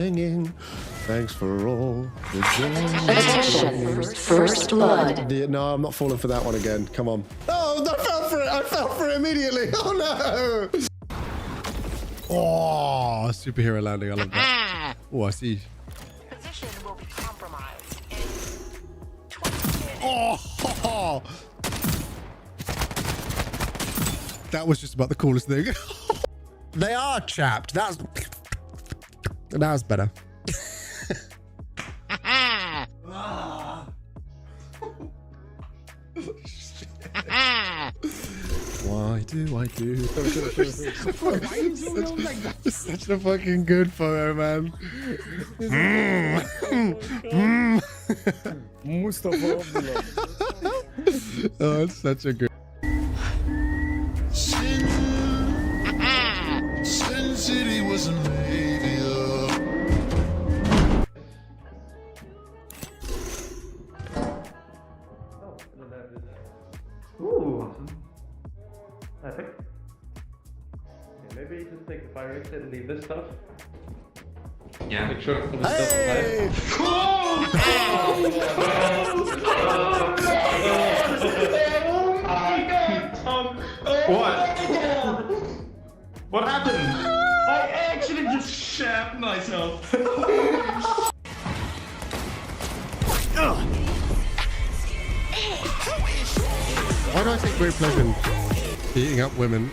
Singing, thanks for all the joy. First blood. No, I'm not falling for that one again. Come on. Oh, I fell for it. I fell for it immediately. Oh, no. Oh, superhero landing. I love that. Oh, I see. Position will be compromised in 20 minutes. Oh, that was just about the coolest thing. They are chapped. That was better. Why do I do? Such a fucking good photo, man. Mustafa. Oh, it's such a good. Sin City was a Ooh. Epic. Okay, maybe just take the fire exit and leave this stuff. Yeah. Make sure the Hey! Oh my god, Tom! What? What happened? I actually just shat myself. Why do I take great pleasure in beating up women?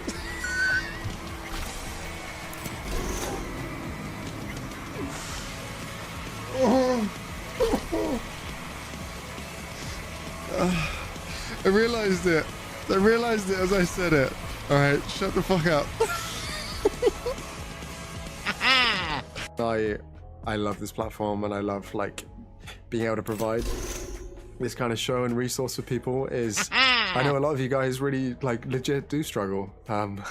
I realized it. I realized it as I said it. All right, shut the fuck up. I love this platform, and I love like being able to provide this kind of show and resource for people. Is I know a lot of you guys really like legit do struggle, and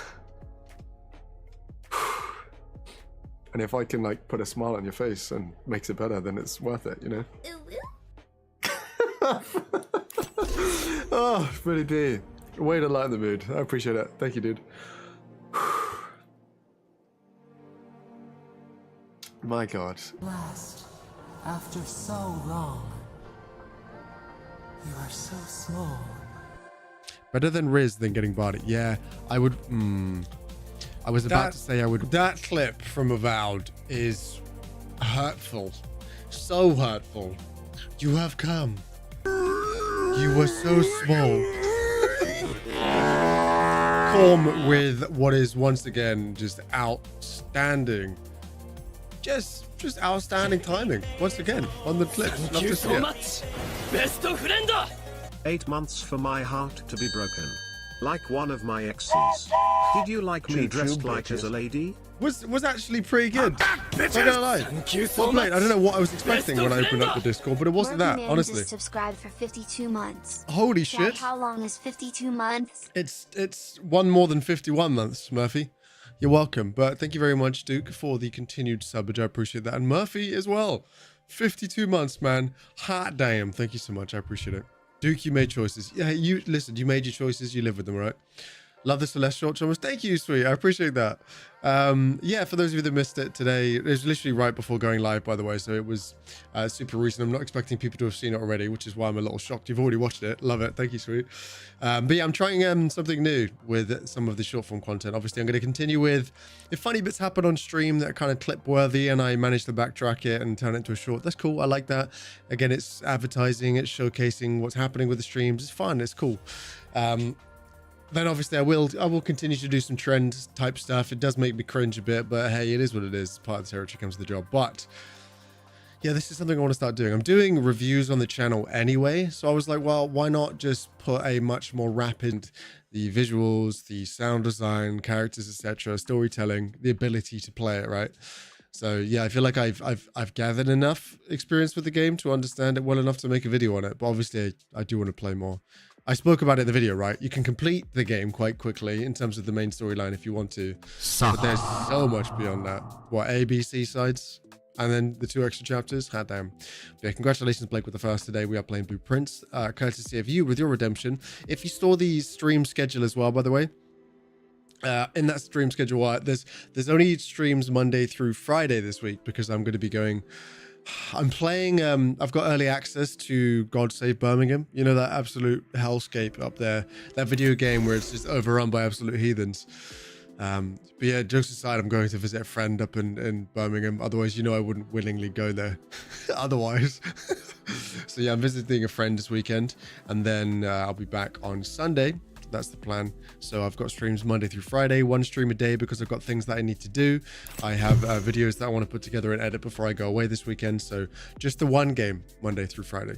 if I can like put a smile on your face and makes it better, then it's worth it, you know. Oh, pretty D, way to lighten the mood. I appreciate it. Thank you, dude. My God. Last, after so long, you are so small. Better than Riz than getting bodied. Yeah, I would. I was about to say I would. That clip from Avowed is hurtful. So hurtful. You have come. You were so small. Calm with what is once again just outstanding. Just outstanding timing. Once again, on the clip. Love to see it. Best of friend. 8 months for my heart to be broken. Like one of my exes. Did you like me dressed like as a lady? Was actually pretty good. Not gonna lie. Well played. I don't know what I was expecting when I opened up the Discord, but it wasn't that, honestly. Just subscribed for 52 months. Holy shit. Dad, how long is 52 months? It's one more than 51 months, Murphy. You're welcome. But thank you very much, Duke, for the continued subbage. I appreciate that. And Murphy as well. 52 months, man. Hot damn. Thank you so much. I appreciate it. Duke, you made choices. Yeah, you listen, you made your choices. You live with them, right? Love the Celestial Thomas. Thank you, sweet. I appreciate that. Yeah, for those of you that missed it today, it was literally right before going live, by the way. So it was super recent. I'm not expecting people to have seen it already, which is why I'm a little shocked. You've already watched it. Love it. Thank you, sweet. But yeah, I'm trying something new with some of the short form content. Obviously, I'm going to continue with if funny bits happen on stream that are kind of clip worthy and I manage to backtrack it and turn it into a short. That's cool. I like that. Again, it's advertising. It's showcasing what's happening with the streams. It's fun. It's cool. Then obviously I will continue to do some trend type stuff. It does make me cringe a bit, but hey, it is what it is. Part of the territory comes with the job. But yeah, this is something I want to start doing. I'm doing reviews on the channel anyway, so I was like, well, why not just put a much more rapid, the visuals, the sound design, characters, etc., storytelling, the ability to play it, right? So yeah, I feel like I've gathered enough experience with the game to understand it well enough to make a video on it. But obviously I do want to play more. I spoke about it in the video, right? You can complete the game quite quickly in terms of the main storyline if you want to. But there's so much beyond that. What, A, B, C sides? And then the 2 extra chapters? Hot damn. Yeah, congratulations, Blake, with the first today. We are playing Blueprints, courtesy of you with your redemption. If you saw the stream schedule as well, by the way, in that stream schedule, there's only streams Monday through Friday this week because I'm going to be going. I'm playing. I've got early access to God Save Birmingham. You know, that absolute hellscape up there. That video game where it's just overrun by absolute heathens. But yeah, jokes aside, I'm going to visit a friend up in Birmingham. Otherwise, you know, I wouldn't willingly go there. Otherwise. So yeah, I'm visiting a friend this weekend, and then I'll be back on Sunday. That's the plan. So I've got streams Monday through Friday, one stream a day because I've got things that I need to do. I have videos that I want to put together and edit before I go away this weekend. So just the one game Monday through Friday.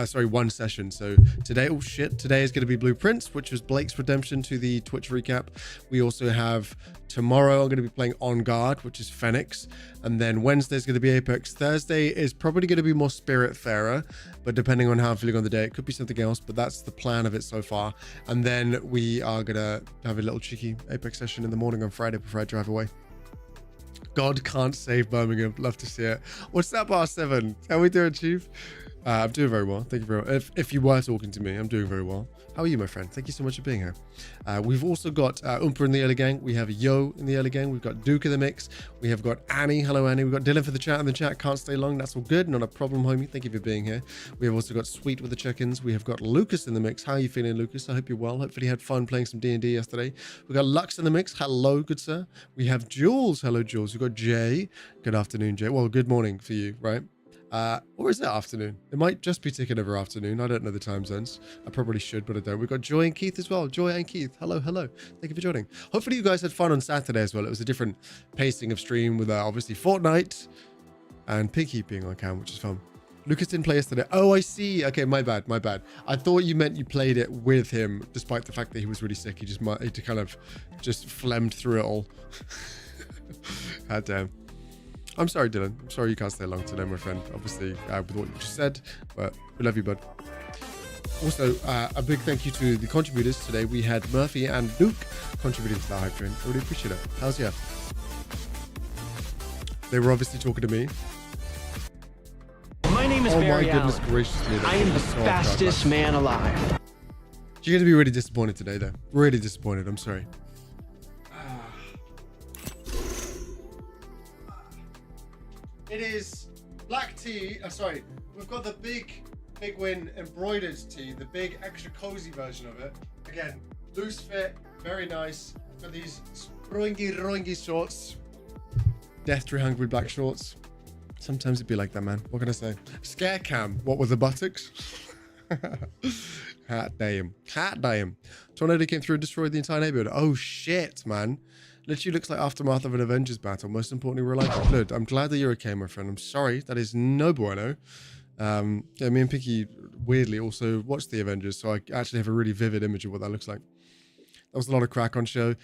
Sorry, one session. So today, oh shit, today is going to be Blueprints, which was Blake's redemption to the Twitch recap. We also have tomorrow, I'm going to be playing On Guard, which is Phoenix. And then Wednesday is going to be Apex. Thursday is probably going to be more Spiritfarer, but depending on how I'm feeling on the day, it could be something else, but that's the plan of it so far. And then we are going to have a little cheeky Apex session in the morning on Friday before I drive away. God can't save Birmingham. Love to see it. What's up, R7? How we doing, Chief? I'm doing very well. Thank you very much. If you were talking to me, I'm doing very well. How are you, my friend? Thank you so much for being here. We've also got Oompa in the early gang. We have Yo in the early gang. We've got Duke in the mix. We have got Annie. Hello, Annie. We've got Dylan for the chat in the chat. Can't stay long. That's all good. Not a problem, homie. Thank you for being here. We have also got Sweet with the check-ins. We have got Lucas in the mix. How are you feeling, Lucas? I hope you're well. Hopefully you had fun playing some D&D yesterday. We've got Lux in the mix. Hello, good sir. We have Jules. Hello, Jules. We've got Jay. Good afternoon, Jay. Well, good morning for you, right? Or is it afternoon? It might just be taken over afternoon. I don't know the time zones. I probably should, but I don't. We've got Joy and Keith as well. Joy and Keith. Hello, hello. Thank you for joining. Hopefully you guys had fun on Saturday as well. It was a different pacing of stream with obviously Fortnite and Piggy being on cam, which is fun. Lucas didn't play yesterday. Oh, I see. Okay, my bad. I thought you meant you played it with him, despite the fact that he was really sick. He kind of phlegmed through it all. God damn. I'm sorry, Dylan. I'm sorry you can't stay long today, my friend. Obviously, with what you just said, but we love you, bud. Also, a big thank you to the contributors today. We had Murphy and Luke contributing to the hype train. I really appreciate it. How's ya? They were obviously talking to me. My name is Barry Allen. Gracious me. I am the fastest man alive. You're going to be really disappointed today, though. Really disappointed. I'm sorry. It is black tea. Sorry, we've got the Big Win embroidered tea, the big extra cozy version of it. Again, loose fit, very nice. Got these roingy shorts, death tree hungry black shorts. Sometimes it'd be like that, man. What can I say? Scare cam. What with the buttocks? Hot damn. Tornado came through and destroyed the entire neighborhood. Oh shit, man. Literally looks like aftermath of an Avengers battle. Most importantly, we're alive. Good. I'm glad that you're okay, my friend. I'm sorry. That is no bueno. Yeah, me and Pinky weirdly also watched the Avengers, so I actually have a really vivid image of what that looks like. That was a lot of crack on show.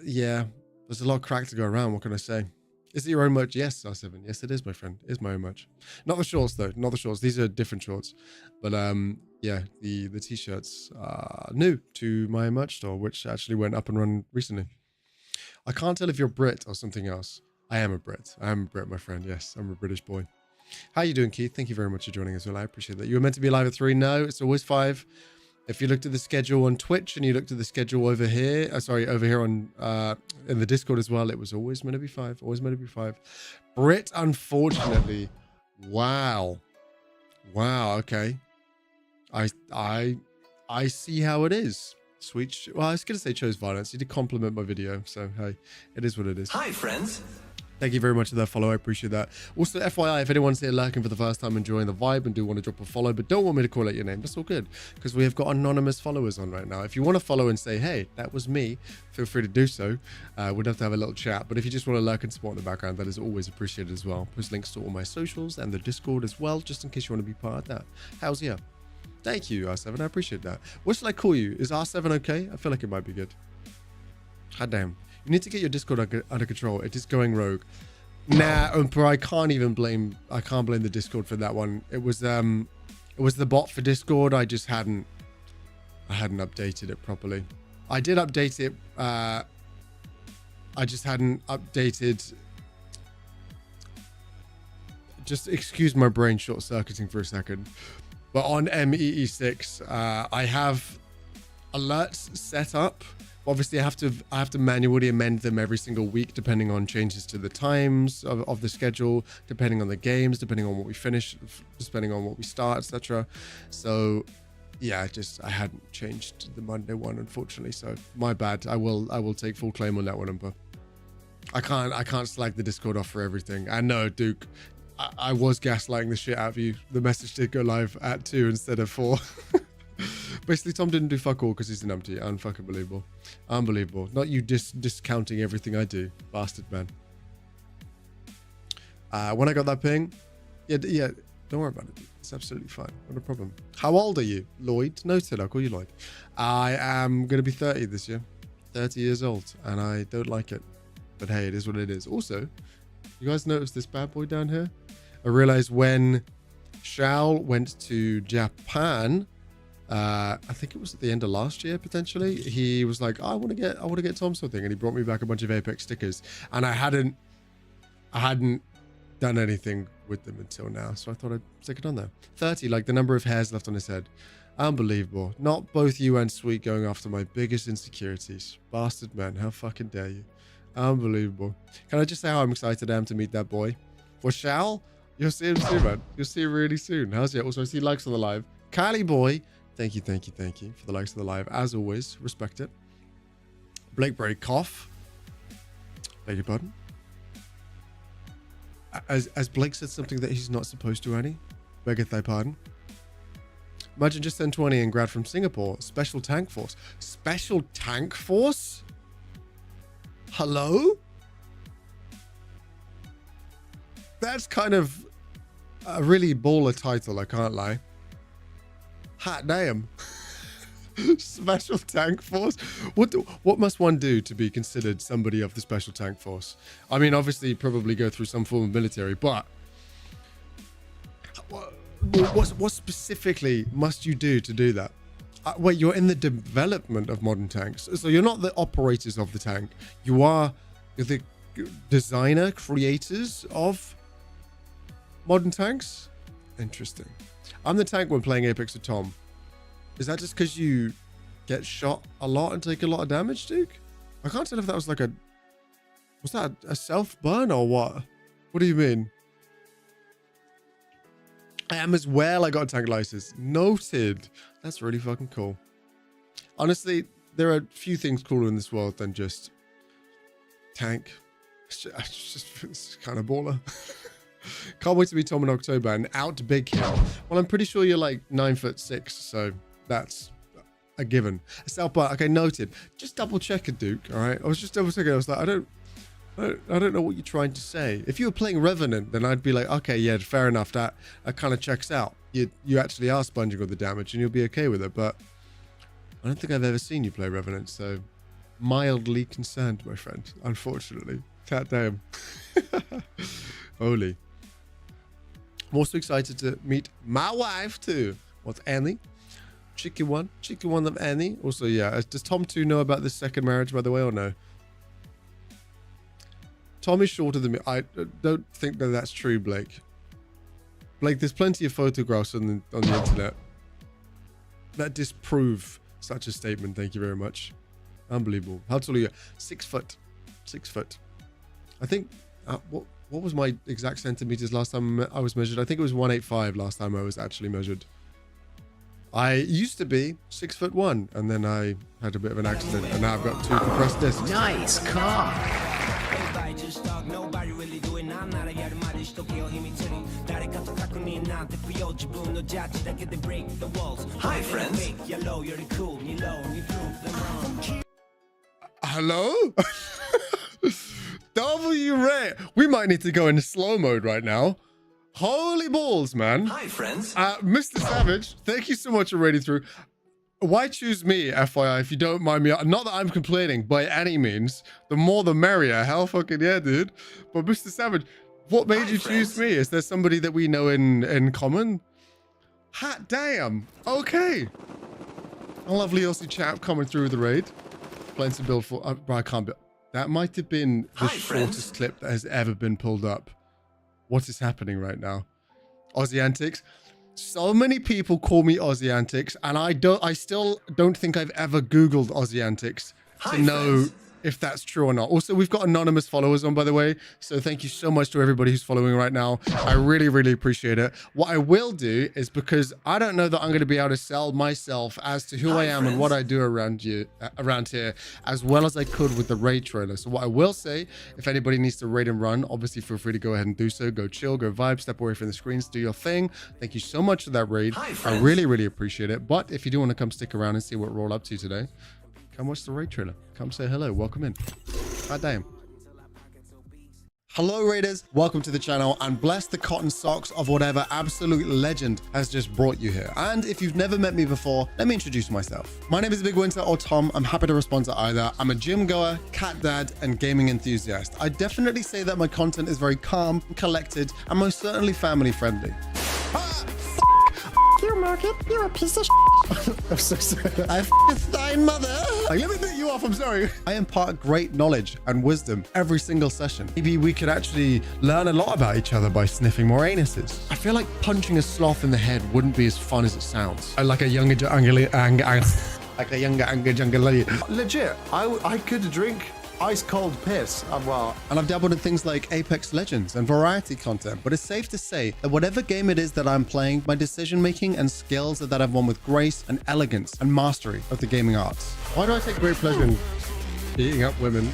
Yeah, there's a lot of crack to go around. What can I say? Is it your own merch? Yes, R7. Yes, it is, my friend. It is my own merch. Not the shorts, though. Not the shorts. These are different shorts. But yeah, the t-shirts are new to my merch store, which actually went up and running recently. I can't tell if you're Brit or something else. I am a Brit. I am a Brit, my friend. Yes, I'm a British boy. How you doing, Keith? Thank you very much for joining as well. I appreciate that. You were meant to be live at 3. No, it's always 5. If you looked at the schedule on Twitch and you looked at the schedule over here, over here on in the Discord as well, it was always meant to be 5. Always meant to be 5. Brit, unfortunately. Wow. Okay. I see how it is. Sweet. Well, I was going to say chose violence. You did compliment my video, so hey, it is what it is. Hi, friends. Thank you very much for that follow. I appreciate that. Also, FYI, if anyone's here lurking for the first time, enjoying the vibe and do want to drop a follow, but don't want me to call out your name, that's all good, because we have got anonymous followers on right now. If you want to follow and say, hey, that was me, feel free to do so. We'd have to have a little chat, but if you just want to lurk and support in the background, that is always appreciated as well. Post links to all my socials and the Discord as well, just in case you want to be part of that. How's ya? Thank you, R7. I appreciate that. What should I call you? Is R7 okay? I feel like it might be good. God damn. You need to get your Discord under control. It is going rogue. Nah, but I can't blame the Discord for that one. It was the bot for Discord. I hadn't updated it properly. I did update it. I just hadn't updated. Just excuse my brain short circuiting for a second. But on MEE6, I have alerts set up Obviously, I have to manually amend them every single week, depending on changes to the times of the schedule, depending on the games, depending on what we finish, depending on what we start, etc. So, yeah, I hadn't changed the Monday one, unfortunately. So my bad. I will take full claim on that one, Umpa. I can't slag the Discord off for everything. I know, Duke. I was gaslighting the shit out of you. The message did go live at 2 instead of 4. Basically, Tom didn't do fuck all because he's an empty. Unfucking believable. Unbelievable. Not you discounting everything I do. Bastard, man. When I got that ping, yeah, don't worry about it. It's absolutely fine. Not a problem. How old are you? Lloyd? Noted. I'll call you Lloyd. I am going to be 30 this year. 30 years old. And I don't like it. But hey, it is what it is. Also, you guys notice this bad boy down here? I realized when Shao went to Japan, I think it was at the end of last year, potentially. He was like, oh, I want to get Tom something, and he brought me back a bunch of Apex stickers, and I hadn't done anything with them until now, so I thought I'd stick it on there. 30, like the number of hairs left on his head. Unbelievable. Not both you and Sweet going after my biggest insecurities. Bastard man, how fucking dare you? Unbelievable. Can I just say how I'm excited I am to meet that boy? For Shao, you'll see him soon, man. You'll see him really soon. How's it? Also, I see likes on the live. Kylie boy, thank you for the likes of the live. As always, respect it. Blake Break cough. Beg your pardon. As Blake said something that he's not supposed to, Annie. Beggeth thy pardon. Imagine just 1020 and grad from Singapore. Special Tank Force. Special Tank Force? Hello? That's kind of a really baller title, I can't lie. Hot damn. Special Tank Force? What must one do to be considered somebody of the Special Tank Force? I mean, obviously, probably go through some form of military, but what specifically must you do to do that? Wait, you're in the development of modern tanks. So you're not the operators of the tank. You're the designer, creators of modern tanks? Interesting. I'm the tank when playing Apex with Tom. Is that just because you get shot a lot and take a lot of damage, Duke? I can't tell if that was like was that a self-burn or what? What do you mean? I am as well. I got a tank license. Noted. That's really fucking cool. Honestly, there are few things cooler in this world than just tank. It's kind of baller. Can't wait to meet Tom in October and out Big Hill. Well, I'm pretty sure you're like 9'6", so that's a given. Self-burn. Okay, noted. Just double check it, Duke. All right. I was just double checking. I was like, I don't know what you're trying to say. If you were playing Revenant, then I'd be like, okay, yeah, fair enough. That kind of checks out. You actually are sponging all the damage and you'll be okay with it. But I don't think I've ever seen you play Revenant, so mildly concerned, my friend. Unfortunately. God damn. Holy. I'm also excited to meet my wife too. What's Annie? Cheeky one of Annie. Also, yeah. Does Tom 2 know about this second marriage, by the way, or no? Tom is shorter than me. I don't think that that's true, Blake. Blake, there's plenty of photographs on the internet that disprove such a statement. Thank you very much. Unbelievable. How tall are you? 6 foot. 6 foot. I think, what was my exact centimeters last time I was measured? I think it was 185 last time I was actually measured. I used to be 6'1", and then I had a bit of an accident, and now I've got 2 compressed discs. Nice car. Hi, friends. Hello? W Ray. We might need to go into slow mode right now. Holy balls, man. Hi, friends. Mr. Savage, thank you so much for raiding through. Why choose me, FYI, if you don't mind me? Not that I'm complaining by any means. The more the merrier. Hell fucking yeah, dude. But Mr. Savage, what made you choose me? Is there somebody that we know in common? Hot damn. Okay. A lovely Aussie chap coming through the raid. Playing some build for... I can't build. That might have been the shortest clip that has ever been pulled up. What is happening right now? Aussie Antics. So many people call me Aussie Antics, and I still don't think I've ever Googled Aussie Antics to know if that's true or not. Also, we've got anonymous followers on, by the way. So thank you so much to everybody who's following right now. I really, really appreciate it. What I will do is, because I don't know that I'm going to be able to sell myself as to who I am and what I do around here, as well as I could with the raid trailer. So what I will say, if anybody needs to raid and run, obviously feel free to go ahead and do so. Go chill, go vibe, step away from the screens, do your thing. Thank you so much for that raid. I really, really appreciate it. But if you do want to come stick around and see what we're all up to today, come watch the raid trailer. Come say hello. Welcome in. God damn. Hello, Raiders. Welcome to the channel, and bless the cotton socks of whatever absolute legend has just brought you here. And if you've never met me before, let me introduce myself. My name is BigWynter or Tom. I'm happy to respond to either. I'm a gym goer, cat dad, and gaming enthusiast. I definitely say that my content is very calm, collected, and most certainly family friendly. You, Market. You're a piece of I'm so sorry. I f***ing thine mother. Like, let me get you off. I'm sorry. I impart great knowledge and wisdom every single session. Maybe we could actually learn a lot about each other by sniffing more anuses. I feel like punching a sloth in the head wouldn't be as fun as it sounds. I like a younger Legit, I could drink ice cold piss. And I've dabbled in things like Apex Legends and variety content, but it's safe to say that whatever game it is that I'm playing, my decision making and skills are that I've won with grace and elegance and mastery of the gaming arts. Why do I take great pleasure in beating up women?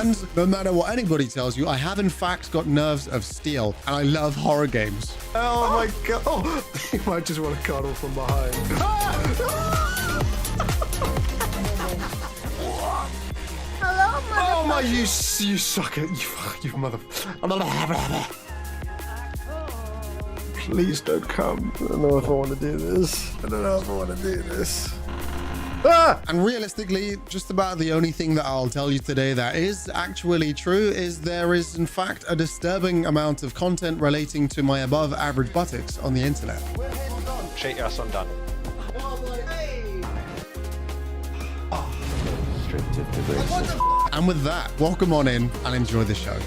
And no matter what anybody tells you, I have in fact got nerves of steel, and I love horror games. Oh my god. Oh, you might just want to cuddle from behind. Hello, mother. Oh my, you sucker. You mother. Please don't come. I don't know if I want to do this. I don't know if I want to do this. And realistically, just about the only thing that I'll tell you today that is actually true is there is in fact a disturbing amount of content relating to my above average buttocks on the internet. Shake your ass on done. And with that, welcome on in and enjoy the show.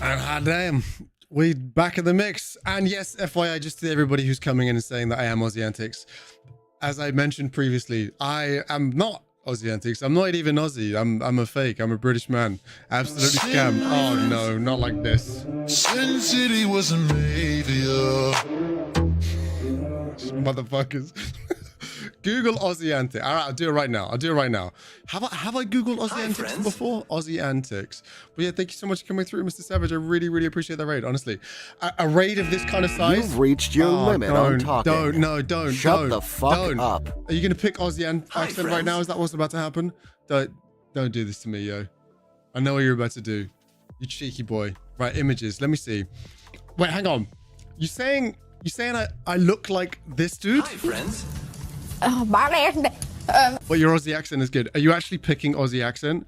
And hot damn, we back in the mix. And yes, FYI, just to everybody who's coming in and saying that I am Aussie Antics. As I mentioned previously, I am not Aussie Antics. I'm not even Aussie. I'm a fake. I'm a British man. Absolutely scam. Oh no, not like this. Sin City wasn't made for you. Motherfuckers. Google Aussie Antics. All right, I'll do it right now. Have I Googled Aussie Antics before? Aussie Antics. But yeah, thank you so much for coming through, Mr. Savage. I really, really appreciate that raid, honestly. A raid of this kind of size. You've reached your limit on talking. Don't. Shut the fuck up. Are you going to pick Aussie accent right now? Is that what's about to happen? Don't do this to me, yo. I know what you're about to do. You cheeky boy. Right, images. Let me see. Wait, hang on. You saying I look like this dude? Hi, friends. But your Aussie accent is good. Are you actually picking Aussie accent?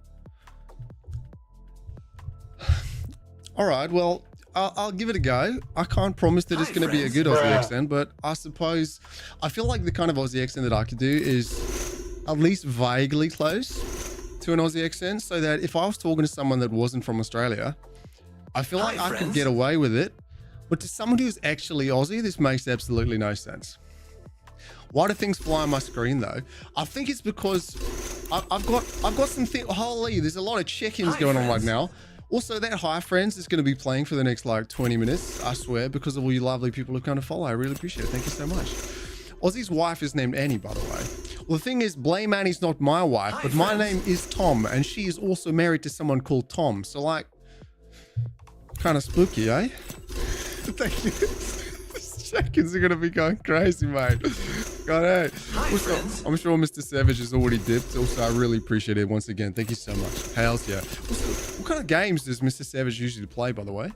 All right, well, I'll give it a go. I can't promise that it's going to be a good Aussie accent, but I suppose I feel like the kind of Aussie accent that I could do is at least vaguely close to an Aussie accent, so that if I was talking to someone that wasn't from Australia, I feel like I could get away with it. But to someone who's actually Aussie, this makes absolutely no sense. Why do things fly on my screen though? I think it's because I've got some things. Holy, there's a lot of check-ins going on right now. Also, that Hi Friends is going to be playing for the next like 20 minutes, I swear, because of all you lovely people who kind of follow. I really appreciate it. Thank you so much. Ozzy's wife is named Annie, by the way. Well, the thing is, Blame Annie's not my wife, but my name is Tom, and she is also married to someone called Tom. So like, kind of spooky, eh? Thank you. Check-ins are gonna be going crazy, mate. God, hey. Also, I'm sure Mr. Savage has already dipped. Also, I really appreciate it once again. Thank you so much. Hells yeah. Also, what kind of games does Mr. Savage usually play, by the way?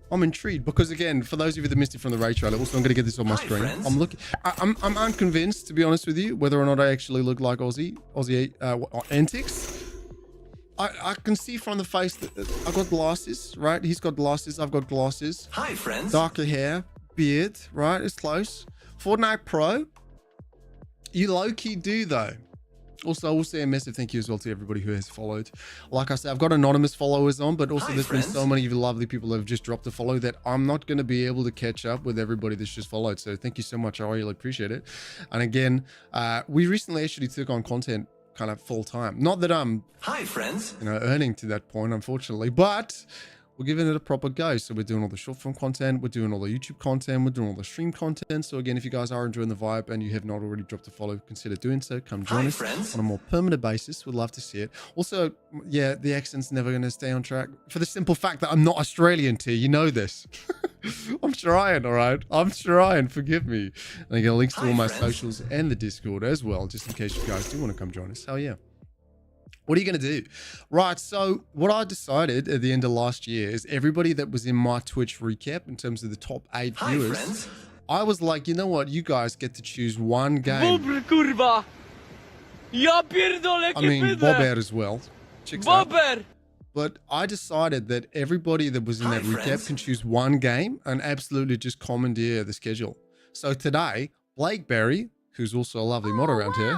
I'm intrigued because, again, for those of you that missed it from the raid trailer, also I'm gonna get this on my screen. Friends. I'm looking. I'm unconvinced, to be honest with you, whether or not I actually look like Aussie Antics. I can see from the face that I've got glasses, right? He's got glasses. I've got glasses. Hi, friends. Darker hair. Beard, right? It's close. Fortnite Pro. You low-key do, though. Also, I will say a massive thank you as well to everybody who has followed. Like I said, I've got anonymous followers on, but also there's been so many lovely people that have just dropped a follow that I'm not going to be able to catch up with everybody that's just followed. So thank you so much. I really appreciate it. And again, we recently actually took on content kind of full time. Not that I'm, earning to that point, unfortunately, but we're giving it a proper go. So we're doing all the short form content, we're doing all the YouTube content, we're doing all the stream content. So again, if you guys are enjoying the vibe and you have not already dropped a follow, consider doing so. Come join us on a more permanent basis. We'd love to see it. Also, yeah, the accent's never going to stay on track for the simple fact that I'm not Australian, T. You know this. I'm trying, all right? I'm trying. Forgive me. And again, links to all my socials and the Discord as well, just in case you guys do want to come join us. Hell yeah. What are you going to do? Right, so what I decided at the end of last year is everybody that was in my Twitch recap in terms of the top 8 viewers, I was like, you know what? You guys get to choose one game. I mean, Bobber as well. Chicks out. But I decided that everybody that was in that recap can choose one game and absolutely just commandeer the schedule. So today, Blake Berry, who's also a lovely mod around here.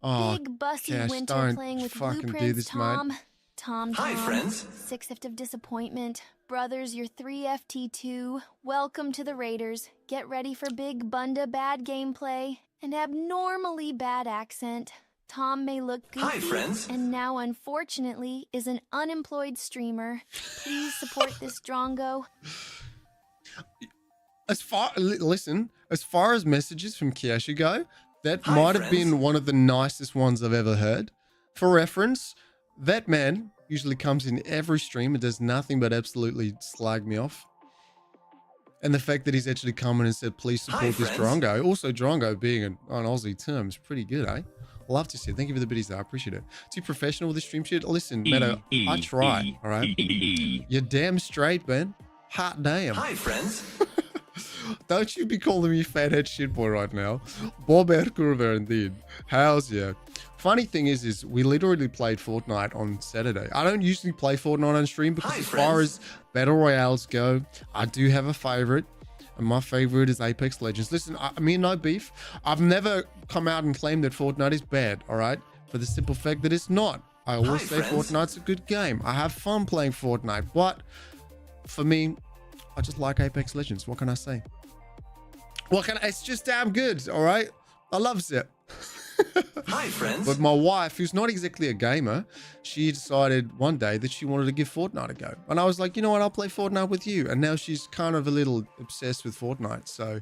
Oh, Big Bussy Winter playing with Blueprints, Tom. Mate. Tom. Hi, friends. 6th of Disappointment. Brothers, you're 3FT2. Welcome to the Raiders. Get ready for Big Bunda bad gameplay and abnormally bad accent. Tom may look goofy and now unfortunately is an unemployed streamer. Please support this Drongo. As far as messages from Kiashi go, that might have been one of the nicest ones I've ever heard. For reference, that man usually comes in every stream and does nothing but absolutely slag me off. And the fact that he's actually come in and said, please support this Drongo. Also, Drongo being an Aussie term is pretty good, eh? Love to see it. Thank you for the biddies, though. I appreciate it. Too professional with the stream shit? Listen, Meadow, I try, all right? You're damn straight, man. Hot damn. Hi, friends. Don't you be calling me fathead shitboy right now. Bob Erkurver, indeed. How's ya? Funny thing is we literally played Fortnite on Saturday. I don't usually play Fortnite on stream because as far as Battle Royales go, I do have a favorite. And my favorite is Apex Legends. Listen, I mean, no beef. I've never come out and claimed that Fortnite is bad, all right? For the simple fact that it's not. I always say Fortnite's a good game. I have fun playing Fortnite, but for me, I just like Apex Legends. What can I say? It's just damn good, all right? I loves it. Hi, friends. But my wife, who's not exactly a gamer, she decided one day that she wanted to give Fortnite a go. And I was like, you know what? I'll play Fortnite with you. And now she's kind of a little obsessed with Fortnite. So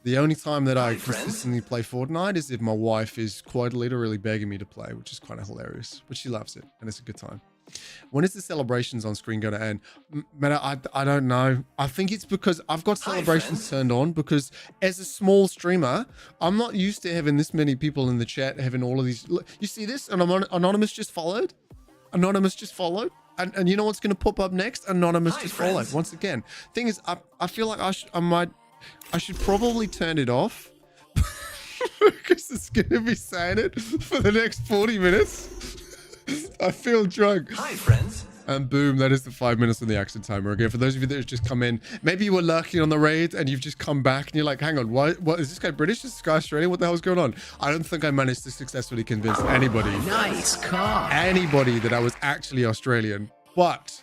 the only time that I consistently play Fortnite is if my wife is quite literally begging me to play, which is kind of hilarious. But she loves it, and it's a good time. When is the celebrations on screen going to end? Man, I don't know. I think it's because I've got celebrations turned on because as a small streamer, I'm not used to having this many people in the chat having all of these. You see this? And Anonymous just followed. Anonymous just followed. And you know what's going to pop up next? Anonymous just followed once again. Thing is, I feel like I should probably turn it off because it's going to be saying it for the next 40 minutes. I feel drunk. Hi, friends. And boom, that is the 5 minutes on the accent timer. Again, for those of you that have just come in, maybe you were lurking on the raid and you've just come back and you're like, hang on, what is this guy British? Is this guy Australian? What the hell's going on? I don't think I managed to successfully convince anybody. Nice car. Anybody that I was actually Australian. But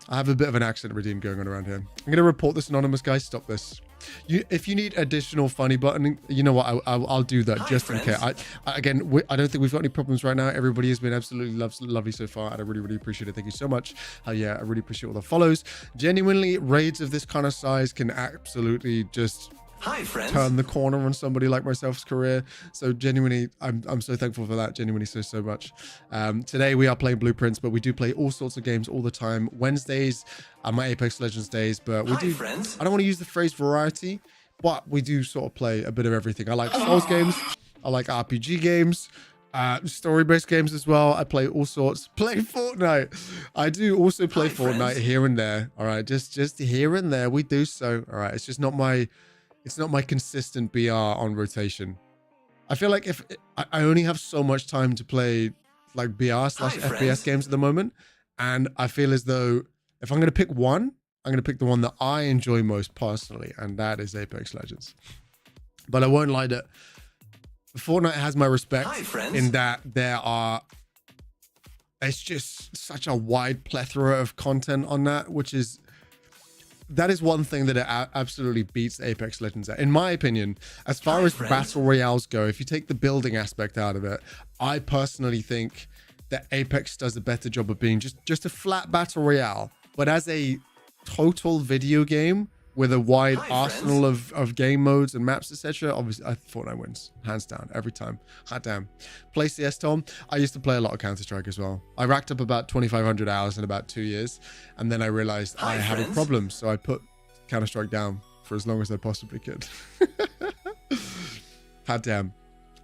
I have a bit of an accent redeem going on around here. I'm going to report this anonymous guy. Stop this. If you need additional funny button, you know what? I'll do that just in case. I don't think we've got any problems right now. Everybody has been absolutely lovely so far, and I really, really appreciate it. Thank you so much. Yeah, I really appreciate all the follows. Genuinely, raids of this kind of size can absolutely just turn the corner on somebody like myself's career. So genuinely, I'm so thankful for that. Genuinely, so much. Today we are playing Blueprints, but we do play all sorts of games all the time. Wednesdays are my Apex Legends days, but we do. I don't want to use the phrase variety, but we do sort of play a bit of everything. I like Souls games. I like RPG games. Story-based games as well. I play all sorts. Play Fortnite. I do also play Fortnite here and there. All right, just here and there we do so. All right, it's just not my. It's not my consistent BR on rotation. I feel like if I only have so much time to play like BR/FPS games at the moment, and I feel as though if I'm going to pick one, I'm going to pick the one that I enjoy most personally, and that is Apex Legends. But I won't lie that Fortnite has my respect Hi, friends. in that it's just such a wide plethora of content on that, that is one thing that it absolutely beats Apex Legends at. In my opinion, as far as battle royales go, if you take the building aspect out of it, I personally think that Apex does a better job of being just a flat battle royale, but as a total video game with a wide arsenal of game modes and maps, etc. Obviously, Fortnite wins, hands down, every time. Hot damn. Play CS, Tom? I used to play a lot of Counter-Strike as well. I racked up about 2,500 hours in about 2 years, and then I realized I have a problem, so I put Counter-Strike down for as long as I possibly could. Hot damn.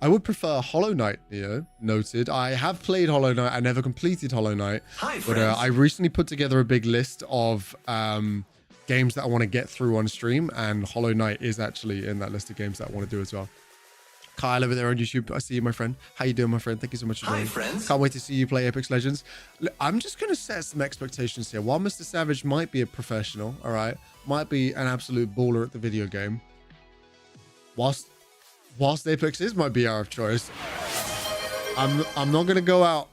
I would prefer Hollow Knight, Neo. Noted. I have played Hollow Knight. I never completed Hollow Knight. But I recently put together a big list of games that I want to get through on stream, and Hollow Knight is actually in that list of games that I want to do as well. Kyle over there on YouTube, I see you, my friend. How you doing, my friend? Thank you so much for joining. Can't wait to see you play Apex Legends. I'm just going to set some expectations here. While Mr. Savage might be a professional, all right, might be an absolute baller at the video game, whilst Apex is my BR of choice, I'm not going to go out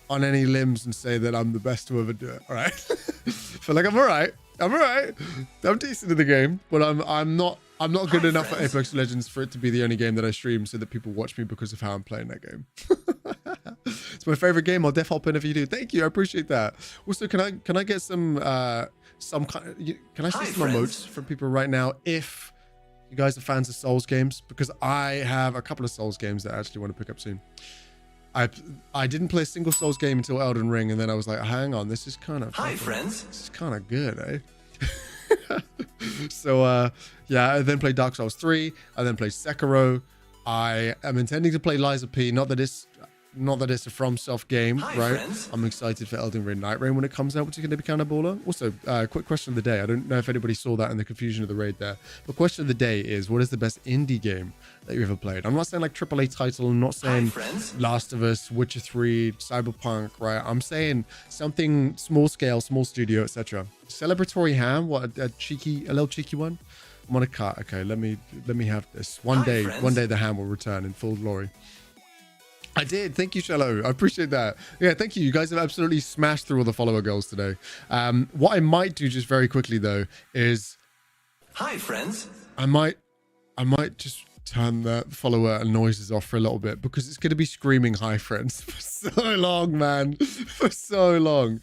on any limbs and say that I'm the best to ever do it, all right? Feel like I'm all right. I'm decent in the game, but I'm not good enough at Apex Legends for it to be the only game that I stream so that people watch me because of how I'm playing that game. It's my favorite game. I'll def hop in if you do. Thank you. I appreciate that. Also, can I get some kind of, can I see some emotes from people right now if you guys are fans of Souls games? Because I have a couple of Souls games that I actually want to pick up soon. I didn't play a single Souls game until Elden Ring, and then I was like, hang on, this is kind of this is kind of good, eh? So yeah, I then played Dark Souls 3. I then played Sekiro. I am intending to play Lies of P. Not that it's a FromSoft game, right? I'm excited for Elden Ring Night Rain when it comes out, which is going to be kind of baller. Also, quick question of the day. I don't know if anybody saw that in the confusion of the raid there. But question of the day is, what is the best indie game that you ever played? I'm not saying like AAA title. I'm not saying Last of Us, Witcher 3, Cyberpunk, right? I'm saying something small scale, small studio, etc. Celebratory Ham, what a little cheeky one. I'm on a cut. Okay, let me have this. One day the ham will return in full glory. I did. Thank you, Shallow. I appreciate that. Yeah, thank you. You guys have absolutely smashed through all the follower goals today. What I might do just very quickly though is, hi friends. I might just turn the follower noises off for a little bit because it's going to be screaming hi friends for so long, man. For so long.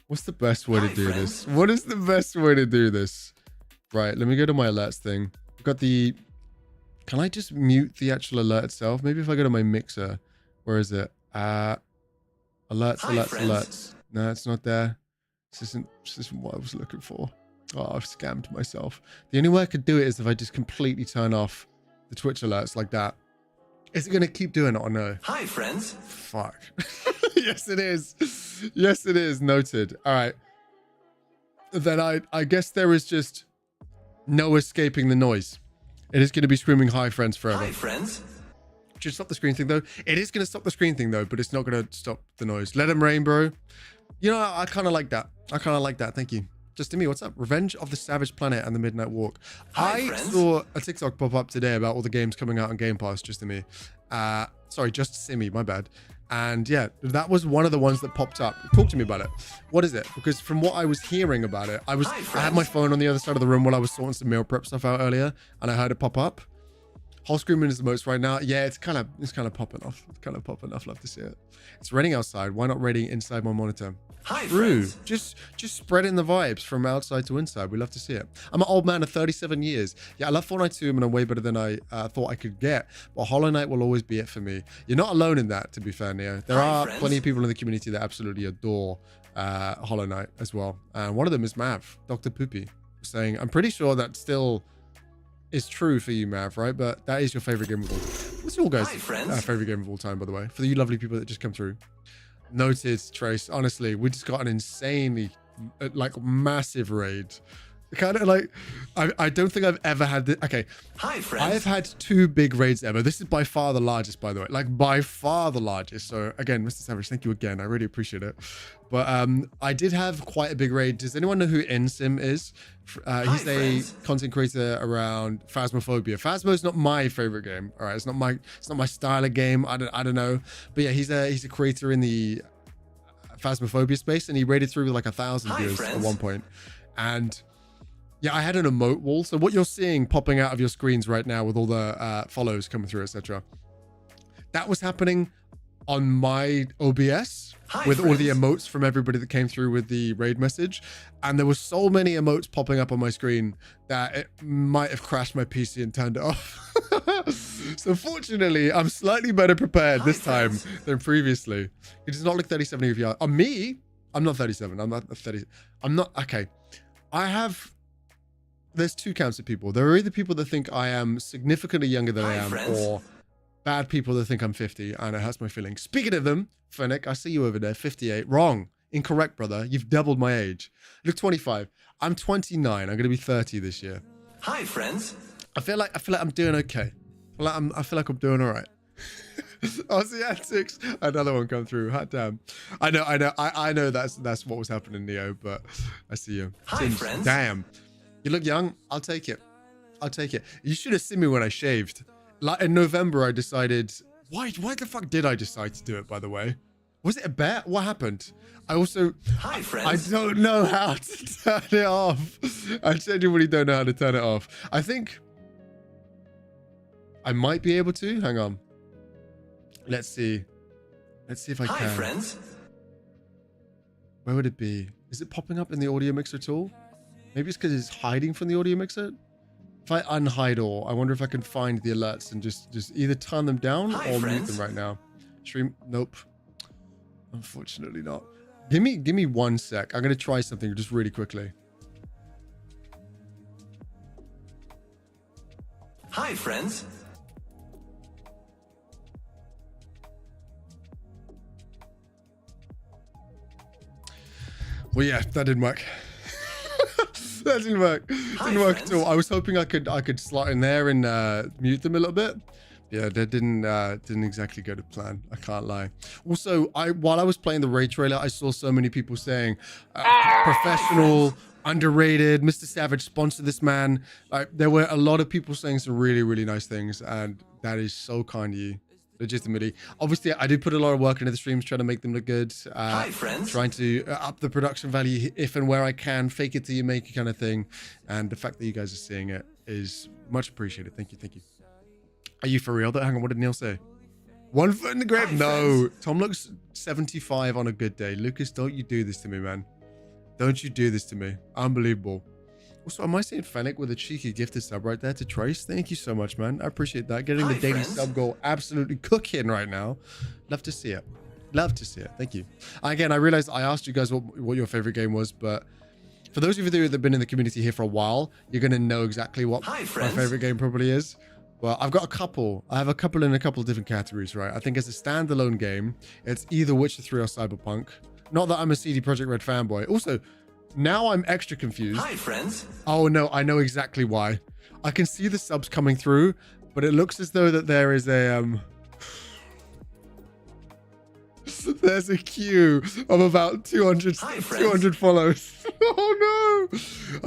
What's the best way to do this? What is the best way to do this? Right, let me go to my alerts thing. I've got the... Can I just mute the actual alert itself? Maybe if I go to my mixer. Where is it? Alerts. No, it's not there. This isn't what I was looking for. Oh, I've scammed myself. The only way I could do it is if I just completely turn off the Twitch alerts like that. Is it going to keep doing it or no? Hi, friends. Fuck. Yes, it is. Yes, it is. Noted. All right. Then I guess there is just no escaping the noise. It is going to be screaming hi friends forever. Hi friends. Should stop the screen thing though. It is going to stop the screen thing though, but it's not going to stop the noise. Let them rain, bro. You know, I kind of like that. Thank you. Just to me, what's up? Revenge of the Savage Planet and the Midnight Walk. I saw a TikTok pop up today about all the games coming out on Game Pass, just to me. Sorry, just to see me, my bad. And yeah, that was one of the ones that popped up. Talk to me about it. What is it? Because from what I was hearing about it, I had my phone on the other side of the room while I was sorting some meal prep stuff out earlier, and I heard it pop up. Whole screaming is the most right now. Yeah, it's kind of popping off. It's kind of popping off. Love to see it. It's raining outside. Why not raining inside my monitor? Hi, True. Friends. Just spreading the vibes from outside to inside. We love to see it. I'm an old man of 37 years. Yeah, I love Fortnite too, and I'm way better than I thought I could get. But Hollow Knight will always be it for me. You're not alone in that, to be fair, Neo. There are plenty of people in the community that absolutely adore Hollow Knight as well. And one of them is Mav, Dr. Poopy, saying, I'm pretty sure that still is true for you, Mav, right? But that is your favorite game of all time. What's your guys' favorite game of all time, by the way? For you lovely people that just come through. Noted, Trace. Honestly, we just got an insanely, like, massive raid. Kind of like, I don't think I've ever had this. Okay. Hi, friends. I've had 2 big raids ever. This is by far the largest, by the way. Like, by far the largest. So, again, Mr. Savage, thank you again. I really appreciate it. But I did have quite a big raid. Does anyone know who NSim is? He's a content creator around Phasmophobia. Phasmo is not my favorite game. All right, it's not my style of game. I don't know. But yeah, he's a creator in the Phasmophobia space, and he raided through with like 1,000 viewers at one point. And yeah, I had an emote wall. So what you're seeing popping out of your screens right now with all the follows coming through, etc. That was happening on my OBS with all the emotes from everybody that came through with the raid message. And there were so many emotes popping up on my screen that it might have crashed my PC and turned it off. So fortunately, I'm slightly better prepared this time than previously. It does not look 37 of you. On me, I'm not 37. I'm not 30. I'm not. Okay. There's 2 camps of people. There are either people that think I am significantly younger than I am, or bad people that think I'm 50, and it hurts my feelings. Speaking of them, Fennec, I see you over there, 58. Wrong. Incorrect, brother. You've doubled my age. You look 25. I'm 29. I'm going to be 30 this year. Hi, friends. I feel like I'm doing okay. I feel like I'm doing all right. Aussie Antics. Another one come through. Hot damn. I know that's what was happening, Neo, but I see you. Hi, friends. Damn. You look young. I'll take it. You should have seen me when I shaved. Like in November, I decided. Why the fuck did I decide to do it, by the way? Was it a bet? What happened? I also. Hi, friends. I don't know how to turn it off. I genuinely don't know how to turn it off. I think I might be able to. Hang on. Let's see. Let's see if I can. Hi, friends. Where would it be? Is it popping up in the audio mixer at all? Maybe it's because it's hiding from the audio mixer. If I unhide all, I wonder if I can find the alerts and just either turn them down or mute them right now. Stream, nope. Unfortunately not. Give me 1 sec. I'm gonna try something just really quickly. Hi, friends. Well, yeah, that didn't work. That didn't work. Didn't work at all. I was hoping I could slot in there and mute them a little bit. Yeah, that didn't exactly go to plan. I can't lie. Also, while I was playing the raid trailer, I saw so many people saying professional, underrated, Mr. Savage sponsored this man. Like, there were a lot of people saying some really, really nice things, and that is so kind of you. Legitimately. Obviously, I did put a lot of work into the streams trying to make them look good. Hi, friends. Trying to up the production value if and where I can, fake it till you make it kind of thing. And the fact that you guys are seeing it is much appreciated. Thank you. Are you for real? Hang on, what did Neil say? 1 foot in the grave? No. Tom looks 75 on a good day. Lucas, don't you do this to me, man. Don't you do this to me. Unbelievable. Also, am I seeing Fennec with a cheeky gifted sub right there to Trace? Thank you so much, man. I appreciate that. Getting the daily sub goal absolutely cooking right now. Love to see it. Love to see it. Thank you. Again, I realized I asked you guys what your favorite game was, but for those of you that have been in the community here for a while, you're going to know exactly what my favorite game probably is. Well, I've got a couple. I have a couple in a couple of different categories, right? I think as a standalone game, it's either Witcher 3 or Cyberpunk. Not that I'm a CD Projekt Red fanboy. Also, now I'm extra confused. Hi, friends. Oh, no, I know exactly why. I can see the subs coming through, but it looks as though that there is a... There's a queue of about 200 follows. Oh, no.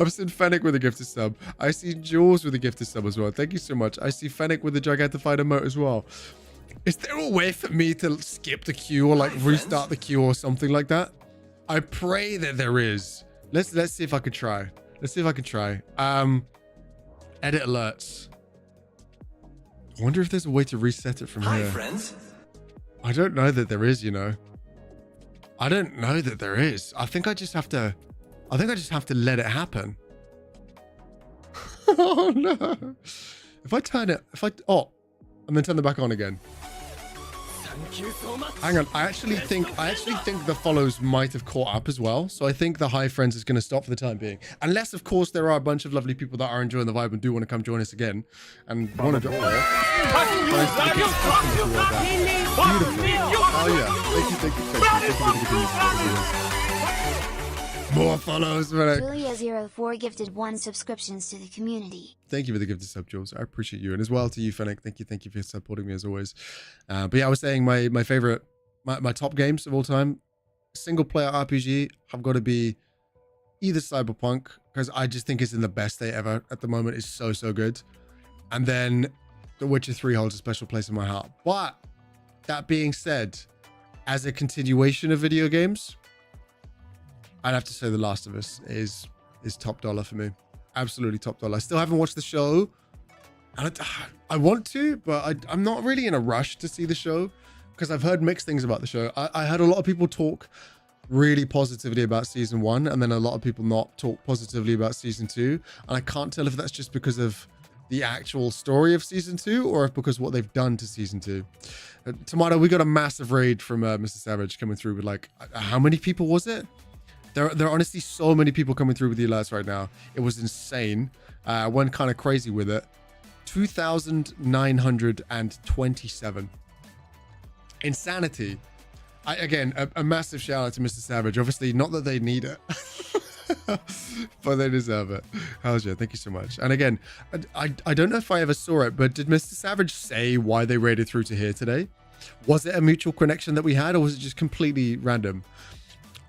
I've seen Fennec with a gifted sub. I see Jules with a gifted sub as well. Thank you so much. I see Fennec with the Gigantified emote as well. Is there a way for me to skip the queue or like restart the queue or something like that? I pray that there is. Let's see if I could try. Edit alerts. I wonder if there's a way to reset it from here. Hi, friends. I don't know that there is, you know. I don't know that there is. I think I just have to let it happen. Oh no. Oh, and then turn it back on again. Hang on, I actually think the follows might have caught up as well. So I think the Hi Friends is going to stop for the time being. Unless, of course, there are a bunch of lovely people that are enjoying the vibe and do want to come join us again. And want to drop Beautiful. Oh yeah. Thank you. More follows, Fennec. Julia04 gifted 1 subscriptions to the community. Thank you for the gift of sub, Jules. I appreciate you. And as well to you, Fennec. Thank you for supporting me as always. But yeah, I was saying my favorite, my top games of all time, single player RPG have got to be either Cyberpunk, because I just think it's in the best state ever at the moment. It's so good. And then The Witcher 3 holds a special place in my heart. But that being said, as a continuation of video games, I'd have to say The Last of Us is top dollar for me. Absolutely top dollar. I still haven't watched the show. And I want to, but I'm not really in a rush to see the show because I've heard mixed things about the show. I heard a lot of people talk really positively about season 1, and then a lot of people not talk positively about season 2. And I can't tell if that's just because of the actual story of season 2 or if because what they've done to season 2. Tomato, we got a massive raid from Mr. Savage coming through with like, how many people was it? There are honestly so many people coming through with the alerts right now. It was insane. I went kind of crazy with it. 2,927. Insanity. Again, a massive shout out to Mr. Savage. Obviously, not that they need it, but they deserve it. How's you? Thank you so much. And again, I don't know if I ever saw it, but did Mr. Savage say why they raided through to here today? Was it a mutual connection that we had, or was it just completely random?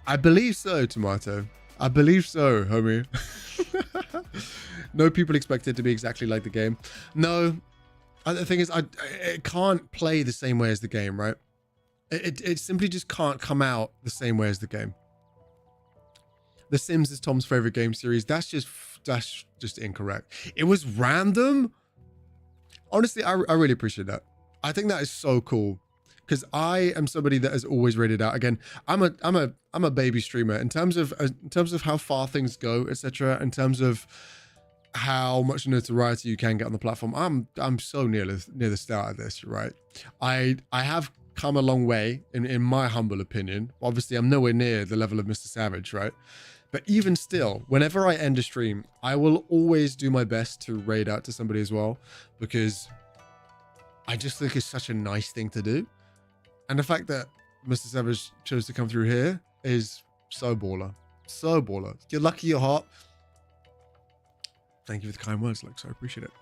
I believe so, Tomato. I believe so, homie. No people expect it to be exactly like the game. No, the thing is, it can't play the same way as the game, right? It simply just can't come out the same way as the game. The Sims is Tom's favorite game series. That's just incorrect. It was random. Honestly, I really appreciate that. I think that is so cool. Because I am somebody that has always rated out. Again, I'm a baby streamer in terms of how far things go, etc. In terms of how much notoriety you can get on the platform, I'm so near the start of this, right? I have come a long way in my humble opinion. Obviously, I'm nowhere near the level of Mr. Savage, right? But even still, whenever I end a stream, I will always do my best to raid out to somebody as well, because I just think it's such a nice thing to do. And the fact that Mr. Savage chose to come through here is so baller. So baller. You're lucky you're hot. Thank you for the kind words, Lex. I appreciate it.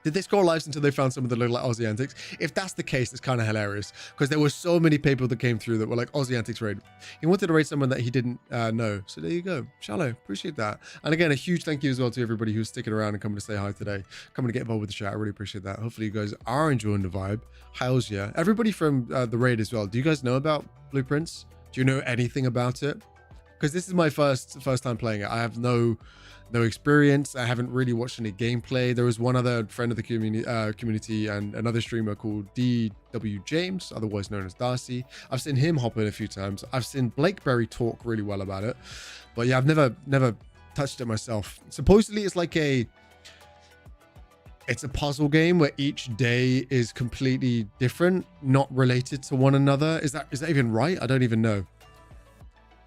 Did they scroll lives until they found some of the little like Aussie antics? If that's the case, it's kind of hilarious because there were so many people that came through that were like Aussie antics raid. He wanted to raid someone that he didn't know. So there you go. Shallow. Appreciate that. And again, a huge thank you as well to everybody who's sticking around and coming to say hi today. Coming to get involved with the chat. I really appreciate that. Hopefully you guys are enjoying the vibe. How's yeah? Everybody from the raid as well. Do you guys know about Blueprints? Do you know anything about it? Because this is my first time playing it. I have no experience. I haven't really watched any gameplay. There was one other friend of the community and another streamer called DW James, otherwise known as Darcy. I've seen him hop in a few times. I've seen Blakeberry talk really well about it, but yeah, I've never touched it myself. Supposedly it's like it's a puzzle game where each day is completely different, not related to one another. Is that even right? I don't even know.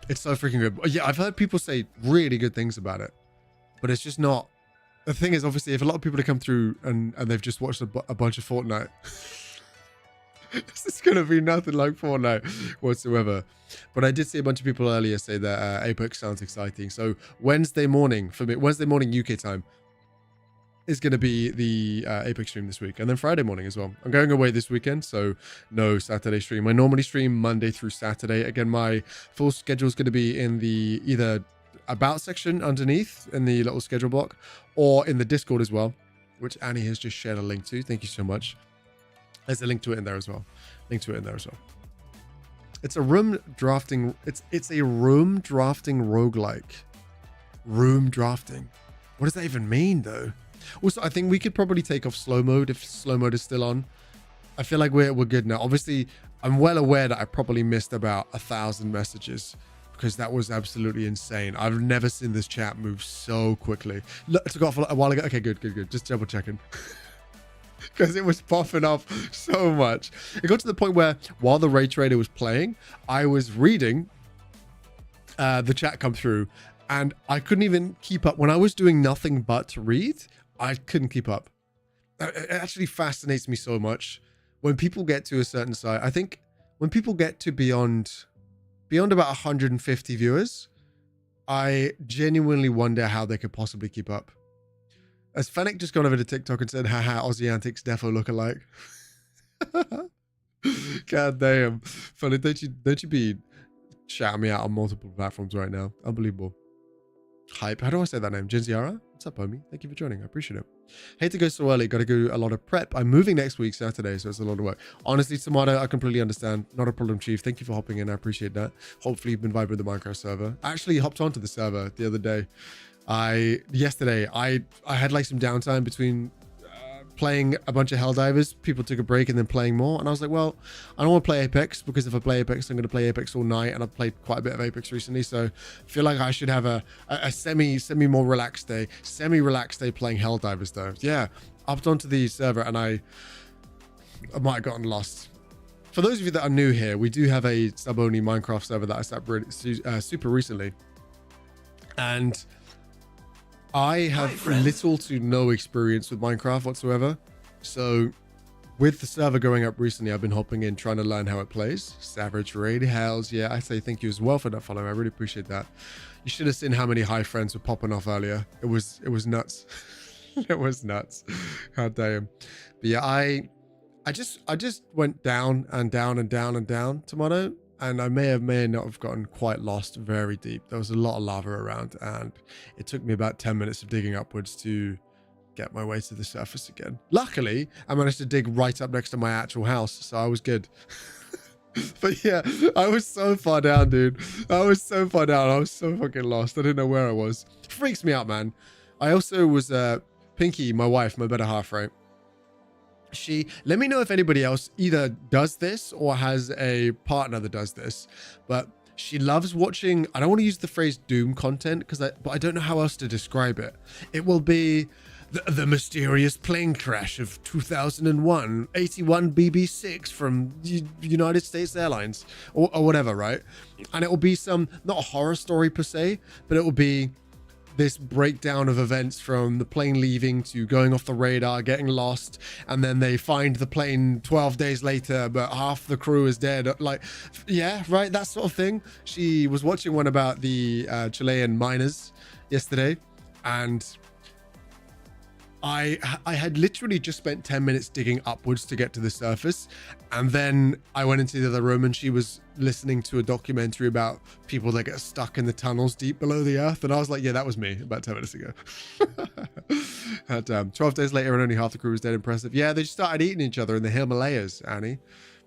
It's so freaking good. Yeah, I've heard people say really good things about it. But it's just not. The thing is, obviously, if a lot of people have come through and they've just watched a bunch of Fortnite, this is going to be nothing like Fortnite whatsoever. But I did see a bunch of people earlier say that Apex sounds exciting. So Wednesday morning, for me, Wednesday morning UK time, is going to be the Apex stream this week. And then Friday morning as well. I'm going away this weekend, so no Saturday stream. I normally stream Monday through Saturday. Again, my full schedule is going to be in the either about section underneath in the little schedule block or in the Discord as well, which Annie has just shared a link to. Thank you so much. There's a link to it in there as well. It's a room drafting. It's a room drafting roguelike. Room drafting. What does that even mean though? Also, I think we could probably take off slow mode if slow mode is still on. I feel like we're good now. Obviously, I'm well aware that I probably missed about 1,000 messages because that was absolutely insane. I've never seen this chat move so quickly. Look, it took off a while ago. Okay, good. Just double checking. Because it was popping off so much. It got to the point where while the Raid Trader was playing, I was reading the chat come through and I couldn't even keep up. When I was doing nothing but to read, I couldn't keep up. It actually fascinates me so much. When people get to a certain side, I think when people get to beyond beyond about 150 viewers, I genuinely wonder how they could possibly keep up. Has Fennec just gone over to TikTok and said, haha, Aussie antics defo look alike? God damn. Funny, don't you be shouting me out on multiple platforms right now. Unbelievable. Hype. How do I say that name? Genziara? What's up, homie? Thank you for joining. I appreciate it. Hate to go so early. Got to do a lot of prep. I'm moving next week, Saturday, so it's a lot of work. Honestly, Tomato, I completely understand. Not a problem, Chief. Thank you for hopping in. I appreciate that. Hopefully, you've been vibing with the Minecraft server. I actually hopped onto the server the other day. Yesterday, I had like some downtime between playing a bunch of Helldivers. People took a break and then playing more, and I was like, well, I don't want to play Apex, because if I play Apex, I'm going to play Apex all night, and I've played quite a bit of Apex recently, so I feel like I should have a semi more relaxed day, playing Helldivers though. Yeah, upped onto the server, and I might have gotten lost. For those of you that are new here, we do have a sub-only Minecraft server that I set up really, super recently, and I have little to no experience with Minecraft whatsoever. So with the server going up recently, I've been hopping in, trying to learn how it plays. Savage Raid, hells yeah. I say thank you as well for that follow. I really appreciate that. You should have seen how many hi friends were popping off earlier. It was nuts. It was nuts. God damn. But yeah, I just went down and down and down and down, Tomato. And I may not have gotten quite lost very deep. There was a lot of lava around, and it took me about 10 minutes of digging upwards to get my way to the surface again. Luckily, I managed to dig right up next to my actual house, so I was good. But yeah, I was so far down, dude. I was so far down. I was so fucking lost. I didn't know where I was. Freaks me out, man. I also was Pinky, my wife, my better half, right? Let me know if anybody else either does this or has a partner that does this, but she loves watching, I don't want to use the phrase doom content but I don't know how else to describe it. It will be the mysterious plane crash of 2001, 81 BB6 from United States Airlines or whatever, right? And it will be some, not a horror story per se, but it will be this breakdown of events from the plane leaving to going off the radar, getting lost, and then they find the plane 12 days later, but half the crew is dead. Like, yeah, right, that sort of thing. She was watching one about the Chilean miners yesterday, and I had literally just spent 10 minutes digging upwards to get to the surface, and then I went into the other room and she was listening to a documentary about people that get stuck in the tunnels deep below the earth, and I was like, yeah, that was me about 10 minutes ago. 12 days later and only half the crew was dead. Impressive. Yeah, they just started eating each other in the Himalayas, Annie.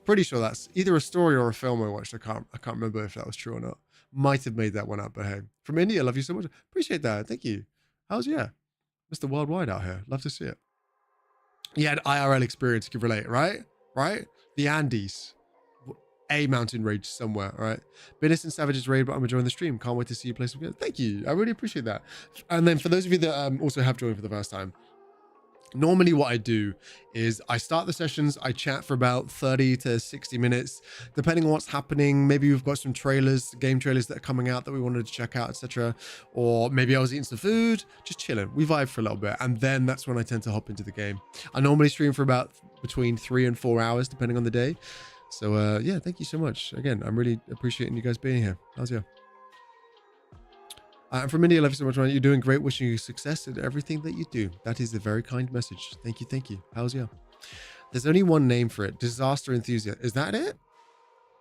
Pretty sure that's either a story or a film I watched. I can't remember if that was true or not. Might have made that one up, but hey. From India, love you so much. Appreciate that. Thank you. How's Mr. Worldwide out here. Love to see it. You had IRL experience, you can relate, right? Right? The Andes. A mountain range somewhere, right? Business and Savage's raid, but I'm enjoying the stream. Can't wait to see you play some good. Thank you. I really appreciate that. And then for those of you that also have joined for the first time, normally what I do is I start the sessions, I chat for about 30 to 60 minutes, depending on what's happening. Maybe we've got some trailers, game trailers that are coming out that we wanted to check out, etc. Or maybe I was eating some food, just chilling. We vibe for a little bit, and then that's when I tend to hop into the game. I normally stream for about between 3 and 4 hours, depending on the day. So yeah, thank you so much. Again, I'm really appreciating you guys being here. How's you? I'm from India. Love you so much, man. You're doing great. Wishing you success in everything that you do. That is a very kind message. Thank you. Thank you. How's you? There's only one name for it. Disaster enthusiast. Is that it?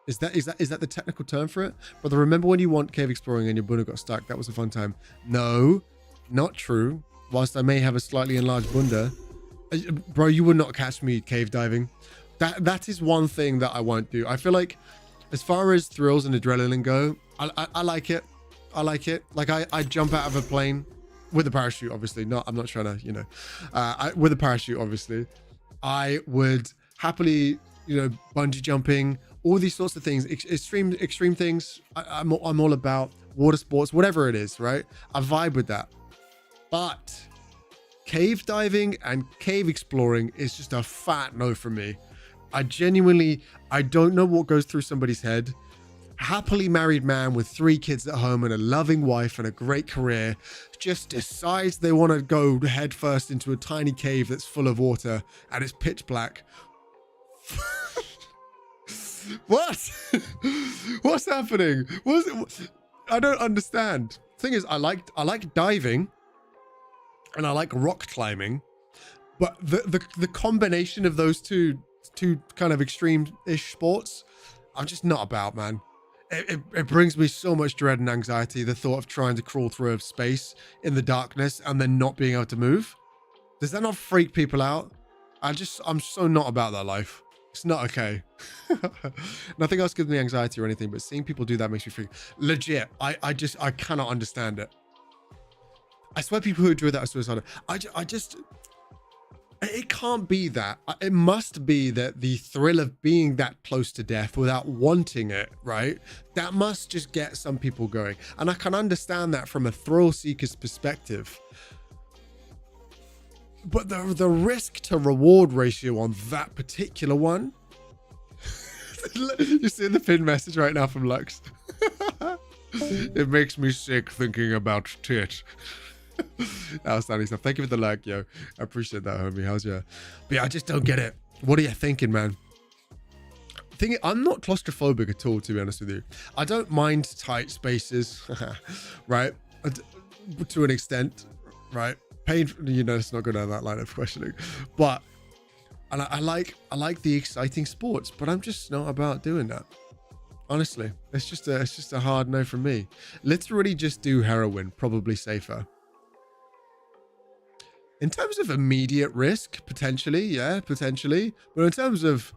Is that the technical term for it? Brother, remember when you went cave exploring and your bunda got stuck? That was a fun time. No, not true. Whilst I may have a slightly enlarged bunda, bro, you would not catch me cave diving. That is one thing that I won't do. I feel like as far as thrills and adrenaline go, I like it. I like it. Like I jump out of a plane with a parachute, obviously. I'm not trying to, with a parachute, obviously. I would happily, bungee jumping, all these sorts of things, extreme things. I'm all about water sports, whatever it is, right? I vibe with that. But cave diving and cave exploring is just a fat no from me. I don't know what goes through somebody's head. Happily married man with 3 kids at home and a loving wife and a great career just decides they want to go head first into a tiny cave that's full of water and it's pitch black. What? What's happening? I don't understand. Thing is, I like diving and I like rock climbing, but the combination of those two kind of extreme-ish sports, I'm just not about, man. It brings me so much dread and anxiety, the thought of trying to crawl through a space in the darkness and then not being able to move. Does that not freak people out? I'm so not about that life. It's not okay. Nothing else gives me anxiety or anything, but seeing people do that makes me freak. Legit, I cannot understand it. I swear people who do that are suicidal. It can't be that. It must be that the thrill of being that close to death without wanting it, right? That must just get some people going. And I can understand that from a thrill seeker's perspective. But the risk to reward ratio on that particular one, you're seeing the pinned message right now from Lux. It makes me sick thinking about tit. Outstanding stuff. Thank you for the like, yo. I appreciate that, homie. How's your? But yeah, I just don't get it. What are you thinking, man? I'm not claustrophobic at all, to be honest with you. I don't mind tight spaces, right? To an extent, right? Pain, you know, it's not going down that line of questioning, but and I like the exciting sports, but I'm just not about doing that. Honestly, it's just a hard no from me. Literally, just do heroin, probably safer. In terms of immediate risk, potentially, yeah, potentially, but in terms of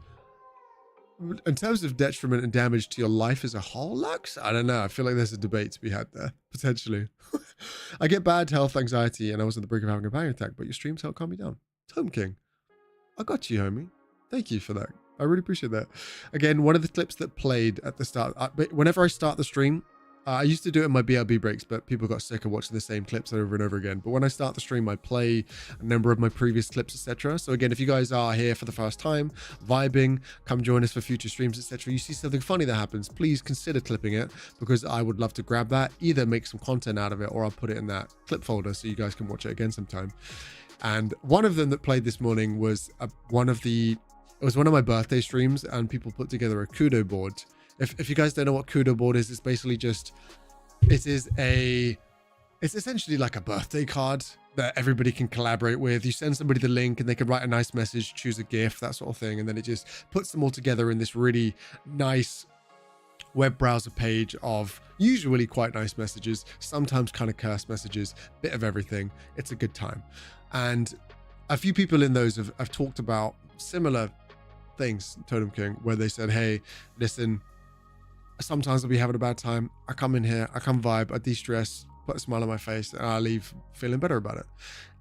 detriment and damage to your life as a whole, Lux, I don't know. I feel like there's a debate to be had there, potentially. I get bad health anxiety and I was on the brink of having a panic attack, but your streams help calm me down. Tom King, I got you, homie. Thank you for that. I really appreciate that. Again, one of the clips that played at the start, whenever I start the stream, I used to do it in my BRB breaks, but people got sick of watching the same clips over and over again. But when I start the stream, I play a number of my previous clips, etc. So again, if you guys are here for the first time, vibing, come join us for future streams, etc. You see something funny that happens, please consider clipping it, because I would love to grab that, either make some content out of it, or I'll put it in that clip folder so you guys can watch it again sometime. And one of them that played this morning was one of my birthday streams, and people put together a kudo board. If you guys don't know what kudo board is, it's basically just, it's essentially like a birthday card that everybody can collaborate with. You send somebody the link and they can write a nice message, choose a gift, that sort of thing. And then it just puts them all together in this really nice web browser page of usually quite nice messages, sometimes kind of cursed messages, bit of everything. It's a good time. And a few people in those have talked about similar things, Totem King, where they said, hey, listen, sometimes I'll be having a bad time. I come in here, I come vibe, I de-stress, put a smile on my face, and I leave feeling better about it.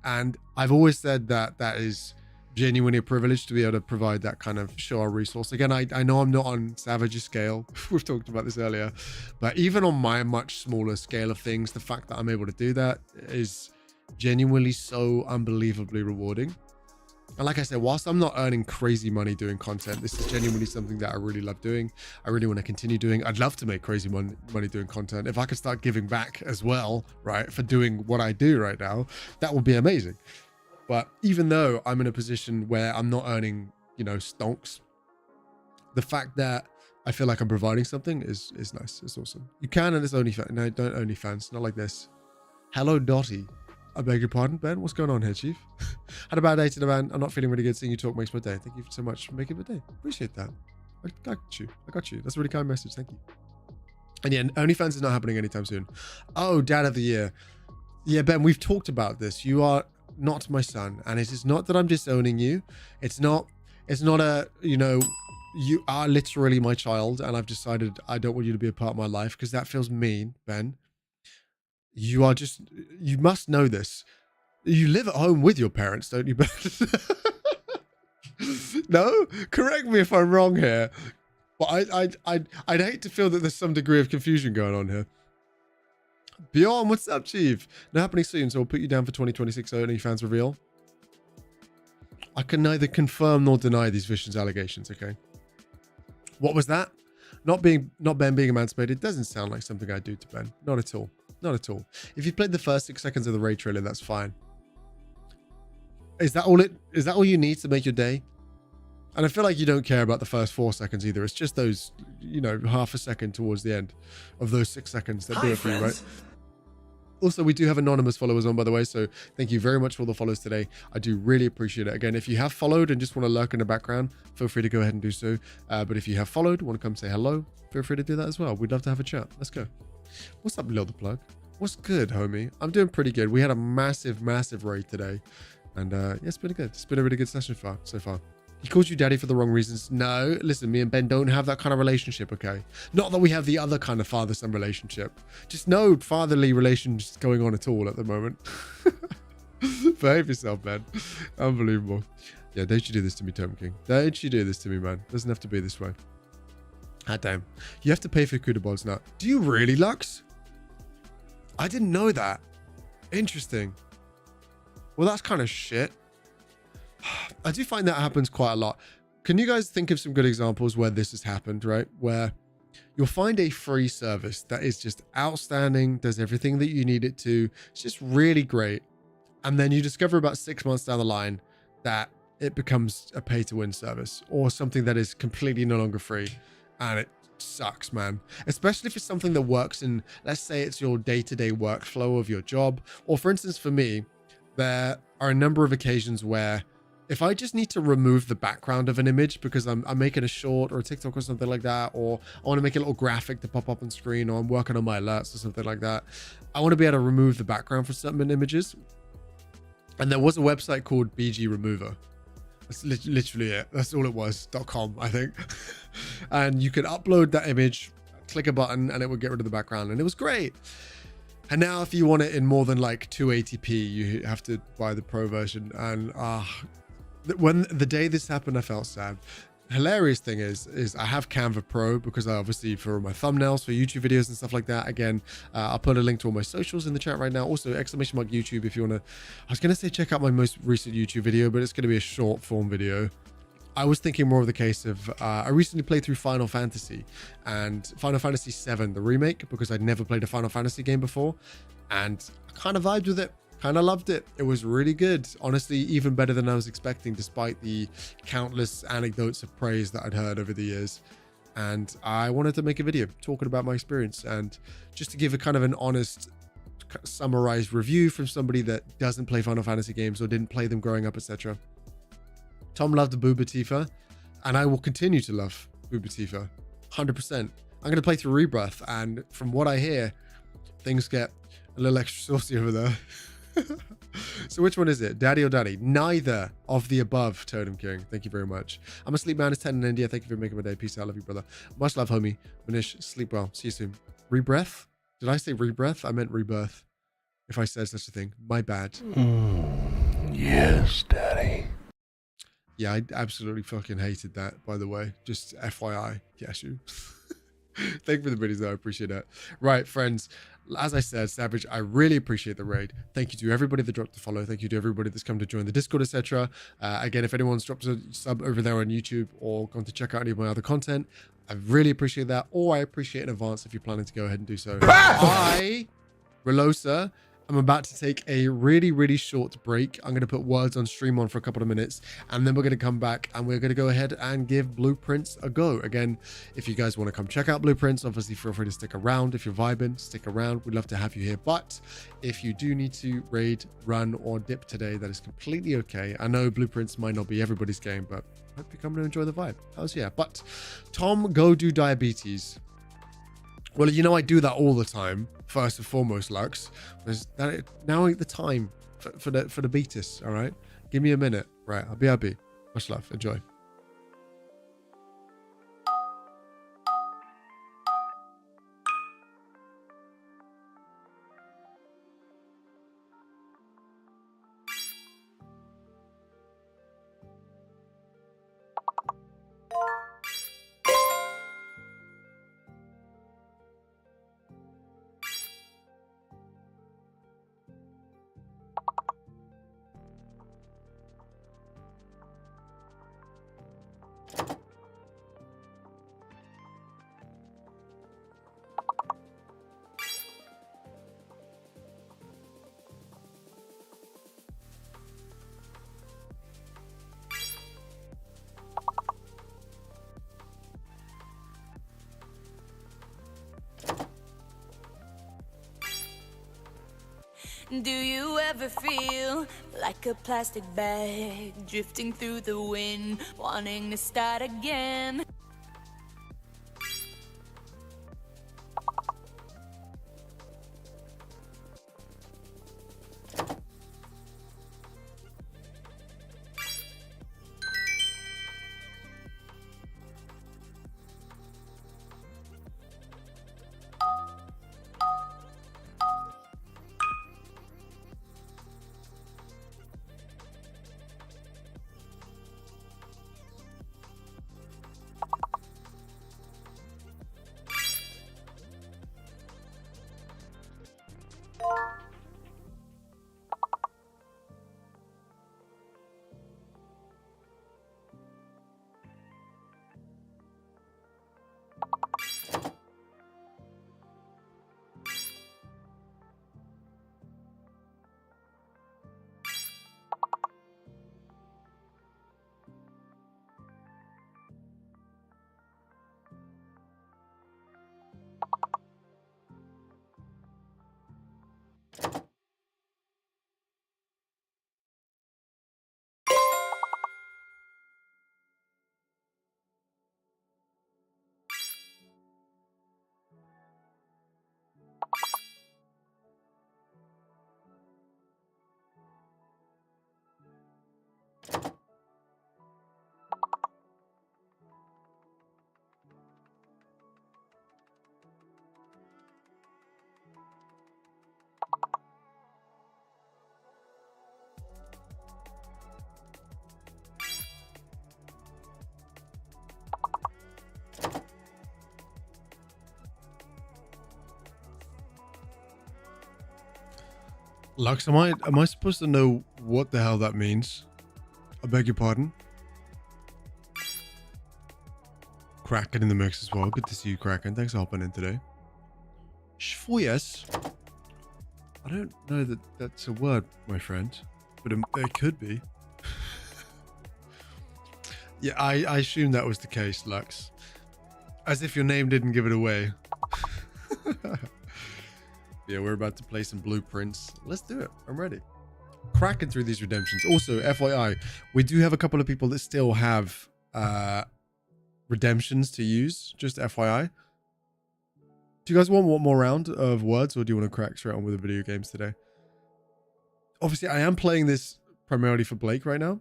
And I've always said that is genuinely a privilege to be able to provide that kind of show or resource. Again, I know I'm not on Savage's scale. We've talked about this earlier. But even on my much smaller scale of things, the fact that I'm able to do that is genuinely so unbelievably rewarding. And like I said, whilst I'm not earning crazy money doing content, this is genuinely something that I really love doing. I really want to continue doing. I'd love to make crazy money doing content. If I could start giving back as well, right, for doing what I do right now, that would be amazing. But even though I'm in a position where I'm not earning, you know, stonks, the fact that I feel like I'm providing something is nice. It's awesome. You can, and it's OnlyFans. No, don't OnlyFans. Not like this. Hello, Dottie. I beg your pardon, Ben. What's going on here, Chief? Had a bad day today, man. I'm not feeling really good. Seeing you talk makes my day. Thank you so much for making my day. Appreciate that. I got you. That's a really kind message. Thank you. And yeah, OnlyFans is not happening anytime soon. Oh, Dad of the Year. Yeah, Ben, we've talked about this. You are not my son, and it is not that I'm disowning you. It's not a, you know, you are literally my child, and I've decided I don't want you to be a part of my life because that feels mean, Ben. You must know this. You live at home with your parents, don't you, Ben? No? Correct me if I'm wrong here. But I'd hate to feel that there's some degree of confusion going on here. Bjorn, what's up, Chief? Not happening soon, so we'll put you down for 2026 OnlyFans reveal. I can neither confirm nor deny these Visions allegations, okay? What was that? Not Ben being emancipated doesn't sound like something I do to Ben. Not at all. Not at all. If you played the first 6 seconds of the raid trailer, that's fine. Is that all you need to make your day? And I feel like you don't care about the first 4 seconds either. It's just those, you know, half a second towards the end of those 6 seconds that do it for you, right? Also, we do have anonymous followers on, by the way, so thank you very much for all the follows today. I do really appreciate it. Again, if you have followed and just want to lurk in the background, feel free to go ahead and do so. But if you have followed, want to come say hello, feel free to do that as well. We'd love to have a chat. Let's go. What's up, Lil the Plug? What's good, homie? I'm doing pretty good. We had a massive raid today. And yeah, it's been good. It's been a really good session so far. He calls you daddy for the wrong reasons. No, listen, me and Ben don't have that kind of relationship, okay? Not that we have the other kind of father-son relationship. Just no fatherly relations going on at all at the moment. Behave yourself, man. Unbelievable. Yeah, don't you do this to me, Tom King. Don't you do this to me, man. Doesn't have to be this way. Ah, damn. You have to pay for CUDA bots now. Do you really, Lux? I didn't know that. Interesting. Well, that's kind of shit. I do find that happens quite a lot. Can you guys think of some good examples where this has happened, right? Where you'll find a free service that is just outstanding, does everything that you need it to. It's just really great. And then you discover about 6 months down the line that it becomes a pay-to-win service or something that is completely no longer free. And it sucks, man. Especially if it's something that works in, let's say it's your day-to-day workflow of your job. Or for instance, for me, there are a number of occasions where if I just need to remove the background of an image because I'm making a short or a TikTok or something like that, or I want to make a little graphic to pop up on screen, or I'm working on my alerts or something like that, I want to be able to remove the background for certain images. And there was a website called BG Remover. That's literally it. That's all it was. .com, I think. And you could upload that image, click a button, and it would get rid of the background. And it was great. And now if you want it in more than like 280p, you have to buy the pro version. And when the day this happened, I felt sad. Hilarious thing is I have Canva Pro because I obviously for my thumbnails for YouTube videos and stuff like that. Again, I'll put a link to all my socials in the chat right now. Also, !YouTube if you want to. I was going to say check out my most recent YouTube video, but it's going to be a short form video. I was thinking more of the case of I recently played through Final Fantasy and Final Fantasy VII, the remake, because I'd never played a Final Fantasy game before, and I kind of vibed with it. Kind of loved it. It was really good. Honestly, even better than I was expecting, despite the countless anecdotes of praise that I'd heard over the years. And I wanted to make a video talking about my experience and just to give a kind of an honest, summarized review from somebody that doesn't play Final Fantasy games or didn't play them growing up, etc. Tom loved Booba Tifa, and I will continue to love Booba Tifa, 100%. I'm going to play through Rebirth, and from what I hear, things get a little extra saucy over there. So which one is it? Daddy or daddy? Neither of the above, Totem King. Thank you very much. I'm a sleep man. It's 10 in India. Thank you for making my day. Peace out. Love you, brother. Much love, homie. Manish, sleep well. See you soon. Rebreath? Did I say rebreath? I meant rebirth. If I said such a thing. My bad. Yes, daddy. Yeah, I absolutely fucking hated that, by the way. Just FYI. Yes, you. Thank you for the videos, though. I appreciate that. Right, friends. As I said, Savage, I really appreciate the raid. Thank you to everybody that dropped a follow. Thank you to everybody that's come to join the Discord, etc. Again, if anyone's dropped a sub over there on YouTube or gone to check out any of my other content, I really appreciate that. Or I appreciate in advance if you're planning to go ahead and do so. I, Relosa, I'm about to take a really short break. I'm going to put words on stream on for a couple of minutes, and then we're going to come back and we're going to go ahead and give Blueprints a go. Again, if you guys want to come check out Blueprints, obviously feel free to stick around. If you're vibing, stick around. We'd love to have you here. But if you do need to raid, run, or dip today, that is completely okay. I know Blueprints might not be everybody's game, but I hope you're coming to enjoy the vibe. How's yeah? But Tom, go do diabetes. Well, you know I do that all the time. First and foremost, Lux. Now ain't the time for the beatus. All right, give me a minute. Right, I'll be happy. Much love. Enjoy. Do you ever feel like a plastic bag drifting through the wind, wanting to start again? Lux, am I supposed to know what the hell that means? I beg your pardon. Kraken in the mix as well. Good to see you, Kraken. Thanks for hopping in today. Yes. I don't know that that's a word, my friend, but it could be. Yeah, I assumed that was the case, Lux. As if your name didn't give it away. Yeah, we're about to play some blueprints. Let's do it. I'm ready. Cracking through these redemptions. Also, FYI, we do have a couple of people that still have redemptions to use. Just FYI. Do you guys want one more round of words, or do you want to crack straight on with the video games today? Obviously, I am playing this primarily for Blake right now.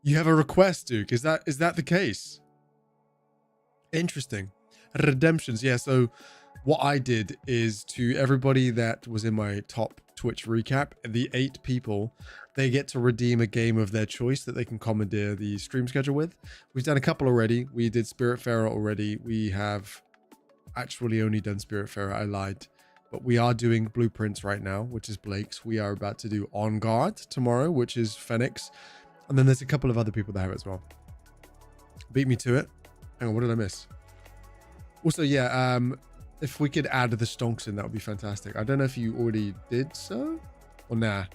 You have a request, Duke. Is that the case? Interesting. Redemptions. Yeah, so what I did is, to everybody that was in my top Twitch recap, the 8 people, they get to redeem a game of their choice that they can commandeer the stream schedule with. We've done a couple already. We did Spiritfarer already. We have actually only done Spiritfarer. I lied. But we are doing Blueprints right now, which is Blake's. We are about to do On Guard tomorrow, which is Phoenix. And then there's a couple of other people that have it as well. Beat me to it. Hang on, what did I miss? Also, yeah, if we could add the stonks in, that would be fantastic. I don't know if you already did so or nah.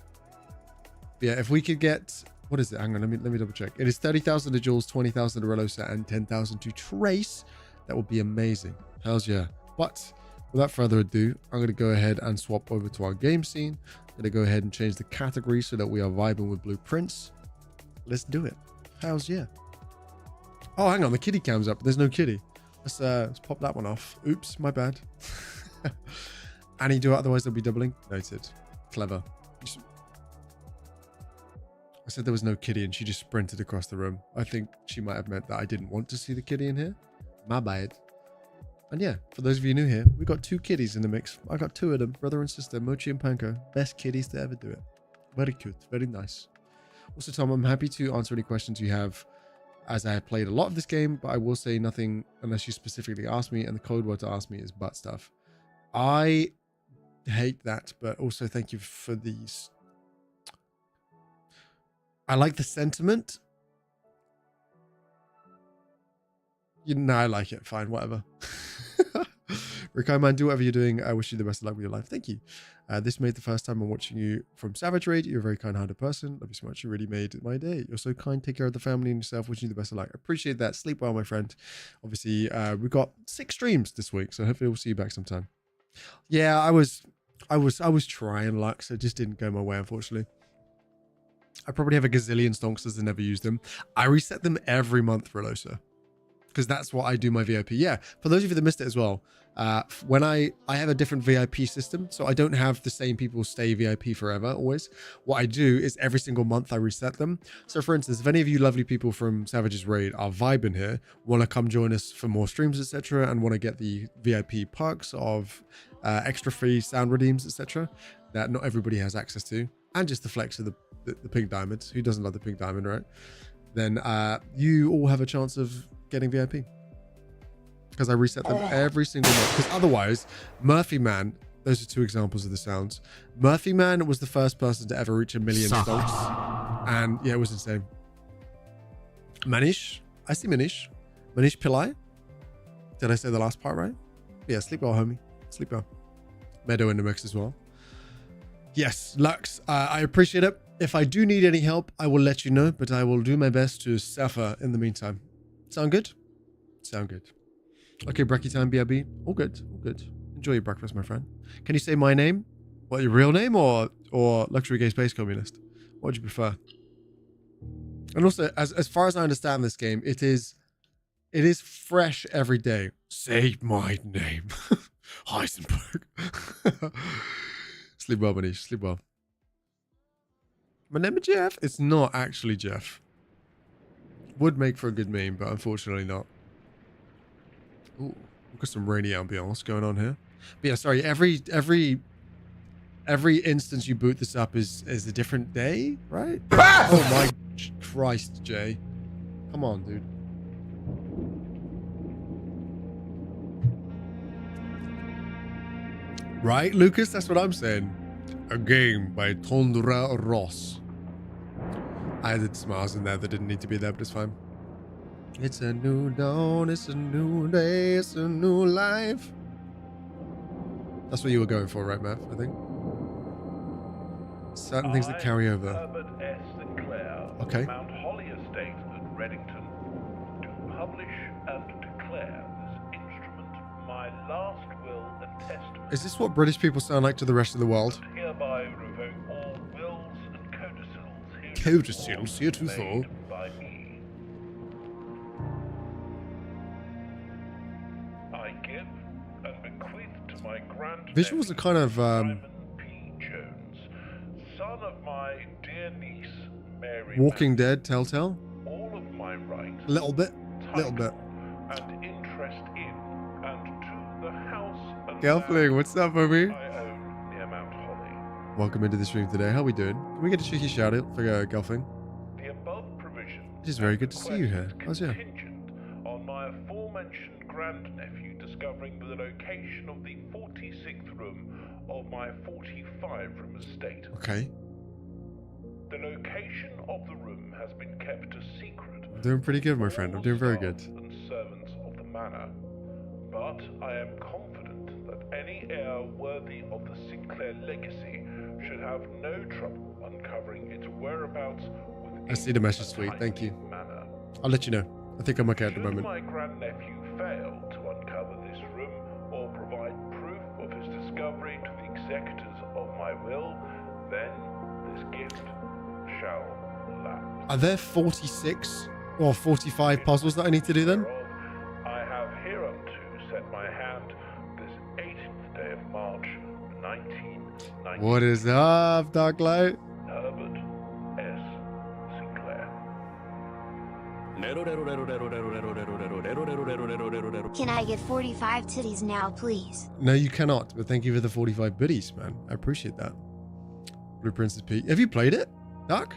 But yeah, if we could get, what is it? Hang on, let me double check. It is 30,000 to Jules, 20,000 to Relosa, and 10,000 to Trace. That would be amazing. Hells yeah. But without further ado, I'm going to go ahead and swap over to our game scene. I'm going to go ahead and change the category so that we are vibing with blueprints. Let's do it. Hells yeah. Oh, hang on, the kitty cam's up. There's no kitty. Let's pop that one off. Oops, my bad. Annie, do it, otherwise they'll be doubling. Noted. Clever. I said there was no kitty and she just sprinted across the room. I think she might have meant that I didn't want to see the kitty in here. My bad. And yeah, for those of you new here, we got 2 kitties in the mix. I got 2 of them, brother and sister, Mochi and Panko. Best kitties to ever do it. Very cute, very nice. Also, Tom, I'm happy to answer any questions you have, as I have played a lot of this game, but I will say nothing unless you specifically ask me, and the code word to ask me is butt stuff. I hate that, but also thank you for these. I like the sentiment. You know, I like it. Fine, whatever. Rikai, man, do whatever you're doing. I wish you the best of luck with your life. Thank you. This made the first time I'm watching you from Savage Raid. You're a very kind-hearted person. Love you so much. You really made my day. You're so kind. Take care of the family and yourself. Wishing you the best of luck. I appreciate that. Sleep well, my friend. Obviously, we've got 6 streams this week, so hopefully we'll see you back sometime. Yeah, I was I was trying, Lux. It just didn't go my way, unfortunately. I probably have a gazillion stonksters that never use them. I reset them every month, Relosa, because that's what I do my VIP. Yeah, for those of you that missed it as well, when I have a different VIP system, so I don't have the same people stay VIP forever always. What I do is every single month I reset them. So for instance, if any of you lovely people from Savage's Raid are vibing here, want to come join us for more streams, etc., and want to get the VIP perks of extra free sound redeems, etc., that not everybody has access to, and just the flex of the pink diamonds. Who doesn't love the pink diamond, right? Then you all have a chance of getting VIP. Because I reset them every single month. Because otherwise, Murphy Man, those are two examples of the sounds. Murphy Man was the first person to ever reach 1 million stonks. And yeah, it was insane. Manish. I see Manish. Manish Pillai. Did I say the last part right? Yeah, sleep well, homie. Sleep well. Meadow in the mix as well. Yes, Lux, I appreciate it. If I do need any help, I will let you know, but I will do my best to suffer in the meantime. Sound good? Sound good. Okay, brekkie time, BRB. All good, all good. Enjoy your breakfast, my friend. Can you say my name? What, your real name or Luxury Gay Space Communist? What would you prefer? And also, as far as I understand this game, it is fresh every day. Say my name. Heisenberg. Sleep well, Manish. Sleep well. My name is Jeff. It's not actually Jeff. Would make for a good meme, but unfortunately not. Ooh, we've got some rainy ambiance going on here. But yeah, sorry. Every instance you boot this up is a different day, right? Oh my Christ, Jay. Come on, dude. Right, Lucas? That's what I'm saying. A game by Tondra Ross. I added smiles in there that didn't need to be there, but it's fine. It's a new dawn, it's a new day, it's a new life. That's what you were going for, right, Matt? I think. Certain things that carry over. Herbert S. Sinclair, okay. Mount Holly Estate at Reddington, do publish and declare this instrument my last will and testament. Is this what British people sound like to the rest of the world? Hereby revoke all wills and codicils heretofore by me. I give and bequeath to my grandnephew visuals are kind of Simon P. Jones, son of my dear niece Mary Walking Dead, Telltale. all of my rights, A little bit. and interest in and to the house and Gelfling, what's up, homie? I own near Mount Holly. Welcome into the stream today. How we doing? Can we get a cheeky shout out for Gelfling? The above provision It is very good to see you here. How's you? contingent on my aforementioned grandnephew discovering the location of the 46th room of my 45-room estate. Okay. The location of the room has been kept a secret. I'm doing pretty good, my friend. I'm doing very good. And servants of the manor, but I am confident that any heir worthy of the Sinclair legacy should have no trouble uncovering its whereabouts within I see the message, sweet. Thank you. manor. I'll let you know. I think I'm okay at the Should moment. my grandnephew fail to uncover this room or provide proof of his discovery to the executors of my will, then this gift shall lapse. Are there 46 or 45 puzzles that I need to do then? I have hereunto set my hand this 18th day of March, 1990. What is up, Darklight? Herbert S. Sinclair. Can I get 45 titties now, please? No, you cannot, but thank you for the 45 biddies, man. I appreciate that. Blue Princess Pete. Have you played it, Dark?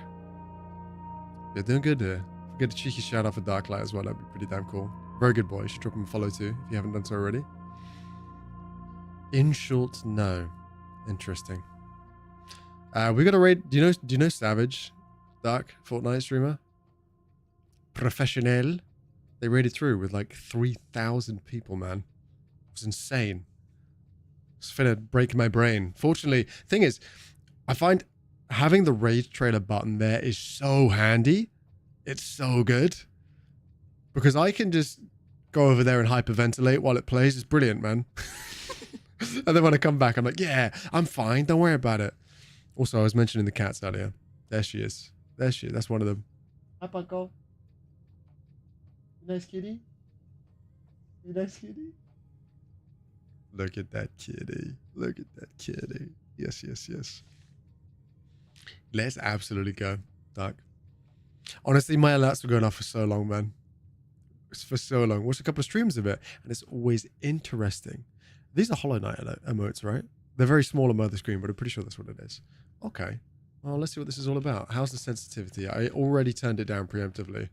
You're doing good here. Get a cheeky shout out for Darklight as well. That'd be pretty damn cool. Very good boy. You should drop him a follow too if you haven't done so already. In short, no. Interesting. We got a raid. Do you know Savage? Dark Fortnite streamer? Professional. They raided through with like 3,000 people, man. It was insane. It's finna break my brain. Fortunately, thing is, I find having the raid trailer button there is so handy. It's so good. Because I can just go over there and hyperventilate while it plays. It's brilliant, man. And then when I come back, I'm like, yeah, I'm fine. Don't worry about it. Also, I was mentioning the cats earlier. There she is. There she is. That's one of them. Hi, Paco. Nice kitty. You nice kitty? Look at that kitty. Look at that kitty. Yes, yes, yes. Let's absolutely go, Doc. Honestly, my alerts were going off for so long, man. It's for so long. Watched a couple of streams of it, and it's always interesting. These are Hollow Knight emotes, right? They're very small on the screen, but I'm pretty sure that's what it is. Okay. Well, let's see what this is all about. How's the sensitivity? I already turned it down preemptively.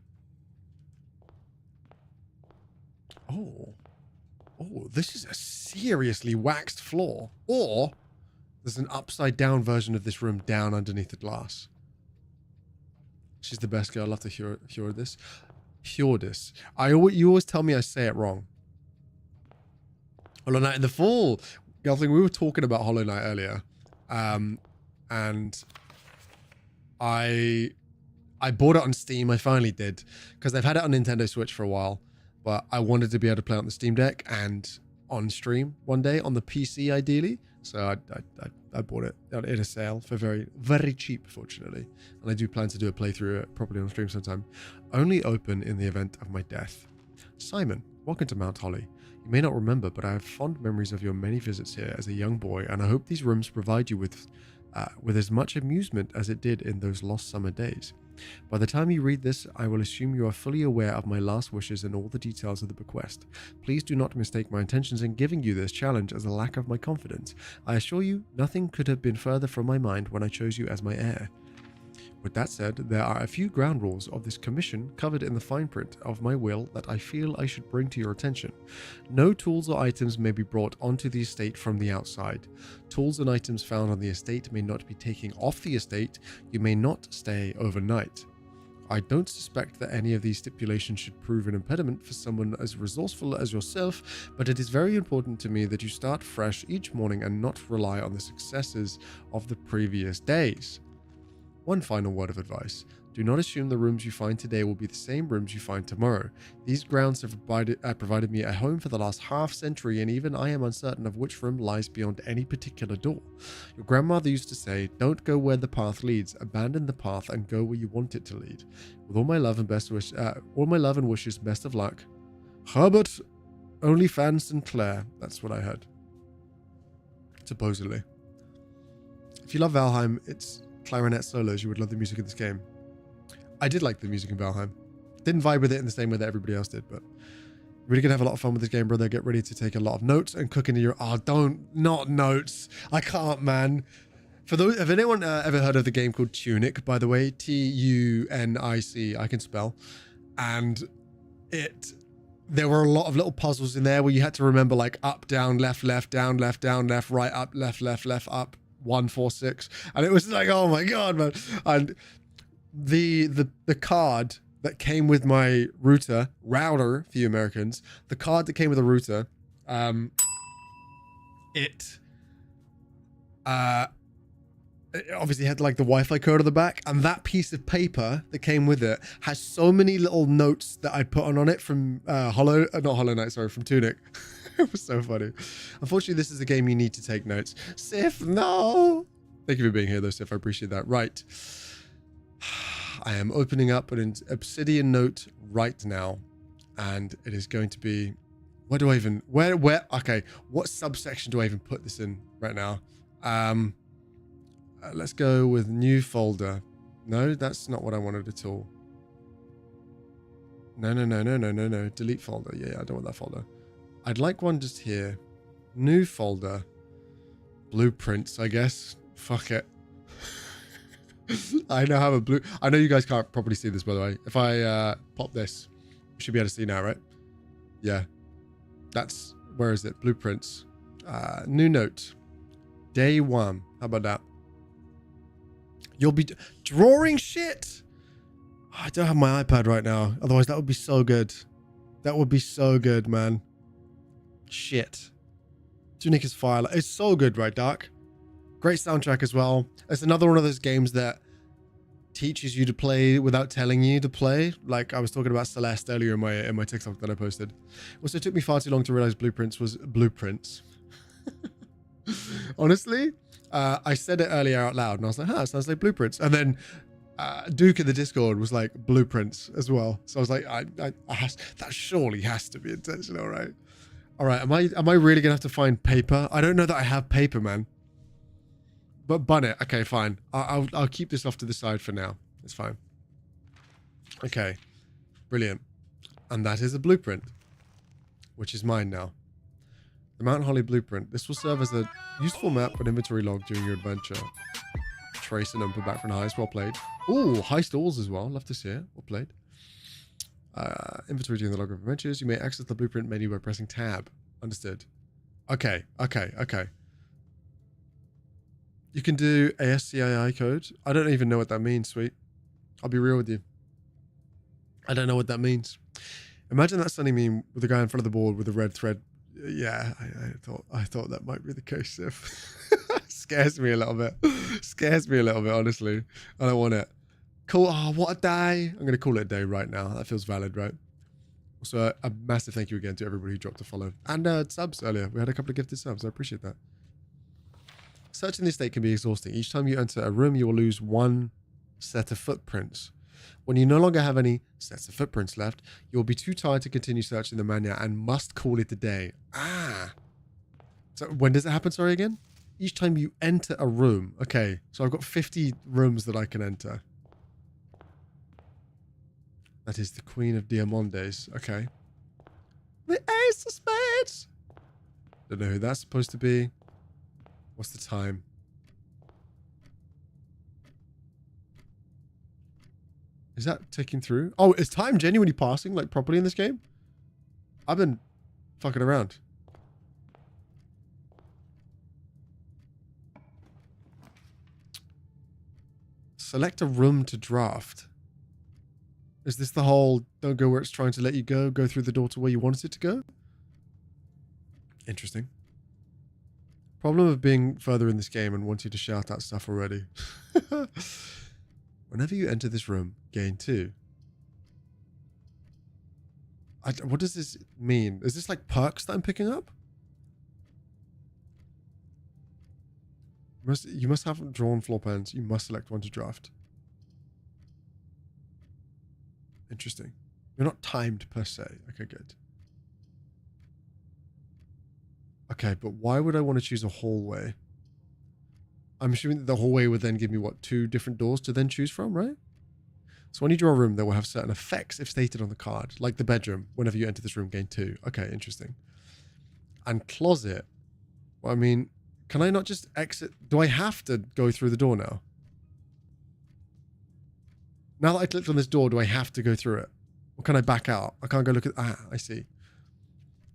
Oh. Oh, this is a seriously waxed floor. Or there's an upside down version of this room down underneath the glass. She's the best girl. I'll have to hear this. Fjordis. You always tell me I say it wrong. Hollow Knight in the Fall. Gelfling, we were talking about Hollow Knight earlier. And I bought it on Steam. I finally did. Because I've had it on Nintendo Switch for a while. But I wanted to be able to play it on the Steam Deck and on stream one day on the PC, ideally. So I bought it in a sale for very, very cheap, fortunately. And I do plan to do a playthrough properly on stream sometime. Only open in the event of my death. Simon, welcome to Mount Holly. You may not remember, but I have fond memories of your many visits here as a young boy, and I hope these rooms provide you with as much amusement as it did in those lost summer days. By the time you read this, I will assume you are fully aware of my last wishes and all the details of the bequest. Please do not mistake my intentions in giving you this challenge as a lack of my confidence. I assure you, nothing could have been further from my mind when I chose you as my heir. With that said, there are a few ground rules of this commission covered in the fine print of my will that I feel I should bring to your attention. No tools or items may be brought onto the estate from the outside. Tools and items found on the estate may not be taken off the estate. You may not stay overnight. I don't suspect that any of these stipulations should prove an impediment for someone as resourceful as yourself, but it is very important to me that you start fresh each morning and not rely on the successes of the previous days. One final word of advice. Do not assume the rooms you find today will be the same rooms you find tomorrow. These grounds have provided me a home for the last half century, and even I am uncertain of which room lies beyond any particular door. Your grandmother used to say, don't go where the path leads, abandon the path and go where you want it to lead. With all my love and wishes, best of luck. Herbert OnlyFans Sinclair. That's what I heard. Supposedly. If you love Valheim, it's clarinet solos, you would love the music of this game. I did like the music in Valheim. Didn't vibe with it in the same way that everybody else did, but really gonna have a lot of fun with this game, brother. Get ready to take a lot of notes and cook into your... Oh, not notes. I can't, man. For those, have anyone ever heard of the game called Tunic, by the way? Tunic, I can spell. And there were a lot of little puzzles in there where you had to remember like up, down, left, down, left, right, up, left, up. 1, 4, 6, and it was like, oh my god, man. And the card that came with my router for you Americans, the card that came with the router, it obviously had like the Wi-Fi code on the back, and that piece of paper that came with it has so many little notes that I put on it from from Tunic. It was so funny. Unfortunately, this is a game you need to take notes. Sif, no! Thank you for being here, though, Sif. I appreciate that. Right. I am opening up an obsidian note right now. And it is going to be... Okay, what subsection do I even put this in right now? Let's go with new folder. No, that's not what I wanted at all. No. Delete folder. Yeah, I don't want that folder. I'd like one just here. New folder. Blueprints, I guess. Fuck it. I now have a blue... I know you guys can't properly see this, by the way. If I pop this, you should be able to see now, right? Yeah. That's... Where is it? Blueprints. New note. Day 1. How about that? You'll be drawing shit! I don't have my iPad right now. Otherwise, that would be so good. That would be so good, man. Shit. Tunic is fire. It's so good, right, Dark? Great soundtrack as well. It's another one of those games that teaches you to play without telling you to play. Like I was talking about Celeste earlier in my TikTok that I posted. Also, it took me far too long to realize Blueprints was Blueprints. Honestly, I said it earlier out loud, and I was like, it sounds like blueprints. And then Duke in the Discord was like, blueprints as well. So I was like, that surely has to be intentional, right? All right, am I really gonna have to find paper? I don't know that I have paper, man. But bun it. Okay, fine. I'll keep this off to the side for now. It's fine. Okay, brilliant. And that is a blueprint, which is mine now. The Mount Holly blueprint. This will serve as a useful map and inventory log during your adventure. Trace and number back from the heist. Well played. Ooh, heist stalls as well. Love to see it. Well played. Inventory during the log of adventures. You may access the blueprint menu by pressing tab. Understood. Okay. You can do ASCII code. I don't even know what that means, sweet. I'll be real with you. I don't know what that means. Imagine that sunny meme with the guy in front of the board with the red thread. Yeah, I thought that might be the case, Sif. Scares me a little bit. Scares me a little bit, honestly. I don't want it. Cool. Oh, what a day. I'm going to call it a day right now. That feels valid, right? Also, a massive thank you again to everybody who dropped a follow. And subs earlier. We had a couple of gifted subs. I appreciate that. Searching the estate can be exhausting. Each time you enter a room, you will lose one set of footprints. When you no longer have any sets of footprints left, you will be too tired to continue searching the mania and must call it a day. Ah. So when does it happen? Sorry again? Each time you enter a room. Okay. So I've got 50 rooms that I can enter. That is the Queen of Diamondes. Okay. The Ace of Spades. Don't know who that's supposed to be. What's the time? Is that ticking through? Oh, is time genuinely passing, like, properly in this game? I've been fucking around. Select a room to draft. Is this the whole don't go where it's trying to let you go, go through the door to where you wanted it to go? Interesting. Problem of being further in this game and wanting to shout out stuff already. Whenever you enter this room, gain 2. What does this mean? Is this like perks that I'm picking up? You must have drawn floor plans. You must select one to draft. Interesting. You're not timed per se. Okay, good. Okay, but why would I want to choose a hallway? I'm assuming that the hallway would then give me, what, 2 different doors to then choose from, right? So when you draw a room, that will have certain effects if stated on the card. Like the bedroom. Whenever you enter this room, gain 2. Okay, interesting. And closet. Well, I mean, can I not just exit? Do I have to go through the door now? Now that I clicked on this door, do I have to go through it? Or can I back out? I can't go look at... Ah, I see.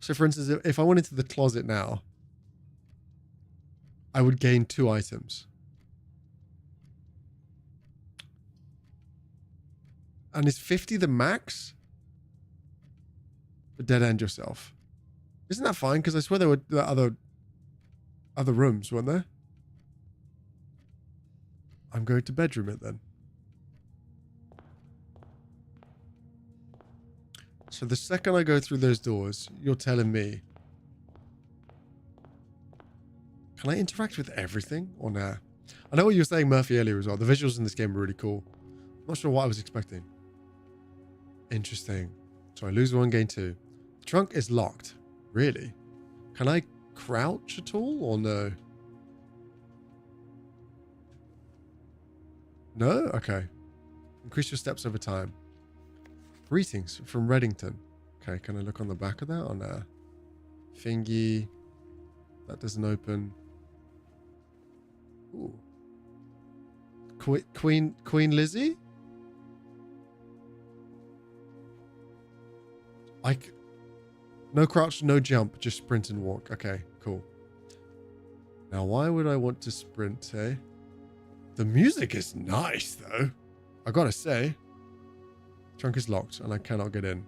So for instance, if I went into the closet now, I would gain 2 items. And is 50 the max? But dead end yourself. Isn't that fine? Because I swear there were other rooms, weren't there? I'm going to bedroom it then. So the second I go through those doors, you're telling me, can I interact with everything or nah? I know what you were saying, Murphy, earlier as well. The visuals in this game are really cool. Not sure what I was expecting. Interesting. So I lose 1, gain 2. The trunk is locked. Really? Can I crouch at all or no? No? Okay. Increase your steps over time. Greetings from Reddington. Okay, can I look on the back of that or no? Thingy. That doesn't open. Ooh. Queen Lizzie? No crouch, no jump, just sprint and walk. Okay, cool. Now, why would I want to sprint, eh? The music is nice, though. I gotta say. Trunk is locked, and I cannot get in.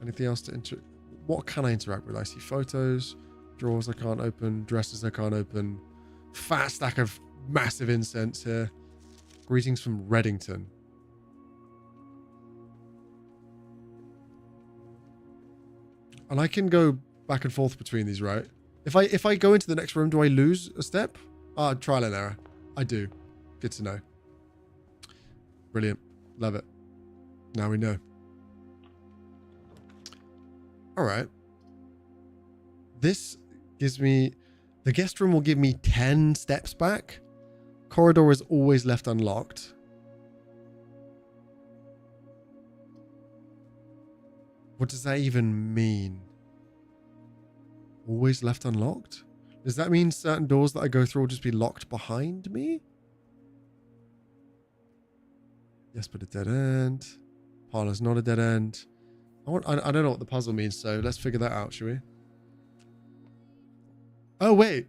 Anything else to what can I interact with? I see photos, drawers I can't open, dresses I can't open. Fat stack of massive incense here. Greetings from Reddington. And I can go back and forth between these, right? If I go into the next room, do I lose a step? Ah, trial and error. I do. Good to know. Brilliant. Love it. Now we know. All right. This gives me... The guest room will give me 10 steps back. Corridor is always left unlocked. What does that even mean? Always left unlocked? Does that mean certain doors that I go through will just be locked behind me? Yes, but a dead end. Parlor's not a dead end. I don't know what the puzzle means, so let's figure that out, shall we? Oh, wait.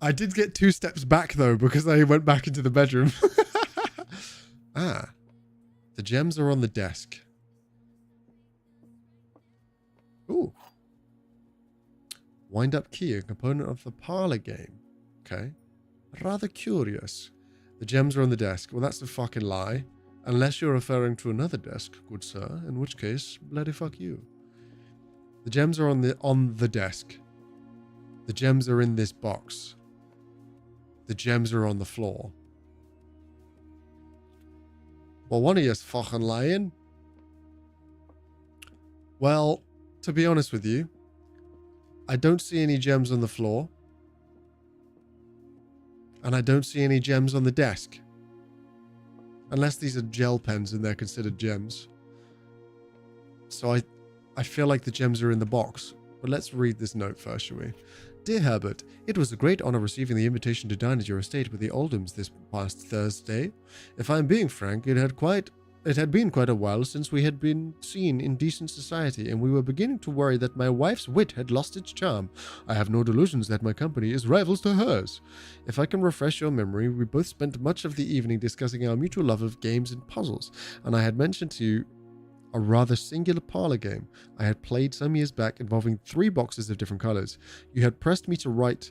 I did get 2 steps back, though, because I went back into the bedroom. Ah. The gems are on the desk. Ooh. Wind-up key, a component of the parlor game. Okay. Rather curious. The gems are on the desk. Well, that's a fucking lie. Unless you're referring to another desk, good sir. In which case, bloody fuck you. The gems are on the desk. The gems are in this box. The gems are on the floor. Well, one of you's fucking lying. Well, to be honest with you, I don't see any gems on the floor. And I don't see any gems on the desk. Unless these are gel pens and they're considered gems. So I feel like the gems are in the box. But let's read this note first, shall we? Dear Herbert, it was a great honor receiving the invitation to dine at your estate with the Oldhams this past Thursday. If I'm being frank, it had been quite a while since we had been seen in decent society, and we were beginning to worry that my wife's wit had lost its charm. I have no delusions that my company is rivals to hers. If I can refresh your memory, we both spent much of the evening discussing our mutual love of games and puzzles, and I had mentioned to you a rather singular parlor game I had played some years back involving 3 boxes of different colors. You had pressed me to write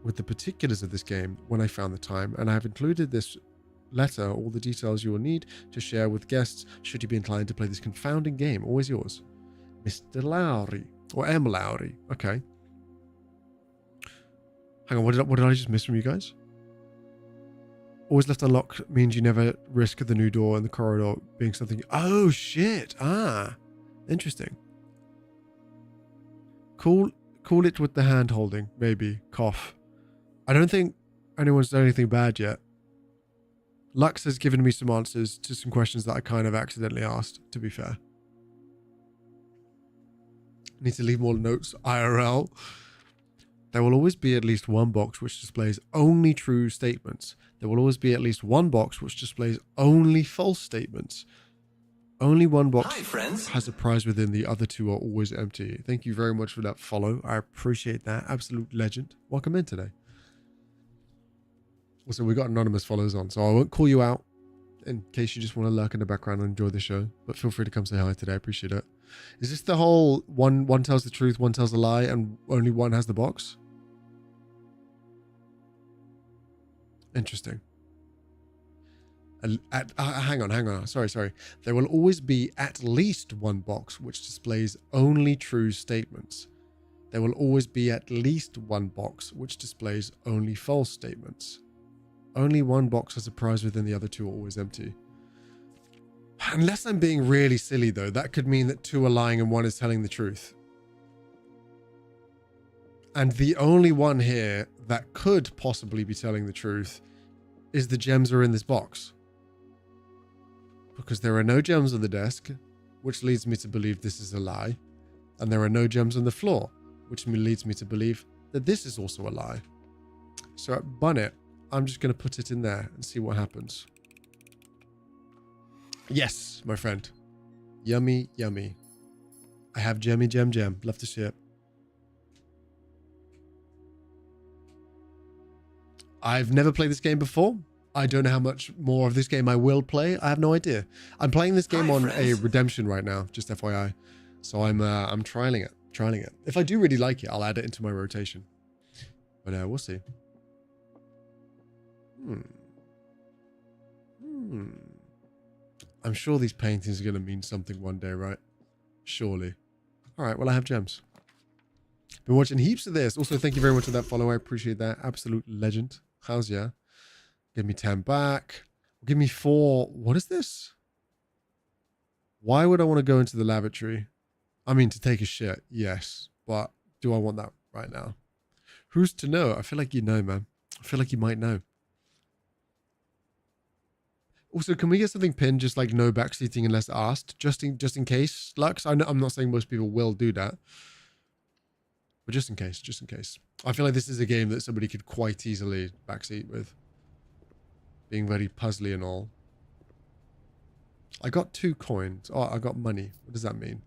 with the particulars of this game when I found the time, and I have included this letter all the details you will need to share with guests should you be inclined to play this confounding game. Always yours, Mr. Lowry. Or M. Lowry. Okay. Hang on, what did I just miss from you guys? Always left unlocked means you never risk the new door in the corridor being something... Oh, shit. Ah. Interesting. Cool it with the hand holding, maybe. Cough. I don't think anyone's done anything bad yet. Lux has given me some answers to some questions that I kind of accidentally asked, to be fair. Need to leave more notes, IRL. There will always be at least one box which displays only true statements. There will always be at least one box which displays only false statements. Only one box has a prize within, the other 2 are always empty. Thank you very much for that follow. I appreciate that. Absolute legend. Welcome in today. Also, we got anonymous followers on, so I won't call you out in case you just want to lurk in the background and enjoy the show. But feel free to come say hi today. I appreciate it. Is this the whole one tells the truth, one tells a lie, and only one has the box? Interesting. Hang on. Sorry. There will always be at least one box which displays only true statements. There will always be at least one box which displays only false statements. Only one box has a prize within, the other 2 are always empty. Unless I'm being really silly, though, that could mean that 2 are lying and 1 is telling the truth. And the only one here that could possibly be telling the truth is the gems are in this box. Because there are no gems on the desk, which leads me to believe this is a lie. And there are no gems on the floor, which leads me to believe that this is also a lie. So at Bunnet, I'm just going to put it in there and see what happens. Yes, my friend. Yummy, yummy. I have gemmy gem. Love to see it. I've never played this game before. I don't know how much more of this game I will play. I have no idea. I'm playing this game on a redemption right now, just FYI. So I'm trialing it. If I do really like it, I'll add it into my rotation. But we'll see. I'm sure these paintings are going to mean something one day, right? Surely. All right, well, I have gems. Been watching heaps of this. Also, thank you very much for that follow. I appreciate that. Absolute legend. How's ya? Give me 10 back. Give me 4. What is this? Why would I want to go into the lavatory? I mean, to take a shit, yes. But do I want that right now? Who's to know? I feel like you know, man. I feel like you might know. Also, can we get something pinned, just like no backseating unless asked, just in case, Lux? I'm not saying most people will do that, but just in case. I feel like this is a game that somebody could quite easily backseat with, being very puzzly and all. I got 2 coins. Oh, I got money. What does that mean?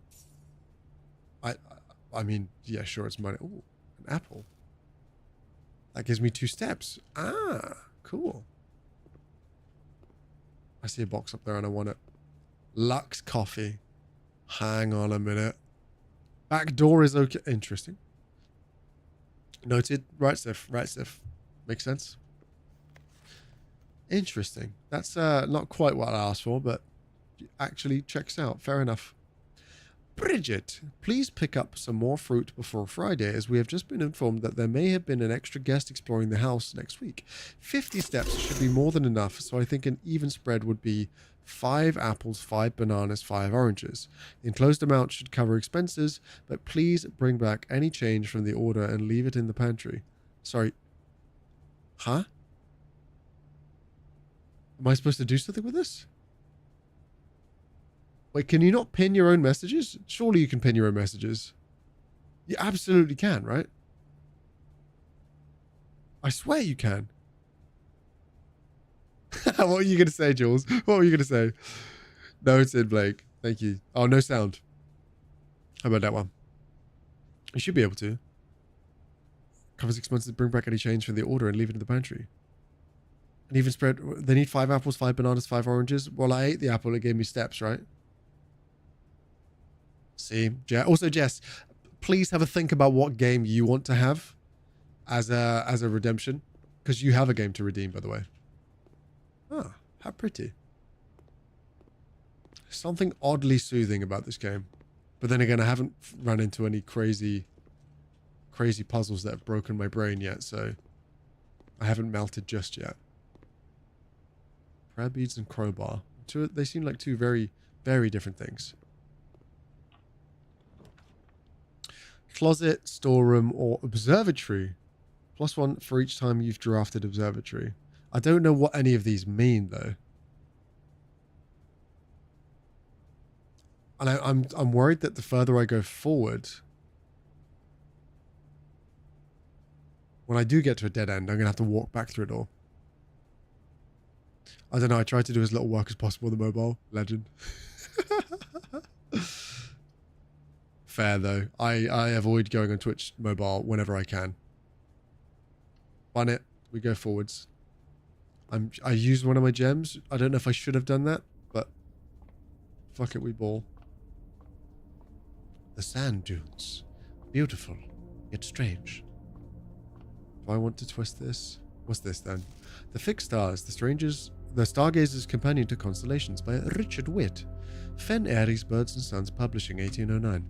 I mean, yeah, sure, it's money. Ooh, an apple. That gives me 2 steps. Ah, cool. I see a box up there and I want it. Lux coffee. Hang on a minute. Back door is okay. Interesting. Noted. Right, Sif. Right, Sif. Makes sense. Interesting. That's not quite what I asked for, but actually checks out. Fair enough. Bridget, please pick up some more fruit before Friday, as we have just been informed that there may have been an extra guest exploring the house next week. 50 steps should be more than enough, so I think an even spread would be 5 apples, 5 bananas, 5 oranges. The enclosed amount should cover expenses, but please bring back any change from the order and leave it in the pantry. Sorry. Huh? Am I supposed to do something with this? Wait, can you not pin your own messages? Surely you can pin your own messages. You absolutely can, right? I swear you can. What were you going to say, Jules? What were you going to say? No, it's in, Blake. Thank you. Oh, no sound. How about that one? You should be able to. Covers expenses, bring back any change from the order and leave it in the pantry. An even spread. They need 5 apples, 5 bananas, 5 oranges. Well, I ate the apple. It gave me steps, right? See, also Jess, please have a think about what game you want to have as a redemption, because you have a game to redeem, by the way. Ah, how pretty. Something oddly soothing about this game, but then again, I haven't run into any crazy puzzles that have broken my brain yet, so I haven't melted just yet. Prayer beads and crowbar. They seem like 2 very, very different things. Closet, storeroom, or observatory. +1 for each time you've drafted observatory. I don't know what any of these mean, though. And I'm worried that the further I go forward, when I do get to a dead end, I'm going to have to walk back through it all. I don't know. I tried to do as little work as possible with the mobile. Legend. Fair, though. I avoid going on Twitch mobile whenever I can. Bun it. We go forwards. I used one of my gems. I don't know if I should have done that, but fuck it, we ball. The sand dunes. Beautiful, yet strange. Do I want to twist this? What's this then? The Fixed Stars, the Stargazer's Companion to Constellations by Richard Witt. Fen Aries Birds and Sons Publishing, 1809.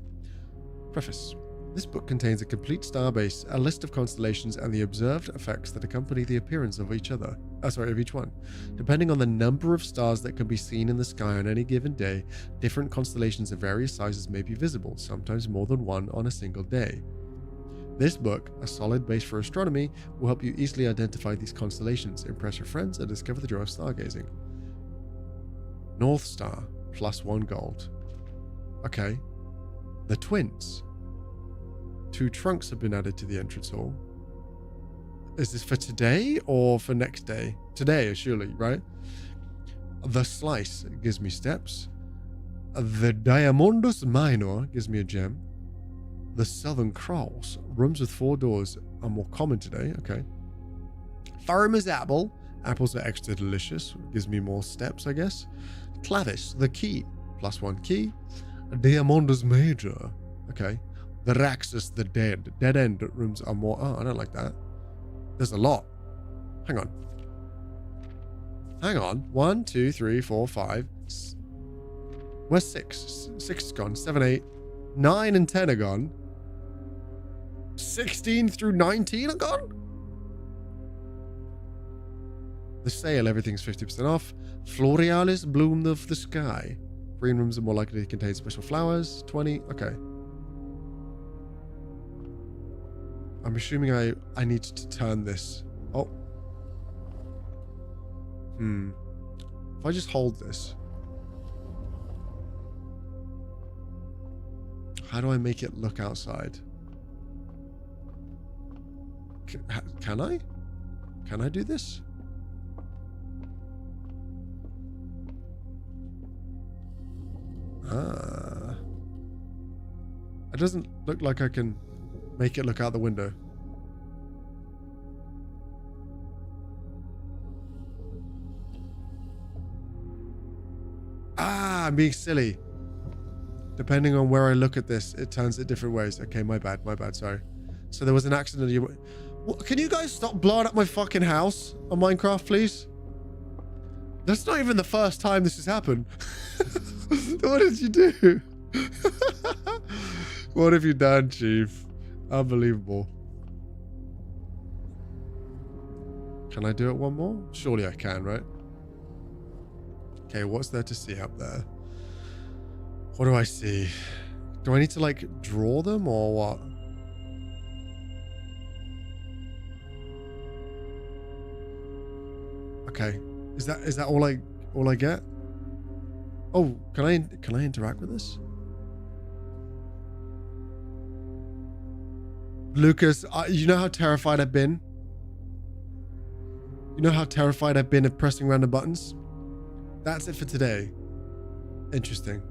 Preface. This book contains a complete starbase, a list of constellations, and the observed effects that accompany the appearance of each one. Depending on the number of stars that can be seen in the sky on any given day, different constellations of various sizes may be visible, sometimes more than one on a single day. This book, a solid base for astronomy, will help you easily identify these constellations, impress your friends, and discover the joy of stargazing. North Star, +1 gold. Okay. The Twins. 2 trunks have been added to the entrance hall. Is this for today or for next day? Today, surely, right? The Slice gives me steps. The Diamondus Minor gives me a gem. The Southern Cross. Rooms with 4 doors are more common today. Okay. Farmer's Apple. Apples are extra delicious. Gives me more steps, I guess. Clavis. The Key. +1 key. Diamondus Major. Okay. The Raxus, the Dead. Dead end rooms are more... Oh, I don't like that. There's a lot. Hang on. Hang on. 1, 2, 3, 4, 5. Where's 6? 6 is gone. 7, 8. 9 and 10 are gone. 16 through 19 are gone? The sale, everything's 50% off. Florealis bloom of the sky. Green rooms are more likely to contain special flowers. 20. Okay. I'm assuming I need to turn this. Oh. If I just hold this. How do I make it look outside? Can I? Can I do this? It doesn't look like I can make it look out the window. I'm being silly. Depending on where I look at this, it turns it different ways. Okay, my bad, sorry. So there was an accident. Can you guys stop blowing up my fucking house on Minecraft, please? That's not even the first time this has happened. What did you do? What have you done, Chief? Unbelievable. Can I do it one more? Surely I can, right? Okay, what's there to see up there? What do I see? Do I need to like draw them or what? Okay. Is that all I get? Oh, can I interact with this? Lucas, you know how terrified I've been? You know how terrified I've been of pressing random buttons? That's it for today. Interesting.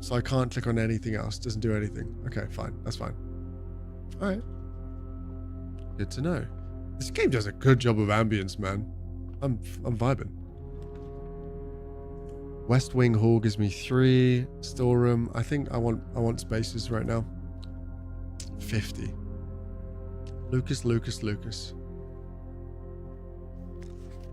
So I can't click on anything else. Doesn't do anything. Okay, fine. That's fine. All right. Good to know. This game does a good job of ambience, man. I'm vibing. West Wing Hall gives me 3. Storeroom. I think I want spaces right now. 50. Lucas.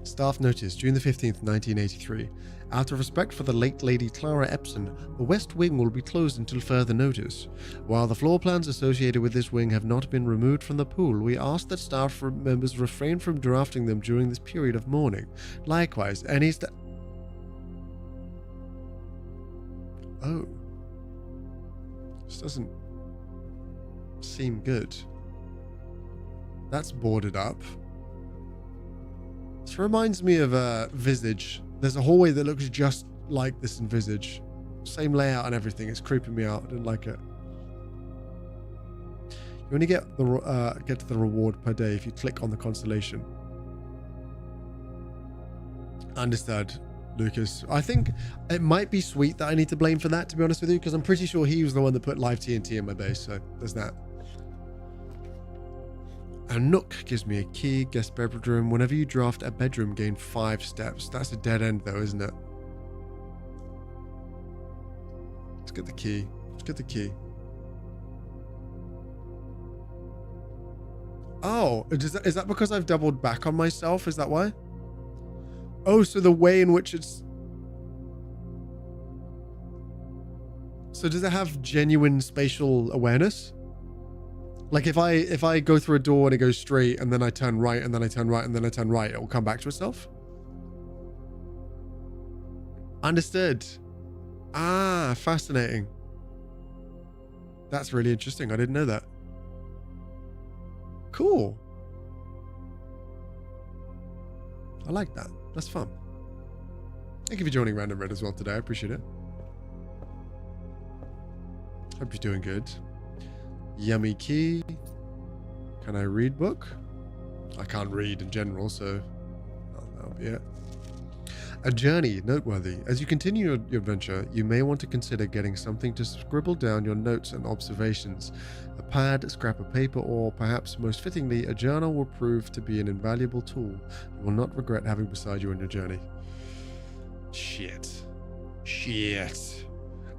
Staff notice, June the 15th, 1983. Out of respect for the late Lady Clara Epson, the West Wing will be closed until further notice. While the floor plans associated with this wing have not been removed from the pool, we ask that staff members refrain from drafting them during this period of mourning. Likewise, any Oh. This doesn't seem good. That's boarded up. This reminds me of Visage. There's a hallway that looks just like this in Visage. Same layout and everything. It's creeping me out. I didn't like it. You only get to the reward per day if you click on the constellation. Understood, Lucas. I think it might be Sweet that I need to blame for that, to be honest with you, because I'm pretty sure he was the one that put live TNT in my base. So there's that. A nook gives me a key, guest bedroom. Whenever you draft a bedroom, gain 5 steps. That's a dead end though, isn't it? Let's get the key. Oh, is that because I've doubled back on myself? Is that why? Oh, so the way in which it's... So does it have genuine spatial awareness? Like if I go through a door and it goes straight and then I turn right and then I turn right and then I turn right, it will come back to itself? Understood. Ah, fascinating. That's really interesting. I didn't know that. Cool. I like that. That's fun. Thank you for joining Random Red as well today. I appreciate it. Hope you're doing good. Yummy key. Can I read book? I can't read in general, so that'll be it. A journey, noteworthy. As you continue your adventure, you may want to consider getting something to scribble down your notes and observations. A pad, a scrap of paper, or perhaps most fittingly, a journal will prove to be an invaluable tool you will not regret having beside you on your journey. Shit.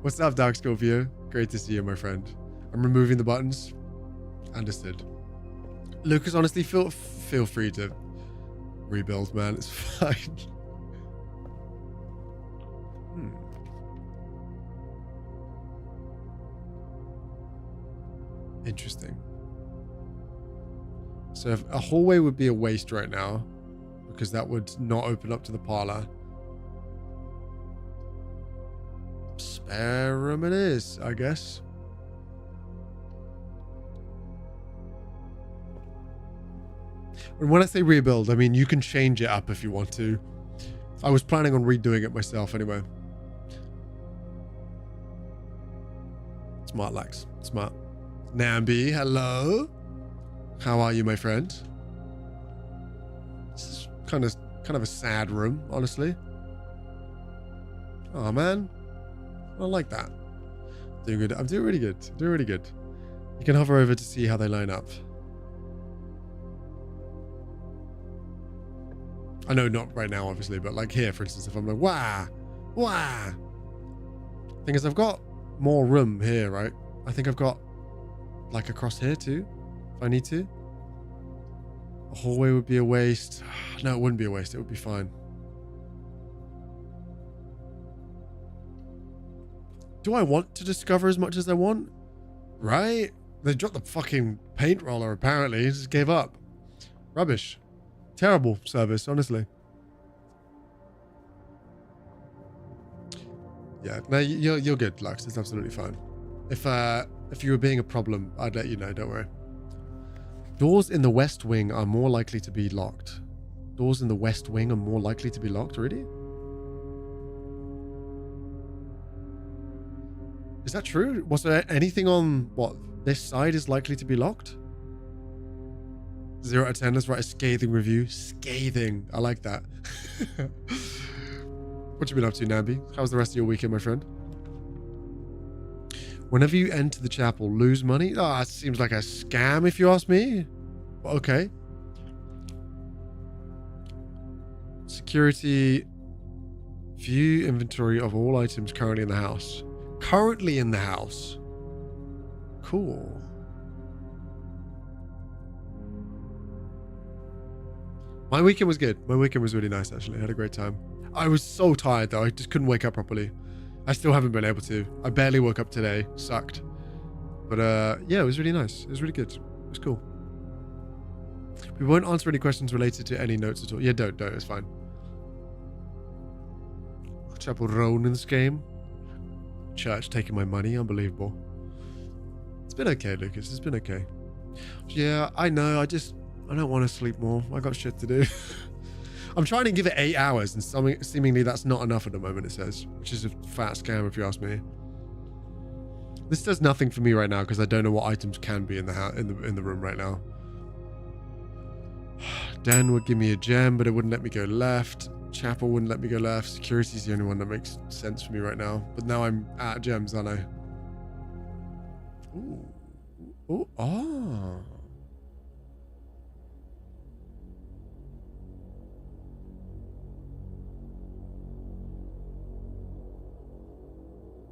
What's up, Dark Scorpio? Great to see you, my friend. I'm removing the buttons. Understood. Lucas, honestly, feel free to rebuild, man. It's fine. Interesting. So if a hallway would be a waste right now, because that would not open up to the parlor. Spare room it is, I guess. And when I say rebuild, I mean you can change it up if you want to. I was planning on redoing it myself anyway. Smart Lax. Smart. Nambi, hello. How are you, my friend? This is kind of a sad room, honestly. Oh man. I like that. Doing good. I'm doing really good. Doing really good. You can hover over to see how they line up. I know not right now, obviously, but like here, for instance, if I'm like, wah. Thing is, I've got more room here, right? I think I've got like across here too, if I need to. A hallway would be a waste. No, it wouldn't be a waste. It would be fine. Do I want to discover as much as I want? Right? They dropped the fucking paint roller, apparently. Just gave up. Rubbish. Terrible service, honestly. Yeah, no, you're good, Lux. It's absolutely fine. If you were being a problem, I'd let you know. Don't worry. Doors in the west wing are more likely to be locked. Doors in the west wing are more likely to be locked, really? Is that true? Was there anything on what this side is likely to be locked? 0 out of 10. Let's write a scathing review. Scathing. I like that. What you been up to, Nambi? How's the rest of your weekend, my friend? Whenever you enter the chapel, lose money? Ah, it seems like a scam if you ask me. Okay. Security. View inventory of all items currently in the house. Currently in the house. Cool. My weekend was good. My weekend was really nice, actually. I had a great time. I was so tired, though. I just couldn't wake up properly. I still haven't been able to. I barely woke up today. Sucked. But, yeah, it was really nice. It was really good. It was cool. We won't answer any questions related to any notes at all. Yeah, don't. It's fine. Chapel Roan in this game. Church taking my money. Unbelievable. It's been okay, Lucas. It's been okay. Yeah, I know. I don't want to sleep more. I got shit to do. I'm trying to give it 8 hours, and seemingly that's not enough at the moment, it says, which is a fat scam if you ask me. This does nothing for me right now because I don't know what items can be in the house, in the room right now. Den would give me a gem, but it wouldn't let me go left. Chapel wouldn't let me go left. Security is the only one that makes sense for me right now. But now I'm out of gems, aren't I? Ooh. Ooh. Oh.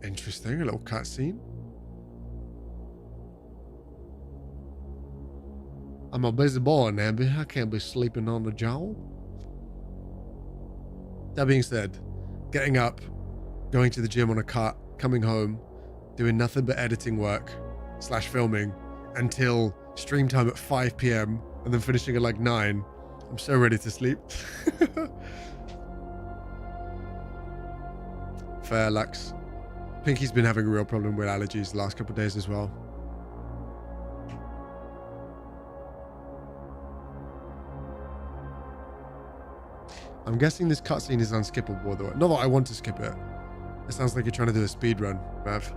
Interesting, a little cutscene. I'm a busy boy, Nambi. I can't be sleeping on the job. That being said, getting up, going to the gym on a cart, coming home, doing nothing but editing work / filming until stream time at 5 p.m. and then finishing at like 9. I'm so ready to sleep. Fair, Lux. Pinky's been having a real problem with allergies the last couple of days as well. I'm guessing this cutscene is unskippable, though. Not that I want to skip it. It sounds like you're trying to do a speed run, Mav.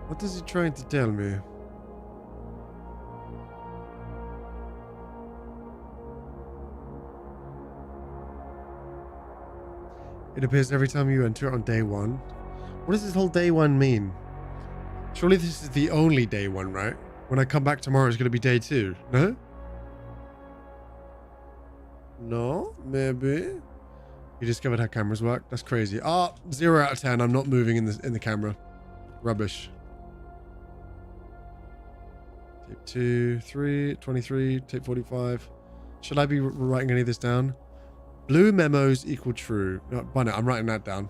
What is he trying to tell me? It appears every time you enter on day 1. What does this whole day 1 mean? Surely this is the only day 1, right? When I come back tomorrow, it's going to be day 2, no? No? Maybe? You discovered how cameras work? That's crazy. 0 out of 10. I'm not moving in the camera. Rubbish. 2, 3, 23, tape 45. Should I be writing any of this down? Blue memos equal true. No, I'm writing that down.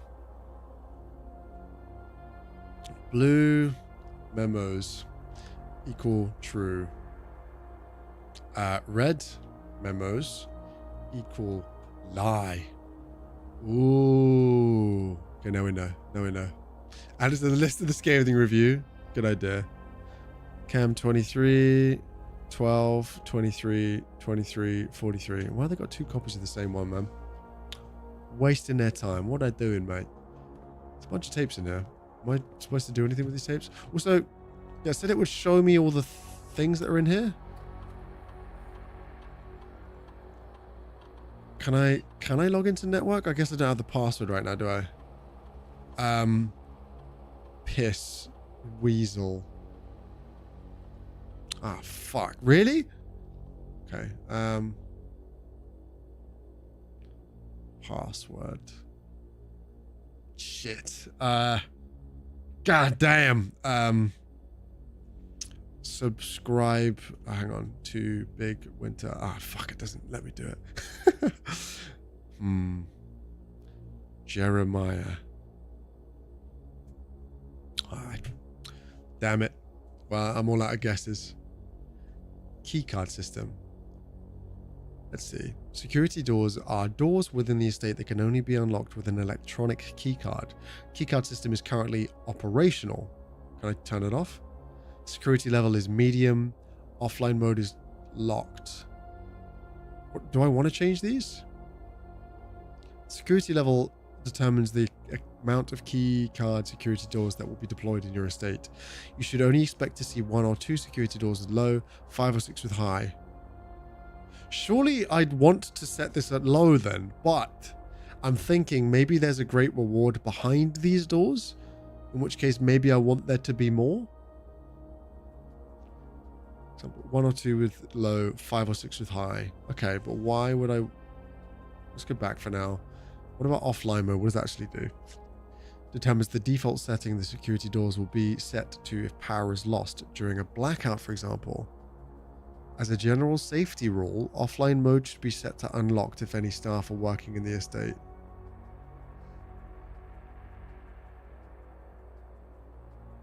Blue memos equal true. Red memos equal lie. Ooh. Okay, now we know. Now we know. Add it to the list of the scathing review. Good idea. Cam 23, 12, 23, 23, 43. Why have they got 2 copies of the same one, man? Wasting their time. What are they doing, mate? There's a bunch of tapes in there. Am I supposed to do anything with these tapes? Also, yeah, I said it would show me all the things that are in here. Can I log into network? I guess I don't have the password right now, do I? Piss. Weasel. Ah, fuck. Really? Okay. Password. Shit. God damn. Subscribe. Hang on. To BigWynter. Ah, fuck. It doesn't let me do it. Jeremiah. Damn it. Well, I'm all out of guesses. Keycard system. Let's see. Security doors are doors within the estate that can only be unlocked with an electronic keycard. Keycard system is currently operational. Can I turn it off? Security level is medium. Offline mode is locked. Do I want to change these? Security level determines the amount of key card security doors that will be deployed in your estate. You should only expect to see 1 or 2 security doors with low, 5 or 6 with high. Surely I'd want to set this at low then, but I'm thinking maybe there's a great reward behind these doors, in which case maybe I want there to be more. So 1 or 2 with low, 5 or 6 with high. Okay, but why would I... Let's go back for now. What about offline mode? What does that actually do? Determines the default setting the security doors will be set to if power is lost during a blackout, for example. As a general safety rule, offline mode should be set to unlocked if any staff are working in the estate.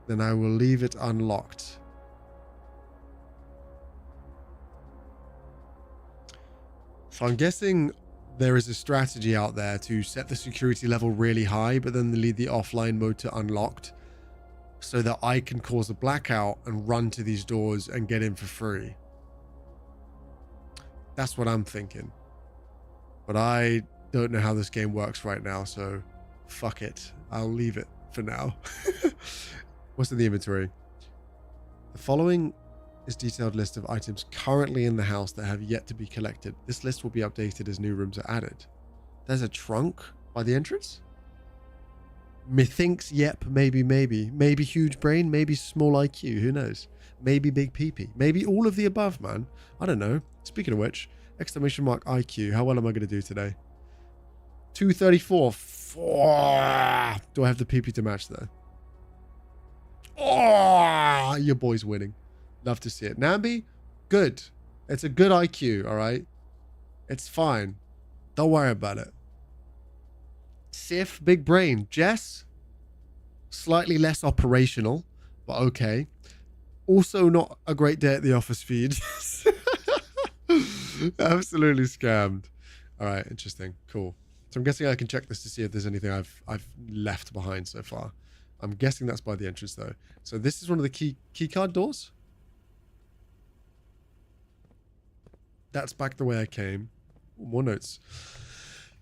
Then I will leave it unlocked. So I'm guessing there is a strategy out there to set the security level really high, but then leave the offline mode to unlocked so that I can cause a blackout and run to these doors and get in for free. That's what I'm thinking. But I don't know how this game works right now, so fuck it. I'll leave it for now. What's in the inventory? The following is detailed list of items currently in the house that have yet to be collected. This list will be updated as new rooms are added. There's a trunk by the entrance? Methinks, yep, maybe. Maybe huge brain, maybe small IQ, who knows? Maybe big peepee. Maybe all of the above, man. I don't know. Speaking of which, exclamation mark IQ. How well am I going to do today? 234. Do I have the peepee to match there? Oh, your boy's winning. Love to see it. Nambi, good. It's a good IQ, all right? It's fine. Don't worry about it. Sif, big brain. Jess, slightly less operational, but okay. Also not a great day at the office feed. Absolutely scammed. All right, interesting. Cool. So I'm guessing I can check this to see if there's anything I've left behind so far. I'm guessing that's by the entrance though. So this is one of the key card doors. That's back the way I came. More notes.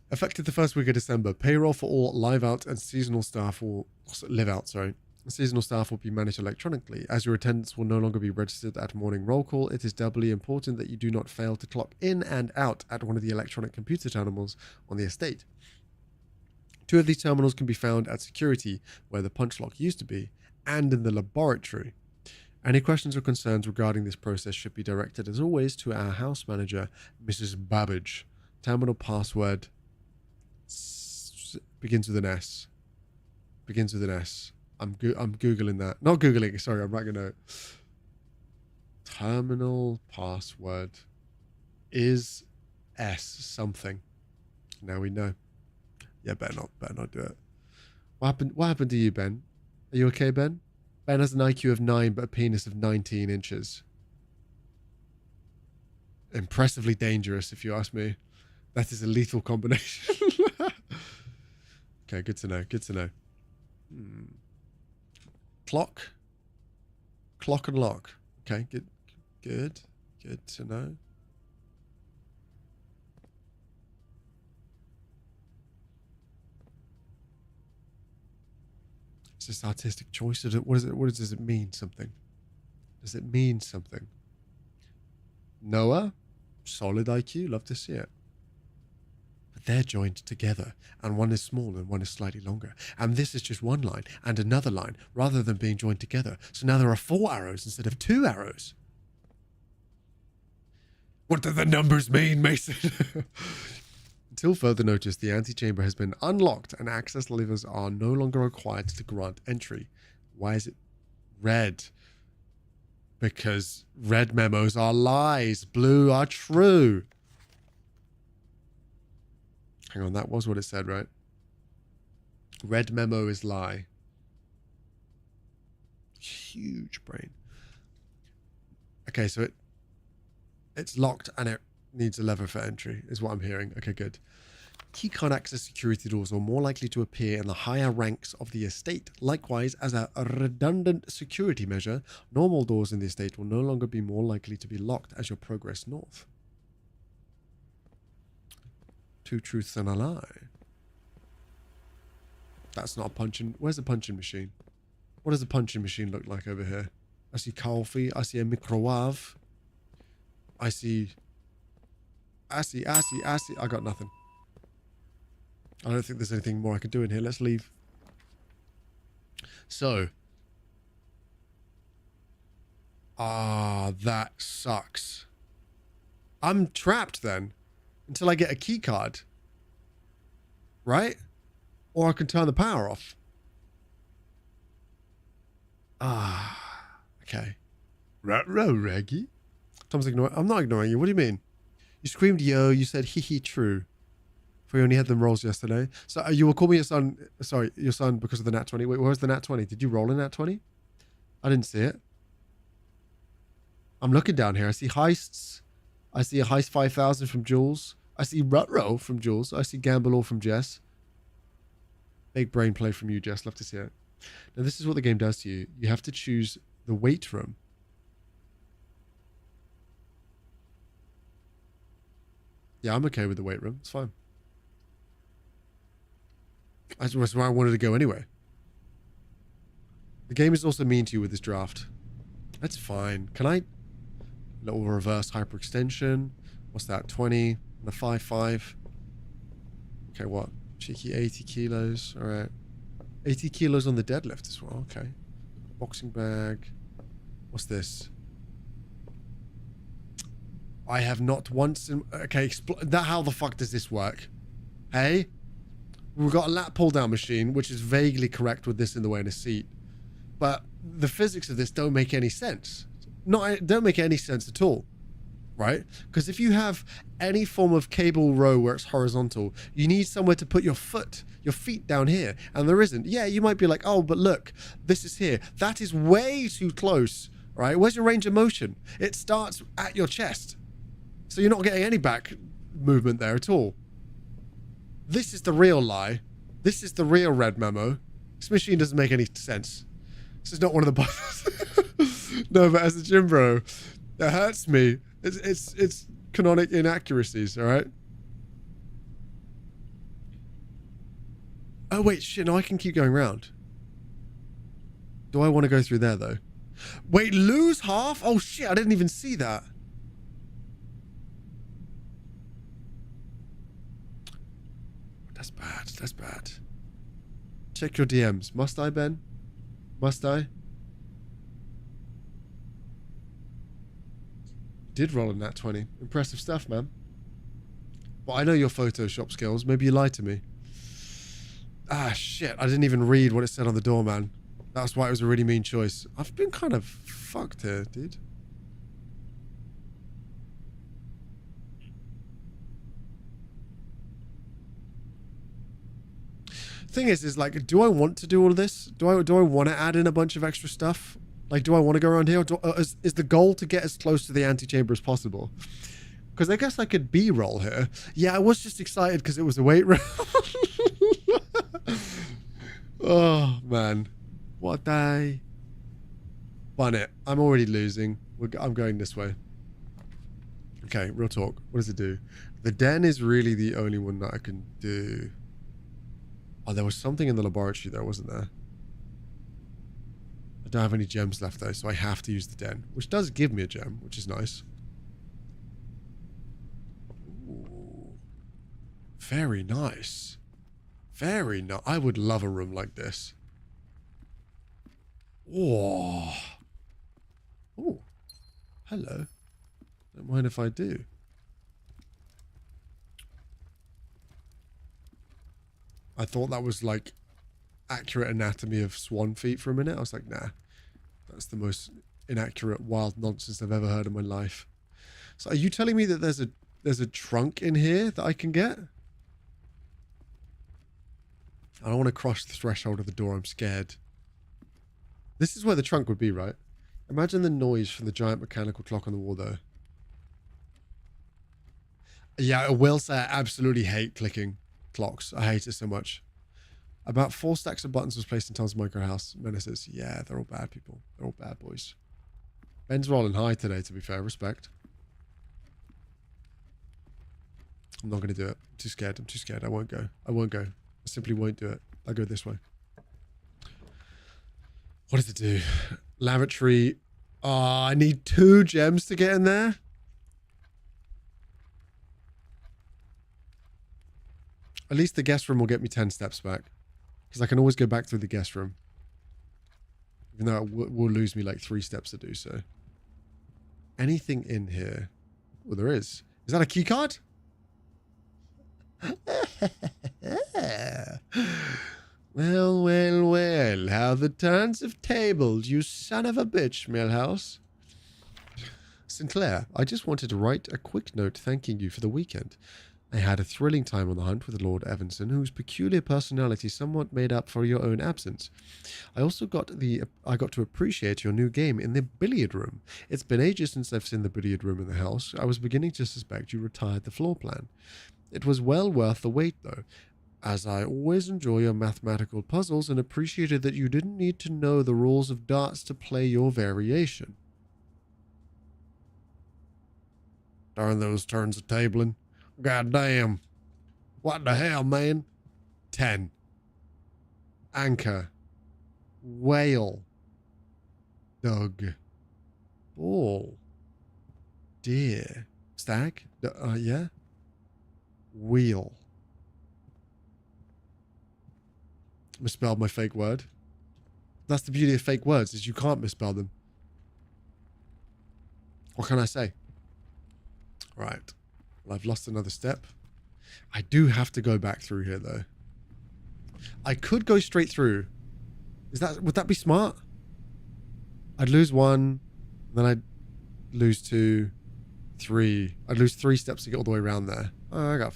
Effective the first week of December, payroll for all live out and seasonal staff will live out. Sorry, seasonal staff will be managed electronically. As your attendance will no longer be registered at morning roll call, it is doubly important that you do not fail to clock in and out at one of the electronic computer terminals on the estate. 2 of these terminals can be found at security, where the punch lock used to be, and in the laboratory. Any questions or concerns regarding this process should be directed, as always, to our house manager, Mrs. Babbage. Terminal password begins with an S. Begins with an S. I'm googling that. Not googling. Sorry, I'm writing a note. Terminal password is S something. Now we know. Yeah, better not do it. What happened to you, Ben? Are you okay, Ben? Ben has an IQ of 9 but a penis of 19 inches. Impressively dangerous, if you ask me. That is a lethal combination. Okay, good to know. Good to know. Clock and lock. Okay, good to know. It's just artistic choice. What does it mean? Something? Does it mean something? Noah, solid IQ. Love to see it. But they're joined together, and one is small and one is slightly longer. And this is just one line and another line, rather than being joined together. So now there are 4 arrows instead of 2 arrows. What do the numbers mean, Mason? Until further notice, the antechamber has been unlocked and access levers are no longer required to grant entry. Why is it red? Because red memos are lies. Blue are true. Hang on, that was what it said, right? Red memo is lie. Huge brain. Okay, so it's locked and it needs a lever for entry, is what I'm hearing. Okay, good. Keycard access security doors are more likely to appear in the higher ranks of the estate. Likewise, as a redundant security measure, normal doors in the estate will no longer be more likely to be locked as you progress north. 2 truths and a lie. That's not a punching... Where's the punching machine? What does a punching machine look like over here? I see coffee. I see a microwave. I see... I got nothing. I don't think there's anything more I can do in here. Let's leave. So. That sucks. I'm trapped then. Until I get a key card. Right? Or I can turn the power off. Okay. Reggie. Tom's ignoring. I'm not ignoring you. What do you mean? You screamed yo. You said hee hee true. We only had them rolls yesterday. So you will call me your son. Sorry, your son because of the nat 20. Wait, where's the nat 20? Did you roll in nat 20? I didn't see it. I'm looking down here. I see heists. I see a heist 5000 from Jules. I see Rutro from Jules. I see Gamble All from Jess. Big brain play from you, Jess. Love to see it. Now, this is what the game does to you. You have to choose the weight room. Yeah, I'm okay with the weight room. It's fine. That's where I wanted to go anyway. The game is also mean to you with this draft. That's fine. Can I... Little reverse hyperextension. What's that? 20 and a 5.5. Okay, what? Cheeky 80 kilos. All right. 80 kilos on the deadlift as well. Okay. Boxing bag. What's this? I have not once... Okay, how the fuck does this work? Hey? We've got a lat pull-down machine, which is vaguely correct with this in the way in a seat. But the physics of this don't make any sense. Don't make any sense at all. Right? Because if you have any form of cable row where it's horizontal, you need somewhere to put your feet down here. And there isn't. Yeah, you might be like, oh, but look, this is here. That is way too close. Right? Where's your range of motion? It starts at your chest. So you're not getting any back movement there at all. This is the real lie. This is the real red memo. This machine doesn't make any sense. This is not one of the buttons. No, but as a gym bro, it hurts me. It's canonic inaccuracies, all right? Oh, wait, shit, no, I can keep going round. Do I want to go through there, though? Wait, lose half? Oh, shit, I didn't even see that. That's bad. That's bad. Check your DMs. Must I, Ben? Must I? Did roll in that 20. Impressive stuff, man. But I know your Photoshop skills. Maybe you lied to me. Ah, shit. I didn't even read what it said on the door, man. That's why it was a really mean choice. I've been kind of fucked here, dude. Thing is like, do I want to do all of this? Do I want to add in a bunch of extra stuff? Like, do I want to go around here? Or is the goal to get as close to the antechamber as possible? Because I guess I could B-roll here. Yeah, I was just excited because it was a weight room. Oh, man. What day? Bun it. I'm already losing. I'm going this way. Okay, real talk. What does it do? The den is really the only one that I can do. Oh, there was something in the laboratory there, wasn't there? I don't have any gems left though, so I have to use the den, which does give me a gem, which is nice. Ooh. Very nice. Very nice. I would love a room like this. Oh. Oh. Hello. Don't mind if I do. I thought that was like accurate anatomy of swan feet for a minute. I was like, nah, that's the most inaccurate wild nonsense I've ever heard in my life. So are you telling me that there's a trunk in here that I can get? I don't want to cross the threshold of the door. I'm scared. This is where the trunk would be, right? Imagine the noise from the giant mechanical clock on the wall, though. Yeah, I will say I absolutely hate clicking clocks. I hate it so much. About 4 stacks of buttons was placed in Tom's micro house. Menaces. Yeah, they're all bad people. They're all bad boys. Ben's rolling high today, to be fair. Respect. I'm not going to do it. I'm too scared. I'm too scared. I won't go. I won't go. I simply won't do it. I'll go this way. What does it do? Lavatory. Oh, I need 2 gems to get in there. At least the guest room will get me 10 steps back. Because I can always go back through the guest room. Even though it will lose me like 3 steps to do so. Anything in here? Well, there is. Is that a key card? Well, well, well. How the turns have tabled, you son of a bitch, Millhouse. Sinclair, I just wanted to write a quick note thanking you for the weekend. I had a thrilling time on the hunt with Lord Evanson, whose peculiar personality somewhat made up for your own absence. I also got to appreciate your new game in the billiard room. It's been ages since I've seen the billiard room in the house. I was beginning to suspect you retired the floor plan. It was well worth the wait, though, as I always enjoy your mathematical puzzles and appreciated that you didn't need to know the rules of darts to play your variation. Darn those turns of tabling. God damn. What the hell, man? 10. Anchor. Whale. Dog. Ball. Deer. Stag? Yeah. Wheel. Misspelled my fake word. That's the beauty of fake words, is you can't misspell them. What can I say? Right. Well, I've lost another step. I do have to go back through here, though. I could go straight through. Would that be smart? I'd lose 1, then I'd lose 2, 3. I'd lose 3 steps to get all the way around there. Oh, I got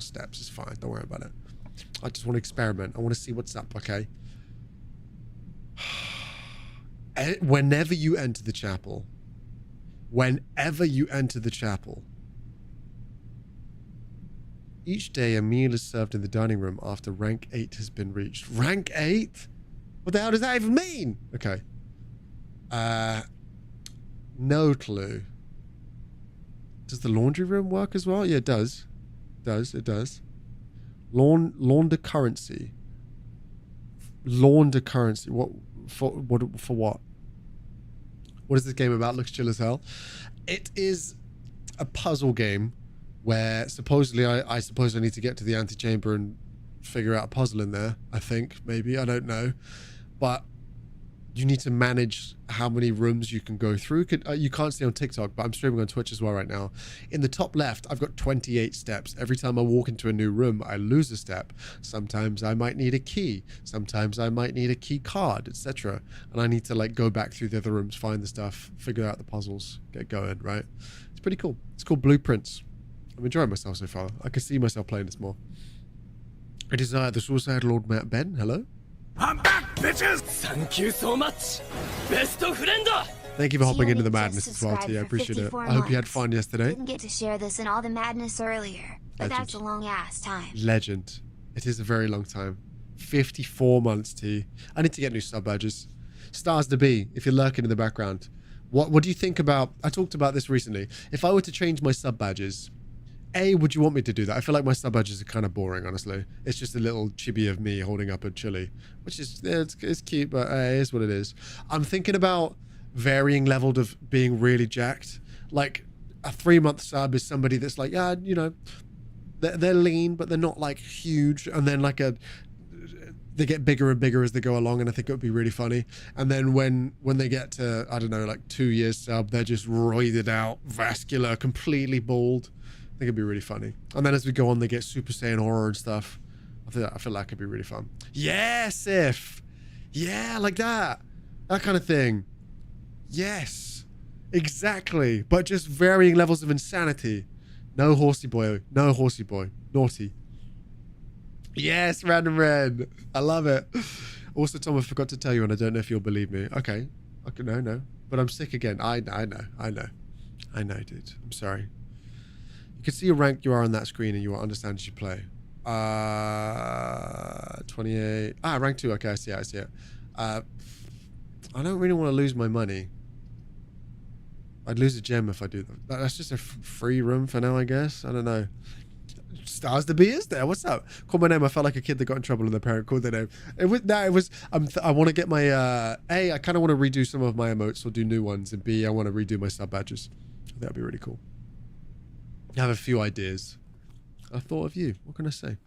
steps. It's fine. Don't worry about it. I just want to experiment. I want to see what's up, okay? Whenever you enter the chapel, each day a meal is served in the dining room after rank 8 has been reached. Rank 8? What the hell does that even mean? Okay. No clue. Does the laundry room work as well? Yeah, it does. It does. Launder currency. Launder currency. What for what? What is this game about? Looks chill as hell. It is a puzzle game where supposedly I suppose I need to get to the antechamber and figure out a puzzle in there. I think, maybe. I don't know. But you need to manage how many rooms you can go through. You can't see on TikTok, but I'm streaming on Twitch as well right now. In the top left, I've got 28 steps. Every time I walk into a new room, I lose a step. Sometimes I might need a key. Sometimes I might need a key card, etc. And I need to like go back through the other rooms, find the stuff, figure out the puzzles, get going, right? It's pretty cool. It's called Blueprints. I'm enjoying myself so far. I can see myself playing this more. I desire the Suicide Lord Matt Ben. Hello. I'm back, bitches! Thank you so much. Best of friend. Thank you for hopping into the Just madness as well, T. I appreciate it. 54 I hope you had months. fun yesterday. Didn't get to share this and all the madness earlier, but Legend. that's a long ass time. Legend. It is a very long time. 54 months, T. I need to get new sub badges. Stars to be, if you're lurking in the background. What do you think about... I talked about this recently. If I were to change my sub badges, A, would you want me to do that? I feel like my sub badges are kind of boring, honestly. It's just a little chibi of me holding up a chili, which is... it's cute, but it is what it is. I'm thinking about varying levels of being really jacked. Like, a 3-month sub is somebody that's like, yeah, you know, they're lean, but they're not like huge. And then like they get bigger and bigger as they go along, and I think it would be really funny. And then when they get to, I don't know, like 2 years sub, they're just roided out, vascular, completely bald. I think it'd be really funny. And then as we go on, they get Super Saiyan horror and stuff. I feel like that could be really fun. Yeah, Sif. Yeah, like that. That kind of thing. Yes, exactly. But just varying levels of insanity. No horsey boy. No horsey boy. Naughty. Yes, Random Red. I love it. Also, Tom, I forgot to tell you, and I don't know if you'll believe me. Okay. No. But I'm sick again. I know, dude. I'm sorry. You can see your rank you are on that screen, and you will understand as you play. 28. Rank 2. Okay, I see it. I don't really want to lose my money. I'd lose a gem if I do that. That's just a free room for now, I guess. I don't know. Stars to be is there? What's up? Call my name. I felt like a kid that got in trouble and their parent called their name. I want to get my A, I kind of want to redo some of my emotes or do new ones, and B, I want to redo my sub badges. That'd be really cool. I have a few ideas. I thought of you. What can I say?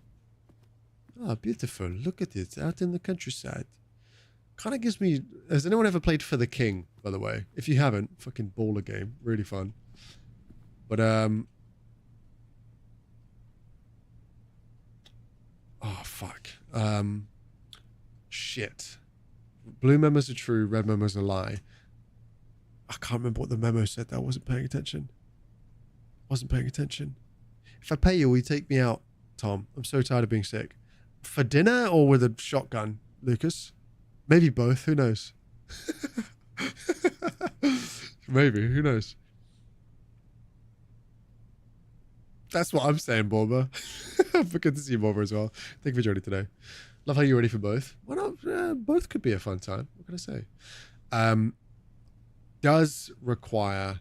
Ah, beautiful. Look at it out in the countryside. Kind of gives me... Has anyone ever played For the King, by the way? If you haven't, fucking baller game. Really fun. But, oh, fuck. Shit. Blue memos are true, red memos are lie. I can't remember what the memo said. I wasn't paying attention. If I pay you, will you take me out, Tom? I'm so tired of being sick. For dinner or with a shotgun, Lucas? Maybe both. Who knows? Maybe. Who knows? That's what I'm saying, Borba. Good to see you, Borba, as well. Thank you for joining today. Love how you're ready for both. Why not? Both could be a fun time. What can I say? Does require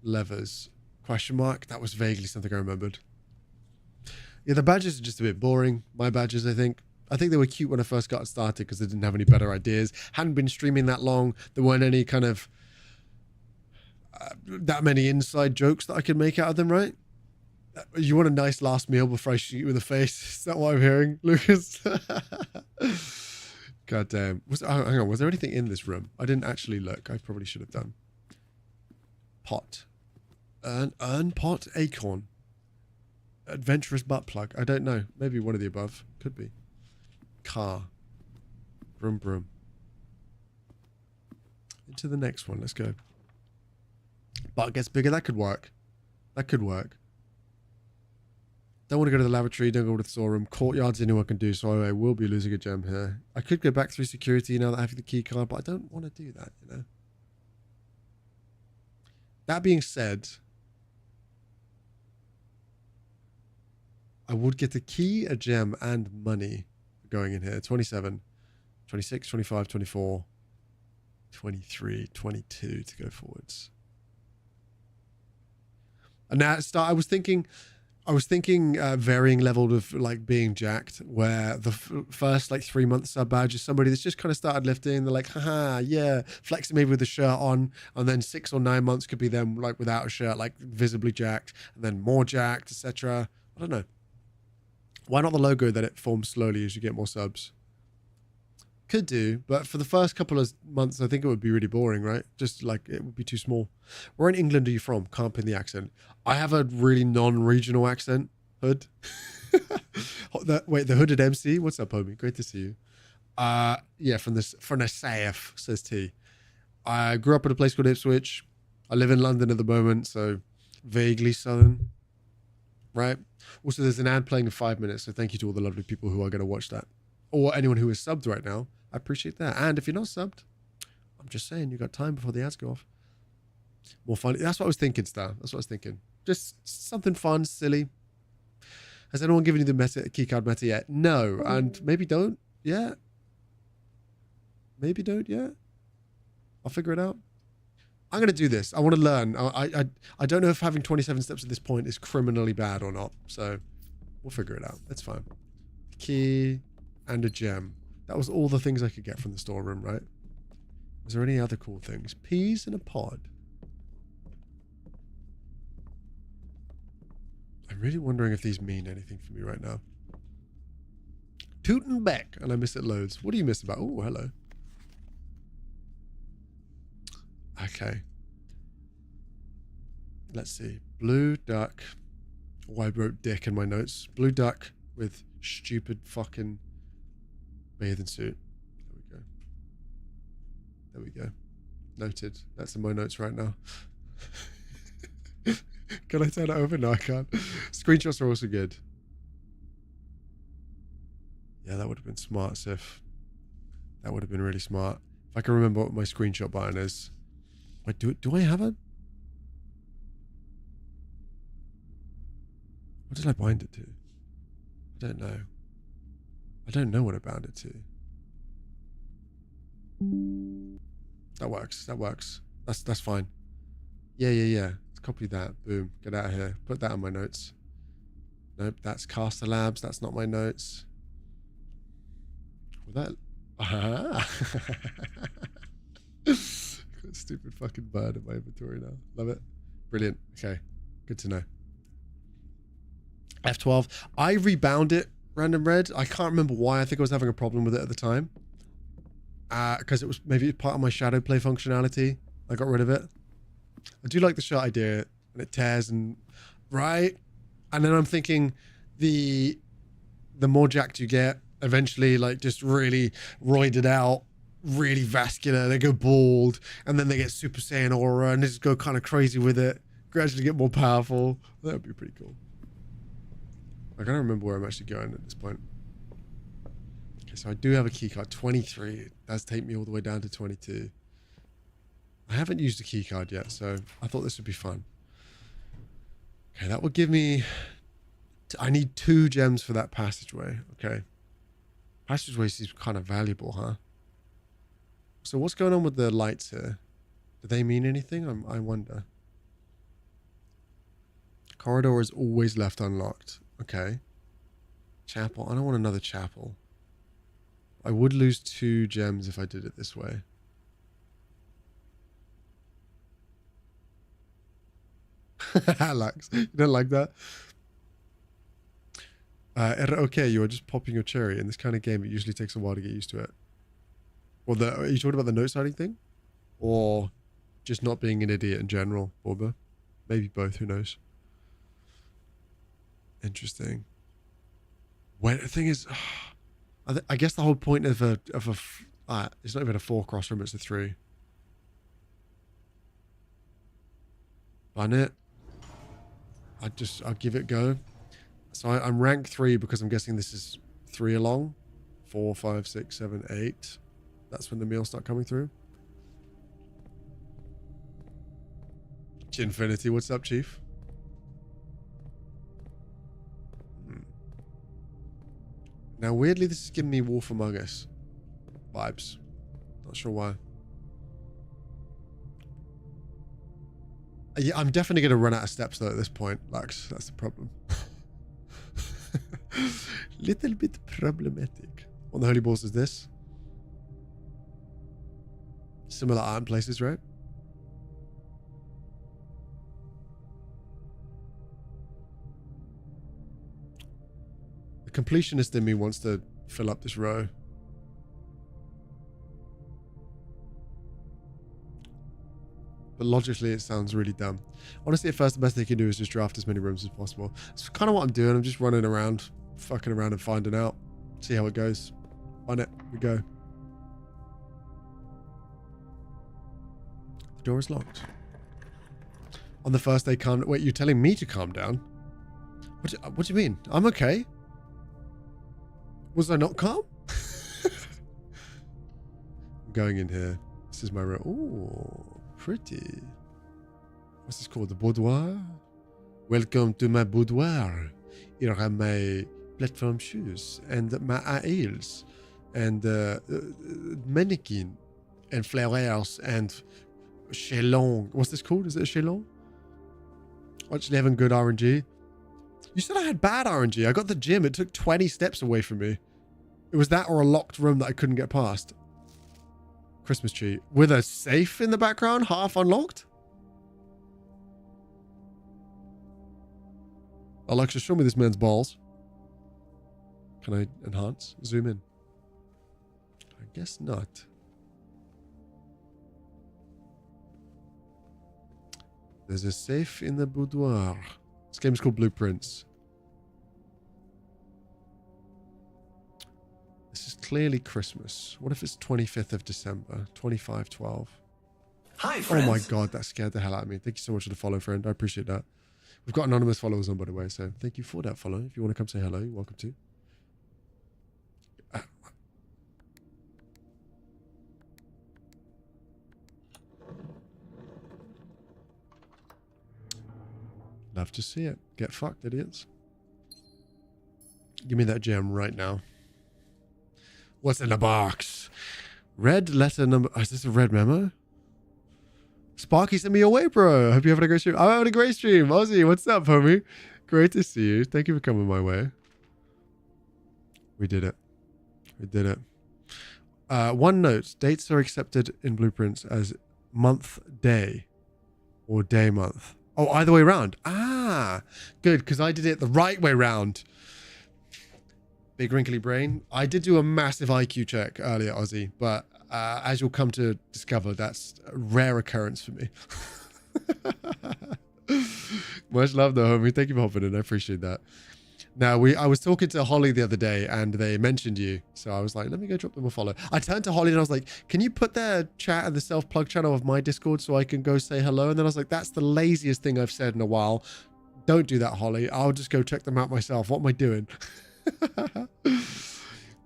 levers? Question mark. That was vaguely something I remembered. Yeah, the badges are just a bit boring. My badges, I think. I think they were cute when I first got started because they didn't have any better ideas. Hadn't been streaming that long. There weren't any kind of that many inside jokes that I could make out of them, right? You want a nice last meal before I shoot you in the face? Is that what I'm hearing, Lucas? God damn. Hang on, was there anything in this room? I didn't actually look. I probably should have done. Pot. Urn pot acorn. Adventurous butt plug. I don't know. Maybe one of the above. Could be. Car. Broom broom. Into the next one. Let's go. Butt gets bigger. That could work. Don't want to go to the lavatory. Don't go to the storeroom. Courtyard's anyone can do, so I will be losing a gem here. I could go back through security now that I have the key card, but I don't want to do that, you know. That being said, I would get a key, a gem, and money going in here. 27, 26, 25, 24, 23, 22 to go forwards. And now I was thinking varying level of like being jacked, where the first like 3 month sub badge is somebody that's just kind of started lifting. They're like, haha, yeah, flexing maybe with the shirt on, and then 6 or 9 months could be them like without a shirt, like visibly jacked, and then more jacked, etc. I don't know. Why not the logo that it forms slowly as you get more subs? Could do, but for the first couple of months, I think it would be really boring, right? Just like it would be too small. Where in England are you from? Can't pin the accent. I have a really non-regional accent. Hood. The hooded MC. What's up, homie? Great to see you. Yeah, from the South, says T. I grew up in a place called Ipswich. I live in London at the moment, so vaguely southern. right? Also, there's an ad playing in 5 minutes, so thank you to all the lovely people who are going to watch that. Or anyone who is subbed right now. I appreciate that. And if you're not subbed, I'm just saying, you got time before the ads go off. More fun. That's what I was thinking, Star. That's what I was thinking. Just something fun, silly. Has anyone given you the keycard meta yet? No. And maybe don't yet. Maybe don't yet. I'll figure it out. I'm going to do this. I want to learn. I don't know if having 27 steps at this point is criminally bad or not. So we'll figure it out. That's fine. Key and a gem. That was all the things I could get from the storeroom, right? Was there any other cool things? Peas in a pod. I'm really wondering if these mean anything for me right now. Tootin' back, and I miss it loads. What do you miss about? Oh, hello. Okay. Let's see. Blue duck. Oh, I wrote dick in my notes. Blue duck with stupid fucking bathing suit. There we go. There we go. Noted. That's in my notes right now. Can I turn it over? No, I can't. Screenshots are also good. Yeah, that would have been smart, Sif. That would have been really smart. If I can remember what my screenshot button is. Wait, do I have it? What did I bind it to? I don't know. I don't know what I bound it to. That works. That works. That's fine. Yeah. Let's copy that. Boom. Get out of here. Put that on my notes. Nope, that's Caster Labs. That's not my notes. Well, that... Aha! Got a stupid fucking bird in my inventory now. Love it. Brilliant. Okay. Good to know. F12. I rebound it, Random Red. I can't remember why. I think I was having a problem with it at the time. Because it was maybe part of my shadow play functionality. I got rid of it. I do like the shot idea, and it tears and... Right? And then I'm thinking the more jacked you get, eventually, like, just really roided out, really vascular, they go bald, and then they get Super Saiyan aura, and they just go kind of crazy with it, gradually get more powerful. That would be pretty cool. I can't remember where I'm actually going at this point. Okay, so I do have a keycard. 23. It does take me all the way down to 22. I haven't used a keycard yet, so I thought this would be fun. Okay, that would give me... I need 2 gems for that passageway. Okay. Passageway seems kind of valuable, huh? So what's going on with the lights here? Do they mean anything? I wonder. Corridor is always left unlocked. Okay. Chapel. I don't want another chapel. I would lose 2 gems if I did it this way. Alex, you don't like that? Okay, you are just popping your cherry. In this kind of game, it usually takes a while to get used to it. Well, are you talking about the note signing thing? Or just not being an idiot in general, Borba? Maybe both, who knows? Interesting. Well, the thing is, I guess the whole point of it's not even a 4 crossroom, it's a 3. Bun it. I'll give it a go. So I'm rank 3 because I'm guessing this is 3 along. 4, 5, 6, 7, 8. That's when the meals start coming through. Chinfinity, what's up, Chief? Now, weirdly, this is giving me Wolf Among Us vibes. Not sure why. Yeah, I'm definitely going to run out of steps, though, at this point, Lux. That's the problem. Little bit problematic. What the holy balls is this? Similar art in places, right? The completionist in me wants to fill up this row. But logically, it sounds really dumb. Honestly, at first, the best they can do is just draft as many rooms as possible. That's kind of what I'm doing. I'm just running around, fucking around and finding out. See how it goes. On it, we go. The door is locked. On the first day, calm... Wait, you're telling me to calm down? What do you mean? I'm okay. Was I not calm? I'm going in here. This is my room. Oh, pretty. What's this called? The boudoir? Welcome to my boudoir. Here are my platform shoes and my heels and mannequin and flowers and chelon. What's this called? Is it a chelon? Actually having good RNG. You said I had bad RNG. I got the gym. It took 20 steps away from me. It was that or a locked room that I couldn't get past. Christmas tree. With a safe in the background, half unlocked? Alexa, show me this man's balls. Can I enhance? Zoom in. I guess not. There's a safe in the boudoir. This game is called Blueprints. This is clearly Christmas. What if it's 25th of December? 25/12. Hi, friends. Oh my god, that scared the hell out of me. Thank you so much for the follow, friend. I appreciate that. We've got anonymous followers on, by the way, so thank you for that follow. If you want to come say hello, you're welcome to. Love to see it. Get fucked, idiots. Give me that gem right now. What's in the box? Red letter number... Oh, is this a red memo? Sparky sent me your way, bro. Hope you're having a great stream. I'm having a great stream. Ozzy, what's up, homie? Great to see you. Thank you for coming my way. We did it. We did it. One note. Dates are accepted in Blueprints as month day or day month. Oh, either way around. Ah, good, because I did it the right way round. Big wrinkly brain. I did do a massive IQ check earlier, Ozzy, but as you'll come to discover, that's a rare occurrence for me. Much love though, homie. Thank you for hopping in. I appreciate that. Now, I was talking to Holly the other day and they mentioned you. So I was like, let me go drop them a follow. I turned to Holly and I was like, can you put their chat in the self-plug channel of my Discord so I can go say hello? And then I was like, that's the laziest thing I've said in a while. Don't do that, Holly. I'll just go check them out myself. What am I doing?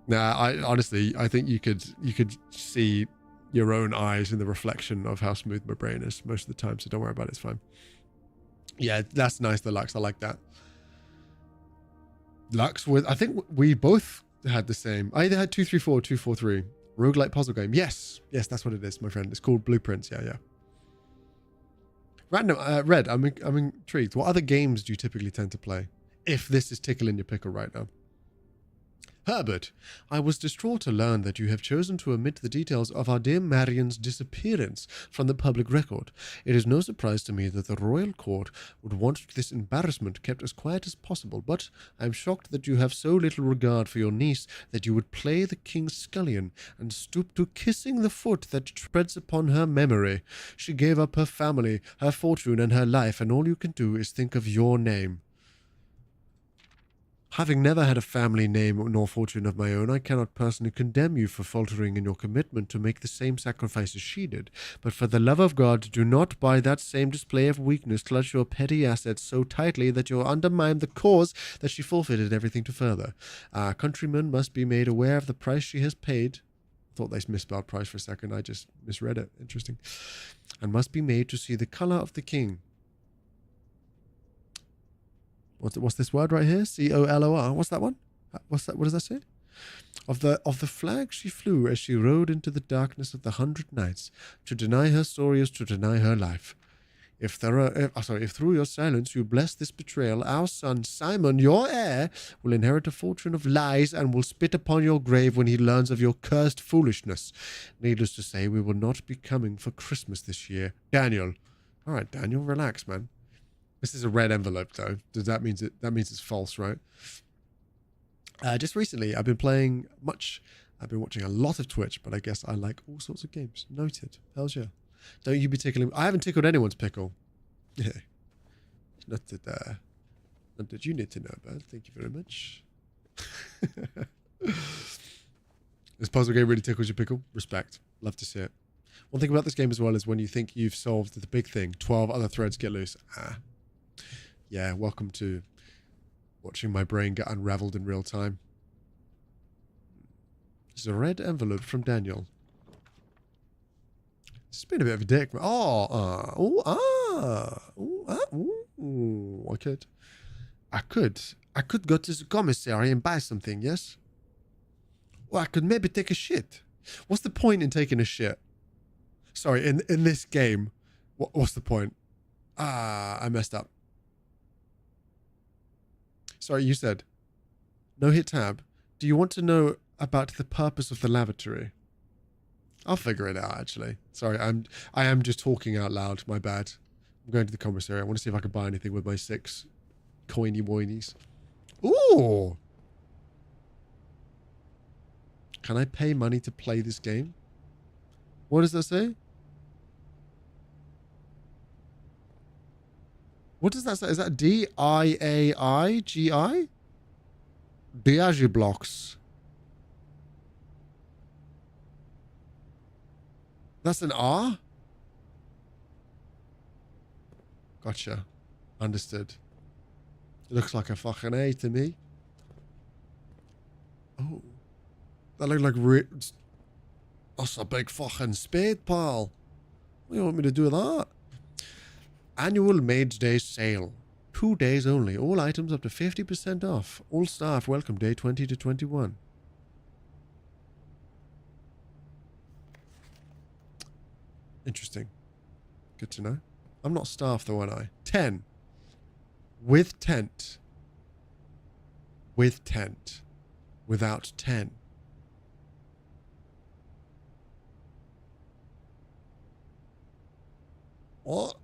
Nah, I think you could see your own eyes in the reflection of how smooth my brain is most of the time. So don't worry about it. It's fine. Yeah, that's nice, the Lux. I like that. Lux with, I think we both had the same. I either had 234 or 243. Roguelike puzzle game. Yes, that's what it is, my friend. It's called Blueprints. Yeah. Random, Red, I'm intrigued. What other games do you typically tend to play? If this is tickling your pickle right now. Herbert, I was distraught to learn that you have chosen to omit the details of our dear Marion's disappearance from the public record. It is no surprise to me that the royal court would want this embarrassment kept as quiet as possible, but I am shocked that you have so little regard for your niece that you would play the king's scullion and stoop to kissing the foot that treads upon her memory. She gave up her family, her fortune, and her life, and all you can do is think of your name. Having never had a family name nor fortune of my own, I cannot personally condemn you for faltering in your commitment to make the same sacrifices she did. But for the love of God, do not by that same display of weakness clutch your petty assets so tightly that you undermine the cause that she forfeited everything to further. Our countrymen must be made aware of the price she has paid. I thought they misspelled price for a second. I just misread it. Interesting. And must be made to see the colour of the king. What's this word right here? COLOR. What's that one? What's that? What does that say? Of the flag she flew as she rode into the darkness of the 100 nights. To deny her story is to deny her life. If through your silence you bless this betrayal, our son Simon, your heir, will inherit a fortune of lies and will spit upon your grave when he learns of your cursed foolishness. Needless to say, we will not be coming for Christmas this year. Daniel. All right, Daniel, relax, man. This is a red envelope, though. Does that means it's false, right? Just recently, I've been playing much. I've been watching a lot of Twitch, but I guess I like all sorts of games. Noted. Hell's yeah. Don't you be tickling. I haven't tickled anyone's pickle. Yeah. Not that you need to know about. Thank you very much. This puzzle game really tickles your pickle. Respect. Love to see it. One thing about this game as well is when you think you've solved the big thing, 12 other threads get loose. Yeah, welcome to Watching my brain get unraveled in real time. There's a red envelope from Daniel. It's been a bit of a dick. I could go to the commissary and buy something, yes? Or I could maybe take a shit. What's the point in taking a shit? Sorry, in this game, what's the point? I messed up. Sorry, you said. No hit tab. Do you want to know about the purpose of the lavatory? I'll figure it out, actually. Sorry, I am just talking out loud. My bad. I'm going to the commissary. I want to see if I can buy anything with my 6 coiny woinies. Ooh! Can I pay money to play this game? What does that say? What does that say? Is that D-I-A-I-G-I? Diagi blocks. That's an R? Gotcha. Understood. It looks like a fucking A to me. Oh. That looked like... That's a big fucking spade, pal. What do you want me to do with that? Annual Maids Day sale. 2 days only. All items up to 50% off. All staff welcome day 20 to 21. Interesting. Good to know. I'm not staff though, aren't I? 10. With tent. With tent. Without 10. What?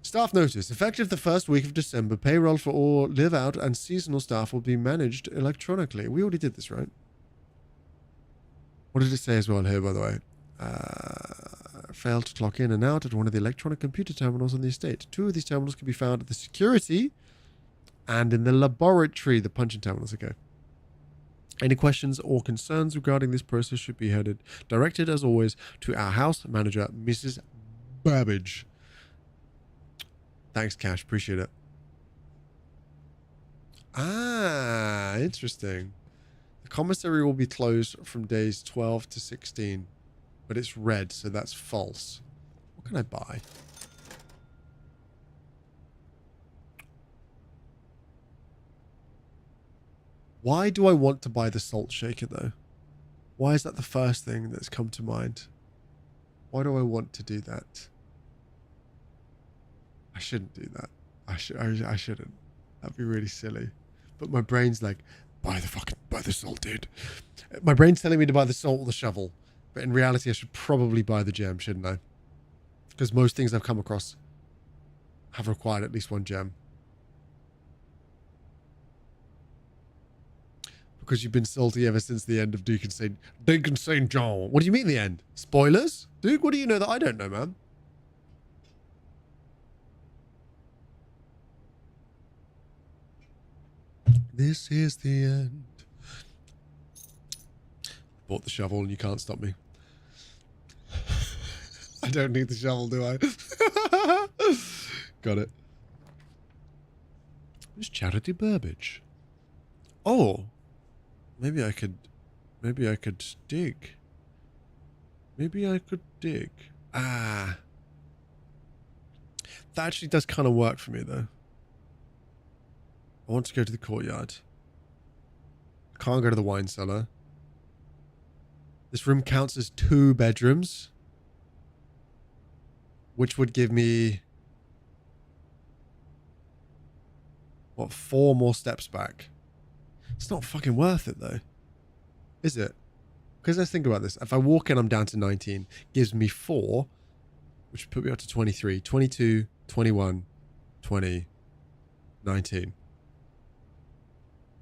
Staff notice. Effective the first week of December, payroll for all live out and seasonal staff will be managed electronically. We already did this, right? What did it say as well here, by the way? Failed to clock in and out at one of the electronic computer terminals on the estate. 2 of these terminals can be found at the security and in the laboratory. The punching terminals, okay. Any questions or concerns regarding this process should be directed, as always, to our house manager, Mrs. Burbage. Thanks, Cash. Appreciate it. Ah, interesting. The commissary will be closed from days 12 to 16. But it's red, so that's false. What can I buy? Why do I want to buy the salt shaker, though? Why is that the first thing that's come to mind? Why do I want to do that? I shouldn't do that. I shouldn't. That'd be really silly. But my brain's like, buy the salt, dude. My brain's telling me to buy the salt or the shovel. But in reality, I should probably buy the gem, shouldn't I? Because most things I've come across have required at least 1 gem. Because you've been salty ever since the end of Duke and St. John. What do you mean the end? Spoilers? Duke, what do you know that I don't know, man? This is the end. Bought the shovel and you can't stop me. I don't need the shovel, do I? Got it. It's Charity Burbage. Oh. Maybe I could dig. Maybe I could dig. Ah. That actually does kind of work for me, though. I want to go to the courtyard. I can't go to the wine cellar. This room counts as 2 bedrooms. Which would give me... what, 4 more steps back? It's not fucking worth it, though. Is it? Because let's think about this. If I walk in, I'm down to 19. Gives me 4. Which would put me up to 23. 22, 21, 20, 19.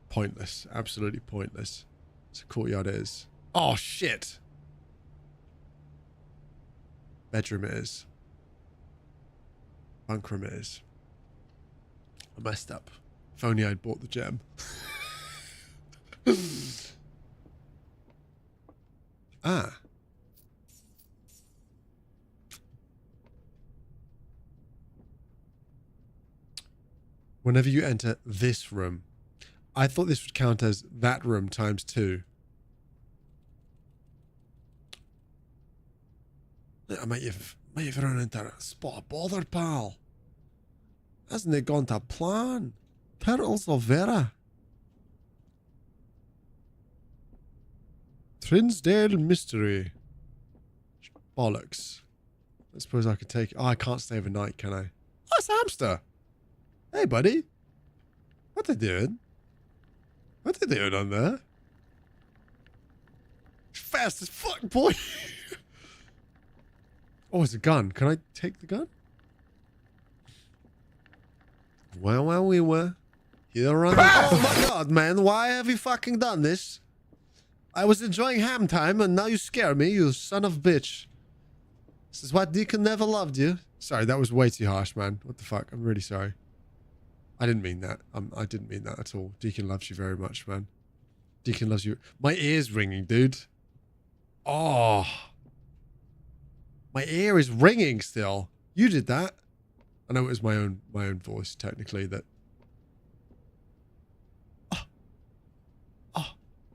Pointless. Absolutely pointless. It's a courtyard it is. Oh, shit. Bedroom it is. Bunk room it is. I messed up. If only I'd bought the gem. Ah. whenever you enter this room. I thought this would count as that room times 2. Mate, you've run into a spot of bother, pal. Hasn't it gone to plan? Turtles of Vera. Trinsdale Mystery. Bollocks. I suppose I could take... Oh, I can't stay overnight, can I? Oh, it's a hamster. Hey, buddy. What they doing? What they doing on there? Fast as fuck, boy. Oh, it's a gun. Can I take the gun? Well, we were. Here on... Oh my god, man. Why have you fucking done this? I was enjoying ham time and now you scare me, you son of a bitch. This is why Deacon never loved you. Sorry, that was way too harsh, man. What the fuck? I'm really sorry. I didn't mean that. I didn't mean that at all. Deacon loves you very much, man. Deacon loves you. My ear's ringing, dude. Oh. My ear is ringing still. You did that. I know it was my own voice, technically, that... Oh.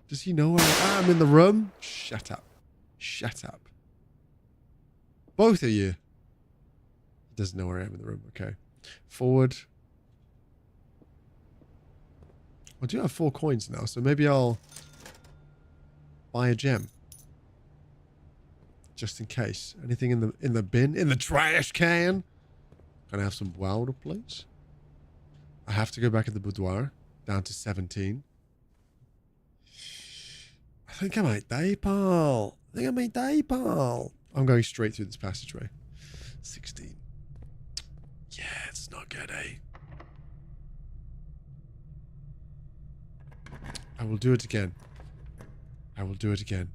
Does he know where I am in the room? Shut up. Shut up. Both of you. He doesn't know where I am in the room. Okay. Forward. I do have 4 coins now, so maybe I'll buy a gem. Just in case. Anything in the bin? In the trash can? Can I have some wilder, please? I have to go back in the boudoir. Down to 17. I think I might die, pal. I'm going straight through this passageway. 16. Yeah, it's not good, eh? I will do it again. I will do it again.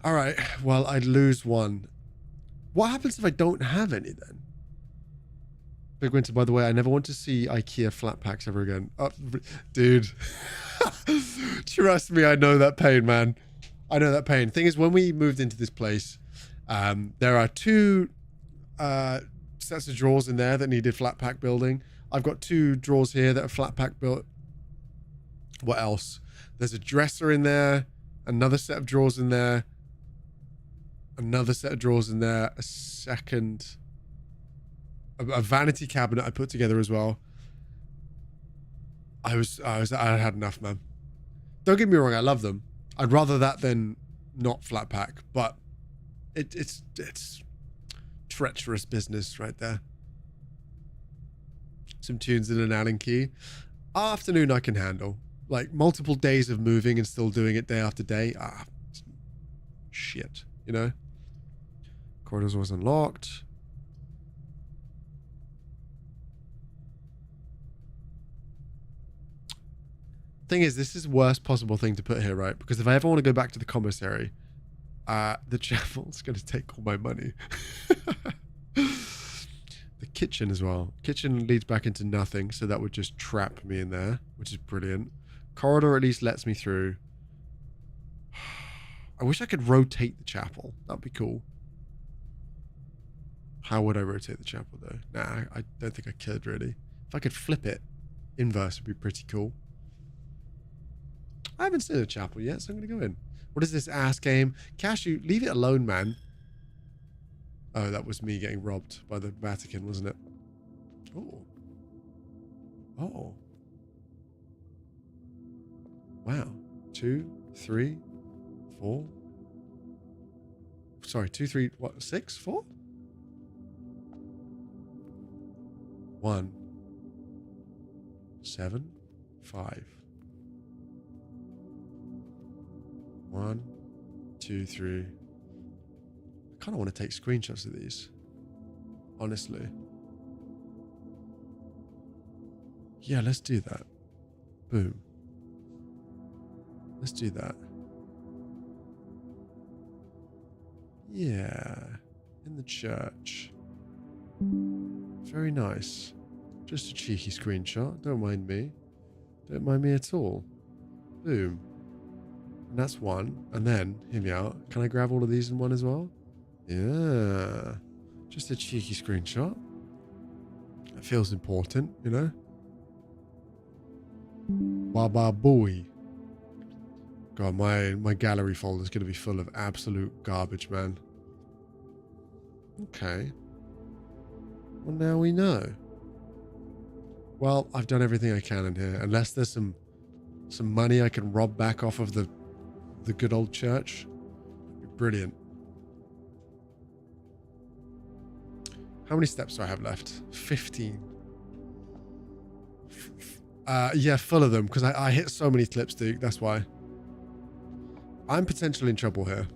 Alright, well, I'd lose 1. What happens if I don't have any then? BigWynter, by the way, I never want to see IKEA flat packs ever again. Oh, dude. Trust me, I know that pain, man. I know that pain. Thing is, when we moved into this place, there are 2 sets of drawers in there that needed flat pack building. I've got 2 drawers here that are flat pack built. What else? There's a dresser in there, another set of drawers in there, another set of drawers in there, a vanity cabinet I put together as well. I had enough, man. Don't get me wrong, I love them. I'd rather that than not flat pack, but it's treacherous business right there. Some tunes in an Allen key. Afternoon I can handle. Like multiple days of moving and still doing it day after day. Shit, you know? Corridors was unlocked. Thing is, this is the worst possible thing to put here, right? Because if I ever want to go back to the commissary, the chapel's going to take all my money. The kitchen as well. Kitchen leads back into nothing, so that would just trap me in there, which is brilliant. Corridor at least lets me through. I wish I could rotate the chapel. That'd be cool. How would I rotate the chapel, though? Nah, I don't think I could, really. If I could flip it, inverse would be pretty cool. I haven't seen a chapel yet, so I'm going to go in. What is this ass game? Cashew, leave it alone, man. Oh, that was me getting robbed by the Vatican, wasn't it? Oh. Oh. Wow. 2, 3, 4. Sorry, 2, 3, what? 6, 4? 1, 7, 5. 1, 2, 3. I kind of want to take screenshots of these. Honestly. Yeah, let's do that. Boom. Let's do that. Yeah. In the church. Very nice. Just a cheeky screenshot. Don't mind me. Don't mind me at all. Boom. And that's 1. And then, hear me out. Can I grab all of these in one as well? Yeah. Just a cheeky screenshot. It feels important, you know? Baba Booey. God, my gallery folder is going to be full of absolute garbage, man. Okay. Well, now we know. Well, I've done everything I can in here. Unless there's some money I can rob back off of the good old church. Brilliant. How many steps do I have left? 15. Yeah, full of them, because I hit so many clips, Duke. That's why. I'm potentially in trouble here.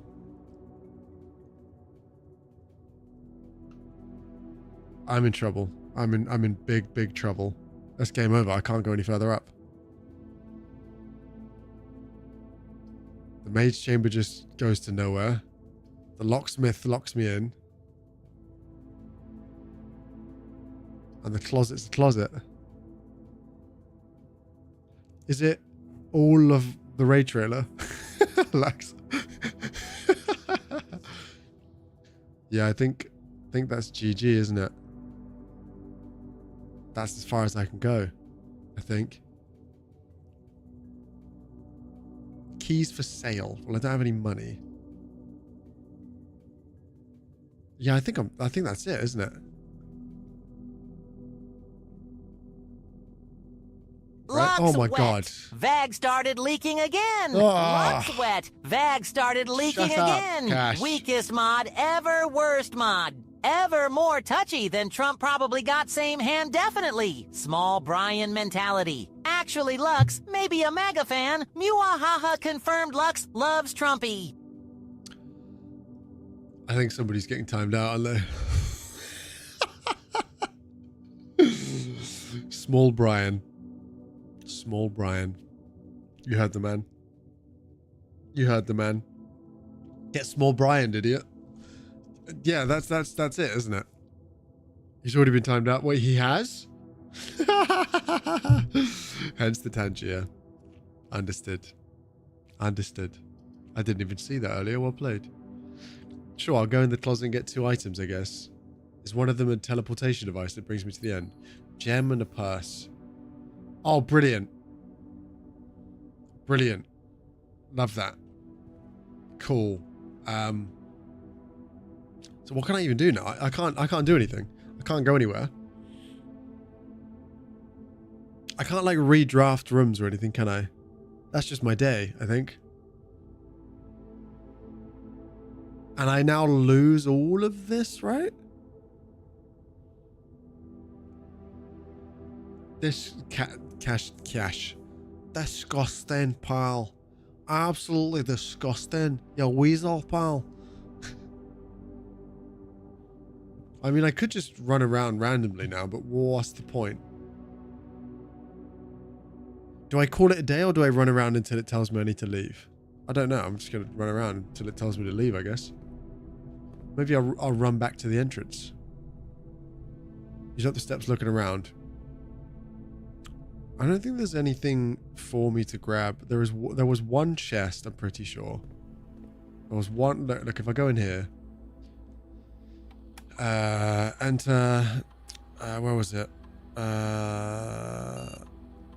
I'm in trouble. I'm in big trouble. That's game over. I can't go any further up. The mage chamber just goes to nowhere. The locksmith locks me in. And the closet's the closet. Is it all of the raid trailer? Lax. Yeah, I think that's GG, isn't it? That's as far as I can go, I think. Keys for sale. Well, I don't have any money. Yeah, I think that's it, isn't it? Right? Oh my god. Vag started leaking again. Oh. Lux wet. Vag started leaking Shut up, again. Cash. Weakest mod, ever worst mod. Ever more touchy than Trump probably got same hand definitely. Small Brian mentality. Actually, Lux, maybe a MAGA fan. Muahaha confirmed Lux loves Trumpy. I think somebody's getting timed out, aren't they? Small Brian. Small Brian. You heard the man. You heard the man. Get Small Brian, idiot. Yeah, that's it, isn't it? He's already been timed out. Wait, he has? Hence the Tangier. Understood. Understood. I didn't even see that earlier. Well played. Sure, I'll go in the closet and get 2 items, I guess. Is one of them a teleportation device that brings me to the end? Gem and a purse. Oh, brilliant. Brilliant. Love that. Cool. So what can I even do now? I can't do anything. I can't go anywhere. I can't like redraft rooms or anything, can I? That's just my day, I think. And I now lose all of this, right? This cash. Disgusting, pal. Absolutely disgusting. You weasel, pal. I mean, I could just run around randomly now, but what's the point? Do I call it a day or do I run around until it tells me I need to leave? I don't know. I'm just going to run around until it tells me to leave, I guess. Maybe I'll run back to the entrance. He's up the steps looking around. I don't think there's anything for me to grab. There was one chest, I'm pretty sure. There was one. Look, if I go in here. Enter. Where was it?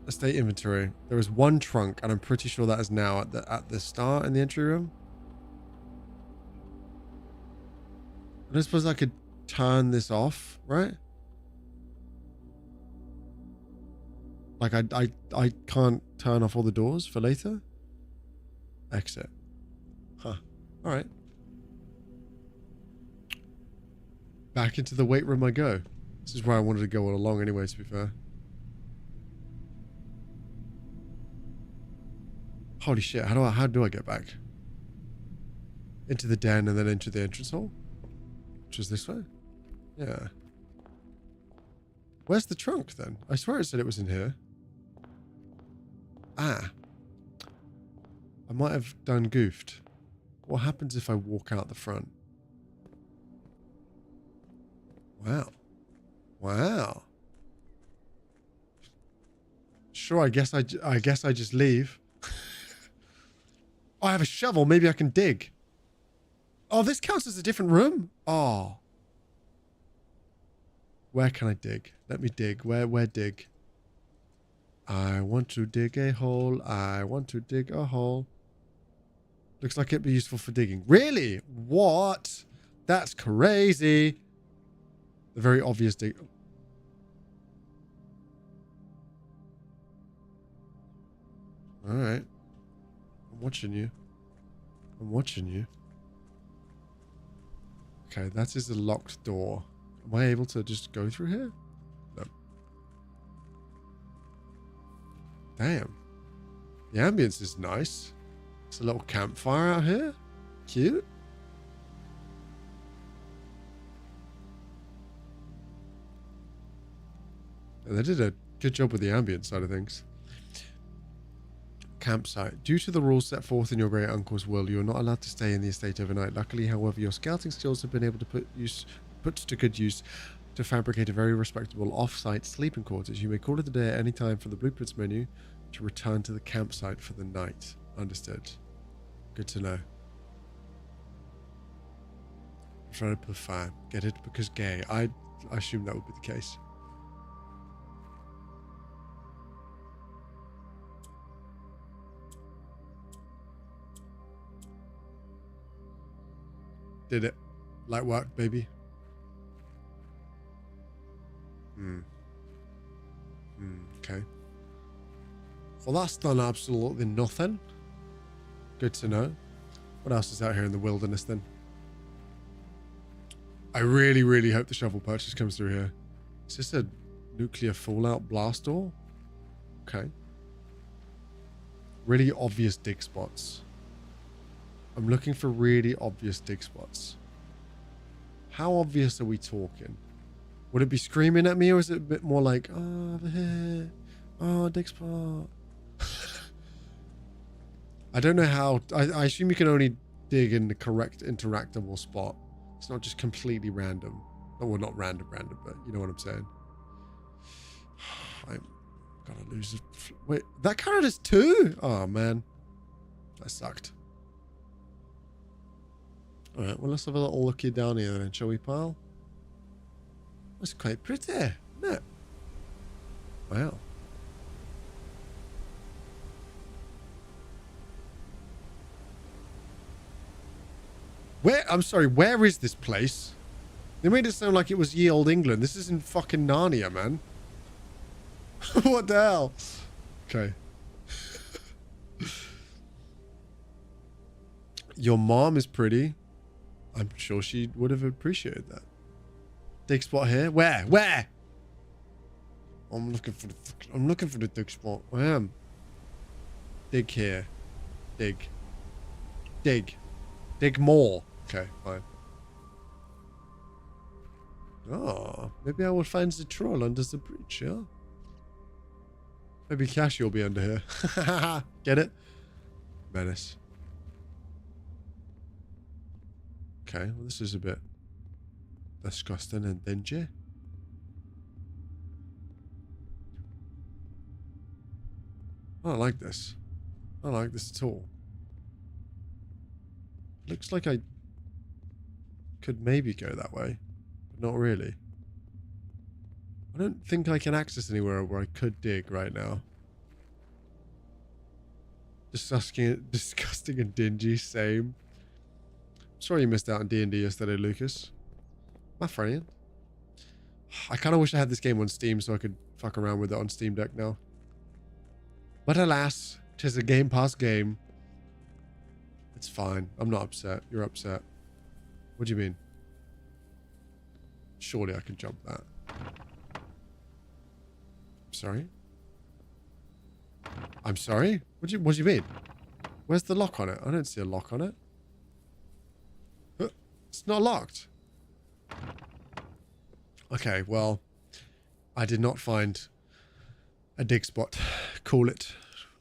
Estate inventory. There was one trunk, and I'm pretty sure that is now at the start in the entry room. I don't suppose I could turn this off, right? Like I can't turn off all the doors for later. Exit. Huh. All right. Back into the weight room I go. This is where I wanted to go all along anyway, to be fair. Holy shit, how do I get back? Into the den and then into the entrance hall? Which is this way? Yeah. Where's the trunk then? I swear it said it was in here. Ah. I might have done goofed. What happens if I walk out the front? Wow. Wow. Sure, I guess I just leave. Oh, I have a shovel. Maybe I can dig. Oh, this counts as a different room? Oh. Where can I dig? Let me dig. Where dig? I want to dig a hole. I want to dig a hole. Looks like it'd be useful for digging. Really? What? That's crazy. The very obvious dig. All right. I'm watching you. I'm watching you. Okay, that is a locked door. Am I able to just go through here? No. Damn. The ambience is nice. It's a little campfire out here. Cute. And they did a good job with the ambience side of things. Campsite. Due to the rules set forth in your great uncle's will, you are not allowed to stay in the estate overnight. Luckily, however, your scouting skills have been able to put to good use to fabricate a very respectable off-site sleeping quarters. You may call it a day at any time from the blueprints menu to return to the campsite for the night. Understood. Good to know. Fred Perfine. Get it? Because gay. I assume that would be the case. Did it. Light work, baby. Okay. Well, that's done absolutely nothing. Good to know. What else is out here in the wilderness then? I really, really hope the shovel purchase comes through here. Is this a nuclear fallout blast door? Okay. Really obvious dig spots. I'm looking for really obvious dig spots. How obvious are we talking? Would it be screaming at me, or is it a bit more like, oh, over here, oh, dig spot? I don't know how. I assume you can only dig in the correct interactable spot. It's not just completely random. Oh, well, not random, but you know what I'm saying. I'm gonna lose it. Wait, that counted as 2? Oh, man. That sucked. Alright, well, let's have a little looky down here then, shall we, pal? That's quite pretty, isn't it? Wow. I'm sorry, where is this place? They made it sound like it was ye old England. This is in fucking Narnia, man. What the hell? Okay. Your mom is pretty. I'm sure she would have appreciated that. Dig spot here? Where? Where? I'm looking for the dig spot. I am. Dig here. Dig. Dig. Dig more. Okay, fine. Oh, maybe I will find the troll under the bridge, yeah? Maybe Cassie will be under here. Get it? Menace. Okay, well, this is a bit disgusting and dingy. I don't like this. I don't like this at all. Looks like I could maybe go that way, but not really. I don't think I can access anywhere where I could dig right now. Disgusting and dingy, same. Sorry you missed out on D&D yesterday, Lucas. My friend. I kind of wish I had this game on Steam so I could fuck around with it on Steam Deck now. But alas, 'tis a Game Pass game. It's fine. I'm not upset. You're upset. What do you mean? Surely I can jump that. Sorry? I'm sorry? What do you mean? Where's the lock on it? I don't see a lock on it. It's not locked. Okay, well, I did not find a dig spot. Call it.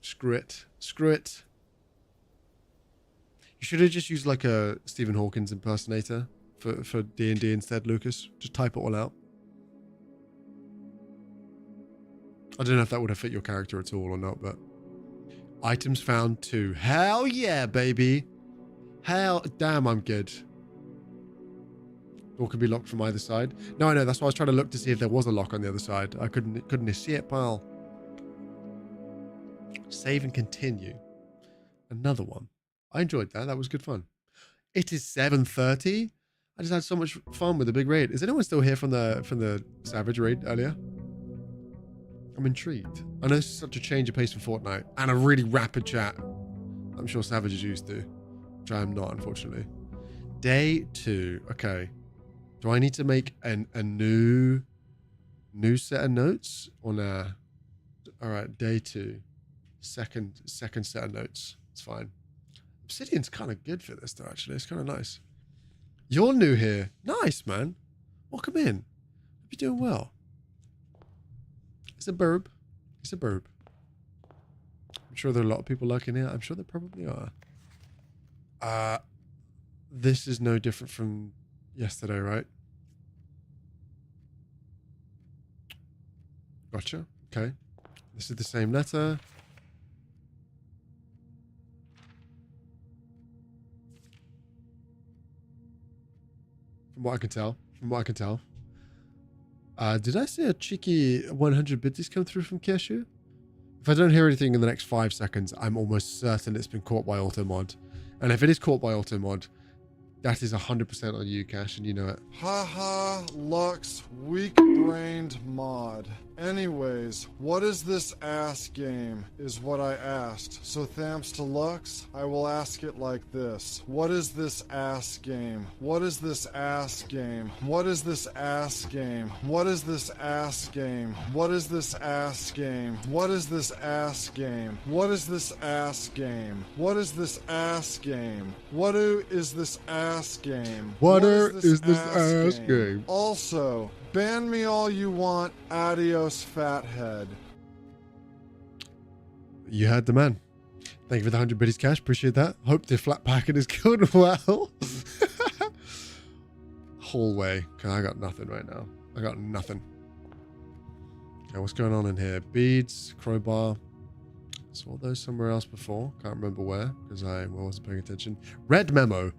Screw it. Screw it. You should have just used like a Stephen Hawkins impersonator for D&D instead, Lucas. Just type it all out. I don't know if that would have fit your character at all or not, but... Items found 2. Hell yeah, baby. Hell... Damn, I'm good. Door can be locked from either side. No, I know. That's why I was trying to look to see if there was a lock on the other side. I couldn't see it, pal. Save and continue. Another one. I enjoyed that. That was good fun. It is 7:30. I just had so much fun with the big raid. Is anyone still here from the Savage raid earlier? I'm intrigued. I know this is such a change of pace from Fortnite and a really rapid chat. I'm sure Savage is used to, which I am not, unfortunately. Day 2. Okay. Do I need to make a new set of notes or nah? All right, day 2. Second set of notes. It's fine. Obsidian's kind of good for this though, actually. It's kind of nice. You're new here. Nice, man. Welcome in. Hope you're doing well. It's a burb. It's a burb. I'm sure there are a lot of people lurking here. I'm sure there probably are. This is no different from yesterday, right? Gotcha. Okay. This is the same letter. From what I can tell. Did I see a cheeky 100 biddies come through from Keshu? If I don't hear anything in the next 5 seconds, I'm almost certain it's been caught by auto mod. And if it is caught by auto mod, that is 100% on you, Cash, and you know it. Haha, Lux, weak-brained mod. Anyways, what is this ass game, is what I asked. So thanks to Lux, I will ask it like this. What is this ass game? What is this ass game? What is this ass game? What is this ass game? What is this ass game? What is this ass game? What is this ass game? What is this ass game? What is this ass game? What is this ass game? Also, ban me all you want, adios fathead. You heard the man. Thank you for the 100 biddies, Cash. Appreciate that. Hope the flat packet is going well. Hallway. Okay, I got nothing right now. I got nothing. Okay, what's going on in here? Beads, crowbar. Saw those somewhere else before. Can't remember where because I wasn't paying attention. Red memo.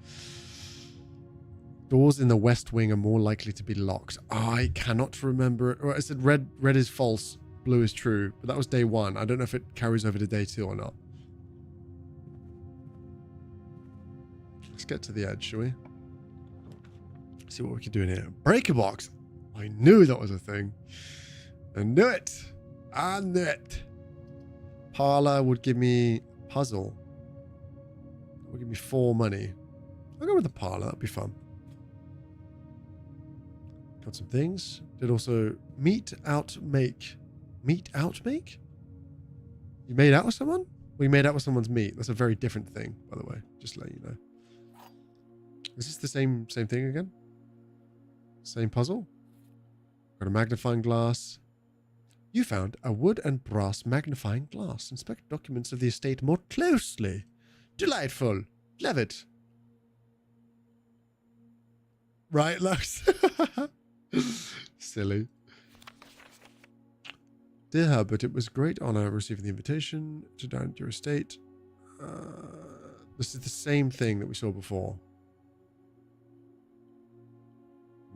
Doors in the west wing are more likely to be locked. I cannot remember it. I said red is false, blue is true. But that was day 1. I don't know if it carries over to day 2 or not. Let's get to the edge, shall we? See what we can do in here. Breaker box. I knew that was a thing. I knew it. I knew it. Parlor would give me puzzle. Would give me 4 money. I'll go with the parlor. That'd be fun. Got some things. Did also meet out make. Meet out make? You made out with someone? Well, you made out with someone's meat. That's a very different thing, by the way. Just to let you know. Is this the same thing again? Same puzzle? Got a magnifying glass. You found a wood and brass magnifying glass. Inspect documents of the estate more closely. Delightful. Love it. Right, Lux? Silly. Dear Herbert, it was a great honor receiving the invitation to dine at your estate. This is the same thing that we saw before.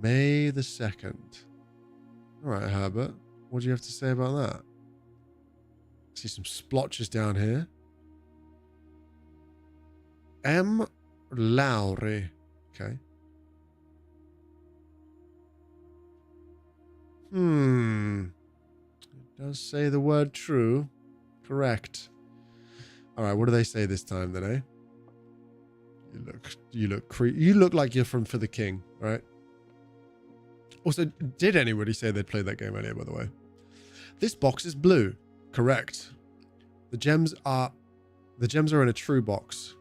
May the 2nd. All right, Herbert. What do you have to say about that? See some splotches down here. M. Lowry. Okay. It does say the word true. Correct. All right, what do they say this time then, eh? You look like you're from For the King, right? Also, did anybody say they'd played that game earlier, by the way? This box is blue. Correct. The gems are in a true box.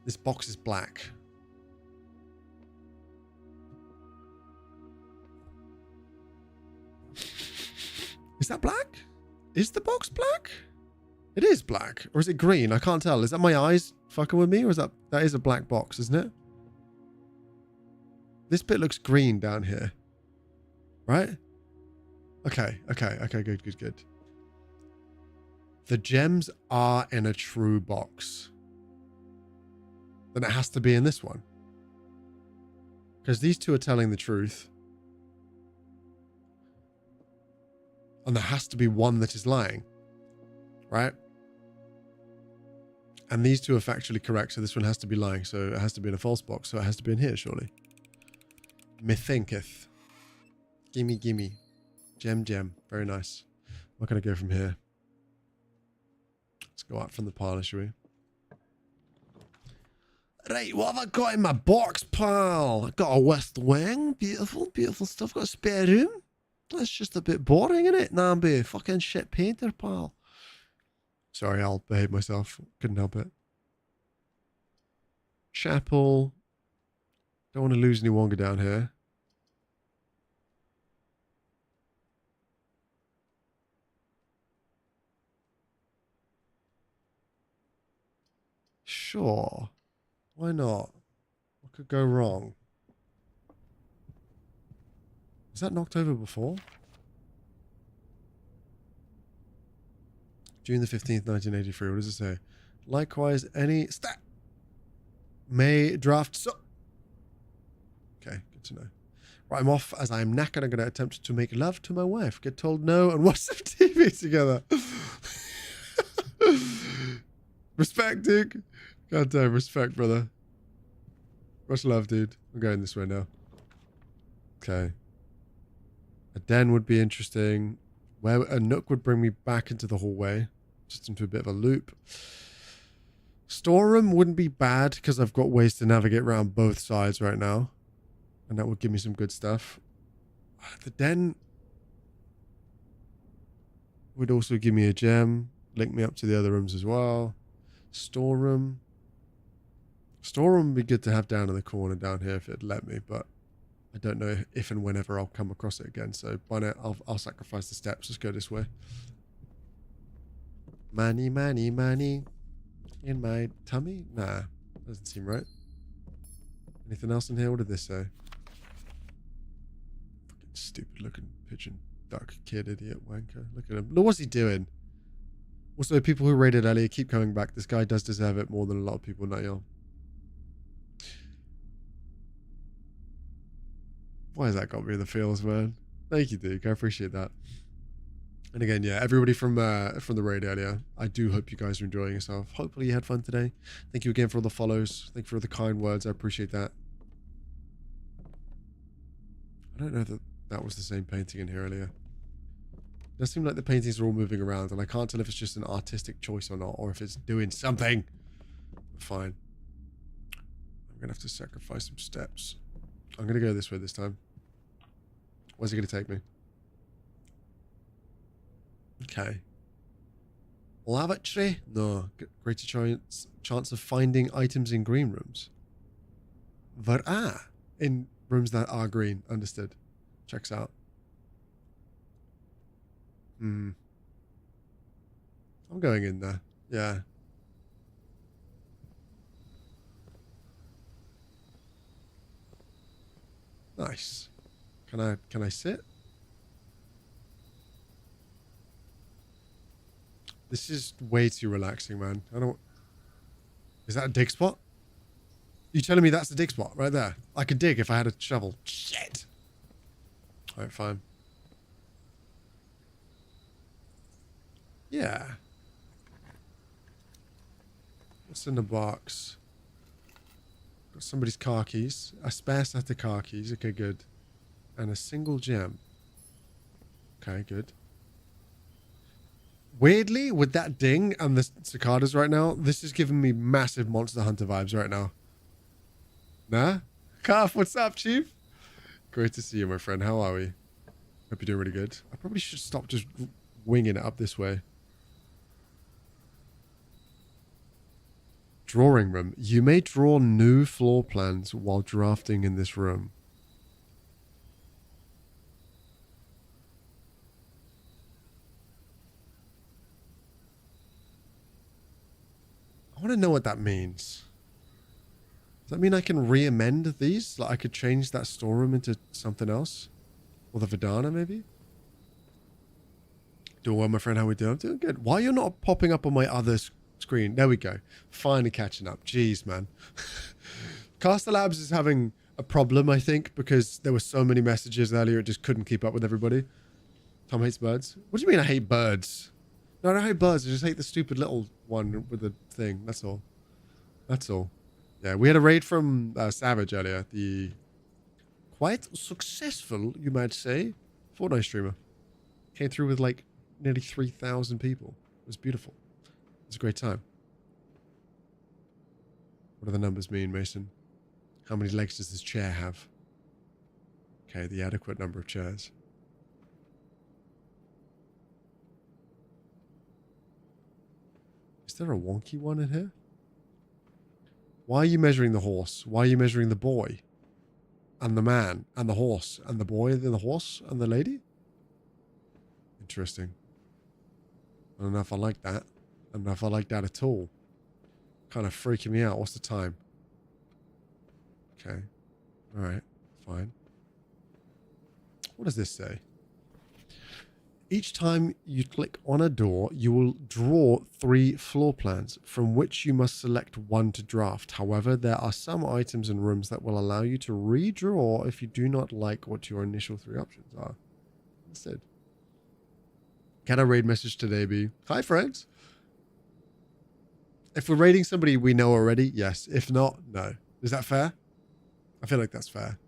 This box is black. Is that black? Is the box black? It is black. Or is it green? I can't tell. Is that my eyes fucking with me? Or is that is a black box, isn't it? This bit looks green down here. Right? Okay, good. The gems are in a true box. Then it has to be in this one. Because these two are telling the truth. And there has to be one that is lying. Right? And these two are factually correct, so this one has to be lying. So it has to be in a false box, so it has to be in here, surely. Methinketh. Gimme, gimme. Gem, gem. Very nice. What can I go from here? Let's go out from the parlor, shall we? Right, what have I got in my box, pal? I got a west wing. Beautiful, beautiful stuff. Got a spare room. That's just a bit boring, isn't it? Namby, fucking shit painter, pal. Sorry, I'll behave myself. Couldn't help it. Chapel. Don't want to lose any longer down here. Sure. Why not? What could go wrong? Was that knocked over before? June the 15th, 1983. What does it say? Likewise, any stat may draft so. Okay, good to know. Right, I'm off as I'm knackered. I'm going to attempt to make love to my wife. Get told no and watch some TV together. Respect, Duke. God damn, respect, brother. Much love, dude. I'm going this way now. Okay. A den would be interesting. Where a nook would bring me back into the hallway. Just into a bit of a loop. Storeroom wouldn't be bad because I've got ways to navigate around both sides right now. And that would give me some good stuff. The den would also give me a gem. Link me up to the other rooms as well. Storeroom. Storeroom would be good to have down in the corner down here if it'd let me, but I don't know if and whenever I'll come across it again. So by now, I'll sacrifice the steps. Let's go this way. Money, money, money. In my tummy? Nah, doesn't seem right. Anything else in here? What did this say? Fucking stupid looking pigeon duck kid idiot wanker. Look at him. Look, what's he doing? Also, people who raided earlier keep coming back. This guy does deserve it more than a lot of people, not y'all. Why has that got me in the feels, man? Thank you, Duke. I appreciate that. And again, yeah, everybody from the raid earlier, I do hope you guys are enjoying yourself. Hopefully you had fun today. Thank you again for all the follows. Thank you for all the kind words. I appreciate that. I don't know that that was the same painting in here earlier. It does seem like the paintings are all moving around, and I can't tell if it's just an artistic choice or not, or if it's doing something. Fine. I'm going to have to sacrifice some steps. I'm going to go this way this time. Where's it going to take me? Okay. Lavatory? No. Greater chance of finding items in green rooms. In rooms that are green. Understood. Checks out. I'm going in there. Yeah. Nice. Can I sit? This is way too relaxing, man. I don't... Is that a dig spot? You telling me that's the dig spot right there? I could dig if I had a shovel. Shit. Alright, fine. Yeah. What's in the box? Got somebody's car keys. A spare set of car keys. Okay, good. And a single gem. Okay, good. Weirdly, with that ding and the cicadas right now, this is giving me massive Monster Hunter vibes right now. Nah? Calf, what's up, Chief? Great to see you, my friend. How are we? Hope you're doing really good. I probably should stop just winging it up this way. Drawing room. You may draw new floor plans while drafting in this room. I want to know what that means. Does that mean I can re-amend these? Like I could change that storeroom into something else? Or the Vidana, maybe? Doing well, my friend. How we doing? I'm doing good. Why are you not popping up on my other screen? There we go. Finally catching up. Jeez, man. Caster Labs is having a problem, I think, because there were so many messages earlier, it just couldn't keep up with everybody. Tom hates birds. What do you mean I hate birds? No, I don't hate birds. I just hate the stupid little one with the thing. That's all. That's all. Yeah, we had a raid from Savage earlier. The quite successful, you might say, Fortnite streamer. Came through with like nearly 3,000 people. It was beautiful. It was a great time. What do the numbers mean, Mason? How many legs does this chair have? Okay, the adequate number of chairs. Is there a wonky one in here? Why are you measuring the horse? Why are you measuring the boy? And the man? And the horse? And the boy? And the horse? And the lady? Interesting. I don't know if I like that. I don't know if I like that at all. Kind of freaking me out. What's the time? Okay. Alright. Fine. What does this say? Each time you click on a door, you will draw 3 floor plans, from which you must select one to draft. However, there are some items and rooms that will allow you to redraw if you do not like what your initial 3 options are. Instead. Can I raid message today be? Hi, friends. If we're raiding somebody we know already, yes. If not, no. Is that fair? I feel like that's fair.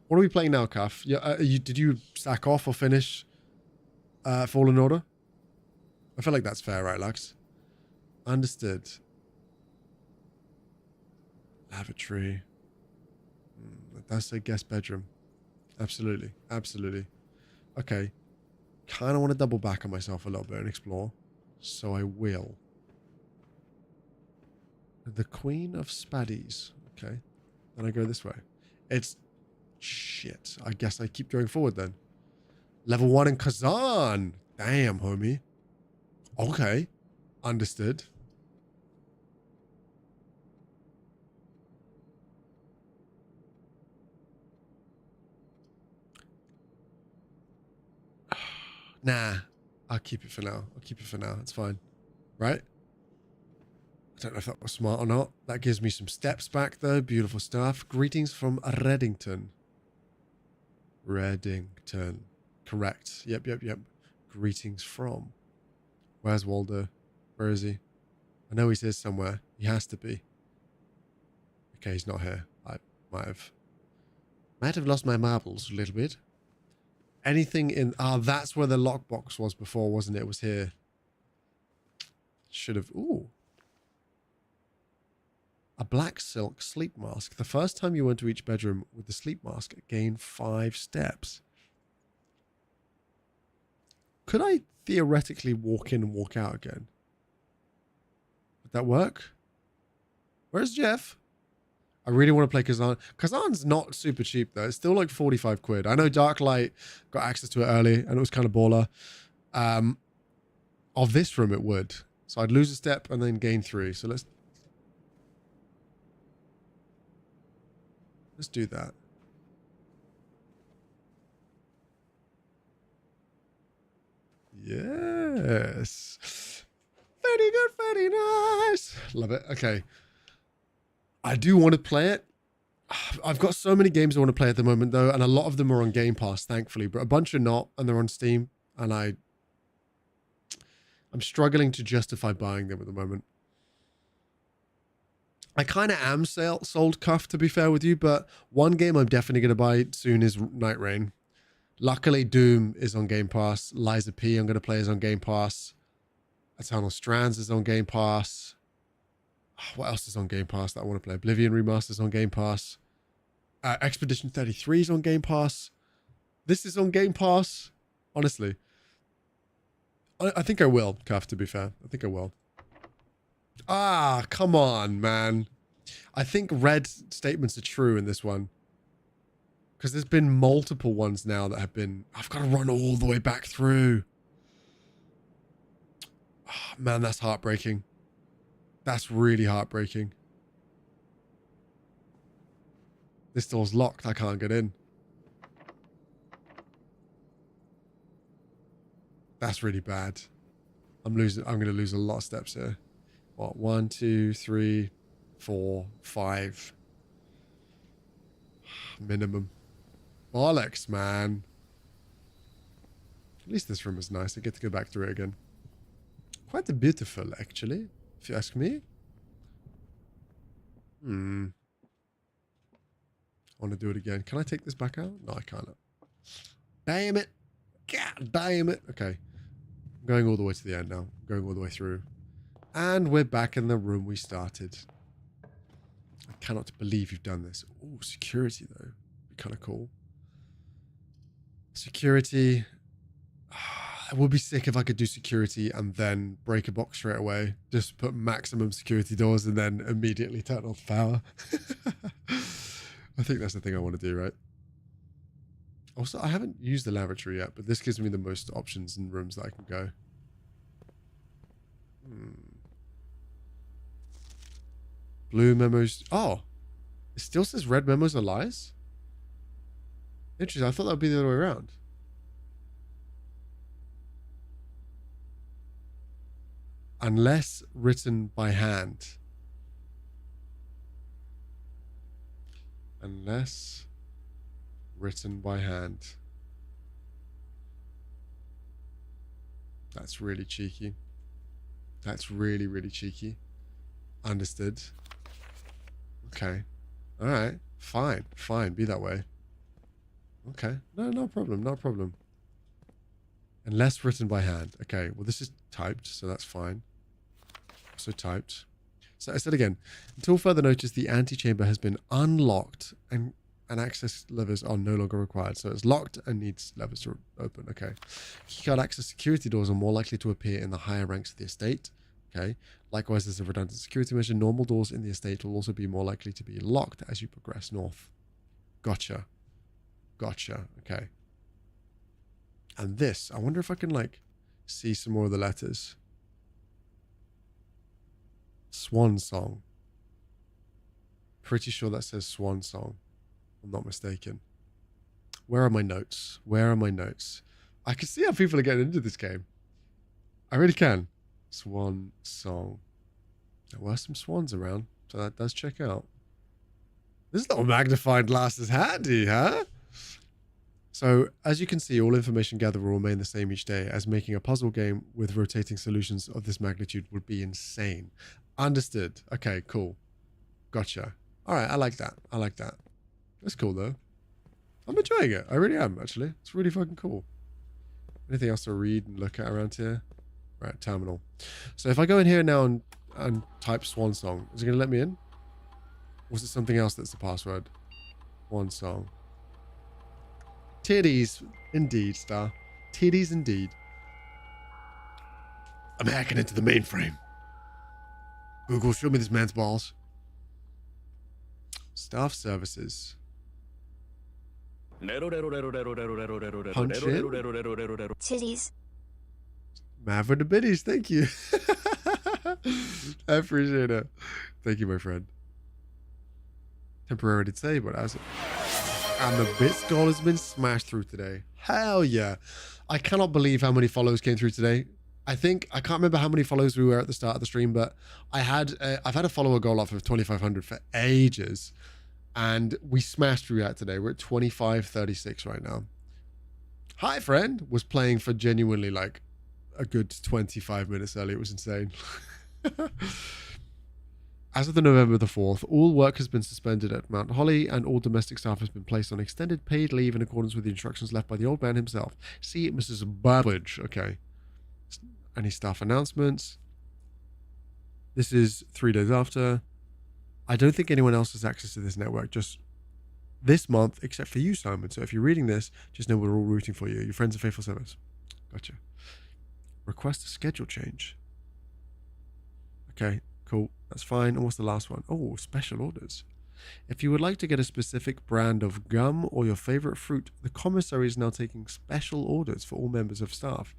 What are we playing now, Cuff? Yeah, did you sack off or finish Fallen Order? I feel like that's fair, right, Lux? Understood. Lavatory. That does say guest bedroom. Absolutely. Absolutely. Okay. Kind of want to double back on myself a little bit and explore. So I will. The Queen of Spadies. Okay. Then I go this way. It's... Shit. I guess I keep going forward then. Level 1 in Kazan. Damn, homie. Okay. Understood. Nah. I'll keep it for now. I'll keep it for now. It's fine. Right? I don't know if that was smart or not. That gives me some steps back, though. Beautiful stuff. Greetings from Reddington. Reddington. Correct. Yep. Greetings from. Where's Waldo? Where is he? I know he's here somewhere. He has to be. Okay, he's not here. I might have lost my marbles a little bit. Anything in... Ah, that's where the lockbox was before, wasn't it? It was here. Should have... Ooh. A black silk sleep mask. The first time you enter each bedroom with the sleep mask, gain 5 steps. Could I theoretically walk in and walk out again? Would that work? Where's Jeff? I really want to play Kazan. Kazan's not super cheap though. It's still like 45 quid. I know Darklight got access to it early and it was kind of baller. Of this room it would. So I'd lose a step and then gain 3. So let's do that. Yes. Very good, very nice. Love it. Okay. I do want to play it. I've got so many games I want to play at the moment, though, and a lot of them are on Game Pass, thankfully, but a bunch are not, and they're on Steam, and I'm struggling to justify buying them at the moment. I kind of am sold Cuff, to be fair with you, but one game I'm definitely going to buy soon is Night Rain. Luckily, Doom is on Game Pass. Liza P I'm going to play is on Game Pass. Eternal Strands is on Game Pass. What else is on Game Pass that I want to play? Oblivion Remastered is on Game Pass. Expedition 33 is on Game Pass. This is on Game Pass. Honestly. I think I will, Cuff, to be fair. I think I will. Ah, come on, man. I think Red statements are true in this one. Because there's been multiple ones now that have been... I've got to run all the way back through. Oh, man, that's heartbreaking. That's really heartbreaking. This door's locked. I can't get in. That's really bad. I'm going to lose a lot of steps here. What? 1, 2, 3, 4, 5. Minimum. Bollocks, man. At least this room is nice. I get to go back through it again. Quite beautiful, actually, if you ask me. I want to do it again. Can I take this back out? No, I can't. Damn it. God damn it. Okay. I'm going all the way to the end now. I'm going all the way through. And we're back in the room we started. I cannot believe you've done this. Oh, security, though. Be kind of cool. Security. It would be sick if I could do security and then break a box straight away. Just put maximum security doors and then immediately turn off power. I think that's the thing I want to do, right? Also, I haven't used the lavatory yet, but this gives me the most options in rooms that I can go. Blue memos. Oh, it still says red memos are lies? Interesting. I thought that would be the other way around. Unless written by hand. Unless written by hand. That's really cheeky. That's really, really cheeky. Understood. Okay. All right. Fine. Fine. Be that way. Okay. No problem. No problem. Unless written by hand. Okay. Well, this is typed, so that's fine. Also typed. So I said again, until further notice, the antechamber has been unlocked and access levers are no longer required. So it's locked and needs levers to open. Okay. Keycard access security doors are more likely to appear in the higher ranks of the estate. Okay. Likewise, as a redundant security measure, normal doors in the estate will also be more likely to be locked as you progress north. Gotcha. Gotcha. Okay. And this, I wonder if I can like see some more of the letters. Swan Song. Pretty sure that says Swan Song. I'm not mistaken. Where are my notes? Where are my notes? I can see how people are getting into this game. I really can. Swan Song. There were some swans around, so that does check out. This little magnifying glass is handy, huh? So, as you can see, all information gathered will remain the same each day, as making a puzzle game with rotating solutions of this magnitude would be insane. Understood. Okay, cool. Gotcha. All right, I like that. I like that. That's cool, though. I'm enjoying it. I really am, actually. It's really fucking cool. Anything else to read and look at around here? Right, terminal. So if I go in here now and type Swan Song, is it going to let me in? Or is it something else that's the password? Swan Song. Titties, indeed, Star. Titties, indeed. I'm hacking into the mainframe. Google, show me this man's balls. Staff services. Punch in. Titties. Mad for the biddies, thank you. I appreciate it. Thank you, my friend. Temporarily disabled, as it. And the bits goal has been smashed through today. Hell yeah. I cannot believe how many follows came through today. I can't remember how many follows we were at the start of the stream, but I've had a follower goal off of 2,500 for ages. And we smashed through that today. We're at 2536 right now. Hi, friend was playing for genuinely like a good 25 minutes early. It was insane. As of the November the 4th, all work has been suspended at Mount Holly and all domestic staff has been placed on extended paid leave in accordance with the instructions left by the old man himself. See Mrs. Burbage. Okay. Any staff announcements? This is 3 days after. I don't think anyone else has access to this network just this month, except for you, Simon. So if you're reading this, just know we're all rooting for you. Your friends and faithful servants. Gotcha. Request a schedule change. Okay, cool. That's fine. And what's the last one? Oh, special orders. If you would like to get a specific brand of gum or your favorite fruit, the commissary is now taking special orders for all members of staff.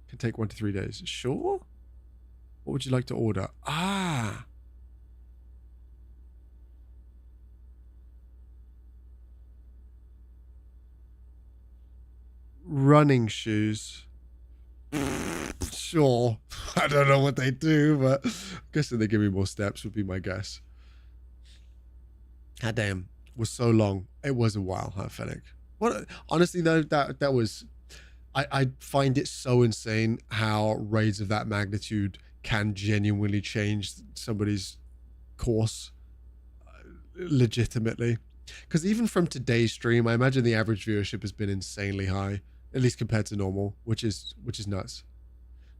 Can take 1 to 3 days. Sure? What would you like to order? Ah! Running shoes. Sure. I don't know what they do, but I'm guessing they give me more steps would be my guess. God damn. was so long. It was a while, huh, Fennec? What? Honestly, though, that was... I find it so insane how raids of that magnitude can genuinely change somebody's course legitimately. Because even from today's stream, I imagine the average viewership has been insanely high, at least compared to normal, which is nuts.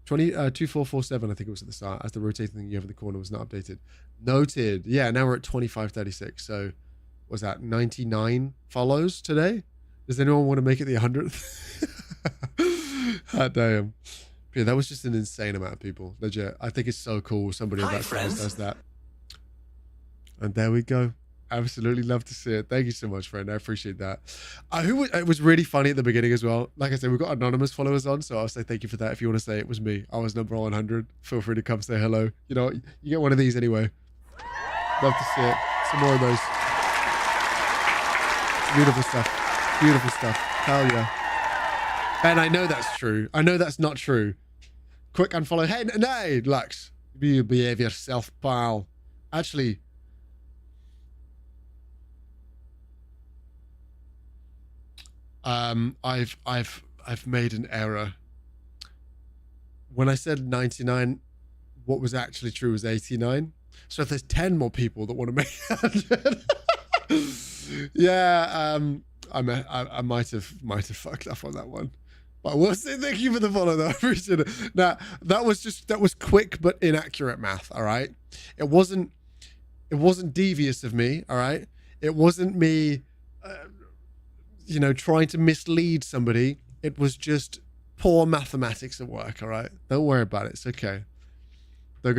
2447, I think it was at the start, as the rotating thing you have in the corner was not updated. Noted. Yeah, now we're at 2536. So, was that 99 follows today? Does anyone want to make it the 100th? Hot damn. Yeah, that was just an insane amount of people. Legit. I think it's so cool somebody of that size does that. And there we go. Absolutely love to see it. Thank you so much, friend. I appreciate that. It was really funny at the beginning as well. Like I said, we've got anonymous followers on, so I'll say thank you for that. If you want to say it was me, I was number 100. Feel free to come say hello. You know, you get one of these anyway. Love to see it. Some more of those. Beautiful stuff. Beautiful stuff. Hell yeah. Ben, I know that's true. I know that's not true. Quick unfollow. Hey, no, Lux. You behave yourself, pal. Actually... I've made an error. When I said 99, what was actually true was 89. So if there's 10 more people that want to make 100, yeah, I might have fucked up on that one. But we'll say thank you for the follow, though. I appreciate it. Now that was quick but inaccurate math. All right, it wasn't devious of me. All right, it wasn't me. Trying to mislead somebody. It was just poor mathematics at work, all right? Don't worry about it. It's okay. Don't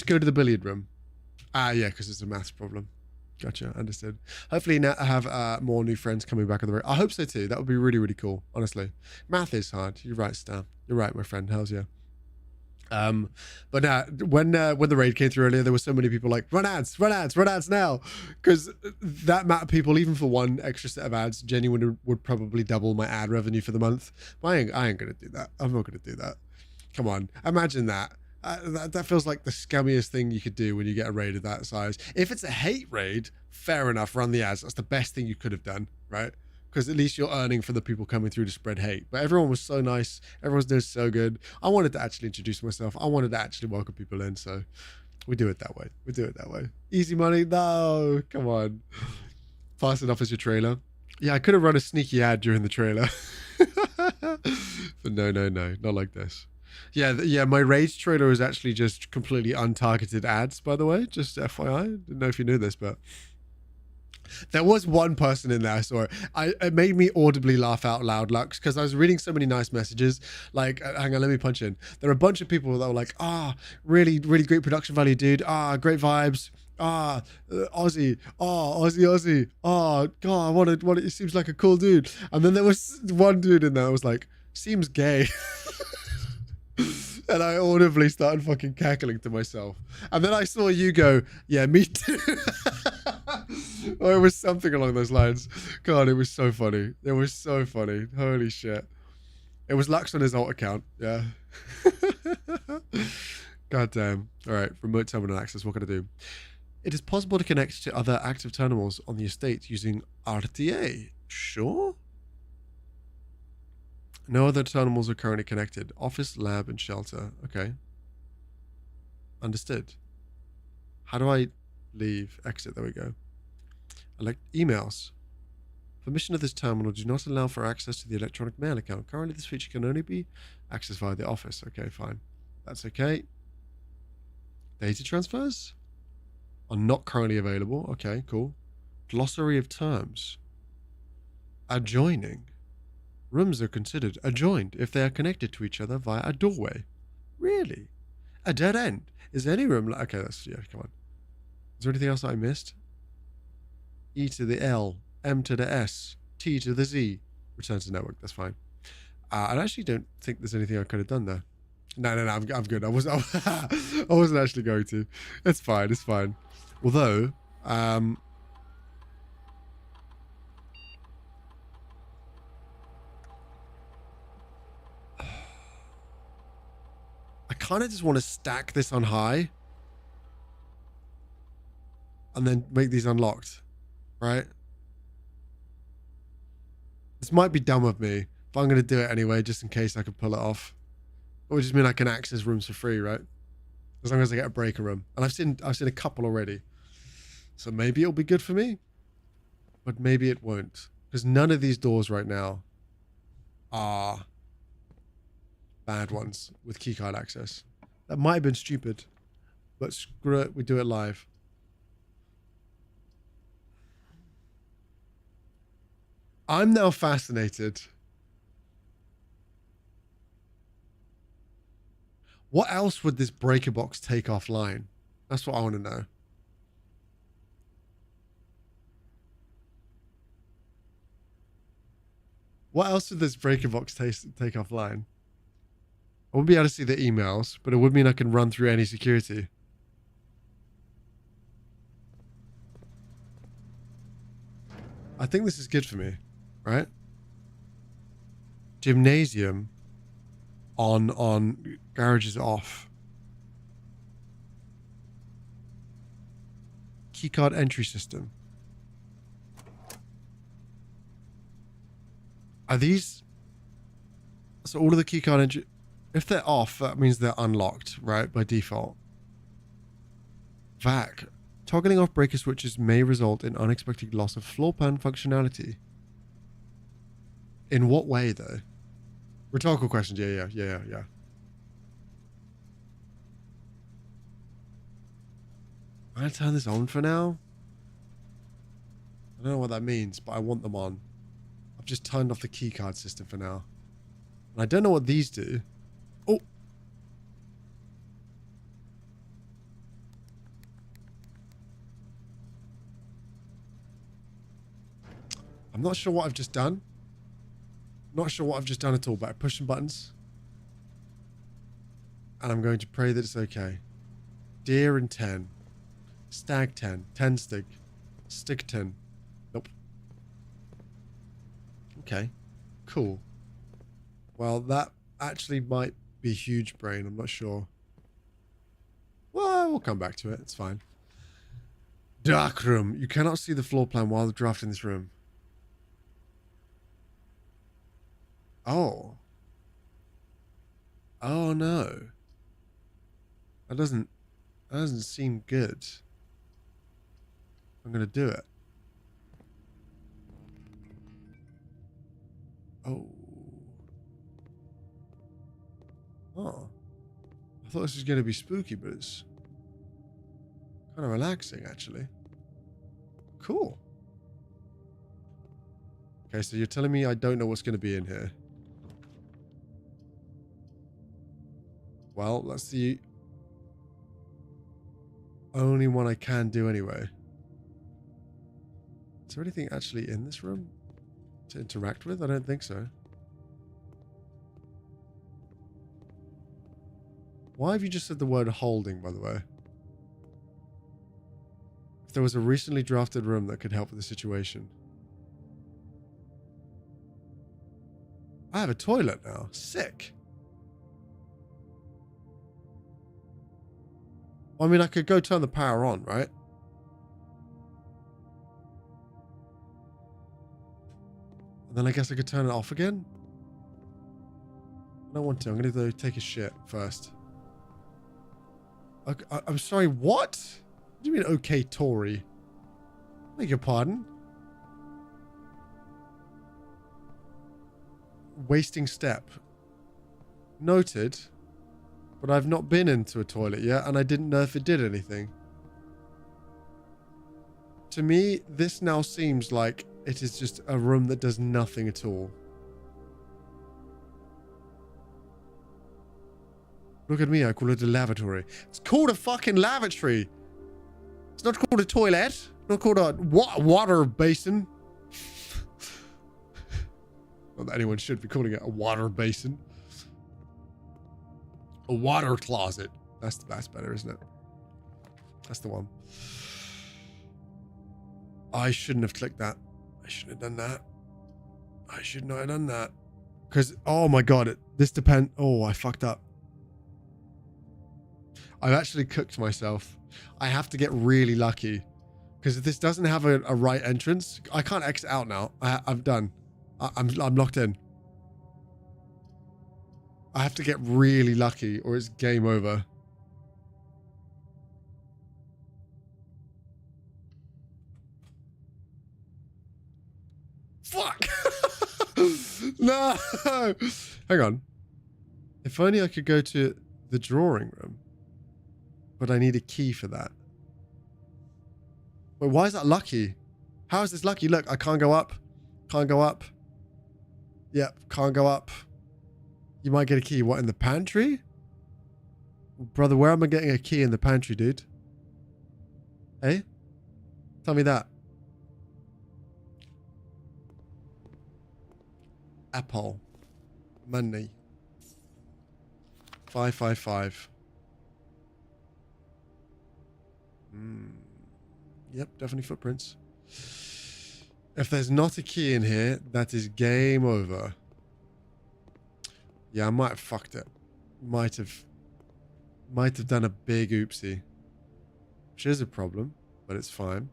go to the billiard room. Ah, yeah, because it's a maths problem. Gotcha, understood. Hopefully now I have more new friends coming back on the road. I hope so too. That would be really, really cool, honestly. Math is hard. You're right, Stan. You're right, my friend. Hells yeah. But when the raid came through earlier, there were so many people like run ads now, because that amount of people, even for one extra set of ads, genuinely would probably double my ad revenue for the month. But I ain't gonna do that. I'm not gonna do that. Come on, imagine that. That feels like the scummiest thing you could do when you get a raid of that size. If it's a hate raid, fair enough, run the ads. That's the best thing you could have done, right? Because at least you're earning for the people coming through to spread hate. But everyone was so nice. Everyone's doing so good. I wanted to actually introduce myself. I wanted to actually welcome people in. So we do it that way. Easy money? No, come on. Fast enough as your trailer. Yeah, I could have run a sneaky ad during the trailer. But no, not like this. Yeah, my Rage trailer is actually just completely untargeted ads, by the way. Just FYI. Didn't know if you knew this, but... There was one person in there I saw it. It made me audibly laugh out loud, Lux, because I was reading so many nice messages. Like, hang on, let me punch in. There are a bunch of people that were like, really, really great production value, dude. Great vibes. Aussie. Aussie. Oh, God, it seems like a cool dude. And then there was one dude in there that was like, seems gay. And I audibly started fucking cackling to myself. And then I saw you go, yeah, me too. Or it was something along those lines. God, it was so funny. It was so funny. Holy shit. It was Lux on his alt account. Yeah. God damn. All right. Remote terminal access. What can I do? It is possible to connect to other active terminals on the estate using RTA. Sure. No other terminals are currently connected. Office, lab, and shelter. Okay. Understood. How do I leave? Exit. There we go. Elect emails. Permission of this terminal do not allow for access to the electronic mail account. Currently, this feature can only be accessed via the office. Okay, fine. That's okay. Data transfers are not currently available. Okay, cool. Glossary of terms. Adjoining. Rooms are considered adjoined if they are connected to each other via a doorway. Really? A dead end? Is any room like... Okay, yeah, come on. Is there anything else that I missed? E to the L, M to the S, T to the Z. Return to network, that's fine. I actually don't think there's anything I could have done there. No, I'm good. I wasn't actually going to. It's fine. Although, I kind of just want to stack this on high and then make these unlocked. right? This might be dumb of me, but I'm going to do it anyway, just in case I can pull it off. It would just mean I can access rooms for free, right? As long as I get a breaker room. And I've seen a couple already. So maybe it'll be good for me. But maybe it won't. Because none of these doors right now are bad ones with keycard access. That might have been stupid. But screw it, we do it live. I'm now fascinated. What else would this breaker box take offline? That's what I want to know. What else would this breaker box take offline? I wouldn't be able to see the emails, but it would mean I can run through any security. I think this is good for me, right? Gymnasium on garage is off. Keycard entry system. Are these... So all of the keycard entry... If they're off, that means they're unlocked, right? By default. VAC. Toggling off breaker switches may result in unexpected loss of floor plan functionality. In what way, though? Rhetorical questions. Yeah. I'm going to turn this on for now. I don't know what that means, but I want them on. I've just turned off the keycard system for now. And I don't know what these do. Oh! I'm not sure what I've just done. Not sure what I've just done at all, but I push some buttons. And I'm going to pray that it's okay. Deer and 10. Stag 10. 10 stick. Stick 10. Nope. Okay. Cool. Well, that actually might be huge brain. I'm not sure. Well, we'll come back to it. It's fine. Dark room. You cannot see the floor plan while drafting this room. Oh. Oh no. That doesn't seem good. I'm gonna do it. Oh. Oh. I thought this was gonna be spooky, but it's kind of relaxing actually. Cool. Okay, so you're telling me I don't know what's gonna be in here. Well, that's the only one I can do anyway. Is there anything actually in this room to interact with? I don't think so. Why have you just said the word holding, by the way? If there was a recently drafted room that could help with the situation. I have a toilet now. Sick. I mean, I could go turn the power on, right? And then I guess I could turn it off again? I don't want to. I'm going to go take a shit first. I'm sorry, what? What do you mean, okay, Tory? Beg your pardon? Wasting step. Noted. But I've not been into a toilet yet, and I didn't know if it did anything. To me, this now seems like it is just a room that does nothing at all. Look at me, I call it a lavatory. It's called a fucking lavatory. It's not called a toilet. Not called a water basin. Not that anyone should be calling it a water basin. A water closet. That's better, isn't it? That's the one. I shouldn't have clicked that. I shouldn't have done that. I should not have done that. Because, oh my god, this depends. Oh, I fucked up. I've actually cooked myself. I have to get really lucky. Because if this doesn't have a right entrance, I can't exit out now. I'm done. I'm locked in. I have to get really lucky or it's game over. Fuck! No! Hang on. If only I could go to the drawing room. But I need a key for that. Wait, why is that lucky? How is this lucky? Look, I can't go up. Can't go up. Yep, can't go up. You might get a key. What, in the pantry? Brother, where am I getting a key in the pantry, dude? Hey? Tell me that. Apple. Money. 555. Yep, definitely footprints. If there's not a key in here, that is game over. Yeah, I might have fucked it. Might have done a big oopsie. Which is a problem, but it's fine.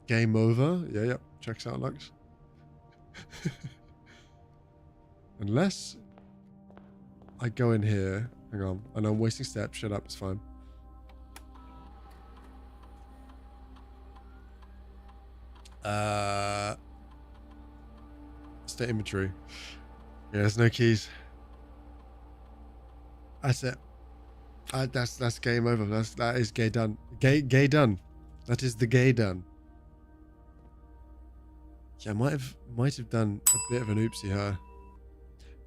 Game over. Yeah, yep. Checks out, Lux. Unless I go in here. Hang on. I know I'm wasting steps. Shut up. It's fine. State inventory. Yeah, there's no keys. That's it. That's game over. That is gay done. Gay done. That is the gay done. Yeah, I might have done a bit of an oopsie here.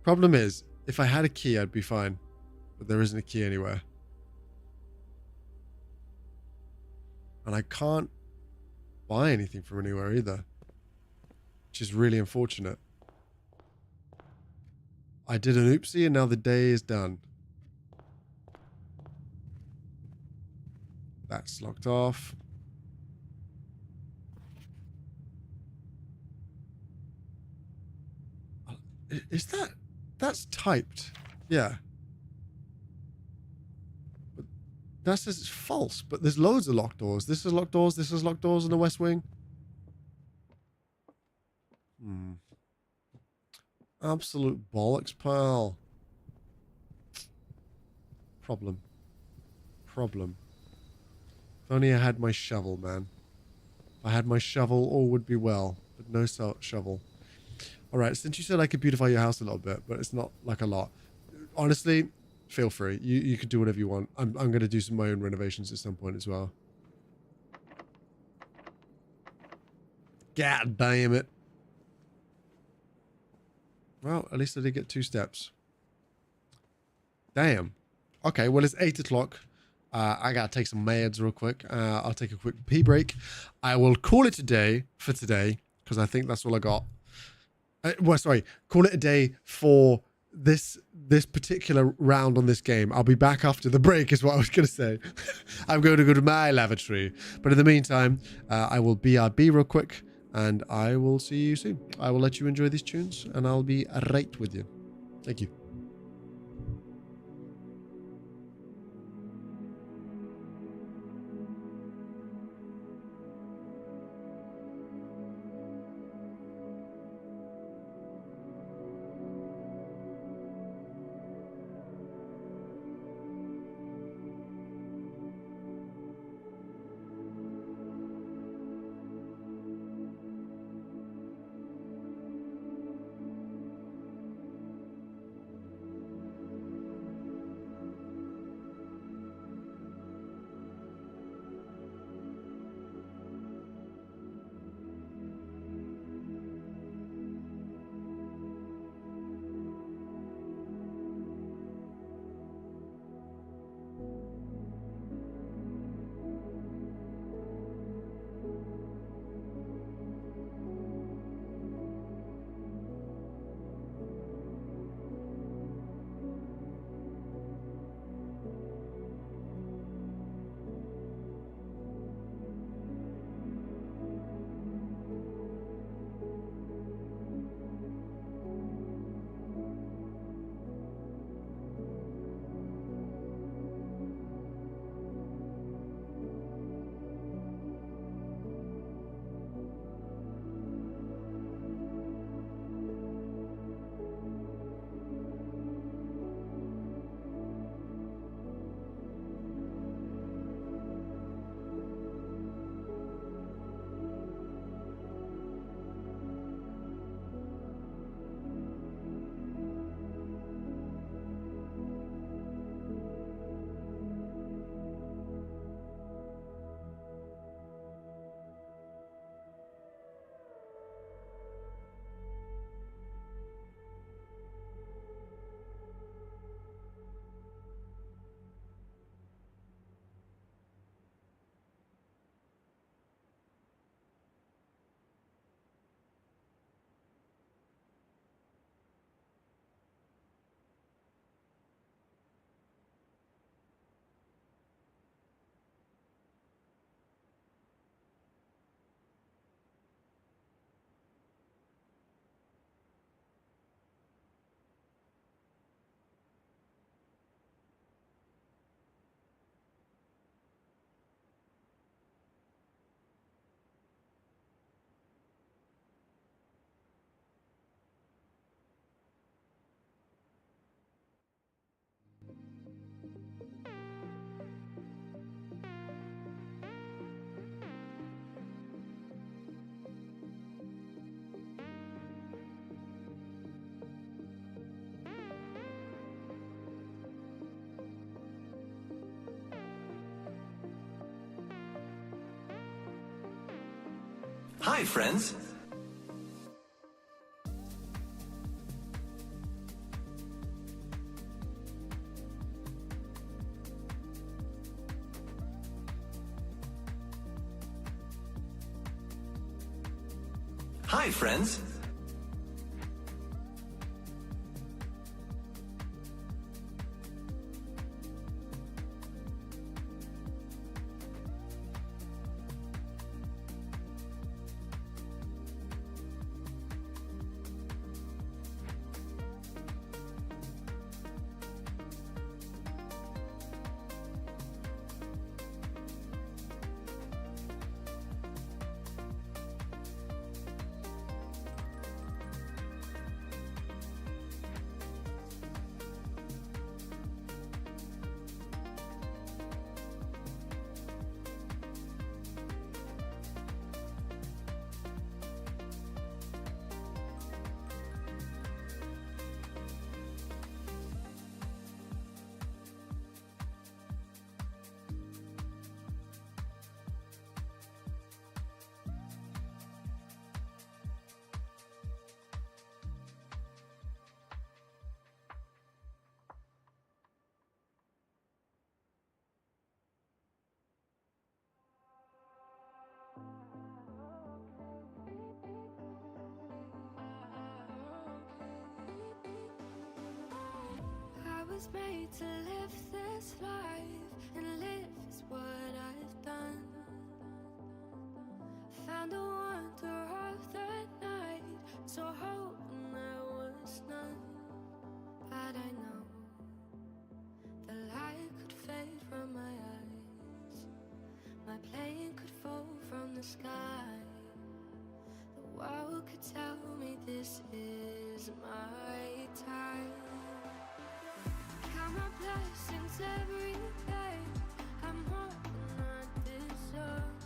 Problem is, if I had a key, I'd be fine. But there isn't a key anywhere. And I can't buy anything from anywhere either. Which is really unfortunate. I did an oopsie and now the day is done. That's locked off. Is that's typed? Yeah. But that says it's false, but there's loads of locked doors. This is locked doors, this is locked doors in the West Wing. Absolute bollocks, pal. Problem. If only I had my shovel, man. If I had my shovel, all would be well. But no shovel. Alright, since you said I could beautify your house a little bit, but it's not like a lot. Honestly, feel free. You could do whatever you want. I'm going to do some of my own renovations at some point as well. God damn it. Well, at least I did get 2 steps. Damn. Okay, well, it's 8 o'clock. I got to take some meds real quick. I'll take a quick pee break. I will call it a day for today, because I think that's all I got. Well, sorry. Call it a day for this particular round on this game. I'll be back after the break is what I was going to say. I'm going to go to my lavatory. But in the meantime, I will BRB real quick. And I will see you soon. I will let you enjoy these tunes, and I'll be right with you. Thank you. Hi, friends. Hi, friends. I was made to live this life, and live is what I've done. Found the wonder of the night, so hoping there was none. But I know the light could fade from my eyes, my plane could fall from the sky. The world could tell me this is my time. Count my blessings every day, I'm more than I deserve.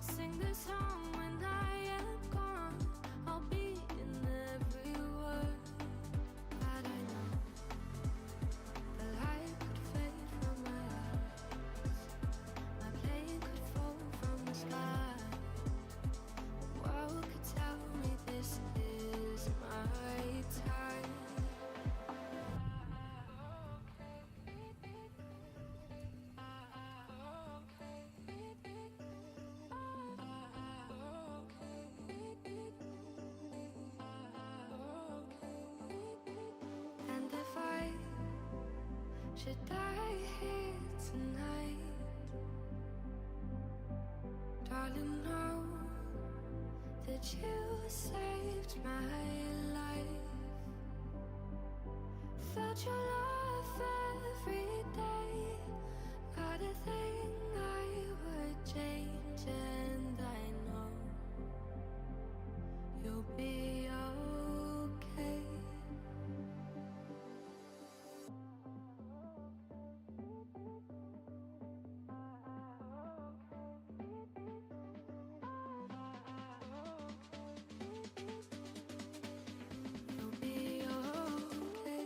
Sing this song when I am gone, I'll be in every word. But I know the light could fade from my eyes, my plane could fall from the sky. The world could tell me this is my time. And if I should die here tonight, darling, know that you saved my life. Felt your love every day, not a thing I would change, and I know you'll be okay. You'll be okay.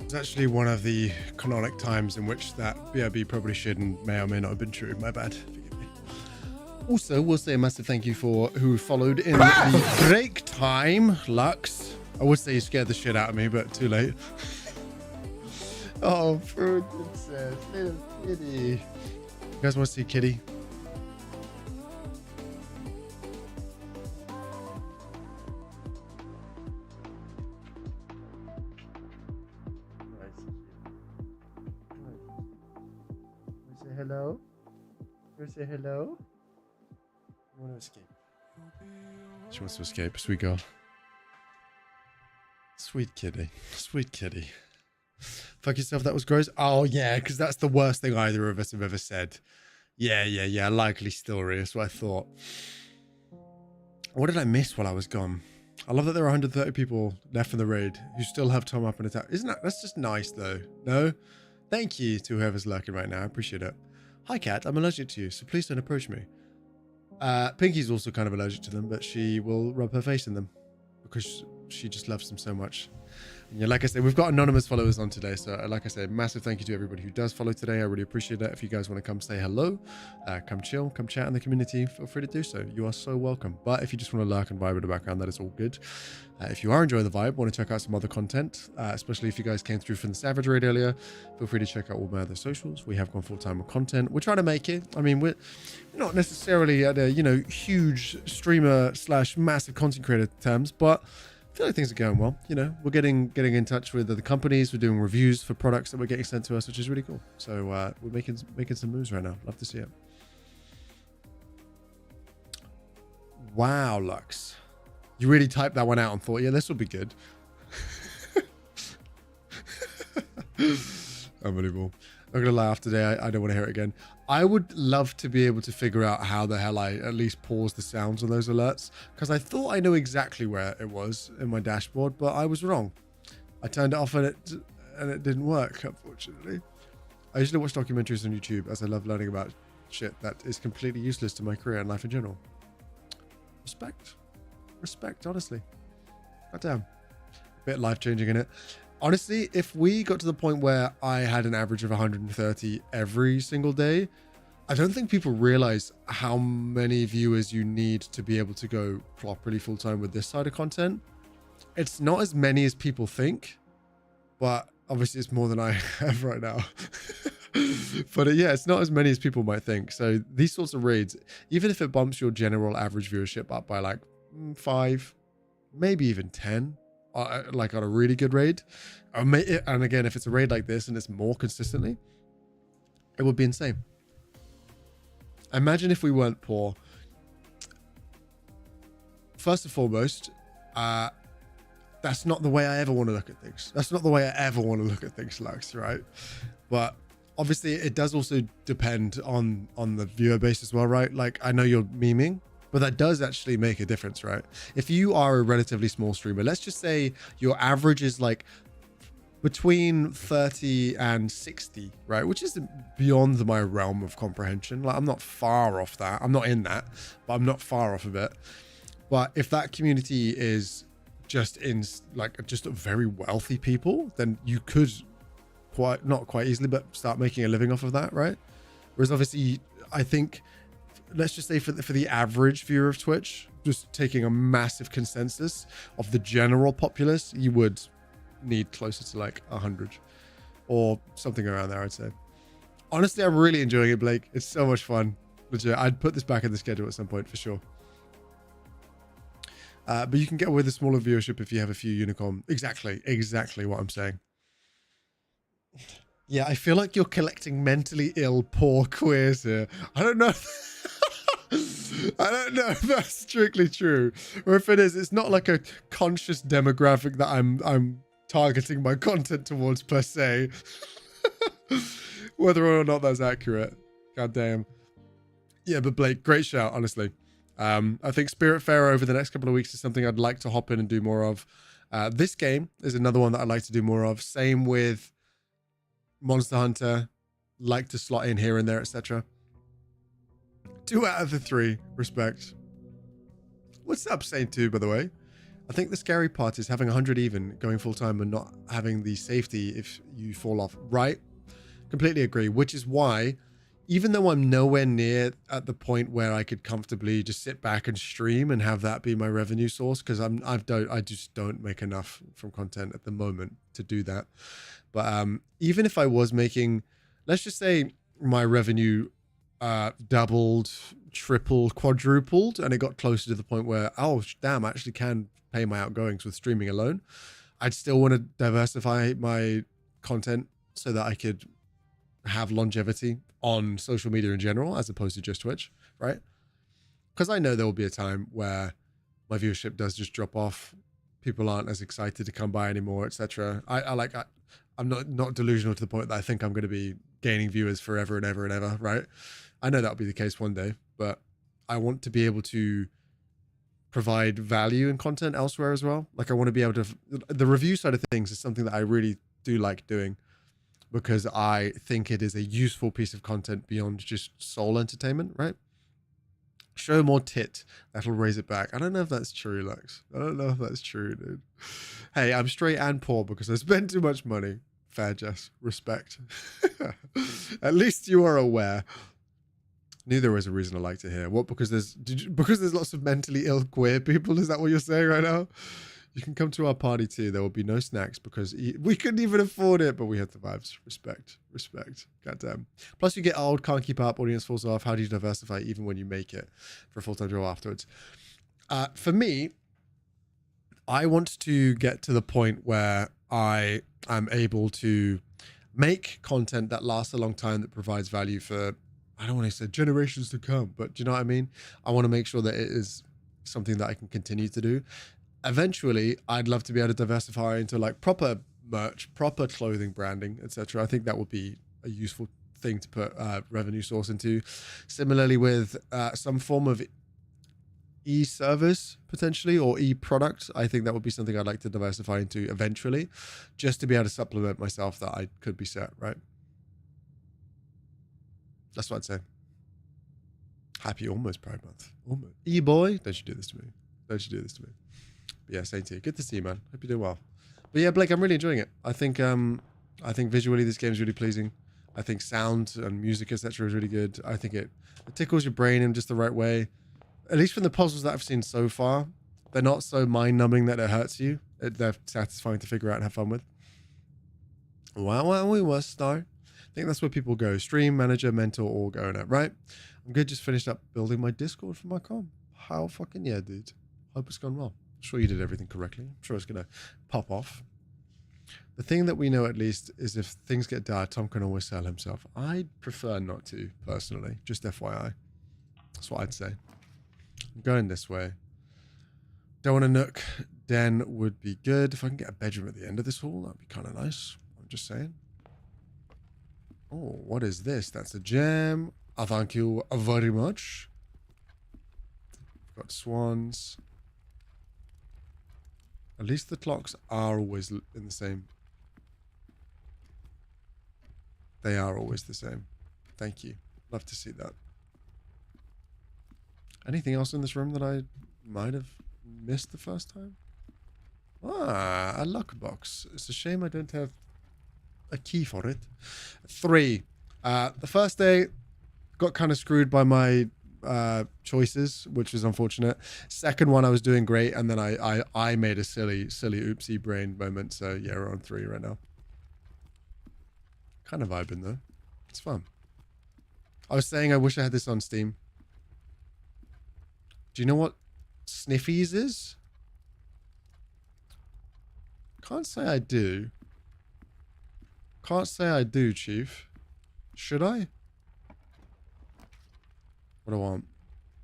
It's actually one of the canonic times in which that BRB probably should and may or may not have been true. My bad. Forgive me. Also, we'll say a massive thank you for who followed in the break time. Lux. I would say you scared the shit out of me, but too late. Oh, fruit princess, little kitty. You guys want to see Kitty? Say hello. You say hello. You want to escape? She wants to escape. Sweet girl. Sweet kitty. Sweet kitty. Fuck yourself. That was gross. Oh yeah, because that's the worst thing either of us have ever said. Yeah. Likely story. That's what I thought. What did I miss while I was gone? I love that there are 130 people left in the raid who still have Tom up and attack. Isn't that's just nice though? No? Thank you to whoever's lurking right now. I appreciate it. Hi Cat, I'm allergic to you, so please don't approach me. Pinky's also kind of allergic to them, but she will rub her face in them because she just loves them so much. Yeah, like I said, we've got anonymous followers on today. So like I said, massive thank you to everybody who does follow today. I really appreciate that. If you guys want to come say hello, come chill, come chat in the community, feel free to do so. You are so welcome. But if you just want to lurk and vibe in the background, that is all good. If you are enjoying the vibe, want to check out some other content, especially if you guys came through from the Savage raid earlier, feel free to check out all my other socials. We have gone full-time with content. We're trying to make it. I mean, we're not necessarily at a, huge streamer / massive content creator terms, but I feel like things are going well. We're getting in touch with the companies. We're doing reviews for products that we're getting sent to us, which is really cool. So we're making some moves right now. Love to see it. Wow, Lux. You really typed that one out and thought, yeah, this will be good. Unbelievable. I'm going to laugh today. I don't want to hear it again. I would love to be able to figure out how the hell I at least pause the sounds on those alerts, because I thought I knew exactly where it was in my dashboard, but I was wrong. I turned it off and it didn't work, unfortunately. I usually watch documentaries on YouTube as I love learning about shit that is completely useless to my career and life in general. Respect, honestly. Goddamn. A bit life-changing in it. Honestly, if we got to the point where I had an average of 130 every single day, I don't think people realize how many viewers you need to be able to go properly full-time with this side of content. It's not as many as people think, but obviously it's more than I have right now. But yeah, it's not as many as people might think. So these sorts of raids, even if it bumps your general average viewership up by like 5, maybe even 10, like on a really good raid, and again, if it's a raid like this and it's more consistently, it would be insane. Imagine if we weren't poor. First and foremost, that's not the way I ever want to look at things. That's not the way I ever want to look at things, Lux, right? But obviously it does also depend on the viewer base as well, right? Like, I know you're memeing, but that does actually make a difference, right? If you are a relatively small streamer, let's just say your average is like between 30 and 60, right? Which is beyond my realm of comprehension. Like, I'm not far off that. I'm not in that, but I'm not far off of it. But if that community is just very wealthy people, then you could not quite easily, but start making a living off of that, right? Whereas obviously, I think, let's just say for the average viewer of Twitch, just taking a massive consensus of the general populace, you would need closer to like 100 or something around there, I'd say. Honestly, I'm really enjoying it, Blake. It's so much fun. Legit, I'd put this back in the schedule at some point for sure. But you can get away with a smaller viewership if you have a few unicorn. Exactly what I'm saying. Yeah, I feel like you're collecting mentally ill poor queers here. I don't know if that's strictly true, or if it is, it's not like a conscious demographic that I'm targeting my content towards per se. Whether or not that's accurate. God damn. Yeah, but Blake, great shout, honestly. I think Spirit Fair over the next couple of weeks is something I'd like to hop in and do more of. This game is another one that I'd like to do more of. Same with Monster Hunter, like to slot in here and there, etc. 2 out of the 3, respect. What's up, Saint 2, by the way? I think the scary part is having 100 even, going full time, and not having the safety if you fall off. Right? Completely agree, which is why, even though I'm nowhere near at the point where I could comfortably just sit back and stream and have that be my revenue source, because I just don't make enough from content at the moment to do that. But even if I was making, let's just say my revenue doubled, tripled, quadrupled, and it got closer to the point where, oh damn, I actually can pay my outgoings with streaming alone, I'd still want to diversify my content so that I could have longevity on social media in general, as opposed to just Twitch, right? Because I know there will be a time where my viewership does just drop off. People aren't as excited to come by anymore, etc. I'm not delusional to the point that I think I'm going to be gaining viewers forever and ever and ever, right? I know that'll be the case one day, but I want to be able to provide value and content elsewhere as well. Like, I want to be able to, the review side of things is something that I really do like doing, because I think it is a useful piece of content beyond just soul entertainment, right? Show more tit. That'll raise it back. I don't know if that's true, Lux. I don't know if that's true, dude. Hey, I'm straight and poor because I spend too much money. Fair, Jess. Respect. At least you are aware. Knew there was a reason I like to hear. What? Because there's lots of mentally ill queer people? Is that what you're saying right now? You can come to our party too. There will be no snacks because we couldn't even afford it, but we had the vibes. Respect. Respect. Goddamn. Plus you get old, can't keep up, audience falls off. How do you diversify even when you make it for a full-time job afterwards? For me, I want to get to the point where I am able to make content that lasts a long time, that provides value for, I don't want to say generations to come, but do you know what I mean? I want to make sure that it is something that I can continue to do. Eventually, I'd love to be able to diversify into like proper merch, proper clothing branding, etc. I think that would be a useful thing to put revenue source into. Similarly with some form of e-service potentially, or e-product, I think that would be something I'd like to diversify into eventually, just to be able to supplement myself that I could be set, right? That's what I'd say. Happy almost Pride Month. Almost. E-boy, don't you do this to me. Don't you do this to me. But yeah, same to you. Good to see you, man. Hope you're doing well. But yeah, Blake, I'm really enjoying it. I think visually this game is really pleasing. I think sound and music, etc., is really good. I think it tickles your brain in just the right way. At least from the puzzles that I've seen so far, they're not so mind-numbing that it hurts you. They're satisfying to figure out and have fun with. Wow, we must start. I think that's where people go. Stream, manager, mentor, all going at, right? I'm good. Just finished up building my Discord for my com. How fucking yeah, dude. Hope it's gone well. I'm sure you did everything correctly. I'm sure it's going to pop off. The thing that we know at least is if things get dire, Tom can always sell himself. I'd prefer not to, personally. Just FYI. That's what I'd say. I'm going this way. Don't want a nook. Den would be good. If I can get a bedroom at the end of this hall, that'd be kind of nice. I'm just saying. Oh, what is this? That's a gem. Oh, thank you very much. Got swans. At least the clocks are always in the same. They are always the same. Thank you. Love to see that. Anything else in this room that I might have missed the first time? Ah, a luck box. It's a shame I don't have a key for it. 3. The first day got kind of screwed by my choices, which is unfortunate. Second one I was doing great, and then I made a silly oopsie brain moment. So yeah, we're on 3 right now. Kind of vibing though. It's fun. I was saying I wish I had this on Steam. Do you know what Sniffies is? Can't say I do. Can't say I do, Chief. Should I? What do I want?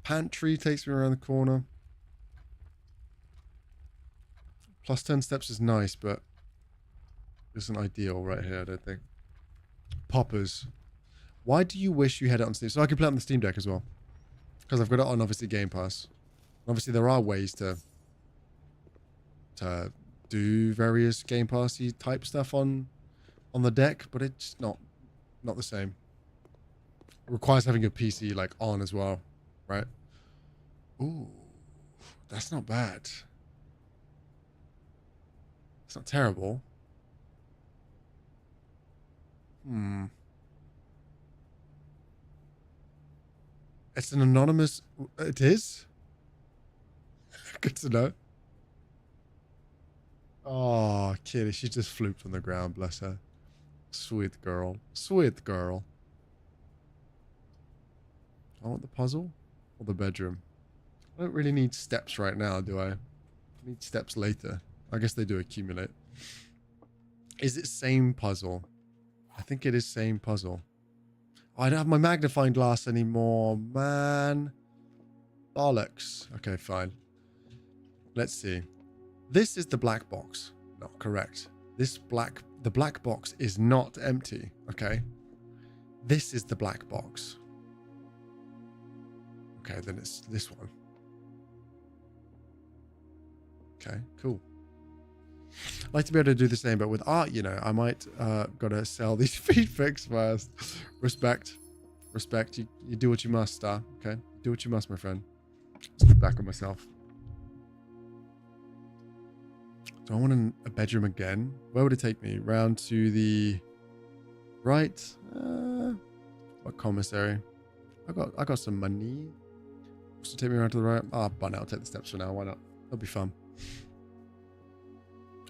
Pantry takes me around the corner. Plus 10 steps is nice, but isn't ideal right here, I don't think. Poppers. Why do you wish you had it on Steam? So I can play it on the Steam Deck as well. Because I've got it on, obviously, Game Pass. Obviously, there are ways to do various Game Passy type stuff on the deck, but it's not the same. It requires having a PC like on as well, right? Ooh, that's not bad. It's not terrible. It's an anonymous... It is? Good to know. Oh, kitty. She just flooped on the ground. Bless her. Sweet girl. Sweet girl. I want the puzzle or the bedroom. I don't really need steps right now, do I? I need steps later. I guess they do accumulate. Is it same puzzle? I think it is same puzzle. Oh, I don't have my magnifying glass anymore, man. Bollocks. Okay, fine. Let's see. This is the black box. Not correct. The black box is not empty. Okay. This is the black box. Okay, then it's this one. Okay, cool. I'd like to be able to do the same, but with art, you know, I might gotta sell these feed pics first. Respect. You do what you must, Star. Okay, Do what you must, my friend. Let's get back on myself. Do I want a bedroom again? Where would it take me? Round to the right? What commissary? I got some money. So take me around to the right. Ah, but I'll take the steps for now. Why not? That'll be fun.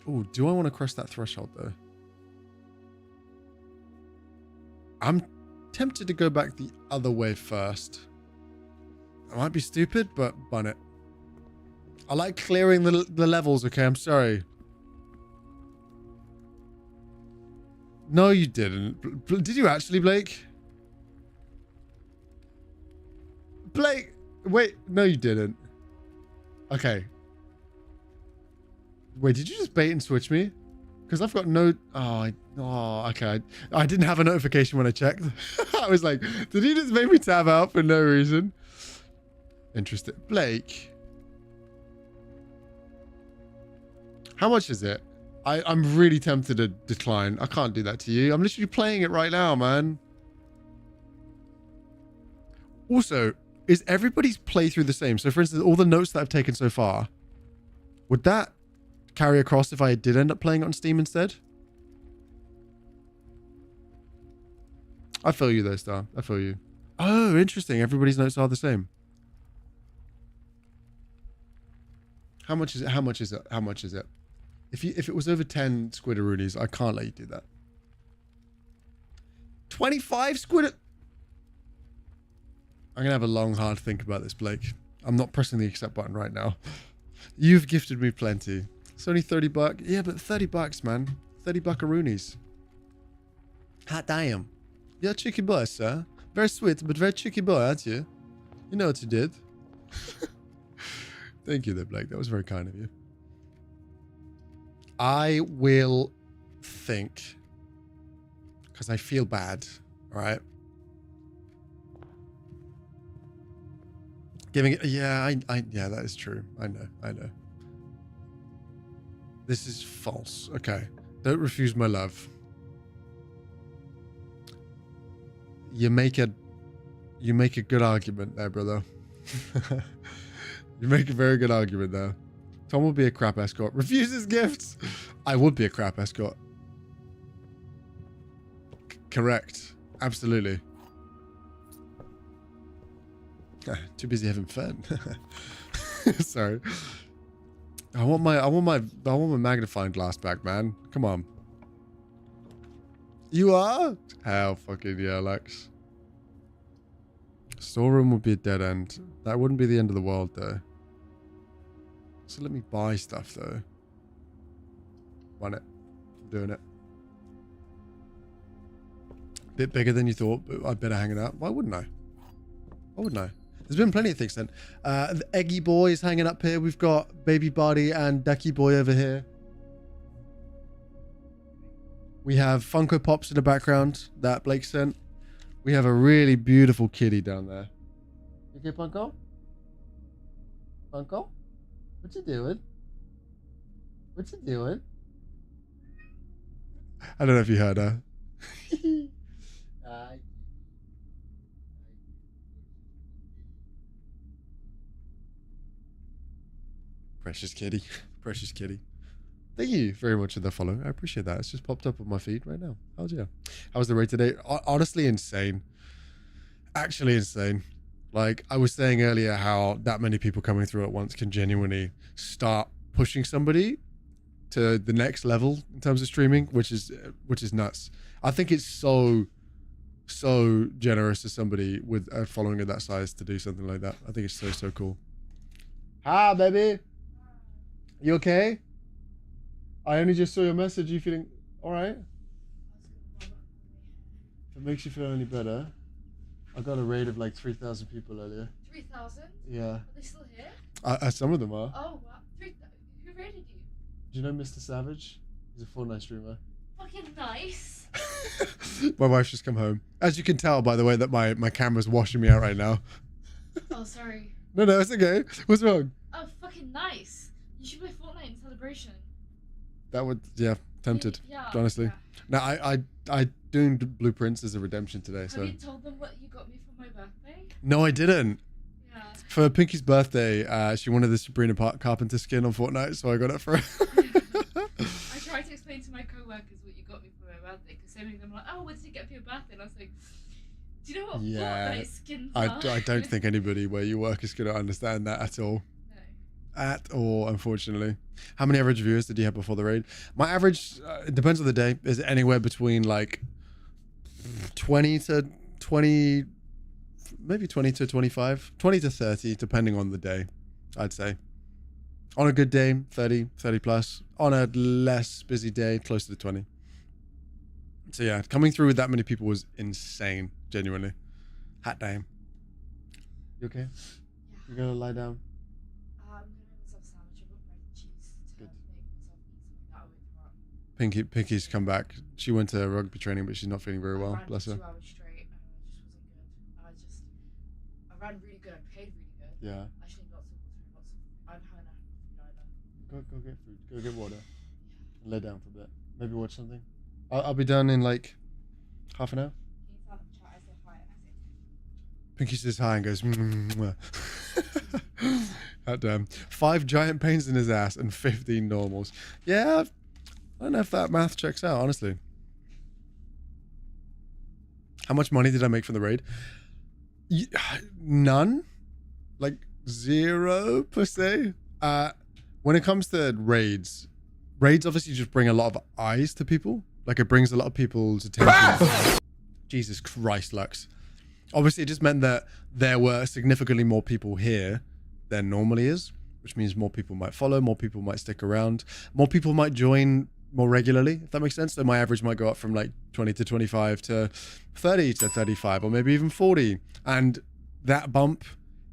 Oh, do I want to cross that threshold though? I'm tempted to go back the other way first. I might be stupid, but bun it. I like clearing the levels, okay? I'm sorry. No, you didn't. Did you actually, Blake? Blake, wait. No, you didn't. Okay. Wait, did you just bait and switch me? Because I've got no... okay. I didn't have a notification when I checked. I was like, did he just make me tab out for no reason? Interesting. Blake. How much is it? I'm really tempted to decline. I can't do that to you. I'm literally playing it right now, man. Also, is everybody's playthrough the same? So for instance, all the notes that I've taken so far, would that carry across if I did end up playing it on Steam instead? I feel you though, Star. I feel you. Oh, interesting. Everybody's notes are the same. How much is it? How much is it? How much is it? If it was over 10 squidaroonies, I can't let you do that. 25 squid. I'm gonna have a long, hard think about this, Blake. I'm not pressing the accept button right now. You've gifted me plenty. It's only 30 bucks. Yeah, but 30 bucks, man. 30 buckaroonies. Hot damn. You're a cheeky boy, sir. Very sweet, but very cheeky boy, aren't you? You know what you did. Thank you there, Blake. That was very kind of you. I will think, because I feel bad, all right? Giving it, yeah, yeah, that is true. I know. This is false. Okay. Don't refuse my love. You make a good argument there, brother. You make a very good argument there. Tom will be a crap escort. Refuses gifts. I would be a crap escort. Correct. Absolutely. Too busy having fun. Sorry. I want my magnifying glass back, man. Come on. You are? Hell fucking yeah, Lex. Storeroom would be a dead end. That wouldn't be the end of the world though. So let me buy stuff though. Run it. I'm doing it. Bit bigger than you thought, but I'd better hang it out. Why wouldn't I? Why wouldn't I? There's been plenty of things then. The Eggy Boy is hanging up here. We've got Baby Body and Ducky Boy over here. We have Funko Pops in the background that Blake sent. We have a really beautiful kitty down there. Okay, Funko? Funko? What you doing? What you doing? I don't know if you heard her. Precious kitty. Precious kitty. Thank you very much for the follow. I appreciate that. It's just popped up on my feed right now. How's you? How was the raid today? Honestly, insane. Actually insane. Like I was saying earlier, how that many people coming through at once can genuinely start pushing somebody to the next level in terms of streaming, which is nuts. I think it's so generous to somebody with a following of that size to do something like that. I think it's so cool. Hi, baby. You okay? I only just saw your message. You feeling all right? If it makes you feel any better, I got a raid of like 3,000 people earlier. 3,000? Yeah. Are they still here? Some of them are. Oh, wow. Who raided you? Do you know Mr. Savage? He's a Fortnite streamer. Fucking nice. My wife's just come home. As you can tell, by the way, that my camera's washing me out right now. Oh, sorry. No, it's okay. What's wrong? Oh, fucking nice. You should play Fortnite in celebration. That would, yeah, tempted. Yeah, honestly. yeah. Now I doing blueprints as a redemption today. Have So. you told them what you got me for my birthday? No, I didn't. For Pinky's birthday, she wanted the Sabrina Carpenter skin on Fortnite, so I got it for her. I tried to explain to my co-workers what you got me for my birthday, because so many of them were like, oh, what did you get for your birthday? And I was like, do you know what Fortnite skins are? I don't think anybody where you work is going to understand that at all. No. At all, unfortunately. How many average viewers did you have before the raid? My average, it depends on the day, is anywhere between like 20 to 20, maybe 20 to 25, 20 to 30, depending on the day, I'd say. On a good day, 30 plus. On a less busy day, close to 20. So yeah, coming through with that many people was insane, genuinely. Hot damn. You okay? Yeah. You're gonna lie down? I'm gonna make myself a sandwich. I've got bread and cheese to make myself eat something that way tomorrow. Pinky's come back. She went to rugby training, but she's not feeling very well. Bless her. 2 hours straight, and I just wasn't good. I ran really good. I played really good. Yeah. I just need lots of water. I'm having a food either. Go get food. Go get water. Yeah. Lay down for a bit. Maybe watch something. I'll be done in like half an hour. Pinky says hi and goes, God damn. 5 giant pains in his ass and 15 normals. Yeah, I don't know if that math checks out, honestly. How much money did I make from the raid? None. Like 0 per se. When it comes to raids obviously just bring a lot of eyes to people. Like it brings a lot of people's attention. Jesus Christ, Lux. Obviously, it just meant that there were significantly more people here than normally is, which means more people might follow, more people might stick around, more people might join more regularly, if that makes sense. So my average might go up from like 20 to 25 to 30 to 35, or maybe even 40. And that bump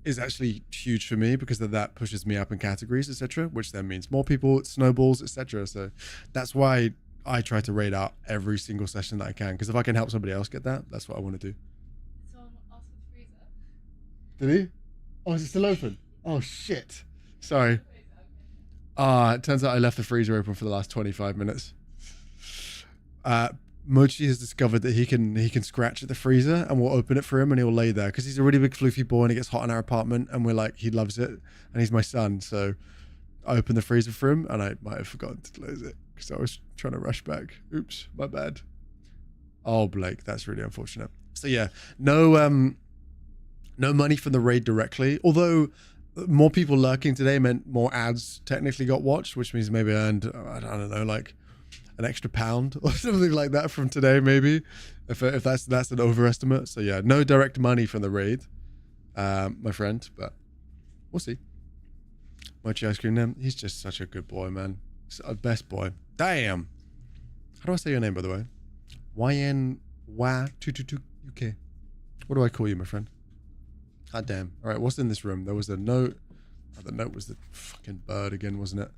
is actually huge for me because that pushes me up in categories, etc., which then means more people, it snowballs, etc. So that's why I try to raid out every single session that I can, because if I can help somebody else get that, that's what I want to do. Did he? Oh, is it still open? Oh, shit. Sorry. It turns out I left the freezer open for the last 25 minutes. Mochi has discovered that he can scratch at the freezer, and we'll open it for him and he'll lay there because he's a really big floofy boy and it gets hot in our apartment, and we're like, he loves it and he's my son. So I opened the freezer for him and I might have forgotten to close it because I was trying to rush back. Oops, my bad. Oh, Blake, that's really unfortunate. So yeah, no money from the raid directly, although more people lurking today meant more ads technically got watched, which means maybe I earned, I don't know, like an extra £1 or something like that from today, maybe, if that's an overestimate. So yeah, no direct money from the raid, my friend, but we'll see. Mochi Ice Cream then, he's just such a good boy, man. He's a best boy. Damn. How do I say your name, by the way? YNY222UK. What do I call you, my friend? God damn. All right, what's in this room? There was a note. Oh, the note was the fucking bird again, wasn't it?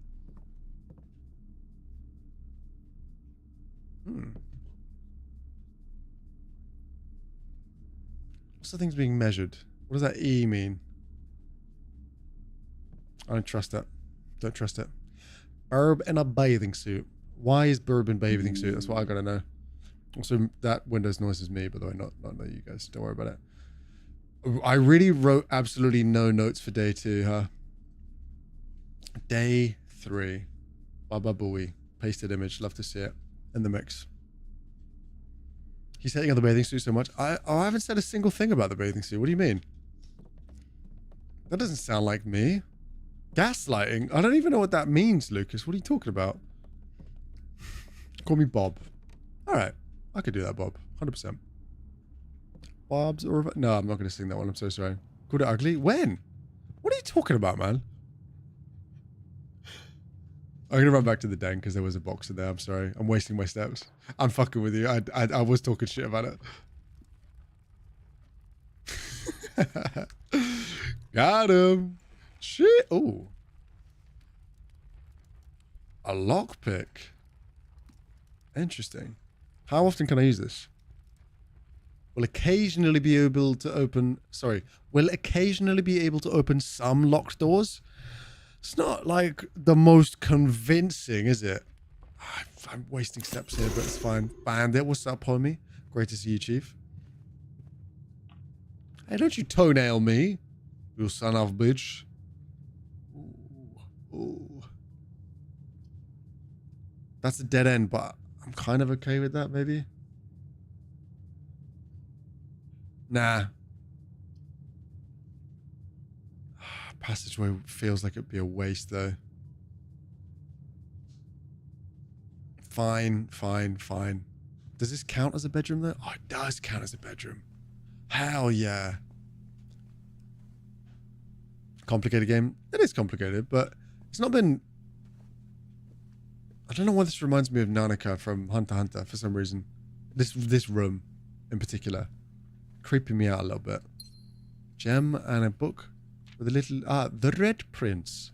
What's the things being measured? What does that E mean? I don't trust that. Don't trust it. Herb in a bathing suit. Why is Burb in bathing suit? That's what I gotta know. Also, that Windows noise is me, by the way, not you guys. Don't worry about it. I really wrote absolutely no notes for day 2, huh? Day 3. Baba Booey. Pasted image. Love to see it in the mix. He's hating on the bathing suit so much. I haven't said a single thing about the bathing suit. What do you mean? That doesn't sound like me. Gaslighting? I don't even know what that means, Lucas. What are you talking about? Call me Bob. All right. I could do that, Bob. 100%. Bob's or no, I'm not going to sing that one. I'm so sorry. Called it ugly? When? What are you talking about, man? I'm going to run back to the den because there was a box in there. I'm sorry. I'm wasting my steps. I'm fucking with you. I was talking shit about it. Got him. Shit. Oh. A lockpick. Interesting. How often can I use this? Will occasionally be able to open... Sorry. Will occasionally be able to open some locked doors. It's not like the most convincing, is it? I'm wasting steps here, but it's fine. Bandit, what's up, homie? Great to see you, Chief. Hey, don't you toenail me. You son of a bitch. Ooh. That's a dead end, but I'm kind of okay with that, maybe. Nah. Passageway feels like it'd be a waste, though. Fine. Does this count as a bedroom, though? Oh, it does count as a bedroom. Hell yeah. Complicated game. It is complicated, but it's not been... I don't know why this reminds me of Nanaka from Hunter x Hunter for some reason. This room in particular. Creeping me out a little bit. Gem and a book with a little... The Red Prince.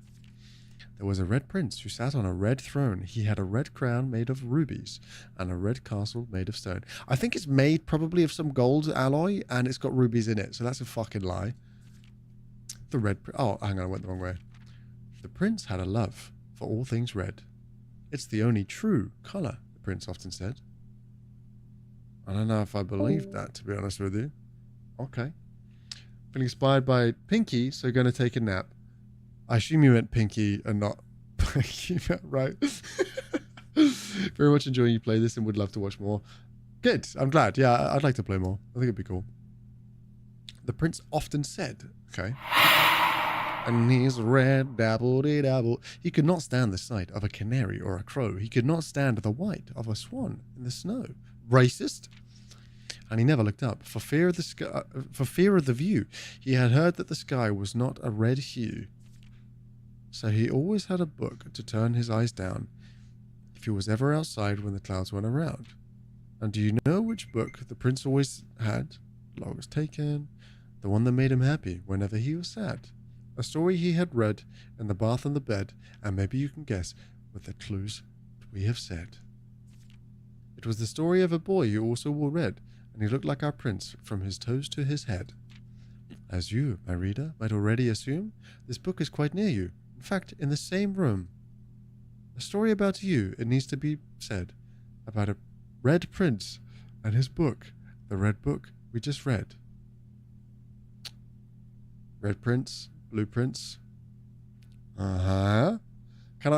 There was a red prince who sat on a red throne. He had a red crown made of rubies and a red castle made of stone. I think it's made probably of some gold alloy and it's got rubies in it, so that's a fucking lie. The red... Oh, hang on, I went the wrong way. The prince had a love for all things red. It's the only true colour, the prince often said. I don't know if I believe that, to be honest with you. Okay. Feeling inspired by Pinky, so going to take a nap. I assume you meant Pinky and not Pinky, right? Very much enjoying you play this and would love to watch more. Good, I'm glad. Yeah, I'd like to play more. I think it'd be cool. The prince often said, okay. And he's red, dabble-de-dabble. He could not stand the sight of a canary or a crow. He could not stand the white of a swan in the snow. Racist? And he never looked up for fear of the sky, for fear of the view. He had heard that the sky was not a red hue. So he always had a book to turn his eyes down if he was ever outside when the clouds went around. And do you know which book the prince always had? Log was taken. The one that made him happy whenever he was sad. A story he had read in the bath and the bed, and maybe you can guess with the clues we have said. It was the story of a boy who also wore red, and he looked like our prince from his toes to his head. As you, my reader, might already assume, this book is quite near you. In fact, in the same room. A story about you, it needs to be said, about a red prince and his book, the red book we just read. Red prince, blue prince. Cannot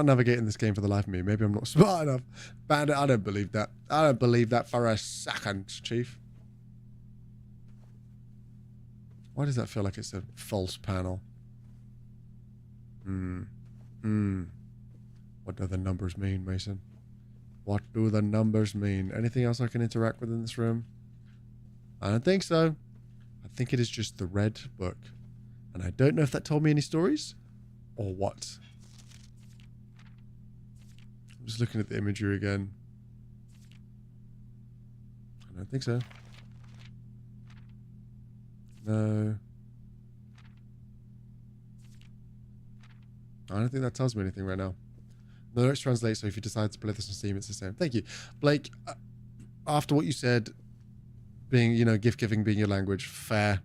navigate in this game for the life of me. Maybe I'm not smart enough. Bandit, I don't believe that. I don't believe that for a second, Chief. Why does that feel like it's a false panel? What do the numbers mean, Mason? What do the numbers mean? Anything else I can interact with in this room? I don't think so. I think it is just the red book. And I don't know if that told me any stories or what. I'm just looking at the imagery again. I don't think so. No. I don't think that tells me anything right now. No, let's translate, so if you decide to play this on Steam, it's the same. Thank you. Blake, after what you said, being, you know, gift giving being your language, fair.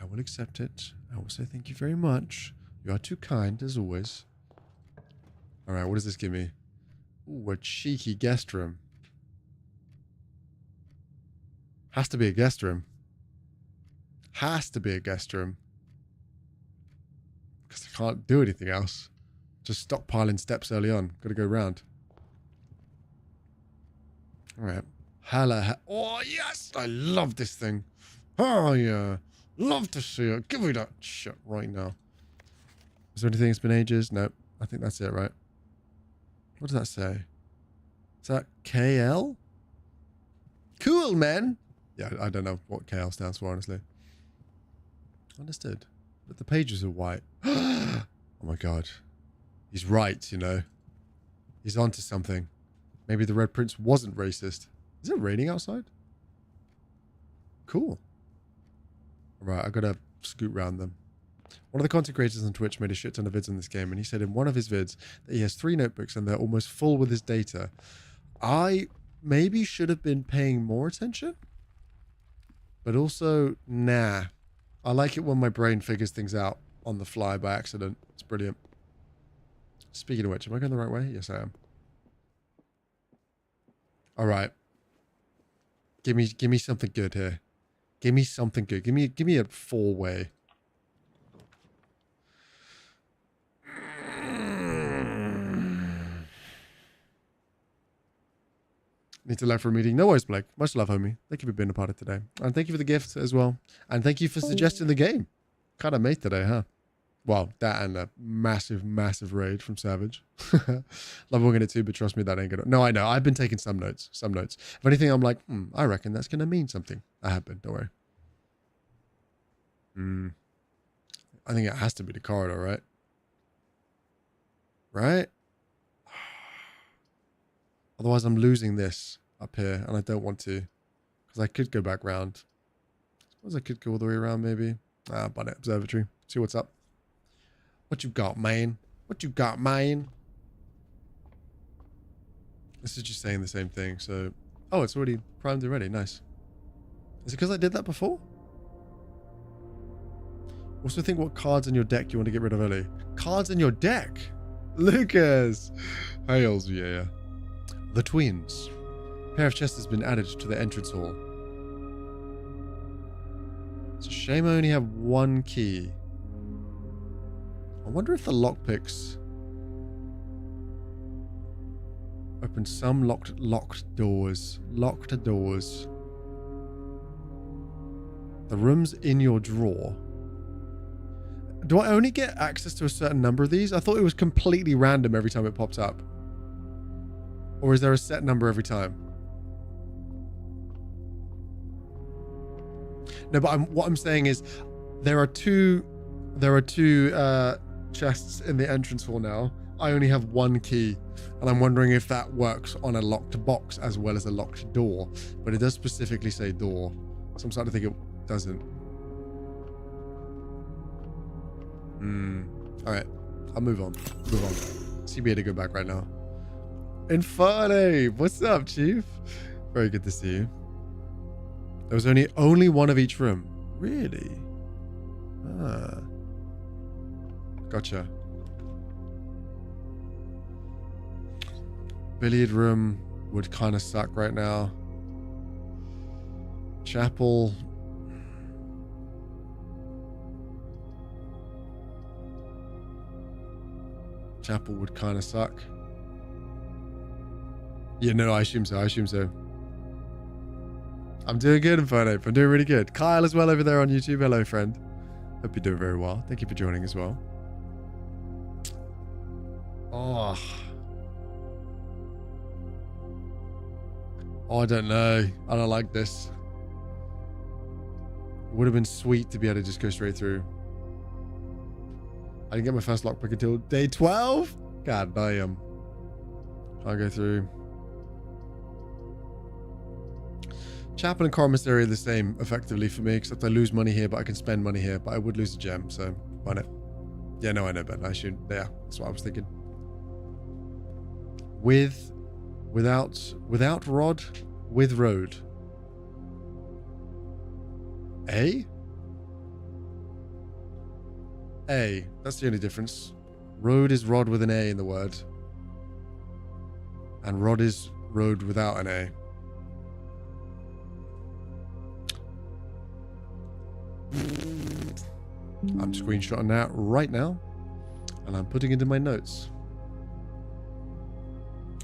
I will accept it. I will say thank you very much. You are too kind, as always. Alright, what does this give me? Ooh, a cheeky guest room. Has to be a guest room. Has to be a guest room. Because I can't do anything else. Just stockpiling steps early on. Got to go round. Alright. Oh, yes! I love this thing. Oh, yeah. Love to see it. Give me that shit right now. Is there anything that's been ages? Nope. I think that's it, right? What does that say? Is that KL? Cool, man. Yeah, I don't know what KL stands for, honestly. Understood. But the pages are white. Oh my god. He's right, you know. He's onto something. Maybe the Red Prince wasn't racist. Is it raining outside? Cool. Alright, I gotta scoot round them. One of the content creators on Twitch made a shit ton of vids on this game, and he said in one of his vids that he has 3 notebooks and they're almost full with his data. I maybe should have been paying more attention, but also, nah. I like it when my brain figures things out on the fly by accident. It's brilliant. Speaking of which, am I going the right way? Yes, I am. Alright. Give me something good here. Give me something good. Give me a 4-way. Need to left for a meeting. No worries, Blake. Much love, homie. Thank you for being a part of today. And thank you for the gift as well. And thank you for suggesting the game. Kind of made today, huh? Well, that and a massive, massive raid from Savage. Love working it too, but trust me, that ain't gonna... No, I know. I've been taking some notes. If anything, I'm like, I reckon that's gonna mean something. I have been, don't worry. I think it has to be the corridor, right? Right? Otherwise, I'm losing this up here, and I don't want to. Because I could go back round. I suppose I could go all the way around, maybe. But observatory. See what's up. What you got, man? What you got, man? This is just saying the same thing, so... Oh, it's already primed already. Nice. Is it because I did that before? Also think what cards in your deck you want to get rid of early. Cards in your deck? Lucas! Hails, yeah. The twins. A pair of chests has been added to the entrance hall. It's a shame I only have one key. I wonder if the lockpicks open some locked doors. Locked doors. The room's in your drawer. Do I only get access to a certain number of these? I thought it was completely random every time it pops up. Or is there a set number every time? No, but what I'm saying is there are two chests in the entrance hall now. I only have one key, and I'm wondering if that works on a locked box as well as a locked door. But it does specifically say door, so I'm starting to think it doesn't. All right, I'll move on. CBA to go back right now. Inferne, what's up, Chief? Very good to see you. There was only one of each room. Really? Gotcha. Billiard room would kind of suck right now. Chapel. Chapel would kind of suck. Yeah, no, I assume so. I'm doing good, Inferno. I'm doing really good. Kyle as well over there on YouTube. Hello, friend. Hope you're doing very well. Thank you for joining as well. Oh, I don't know. I don't like this. It would have been sweet to be able to just go straight through. I didn't get my first lockpick until day 12? God damn. I'll go through. Chapel and Commissary are the same, effectively, for me, except I lose money here, but I can spend money here, but I would lose a gem, so why not? Yeah, no, I know, but I should. Yeah, that's what I was thinking. Without rod, with road. A? A. That's the only difference. Road is rod with an A in the word. And rod is road without an A. I'm screenshotting that right now. And I'm putting it in my notes.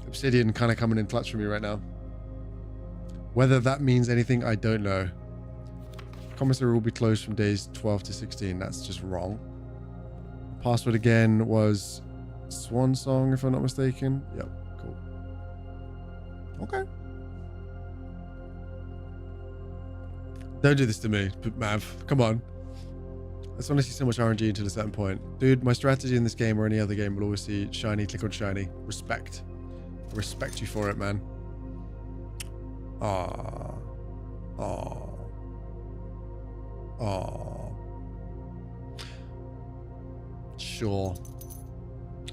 Obsidian kind of coming in clutch for me right now. Whether that means anything, I don't know. Commissary will be closed from days 12 to 16. That's just wrong. Password again was Swan Song, if I'm not mistaken. Yep, cool. Okay. Don't do this to me, Mav. Come on. I just want to see so much RNG until a certain point. Dude, my strategy in this game or any other game will always see shiny, click on shiny. Respect. I respect you for it, man. Aww. Aww. Aww. Sure.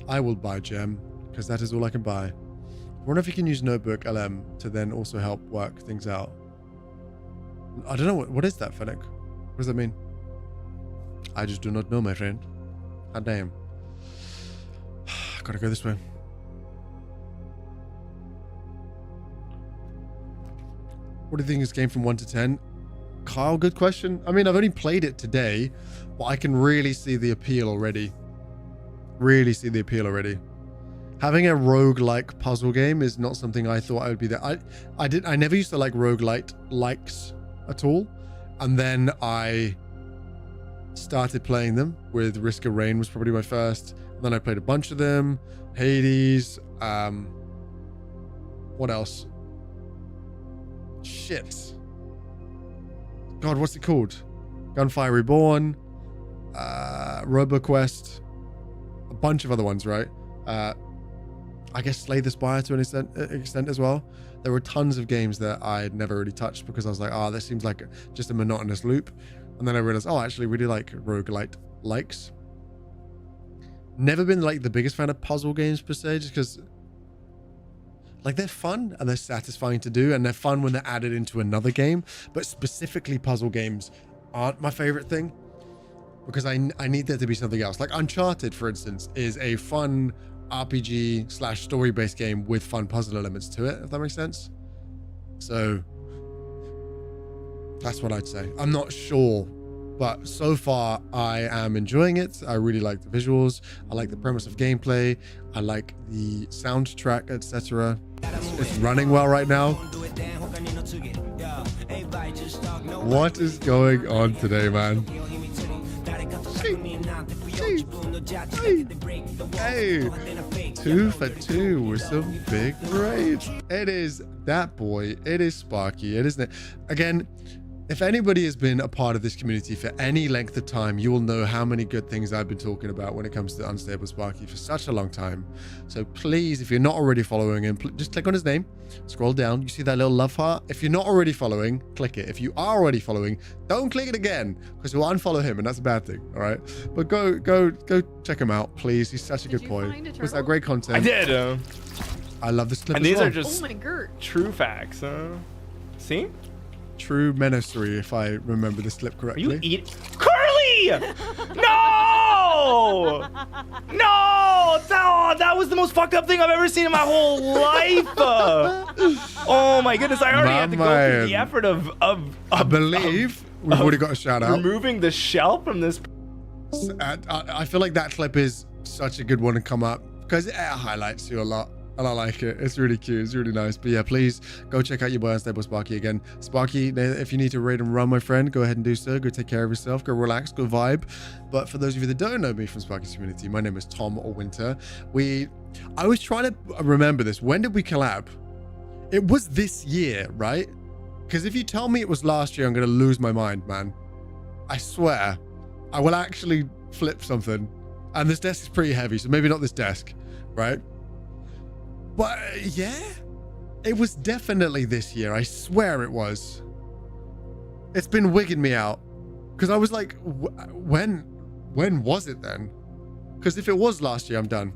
I will buy gem, because that is all I can buy. I wonder if you can use Notebook LM to then also help work things out. I don't know. What is that, Fennec? What does that mean? I just do not know, my friend. God damn. Gotta go this way. What do you think of this game from 1 to 10? Kyle, good question. I mean, I've only played it today, but I can really see the appeal already. Really see the appeal already. having a roguelike puzzle game is not something I thought I would be there. I never used to like roguelite likes at all. And then I started playing them with Risk of Rain was probably my first. And then I played a bunch of them. Hades. What else? Shit. God, what's it called? Gunfire Reborn. RoboQuest. A bunch of other ones, right? I guess Slay the Spire to an extent as well. There were tons of games that I had never really touched because I was like, oh, this seems like just a monotonous loop. And then I realized, oh, I actually really like roguelite likes. Never been like the biggest fan of puzzle games per se, just because like they're fun and they're satisfying to do, and they're fun when they're added into another game. But specifically puzzle games aren't my favorite thing because I need there to be something else. Like Uncharted, for instance, is a fun RPG / story-based game with fun puzzle elements to it, if that makes sense. So that's what I'd say. I'm not sure, but so far I am enjoying it. I really like the visuals. I like the premise of gameplay. I like the soundtrack, etc. It's running well right now. What is going on today, man? Hey, 2 for 2 with some big raids. It is that boy. It is Sparky. It isn't it. Again, if anybody has been a part of this community for any length of time, you will know how many good things I've been talking about when it comes to Unstable Sparky for such a long time. So please, if you're not already following him, just click on his name, scroll down. You see that little love heart? If you're not already following, click it. If you are already following, don't click it again because you'll unfollow him, and that's a bad thing. All right, but go check him out, please. He's such a good boy. Was that great content? I did. I love this clip. And as these well. are just true facts. See? True menacery, if I remember this clip correctly. You eat Curly! No! No! That was the most fucked up thing I've ever seen in my whole life. Oh my goodness! I already had to go through the effort of I believe we've already got a shout out. Removing the shell from this. I feel like that clip is such a good one to come up because it highlights you a lot. And I like it. It's really cute. It's really nice. But yeah, please go check out your boy Unstable Sparky again. Sparky, if you need to raid and run, my friend, go ahead and do so. Go take care of yourself. Go relax. Go vibe. But for those of you that don't know me from Sparky's community, my name is Tom or Winter. I was trying to remember this. When did we collab? It was this year, right? Because if you tell me it was last year, I'm going to lose my mind, man. I swear. I will actually flip something. And this desk is pretty heavy, so maybe not this desk, right? But yeah, it was definitely this year. I swear it was. It's been wigging me out because I was like, when was it then? Because if it was last year, I'm done.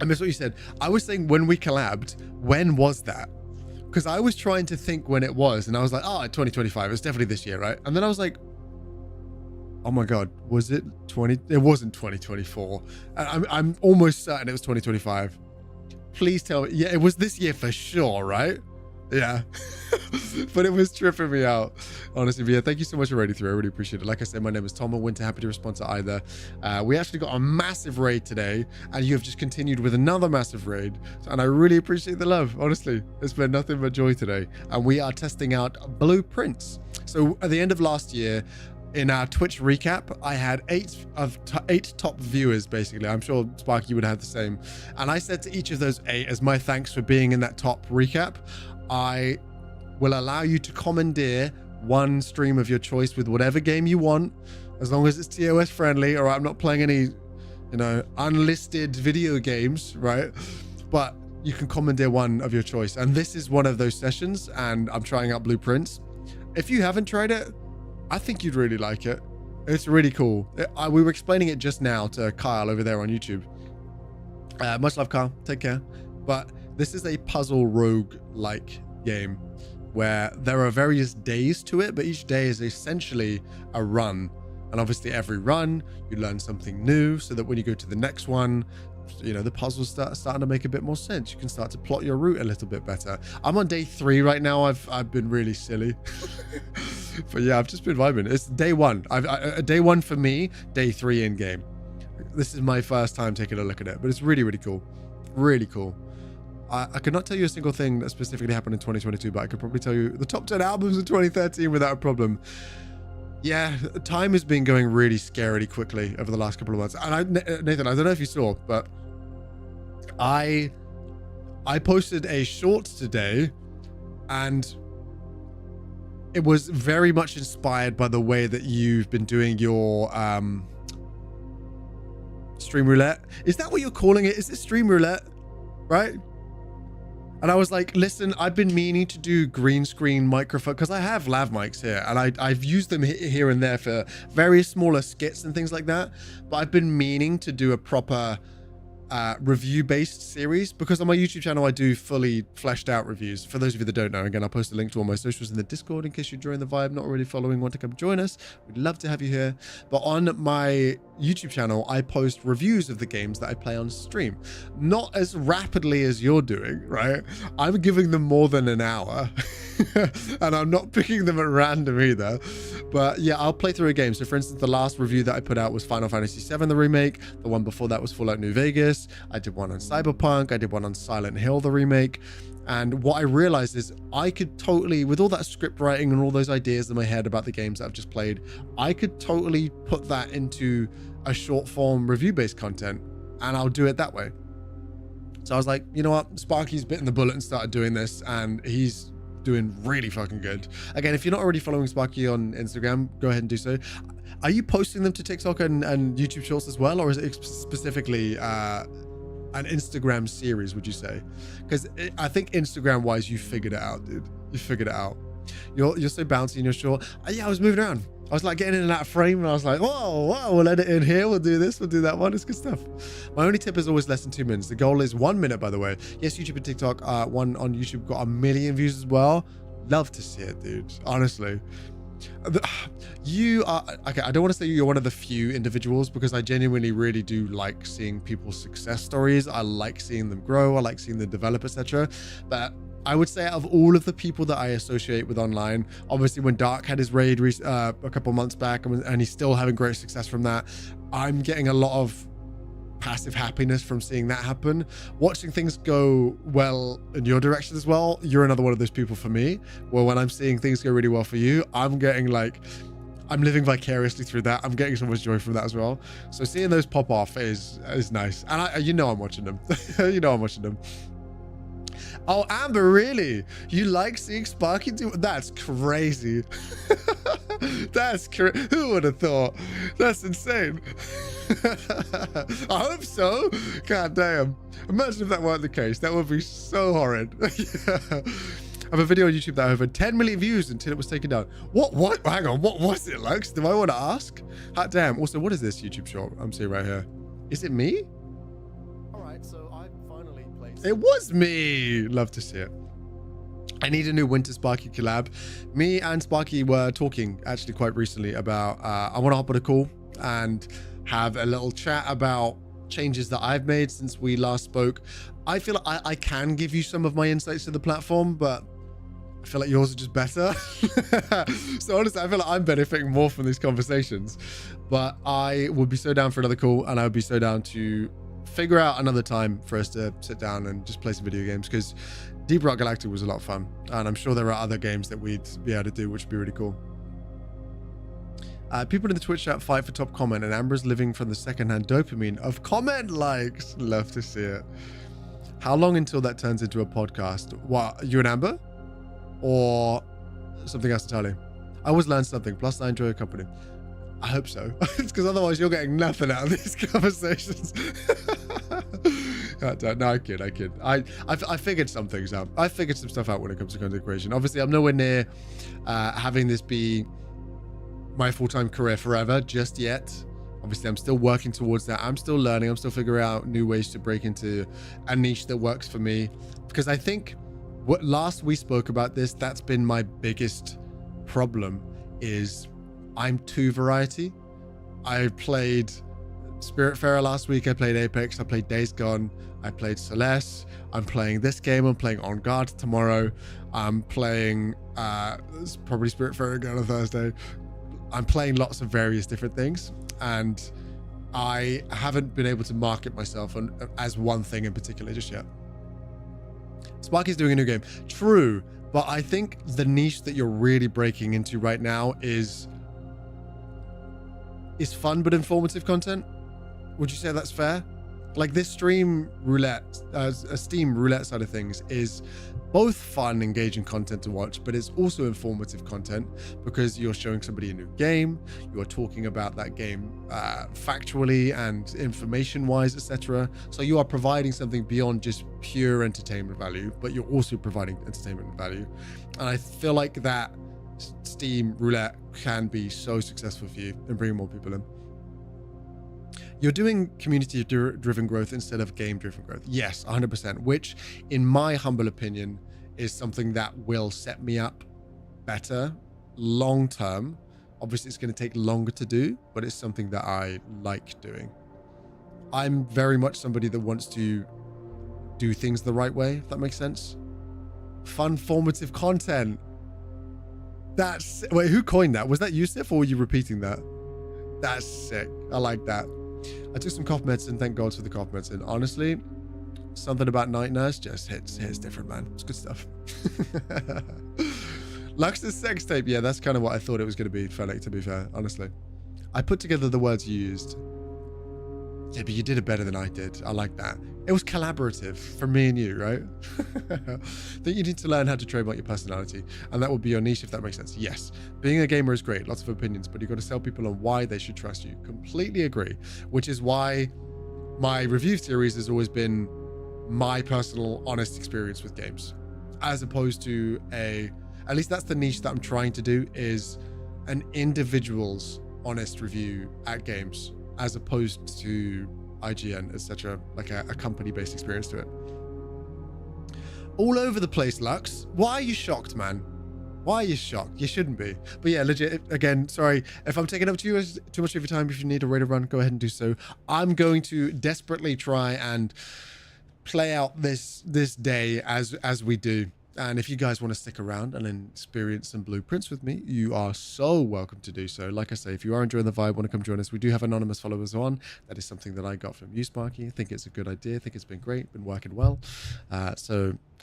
I missed what you said. I was saying when we collabed, when was that? Because I was trying to think when it was, and I was like, oh, 2025. It's definitely this year, right? And then I was like, oh my God, was it 20? It wasn't 2024. I'm almost certain it was 2025. Please tell me. Yeah, it was this year for sure, right? Yeah. But it was tripping me out, honestly. But yeah, thank you so much for raiding through. I really appreciate it. Like I said, my name is Tom or Winter. Happy to respond to either. We actually got a massive raid today, and you have just continued with another massive raid. And I really appreciate the love. Honestly, it's been nothing but joy today. And we are testing out blueprints. So at the end of last year, in our Twitch recap, I had 8 top viewers, basically. I'm sure Sparky would have the same. And I said to each of those 8, as my thanks for being in that top recap, I will allow you to commandeer one stream of your choice with whatever game you want, as long as it's TOS friendly, or I'm not playing any, unlisted video games, right? But you can commandeer one of your choice. And this is one of those sessions, and I'm trying out blueprints. If you haven't tried it, I think you'd really like it. It's really cool. We were explaining it just now to Kyle over there on YouTube. Much love, Kyle. Take care. But this is a puzzle rogue-like game where there are various days to it, but each day is essentially a run. And obviously every run, you learn something new so that when you go to the next one, the puzzles starting to make a bit more sense. You can start to plot your route a little bit better. I'm on day 3 right now. I've been really silly. But yeah, I've just been vibing. It's day 1. Day 1 for me, day 3 in game. This is my first time taking a look at it, but it's really, really cool. Really cool. I could not tell you a single thing that specifically happened in 2022, but I could probably tell you the top 10 albums in 2013 without a problem. Yeah, time has been going really scarily quickly over the last couple of months. And Nathan, I don't know if you saw, but I posted a short today, and it was very much inspired by the way that you've been doing your stream roulette. Is that what you're calling it? Is it stream roulette? Right? And I was like, listen, I've been meaning to do green screen microphone because I have lav mics here, and I've used them here and there for very smaller skits and things like that. But I've been meaning to do a proper review-based series, because on my YouTube channel I do fully fleshed out reviews. For those of you that don't know, again, I'll post a link to all my socials in the Discord in case you're joining the vibe, not already following, want to come join us. We'd love to have you here. But on my YouTube channel, I post reviews of the games that I play on stream. Not as rapidly as you're doing, right? I'm giving them more than an hour. And I'm not picking them at random either. But yeah, I'll play through a game. So for instance, the last review that I put out was Final Fantasy VII, the remake. The one before that was Fallout New Vegas. I did one on Cyberpunk. I did one on Silent Hill, the remake. And what I realized is I could totally, with all that script writing and all those ideas in my head about the games that I've just played, I could totally put that into a short form review-based content, and I'll do it that way. So I was like, you know what? Sparky's bitten the bullet and started doing this, and he's doing really fucking good. Again, if you're not already following Sparky on Instagram, go ahead and do so. Are you posting them to TikTok and YouTube Shorts as well, or is it specifically an Instagram series, would you say? Because I think Instagram wise, you figured it out, dude. You figured it out. You're so bouncy in your short. Yeah, I was moving around. I was like getting in and out of frame, and I was like, whoa, we'll edit in here, we'll do this, we'll do that one. It's good stuff. My only tip is always less than 2 minutes. The goal is 1 minute, by the way. Yes, YouTube and TikTok, one on YouTube got 1 million views as well. Love to see it, dude. Honestly. You are, okay, I don't want to say you're one of the few individuals, because I genuinely really do like seeing people's success stories. I like seeing them grow. I like seeing them develop, etc. But I would say out of all of the people that I associate with online, obviously when Dark had his raid a couple months back, and he's still having great success from that, I'm getting a lot of passive happiness from seeing that happen. Watching things go well in your direction as well, you're another one of those people for me, where when I'm seeing things go really well for you, I'm getting like, I'm living vicariously through that. I'm getting so much joy from that as well. So seeing those pop off is nice. And you know I'm watching them. You know I'm watching them. Oh, Amber, really? You like seeing Sparky do? That's crazy. That's who would have thought? That's insane. I hope so. God damn. Imagine if that weren't the case. That would be so horrid. Yeah. I have a video on YouTube that had over 10 million views until it was taken down. What? Hang on. What was it, Lux? Do I want to ask? Hot damn. Also, what is this YouTube short I'm seeing right here? Is it me? All right, so I finally placed. It was me. Love to see it. I need a new Winter Sparky collab. Me and Sparky were talking actually quite recently about I want to hop on a call and have a little chat about changes that I've made since we last spoke. I feel like I can give you some of my insights to the platform, but I feel like yours are just better. So honestly, I feel like I'm benefiting more from these conversations. But I would be so down for another call, and I would be so down to figure out another time for us to sit down and just play some video games, because Deep Rock Galactic was a lot of fun, and I'm sure there are other games that we'd be able to do, which would be really cool. People in the Twitch chat fight for top comment, and Amber's living from the secondhand dopamine of comment likes. Love to see it. How long until that turns into a podcast? What, you and Amber? Or something else entirely? I always learn something, plus I enjoy your company. I hope so. It's because otherwise you're getting nothing out of these conversations. No, I kid. I figured some things out. I figured some stuff out when it comes to content creation. Obviously, I'm nowhere near having this be my full-time career forever just yet. Obviously, I'm still working towards that. I'm still learning. I'm still figuring out new ways to break into a niche that works for me. Because I think what last we spoke about this, that's been my biggest problem, is I'm too variety. I played Spiritfarer last week. I played Apex. I played Days Gone. I played Celeste. I'm playing this game. I'm playing On Guard tomorrow. I'm playing probably Spiritfarer again on Thursday. I'm playing lots of various different things, and I haven't been able to market myself as one thing in particular just yet. Sparky's doing a new game. True, but I think the niche that you're really breaking into right now is fun but informative content. Would you say that's fair? Like this Steam roulette side of things is both fun, engaging content to watch, but it's also informative content because you're showing somebody a new game, you're talking about that game factually and information-wise, etc. So you are providing something beyond just pure entertainment value, but you're also providing entertainment value. And I feel like that Steam roulette can be so successful for you in bringing more people in. You're doing community-driven growth instead of game-driven growth. Yes, 100%, which, in my humble opinion, is something that will set me up better long-term. Obviously, it's going to take longer to do, but it's something that I like doing. I'm very much somebody that wants to do things the right way, if that makes sense. Fun, formative content. Wait, who coined that? Was that Yusuf, or were you repeating that? That's sick. I like that. I took some cough medicine. Thank God for the cough medicine. Honestly, something about Night Nurse just hits different, man. It's good stuff. Lux's sex tape. Yeah, that's kind of what I thought it was going to be, Fennec, to be fair, honestly. I put together the words you used. Yeah, but you did it better than I did. I like that. It was collaborative for me and you, right? Think you need to learn how to trademark your personality, and that would be your niche, if that makes sense. Yes, being a gamer is great, lots of opinions, but you've got to sell people on why they should trust you. Completely agree, which is why my review series has always been my personal, honest experience with games, as opposed to at least that's the niche that I'm trying to do, is an individual's honest review at games, as opposed to IGN, etc., like a company-based experience to it. All over the place, Lux. Why are you shocked, man? Why are you shocked? You shouldn't be. But yeah, legit, again, sorry if I'm taking up too much of your time. If you need a raid run, go ahead and do so. I'm going to desperately try and play out this day as we do. And if you guys want to stick around and experience some blueprints with me, you are so welcome to do so. Like I say, if you are enjoying the vibe, want to come join us, we do have anonymous followers on. That is something that I got from you, Sparky. I think it's a good idea. I think it's been great, been working well.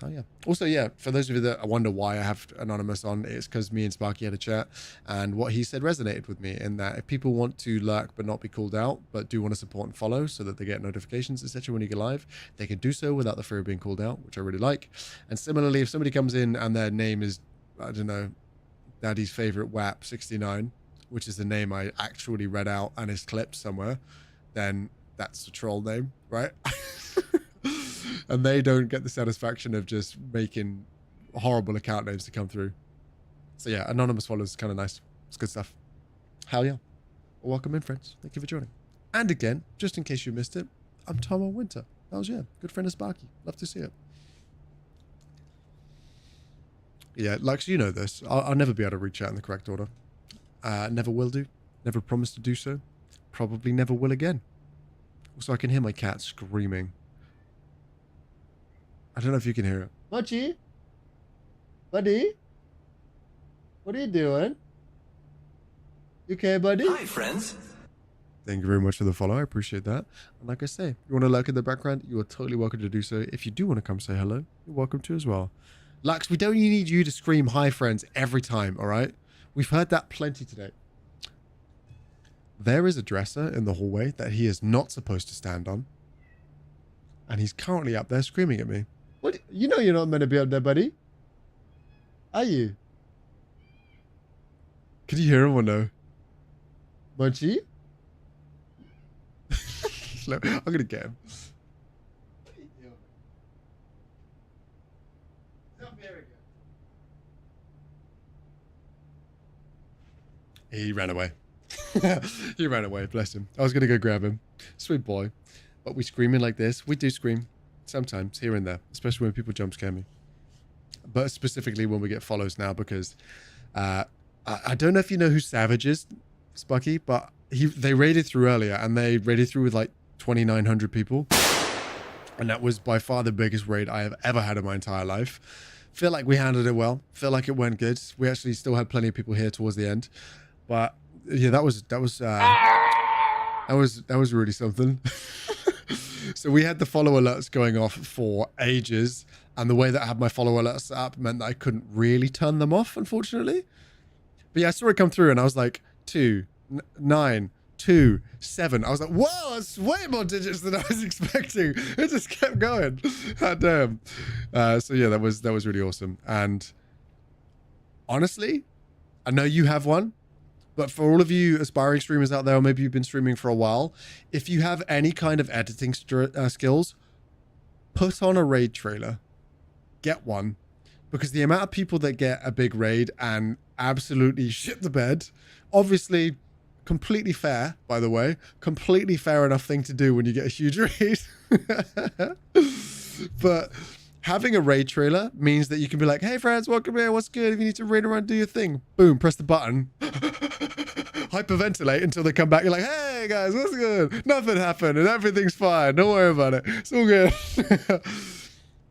Oh yeah. Also, yeah, for those of you that wonder why I have anonymous on, it's because me and Sparky had a chat, and what he said resonated with me, in that if people want to lurk but not be called out, but do want to support and follow so that they get notifications, etc., when you go live, they can do so without the fear of being called out, which I really like. And similarly, if somebody comes in and their name is, I don't know, Daddy's favorite WAP 69, which is the name I actually read out and is clipped somewhere, then that's a troll name, right? And they don't get the satisfaction of just making horrible account names to come through. So yeah, anonymous followers is kind of nice. It's good stuff. Hell yeah. Well, welcome in, friends. Thank you for joining. And again, just in case you missed it, I'm Tomo Winter. That was, yeah, good friend of Sparky. Love to see it. Yeah, Lux, you know this. I'll never be able to reach out in the correct order. Never will do. Never promised to do so. Probably never will again. Also, I can hear my cat screaming. I don't know if you can hear it. Mochi? Buddy? What are you doing? You okay, buddy? Hi, friends. Thank you very much for the follow. I appreciate that. And like I say, if you want to lurk in the background, you are totally welcome to do so. If you do want to come say hello, you're welcome to as well. Lux, we don't need you to scream hi, friends, every time, all right? We've heard that plenty today. There is a dresser in the hallway that he is not supposed to stand on. And he's currently up there screaming at me. What? You know you're not meant to be up there, buddy. Are you? Can you hear him or no? Munchie? I'm going to get him. He ran away. He ran away, bless him. I was going to go grab him. Sweet boy. But we screaming like this. We do scream sometimes, here and there, especially when people jump scare me. But specifically when we get follows now, because I don't know if you know who Savage is, Spucky, but they raided through earlier, and they raided through with like 2,900 people. And that was by far the biggest raid I have ever had in my entire life. Feel like we handled it well. Feel like it went good. We actually still had plenty of people here towards the end. But yeah, that was That was really something. So we had the follow alerts going off for ages, and the way that I had my follow alerts up meant that I couldn't really turn them off, unfortunately. But yeah, I saw it come through and I was like 2, 9, 2, 7. I was like, whoa, that's way more digits than I was expecting. It just kept going. God damn. So yeah, that was really awesome. And honestly, I know you have one, but for all of you aspiring streamers out there, or maybe you've been streaming for a while, if you have any kind of editing skills, put on a raid trailer. Get one. Because the amount of people that get a big raid and absolutely shit the bed, obviously completely fair, by the way, completely fair enough thing to do when you get a huge raid. But having a raid trailer means that you can be like, hey friends, welcome here, what's good? If you need to raid around, do your thing. Boom, press the button. Hyperventilate until they come back. You're like, hey guys, what's good? Nothing happened and everything's fine. Don't worry about it. It's all good.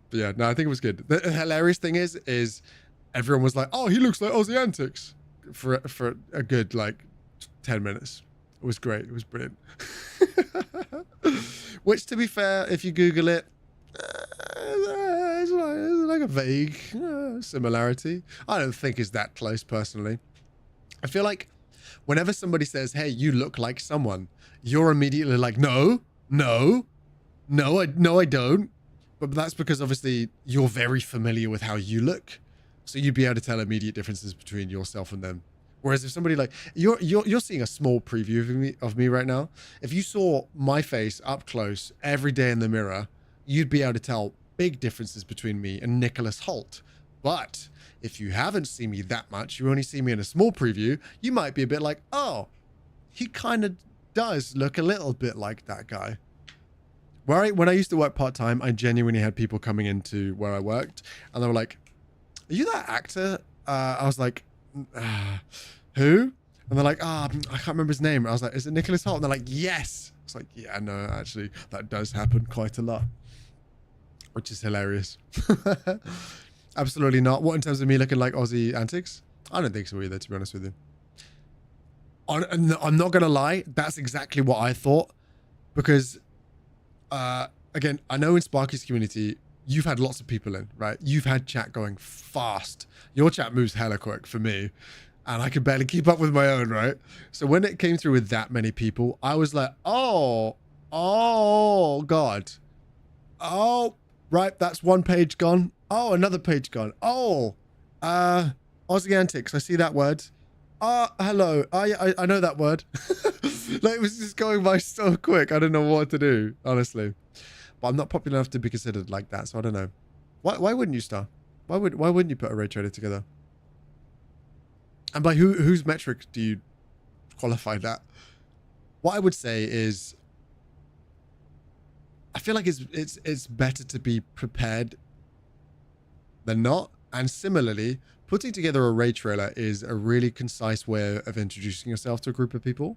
But yeah, no, I think it was good. The hilarious thing is everyone was like, oh, he looks like Aussie Antics for a good like 10 minutes. It was great. It was brilliant. Which, to be fair, if you Google it, it's like a vague similarity. I don't think it's that close, personally. I feel like whenever somebody says, hey, you look like someone, you're immediately like, no, I don't. But that's because obviously you're very familiar with how you look. So you'd be able to tell immediate differences between yourself and them. Whereas if somebody like, you're seeing a small preview of me right now. If you saw my face up close every day in the mirror, you'd be able to tell big differences between me and Nicholas Holt. But if you haven't seen me that much, you only see me in a small preview, you might be a bit like, oh, he kind of does look a little bit like that guy. When I used to work part-time, I genuinely had people coming into where I worked, and they were like, are you that actor? I was like, who? And they're like, I can't remember his name. I was like, is it Nicholas Holt? And they're like, yes. I was like, yeah, no, actually, that does happen quite a lot. Which is hilarious. Absolutely not. What, in terms of me looking like Aussie Antics? I don't think so either, to be honest with you. I'm not going to lie. That's exactly what I thought. Because, again, I know in Sparky's community, you've had lots of people in, right? You've had chat going fast. Your chat moves hella quick for me. And I can barely keep up with my own, right? So when it came through with that many people, I was like, oh, God. Oh, right, that's one page gone. Oh, another page gone. Oh, Aussie Antics, I see that word. Hello, I know that word. Like, it was just going by so quick. I don't know what to do, honestly. But I'm not popular enough to be considered like that, so I don't know. Why wouldn't you, Star? Why wouldn't you put a raid trader together? And by whose metric do you qualify that? What I would say is, I feel like it's better to be prepared than not. And similarly, putting together a raid trailer is a really concise way of introducing yourself to a group of people.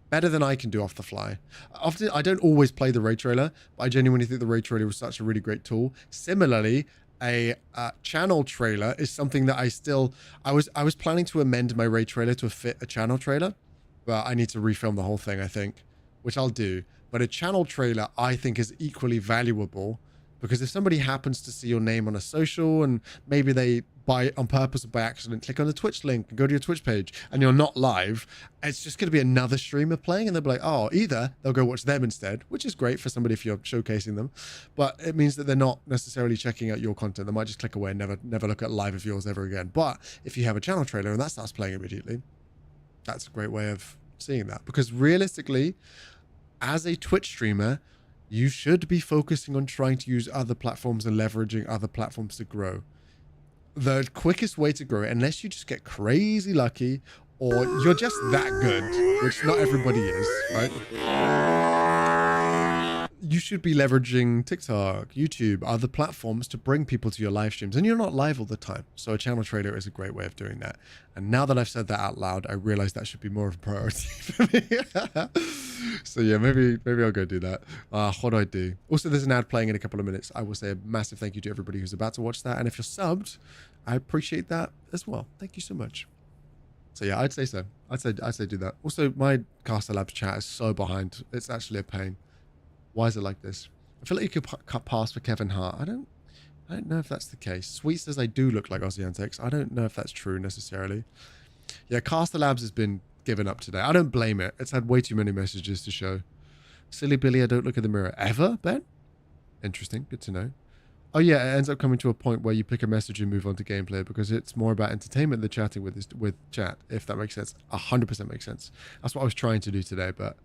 Better than I can do off the fly. Often, I don't always play the raid trailer, but I genuinely think the raid trailer was such a really great tool. Similarly, a channel trailer is something that I was planning to amend my raid trailer to fit a channel trailer, but I need to refilm the whole thing, I think, which I'll do. But a channel trailer, I think, is equally valuable, because if somebody happens to see your name on a social and maybe they on purpose or by accident click on the Twitch link and go to your Twitch page and you're not live, it's just going to be another streamer playing, and they'll be like, oh, either they'll go watch them instead, which is great for somebody if you're showcasing them, but it means that they're not necessarily checking out your content. They might just click away and never look at live of yours ever again. But if you have a channel trailer and that starts playing immediately, that's a great way of seeing that, because realistically, as a Twitch streamer, you should be focusing on trying to use other platforms and leveraging other platforms to grow. The quickest way to grow, unless you just get crazy lucky or you're just that good, which not everybody is, right? You should be leveraging TikTok, YouTube, other platforms to bring people to your live streams. And you're not live all the time. So a channel trailer is a great way of doing that. And now that I've said that out loud, I realize that should be more of a priority for me. So yeah, maybe I'll go do that. What do I do? Also, there's an ad playing in a couple of minutes. I will say a massive thank you to everybody who's about to watch that. And if you're subbed, I appreciate that as well. Thank you so much. So yeah, I'd say so. I'd say do that. Also, my Caster Labs chat is so behind. It's actually a pain. Why is it like this? I feel like you could cut pass for Kevin Hart. I don't know if that's the case. Sweet says I do look like Ozzy Antics. I don't know if that's true necessarily. Yeah, Caster Labs has been given up today. I don't blame it. It's had way too many messages to show. Silly Billy, I don't look at the mirror. Ever, Ben? Interesting. Good to know. Oh yeah, it ends up coming to a point where you pick a message and move on to gameplay because it's more about entertainment than chatting with chat, if that makes sense. 100% makes sense. That's what I was trying to do today, but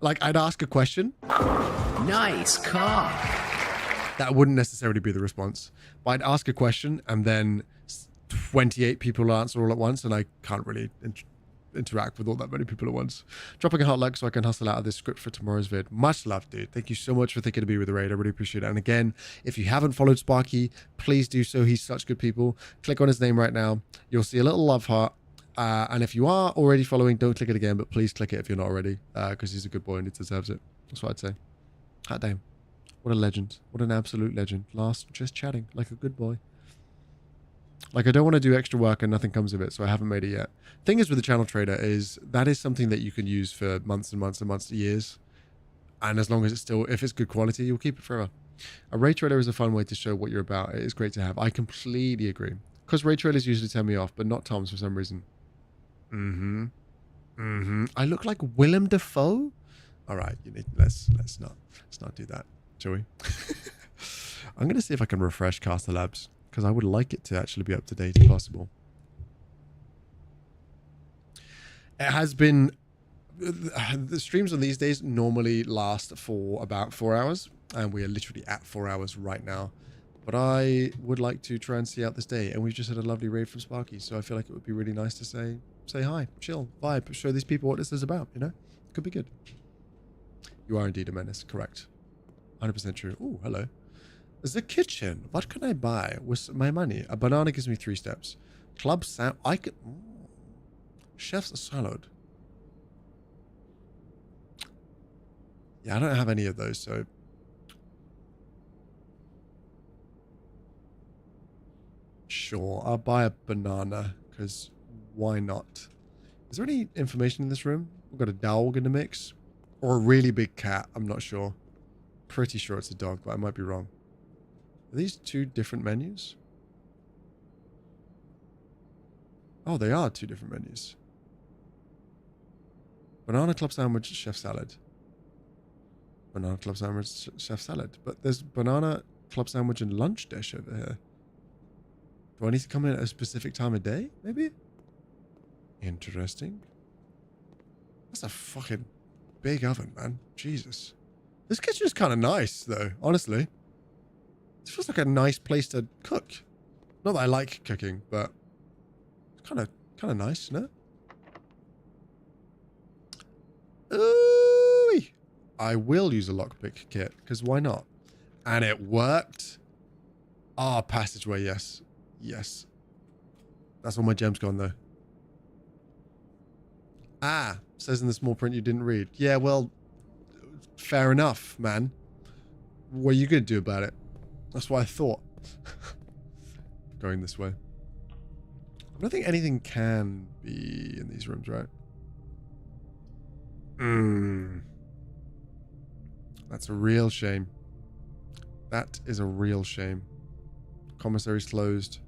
like I'd ask a question. Nice car. That wouldn't necessarily be the response. But I'd ask a question and then 28 people will answer all at once and I can't really interact with all that many people at once. Dropping a hot like so I can hustle out of this script for tomorrow's vid. Much love, dude. Thank you so much for thinking to be with the raid. I really appreciate it. And again, if you haven't followed Sparky, please do so. He's such good people. Click on his name right now. You'll see a little love heart. And if you are already following, don't click it again, but please click it if you're not already, because he's a good boy and he deserves it. That's what I'd say. Hot damn. What a legend. What an absolute legend. Last, just chatting like a good boy. Like, I don't want to do extra work and nothing comes of it, so I haven't made it yet. Thing is with the channel trader is that is something that you can use for months and months and months, years. And as long as it's still, if it's good quality, you'll keep it forever. A raid trailer is a fun way to show what you're about. It is great to have. I completely agree. Because raid trailers usually turn me off, but not Tom's for some reason. I look like Willem Dafoe? All right, you need, let's not do that, shall we? I'm going to see if I can refresh Caster Labs. Because I would like it to actually be up to date if possible. It has been... The streams on these days normally last for about 4 hours. And we are literally at 4 hours right now. But I would like to try and see out this day. And we've just had a lovely raid from Sparky. So I feel like it would be really nice to say hi, chill, vibe, show these people what this is about, you know? Could be good. You are indeed a menace, correct. 100% true. Oh, hello. The kitchen. What can I buy with my money? A banana gives me 3 steps. Club salad. I could. Chef's salad. Yeah, I don't have any of those, so. Sure, I'll buy a banana, because why not? Is there any information in this room? We've got a dog in the mix. Or a really big cat, I'm not sure. Pretty sure it's a dog, but I might be wrong. Are these 2 different menus? Oh, they are 2 different menus. Banana club sandwich, chef salad. Banana club sandwich, chef salad. But there's banana club sandwich and lunch dish over here. Do I need to come in at a specific time of day, maybe? Interesting. That's a fucking big oven, man. Jesus. This kitchen is kind of nice, though, honestly. It feels like a nice place to cook. Not that I like cooking, but it's kind of nice, no? Ooh, I will use a lockpick kit, because why not? And it worked. Ah, passageway, yes. Yes. That's all my gems gone, though. Ah, says in the small print you didn't read. Yeah, well, fair enough, man. What are you going to do about it? That's what I thought. Going this way. I don't think anything can be in these rooms, right? That's a real shame. That is a real shame. Commissary's closed.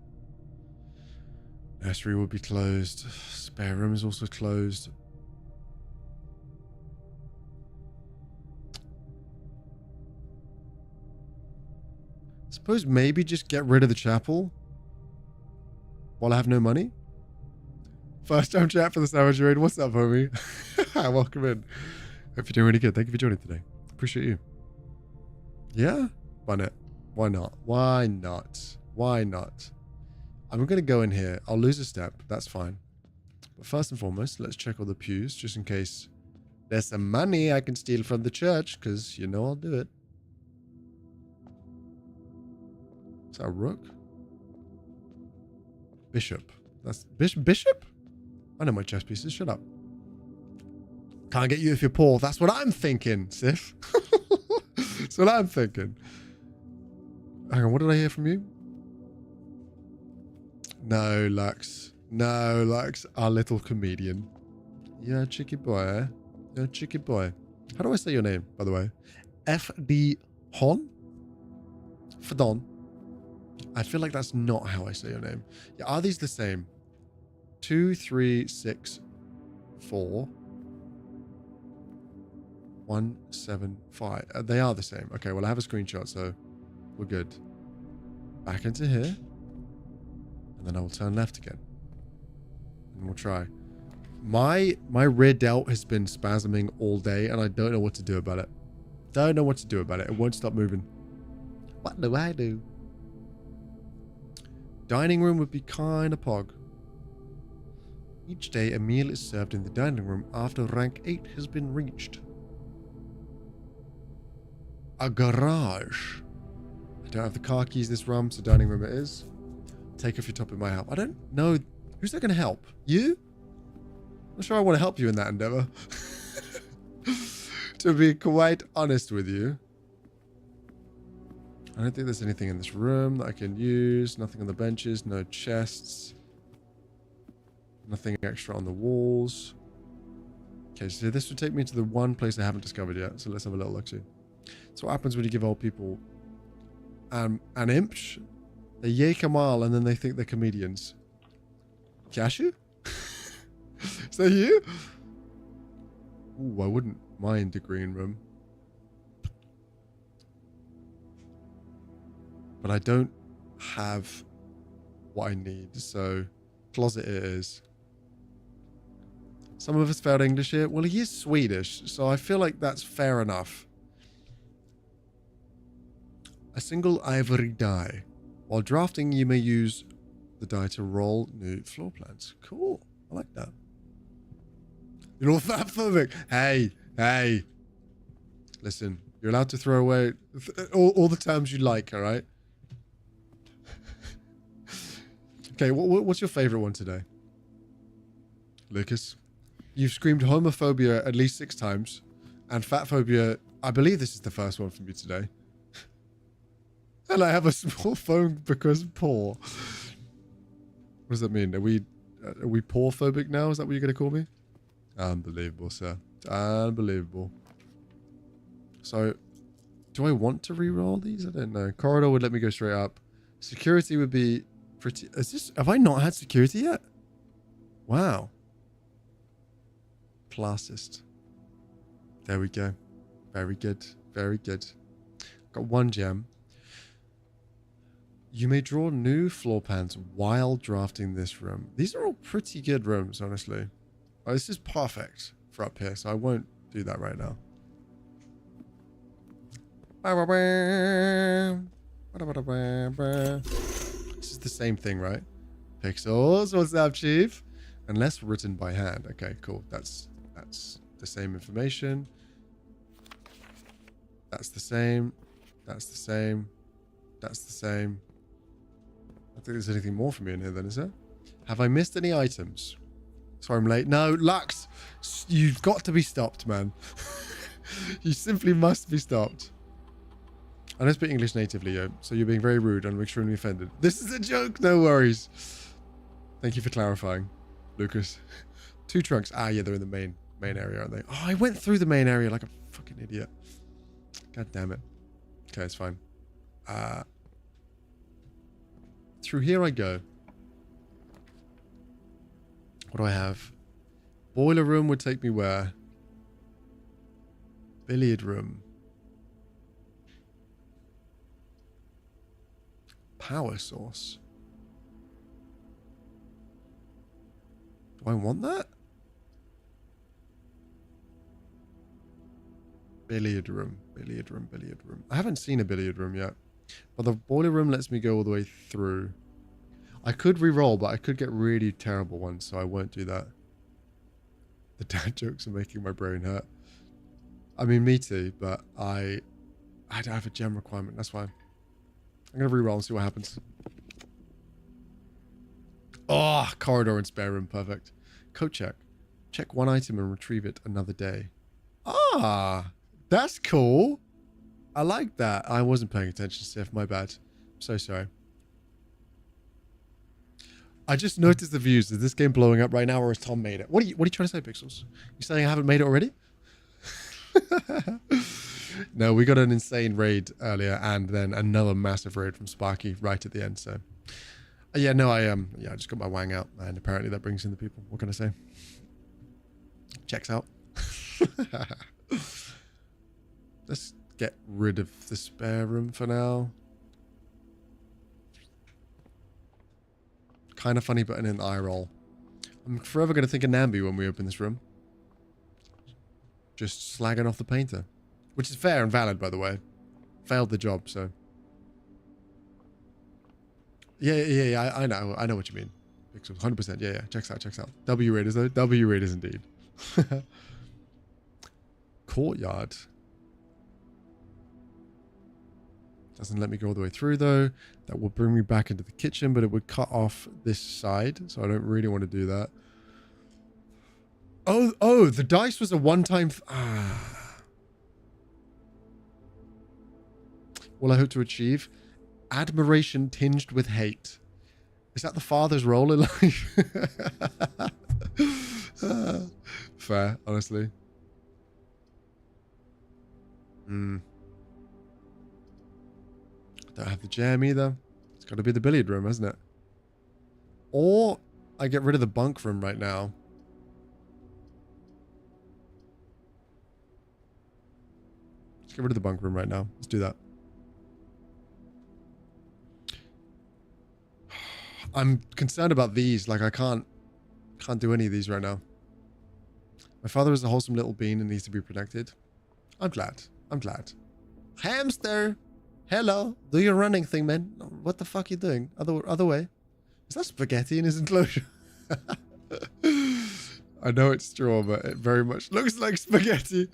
Nursery will be closed. Spare room is also closed. Suppose maybe just get rid of the chapel while I have no money. First time chat for the sandwich raid. What's up, homie? Welcome in. Hope you're doing really good. Thank you for joining today. Appreciate you. Yeah? Why not? Why not? Why not? Why not? I'm going to go in here. I'll lose a step. That's fine. But first and foremost, let's check all the pews just in case there's some money I can steal from the church, because you know I'll do it. Is that a rook? Bishop. That's Bishop? I know my chess pieces. Shut up. Can't get you if you're poor. That's what I'm thinking, Sif. That's what I'm thinking. Hang on, what did I hear from you? No, Lux. No, Lux, our little comedian. You're a cheeky boy, eh? You're a cheeky boy. How do I say your name, by the way? F.D. Hon? Fadon. I feel like that's not how I say your name. Yeah, are these the same? 2, 3, 6, 4. 1, 7, 5. They are the same. Okay, well, I have a screenshot, so we're good. Back into here. And then I will turn left again. And we'll try. My rear delt has been spasming all day, and I don't know what to do about it. Don't know what to do about it. It won't stop moving. What do I do? Dining room would be kind of pog. Each day, a meal is served in the dining room after rank 8 has been reached. A garage. I don't have the car keys this room, so dining room it is. Take off your top, it might help. I don't know. Who's that going to help? You? I'm not sure I want to help you in that endeavor. To be quite honest with you. I don't think there's anything in this room that I can use. Nothing on the benches. No chests. Nothing extra on the walls. Okay, so this would take me to the one place I haven't discovered yet. So let's have a little look see. So what happens when you give old people an imp? They yake a mile and then they think they're comedians. Cashew? Is that you? Ooh, I wouldn't mind the green room. But I don't have what I need, so closet it is. Some of us failed English here. Well, he is Swedish, so I feel like that's fair enough. A single ivory die. While drafting, you may use the die to roll new floor plans. Cool. I like that. You're all fatphobic. Hey. Listen, you're allowed to throw away all the terms you like, all right? Okay, what's your favorite one today? Lucas? You've screamed homophobia at least 6 times. And fatphobia, I believe this is the first one from you today. And I have a small phone because poor. What does that mean? Are we poor phobic now? Is that what you're going to call me? Unbelievable, sir. Unbelievable. So, do I want to re-roll these? I don't know. Corridor would let me go straight up. Security would be pretty... Have I not had security yet? Wow. Classist. There we go. Very good. Very good. Got 1 gem. You may draw new floor plans while drafting this room. These are all pretty good rooms, honestly. Oh, this is perfect for up here, so I won't do that right now. This is the same thing, right? Pixels, what's up, Chief? Unless written by hand. Okay, cool. That's the same information. That's the same. That's the same. That's the same. I don't think there's anything more for me in here then, is there? Have I missed any items? Sorry I'm late. No, Lux, you've got to be stopped, man. You simply must be stopped. I don't speak English natively, yo, so you're being very rude and I'm extremely offended. This is a joke, no worries. Thank you for clarifying, Lucas. 2 trunks. Ah, yeah, they're in the main area, aren't they? Oh, I went through the main area like a fucking idiot. God damn it. Okay, it's fine. Through here I go. What do I have? Boiler room would take me where? Billiard room. Power source. Do I want that? Billiard room. Billiard room. Billiard room. I haven't seen a billiard room yet. But the boiler room lets me go all the way through. I could re-roll, but I could get really terrible ones, so I won't do that. The dad jokes are making my brain hurt. I mean, me too, but I don't have a gem requirement. That's fine. I'm going to re-roll and see what happens. Oh, corridor and spare room. Perfect. Code check. Check 1 item and retrieve it another day. Ah, that's cool. I like that. I wasn't paying attention, Sif. My bad. I'm so sorry. I just noticed the views. Is this game blowing up right now, or has Tom made it? What are you trying to say, Pixels? You saying I haven't made it already? No, we got an insane raid earlier, and then another massive raid from Sparky right at the end. So, yeah, no, I just got my wang out, and apparently that brings in the people. What can I say? Checks out. Let's get rid of the spare room for now. Kind of funny, but in an eye roll. I'm forever going to think of Nambi when we open this room. Just slagging off the painter. Which is fair and valid, by the way. Failed the job, so. Yeah, I know what you mean. Pixels, 100%, yeah, checks out. W Raiders, though. W Raiders, indeed. Courtyard. Doesn't let me go all the way through, though. That will bring me back into the kitchen, but it would cut off this side, so I don't really want to do that. Oh, the dice was a one-time... Well, I hope to achieve admiration tinged with hate. Is that the father's role in life? Fair, honestly. Don't have the jam either. It's got to be the billiard room, hasn't it? Or I get rid of the bunk room right now. Let's get rid of the bunk room right now. Let's do that. I'm concerned about these. Like, I can't do any of these right now. My father is a wholesome little bean and needs to be protected. I'm glad. Hamster! Hello! Do your running thing, man. What the fuck are you doing? Other way. Is that spaghetti in his enclosure? I know it's straw, but it very much looks like spaghetti.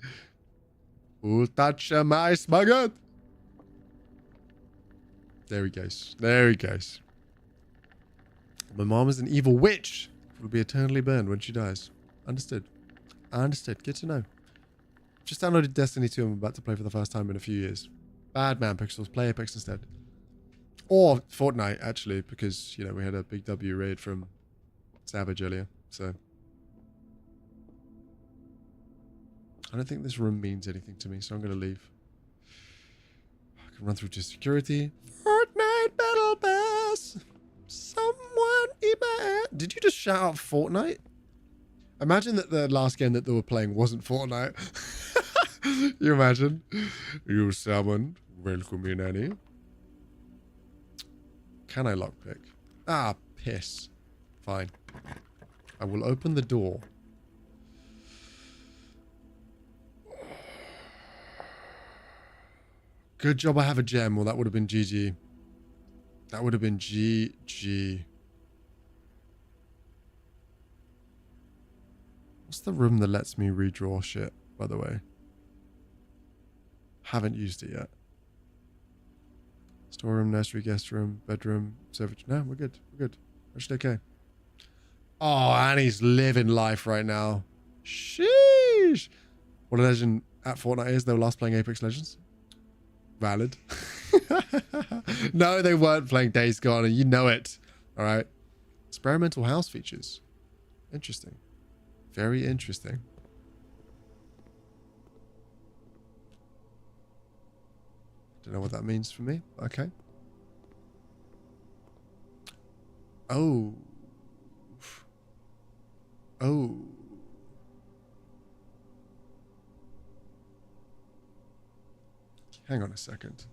Who'll touch my spaghetti? There he goes. My mom is an evil witch. Will be eternally burned when she dies. Understood. Good to know. Just downloaded Destiny 2. I'm about to play for the first time in a few years. Bad man, Pixels. Play Apex instead. Or Fortnite, actually, because, we had a big W raid from Savage earlier. So. I don't think this room means anything to me, so I'm going to leave. I can run through to security. Fortnite Battle Pass! Someone did you just shout out Fortnite? Imagine that the last game that they were playing wasn't Fortnite. You imagine? You summoned. Welcome in, Annie. Can I lockpick? Ah, piss. Fine. I will open the door. Good job I have a gem, or that would have been GG. That would have been GG. What's the room that lets me redraw shit, by the way? Haven't used it yet. Storeroom, nursery, guest room, bedroom, service. No, we're good. Actually, okay. Oh, Annie's living life right now. Sheesh. What a legend at Fortnite is. They were last playing Apex Legends. Valid. No, they weren't playing Days Gone, and you know it. All right. Experimental house features. Interesting. Very interesting. Don't know what that means for me. Okay. Oh. Hang on a second.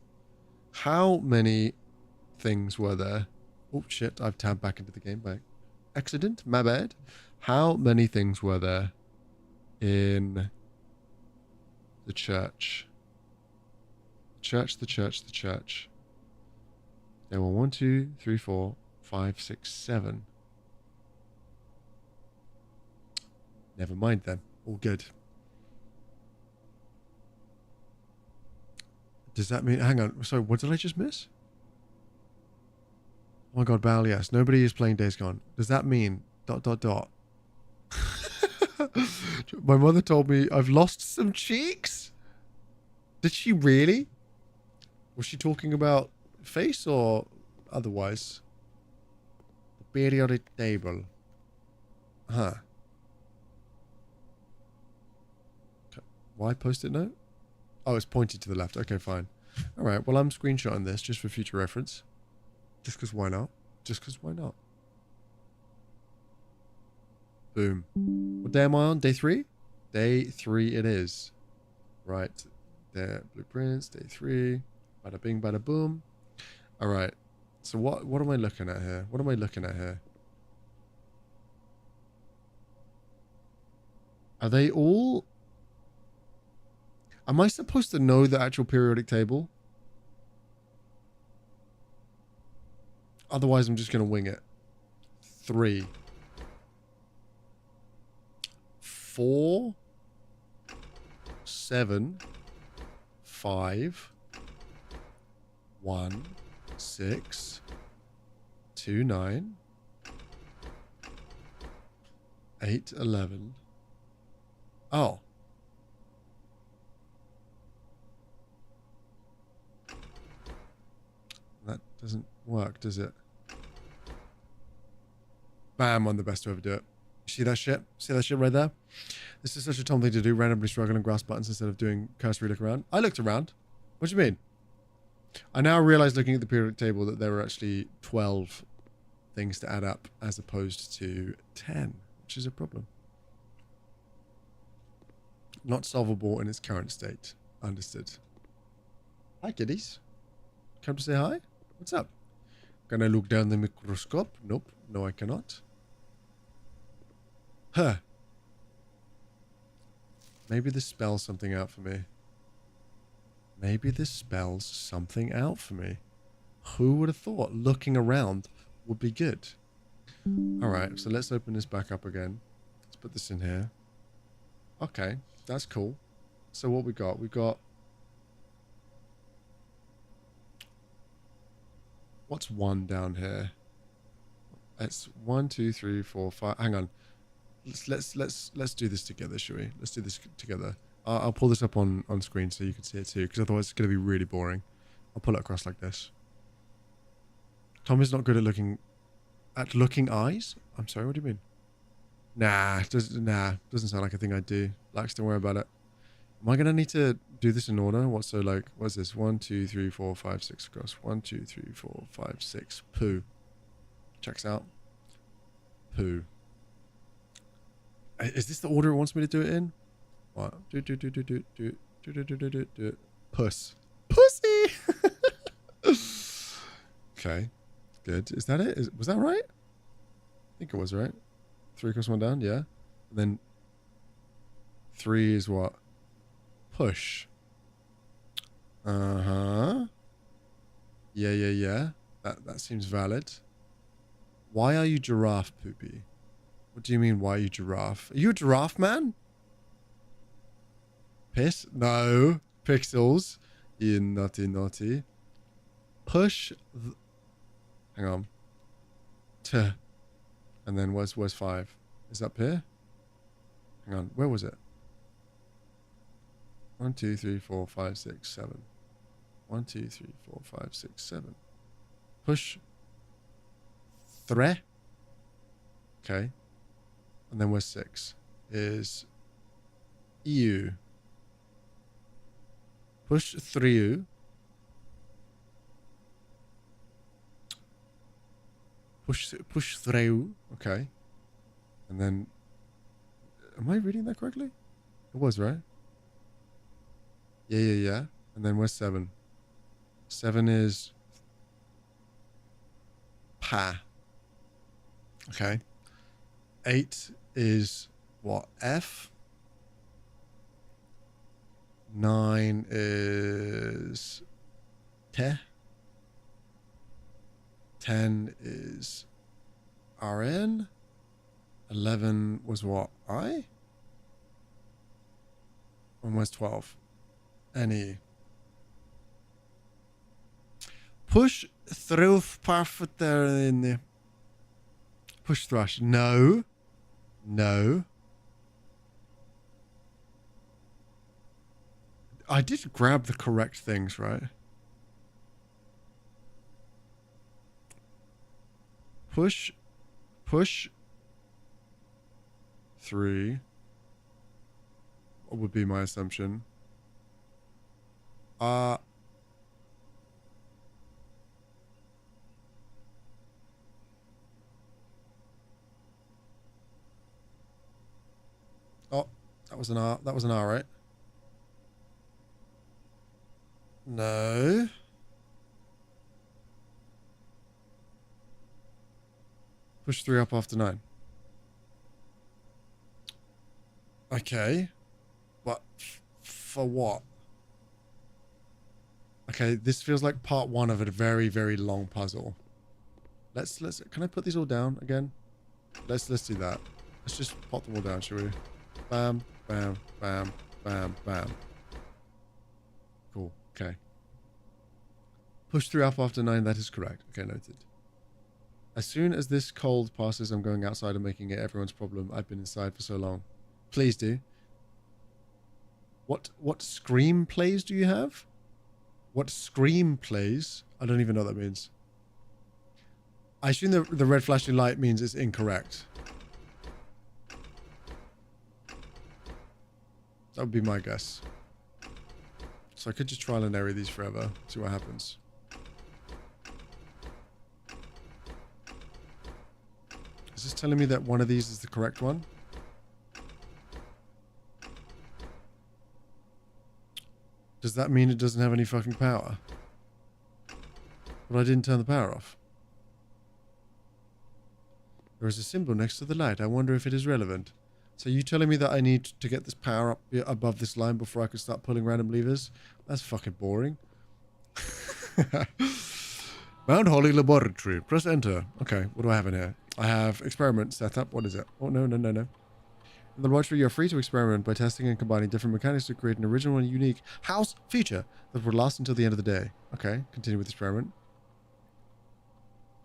How many things were there? Oh, shit. I've tabbed back into the game by accident. My bad. How many things were there in the church? The church. There were 1, 2, 3, 4, 5, 6, 7. Never mind then. All good. Does that mean... Hang on. Sorry, what did I just miss? Oh my god, Bal, yes. Nobody is playing Days Gone. Does that mean... ... My mother told me I've lost some cheeks? Did she really? Was she talking about face or otherwise? periodic table. Huh. Why post-it note? Oh, it's pointed to the left. Okay, fine. All right, well, I'm screenshotting this just for future reference. Just because why not? Just because why not? Boom. What day am I on? Day 3? Day 3 it is. Right. There. Blueprints. Day 3. Bada bing, bada boom. All right. So what am I looking at here? What am I looking at here? Are they all... Am I supposed to know the actual periodic table? Otherwise, I'm just going to wing it. 3. 4. 7. 5. 1. 6. 2. 9. 8. 11. Oh. That doesn't work, does it? Bam, I'm the best to ever do it. See that shit? See that shit right there? This is such a Tom thing to do, randomly struggle and grasp buttons instead of doing cursory look around. I looked around. What do you mean? I now realize looking at the periodic table that there are actually 12 things to add up as opposed to 10, which is a problem. Not solvable in its current state. Understood. Hi, kiddies. Come to say hi? What's up? Can I look down the microscope? Nope. No, I cannot. Huh. Maybe this spells something out for me. Maybe this spells something out for me. Who would have thought looking around would be good? Alright, so let's open this back up again. Let's put this in here. Okay, that's cool. So what we got? We got... What's 1 down here? It's 1, 2, 3, 4, 5. Hang on. Let's do this together, shall we? Let's do this together. I'll pull this up on screen so you can see it too, because otherwise it's going to be really boring. I'll pull it across like this. Tom is not good at looking eyes. I'm sorry. What do you mean? Nah, doesn't sound like a thing I do. Lax, don't worry about it. Am I gonna need to do this in order? What's this? 1, 2, 3, 4, 5, 6 across. 1, 2, 3, 4, 5, 6. Poo. Checks out. Poo. Is this the order it wants me to do it in? What? Do. Puss. Pussy! Okay. Good. Is that it? Was that right? I think it was right. 3 across, 1 down, yeah. And then 3 is what? Push. Uh-huh. Yeah. That seems valid. Why are you giraffe, Poopy? What do you mean, why are you giraffe? Are you a giraffe, man? Piss? No. Pixels. You naughty. Push. Hang on. And then where's 5? Is it up here? Hang on. Where was it? 1, 2, 3, 4, 5, 6, 7. 1, 2, 3, 4, 5, 6, 7. Push. 3. Okay. And then where's 6? Is EU. Push 3. Push through. Okay. And then... Am I reading that correctly? It was, right? Yeah. And then where's 7? 7 is... Pa. Okay. 8 is what? F. 9 is... Te. 10 is RN. 11 was what? I? And where's 12? NE. Push through parfiter in the push thrush. No. I did grab the correct things, right? Push push 3 would be my assumption. Oh, that was an R. That was an R, right? No. Push 3 up after 9. Okay. But for what? Okay, this feels like part 1 of a very, very long puzzle. Let's can I put these all down again? Let's do that. Let's just pop them all down, shall we? Bam, bam, bam, bam, bam. Cool. Okay. Push 3 up after 9, that is correct. Okay, noted. As soon as this cold passes, I'm going outside and making it everyone's problem. I've been inside for so long. Please do. What scream plays do you have? What scream plays? I don't even know what that means. I assume the red flashing light means it's incorrect. That would be my guess. So I could just trial and error these forever. See what happens. Is this telling me that one of these is the correct one? Does that mean it doesn't have any fucking power? But I didn't turn the power off. There is a symbol next to the light. I wonder if it is relevant. So you telling me that I need to get this power up above this line before I can start pulling random levers? That's fucking boring. Mount Holly Laboratory. Press enter. Okay, what do I have in here? I have experiment setup. What is it? Oh, no. In the laboratory, you're free to experiment by testing and combining different mechanics to create an original and unique house feature that will last until the end of the day. Okay, continue with the experiment.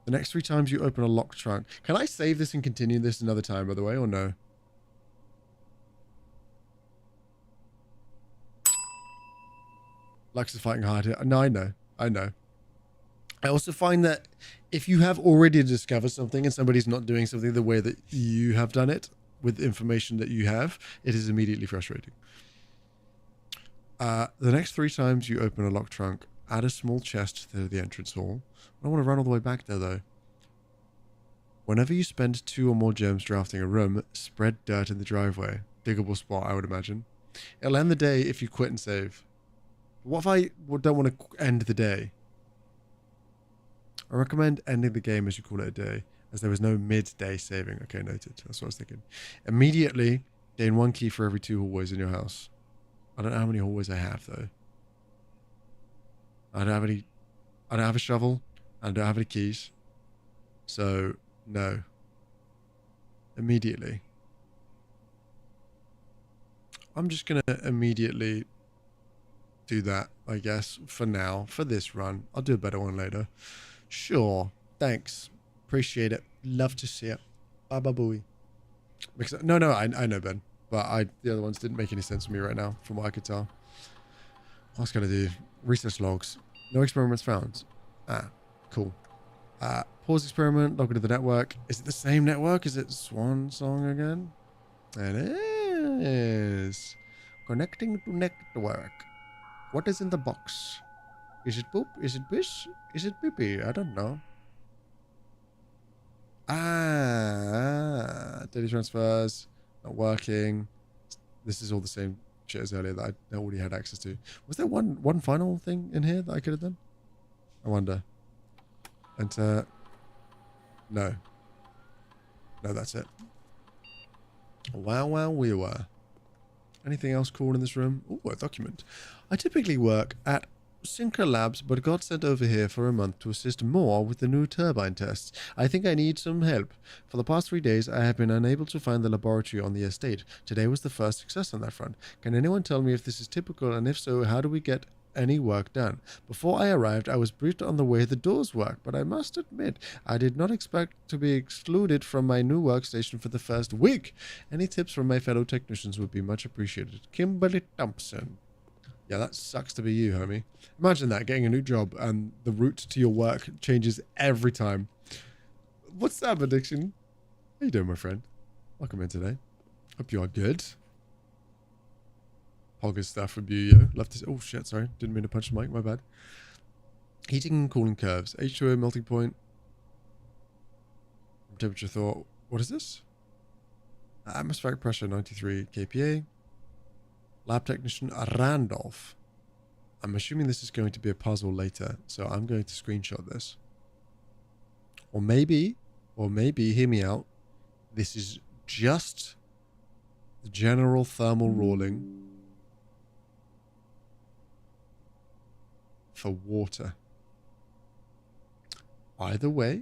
The next 3 times you open a locked trunk. Can I save this and continue this another time, by the way, or no? Lux is fighting hard here. No, I know. I also find that if you have already discovered something and somebody's not doing something the way that you have done it, with information that you have, it is immediately frustrating. The next 3 times you open a locked trunk, add a small chest to the entrance hall. I don't want to run all the way back there, though. Whenever you spend 2 or more gems drafting a room, spread dirt in the driveway. Diggable spot, I would imagine. It'll end the day if you quit and save. What if I don't want to end the day? I recommend ending the game as you call it a day, as there was no midday saving. Okay, noted. That's what I was thinking. Immediately, gain 1 key for every 2 hallways in your house. I don't know how many hallways I have, though. I don't have a shovel. I don't have any keys. So, no. Immediately. I'm just going to immediately do that, I guess, for now. For this run. I'll do a better one later. Sure. Thanks. Appreciate it. Love to see it. Baba booey. No, I know, Ben. But the other ones didn't make any sense to me right now, from what I could tell. What else can I do? Research logs. No experiments found. Cool. Pause experiment. Log into the network. Is it the same network? Is it Swan Song again? It is. Connecting to network. What is in the box? Is it poop? Is it piss? Is it pee-pee? I don't know. Daily transfers. Not working. This is all the same shit as earlier that I already had access to. Was there one final thing in here that I could have done? I wonder. Enter. No. No, that's it. Wow, we were. Anything else cool in this room? Ooh, a document. I typically work at Synchro Labs, but got sent over here for a month to assist more with the new turbine tests. I think I need some help. For the past 3 days, I have been unable to find the laboratory on the estate. Today was the first success on that front. Can anyone tell me if this is typical, and if so, how do we get any work done? Before I arrived, I was briefed on the way the doors work, but I must admit, I did not expect to be excluded from my new workstation for the first week. Any tips from my fellow technicians would be much appreciated. Kimberly Thompson. Yeah, that sucks to be you, homie. Imagine that, getting a new job and the route to your work changes every time. What's that, addiction? How you doing, my friend? Welcome in today. Hope you are good. All good stuff from you, yo. Love to see. Oh, shit, sorry. Didn't mean to punch the mic. My bad. Heating and cooling curves. H2O melting point. Temperature thought. What is this? Atmospheric pressure 93 kPa. Lab technician Randolph. I'm assuming this is going to be a puzzle later, so I'm going to screenshot this. Or maybe, hear me out, this is just the general thermal ruling for water. Either way,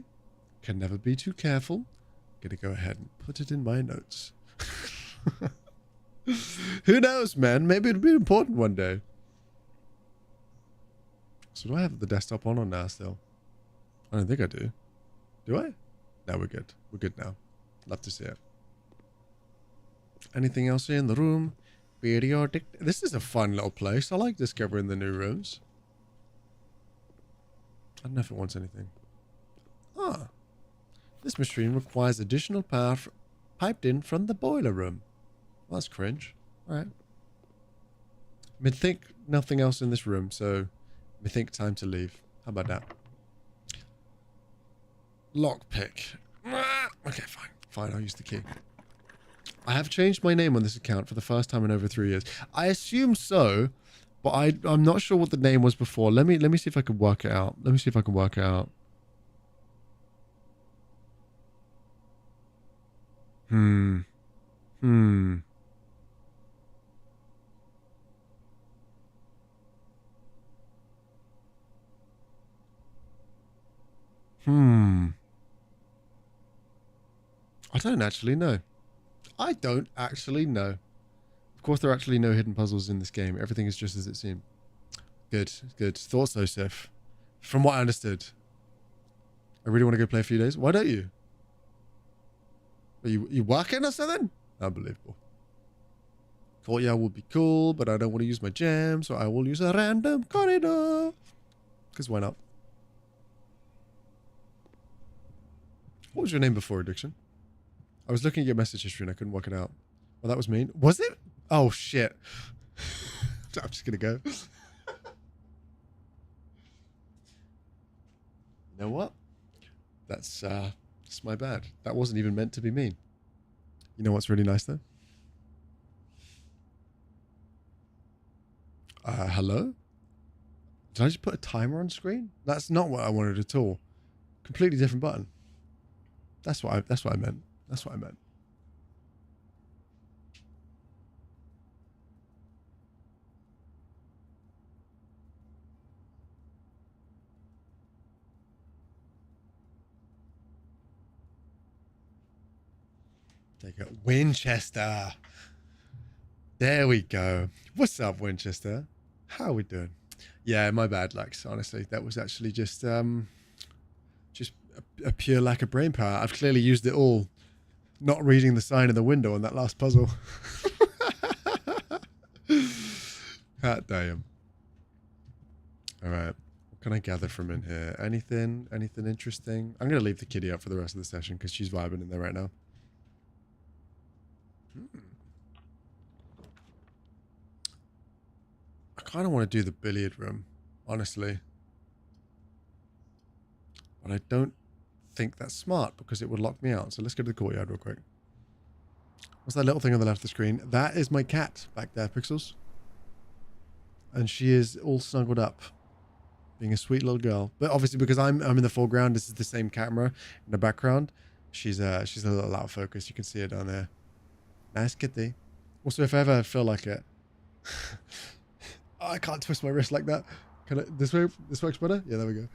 can never be too careful. Gonna go ahead and put it in my notes. Who knows, man? Maybe it'll be important one day. So do I have the desktop on now still? I don't think I do. Do I? No, we're good. We're good now. Love to see it. Anything else in the room? Periodic. This is a fun little place. I like discovering the new rooms. I don't know if it wants anything. Ah. This machine requires additional power piped in from the boiler room. Well, that's cringe. Alright. I think nothing else in this room, so I think time to leave. How about that? Lockpick. Okay, fine. Fine, I'll use the key. I have changed my name on this account for the first time in over 3 years. I assume so, but I'm not sure what the name was before. Let me see if I can work it out. Let me see if I can work it out. I don't actually know. I don't actually know. Of course, there are actually no hidden puzzles in this game. Everything is just as it seemed. Good, good. Thought so, Sif. From what I understood. I really want to go play a few days. Why don't you? Are you working or something? Unbelievable. Courtyard would be cool, but I don't want to use my gem, so I will use a random corridor. Because why not? What was your name before addiction? I was looking at your message history and I couldn't work it out. Well, that was mean. Was it? Oh, shit. I'm just going to go. You know what? That's my bad. That wasn't even meant to be mean. You know what's really nice, though? Hello? Did I just put a timer on screen? That's not what I wanted at all. Completely different button. That's what I meant. That's what I meant. Take it. Winchester. There we go. What's up, Winchester? How are we doing? Yeah, my bad, Lex. Honestly, that was actually just a pure lack of brain power. I've clearly used it all. Not reading the sign in the window on that last puzzle. Hot damn. All right. What can I gather from in here? Anything interesting? I'm going to leave the kitty up for the rest of the session because she's vibing in there right now. I kind of want to do the billiard room, honestly. But I don't think that's smart because it would lock me out. So let's go to the courtyard real quick. What's that little thing on the left of the screen? That is my cat back there, Pixels. And she is all snuggled up, being a sweet little girl. But obviously because I'm in the foreground, this is the same camera in the background. She's a little out of focus. You can see her down there. Nice kitty. Also, if I ever feel like it, oh, I can't twist my wrist like that. Can I? This way? This works better. Yeah, there we go.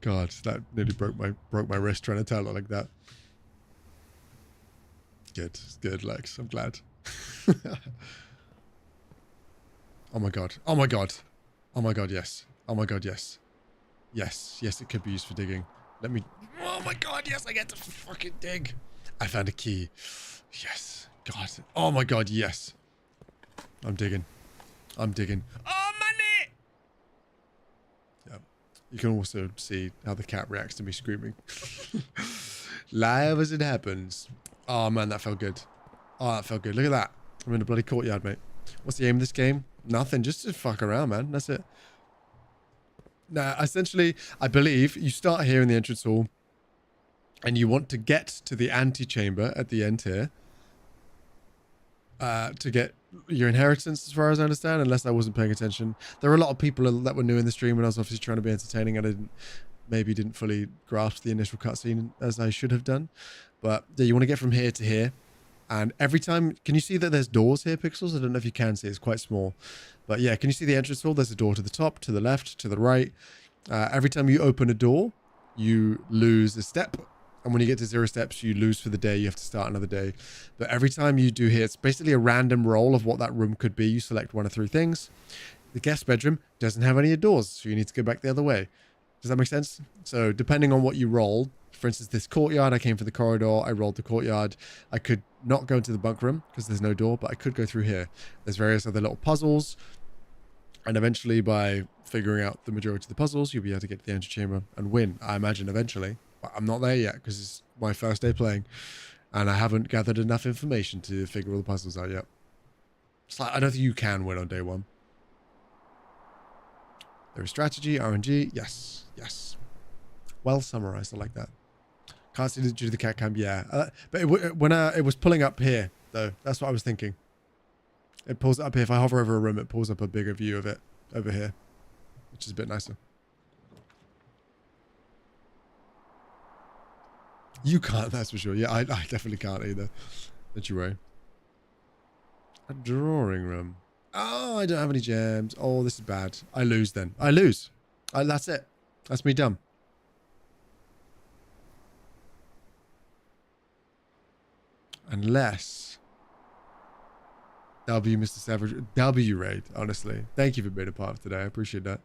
God, that nearly broke my wrist trying to tell it like that. Good, Lex. I'm glad. Oh my god. Oh my god. Oh my god. Yes. Oh my god. Yes. Yes. Yes. It could be used for digging. Let me. Oh my god. Yes, I get to fucking dig. I found a key. Yes. God. Oh my god. Yes. I'm digging. I'm digging. Oh, money! Yeah. You can also see how the cat reacts to me screaming. Live as it happens. Oh, man, that felt good. Oh, that felt good. Look at that. I'm in a bloody courtyard, mate. What's the aim of this game? Nothing. Just to fuck around, man. That's it. Now, essentially, I believe you start here in the entrance hall and you want to get to the antechamber at the end here to get your inheritance, as far as I understand, unless I wasn't paying attention. There were a lot of people that were new in the stream and I was obviously trying to be entertaining and I didn't fully grasp the initial cutscene as I should have done. But yeah, you want to get from here to here. And every time, can you see that there's doors here, Pixels? I don't know if you can see, it's quite small. But yeah, can you see the entrance hall? There's a door to the top, to the left, to the right. Every time you open a door, you lose a step. And when you get to 0 steps, you lose for the day. You have to start another day. But every time you do here, it's basically a random roll of what that room could be. You select 1 of 3 things. The guest bedroom doesn't have any doors, so you need to go back the other way. Does that make sense? So depending on what you roll, for instance, this courtyard, I came for the corridor. I rolled the courtyard. I could not go into the bunk room because there's no door, but I could go through here. There's various other little puzzles. And eventually, by figuring out the majority of the puzzles, you'll be able to get to the antechamber and win, I imagine, eventually. But I'm not there yet because it's my first day playing. And I haven't gathered enough information to figure all the puzzles out yet. It's like, I don't think you can win on day 1. There is strategy, RNG. Yes, yes. Well summarized. I like that. Can't see the due to the cat cam. Yeah. But when it was pulling up here, though, that's what I was thinking. It pulls it up here. If I hover over a room, it pulls up a bigger view of it over here, which is a bit nicer. You can't, that's for sure. Yeah, I definitely can't either. Don't you worry. A drawing room. Oh, I don't have any gems. Oh, this is bad. I lose then. I lose. That's it. That's me done. Unless W, Mr. Savage. W raid, honestly. Thank you for being a part of today. I appreciate that.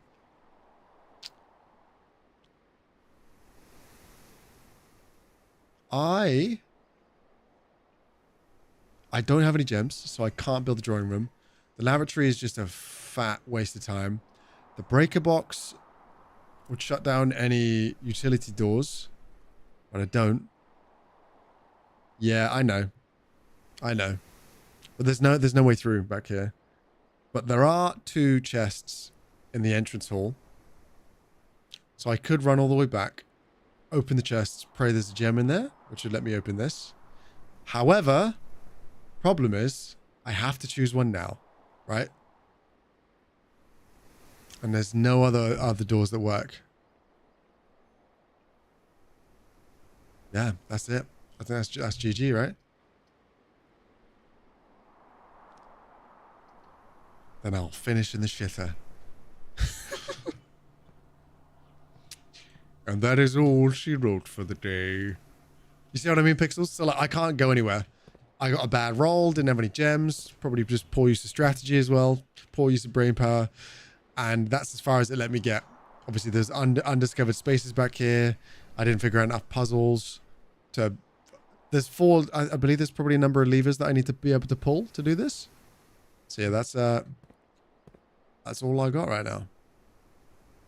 I don't have any gems, so I can't build the drawing room. The lavatory is just a fat waste of time. The breaker box would shut down any utility doors, but I don't. Yeah, I know. I know. But there's no way through back here. But there are 2 chests in the entrance hall. So I could run all the way back, open the chests, pray there's a gem in there, which would let me open this. However, problem is I have to choose one now, right? And there's no other doors that work. Yeah, that's it. I think that's GG, right? Then I'll finish in the shitter. And that is all she wrote for the day. You see what I mean, Pixels? So like, I can't go anywhere. I got a bad roll, didn't have any gems, probably just poor use of strategy as well, poor use of brain power, and that's as far as it let me get. Obviously, there's undiscovered spaces back here. I didn't figure out enough puzzles to... There's 4... I believe there's probably a number of levers that I need to be able to pull to do this. So yeah, that's all I got right now,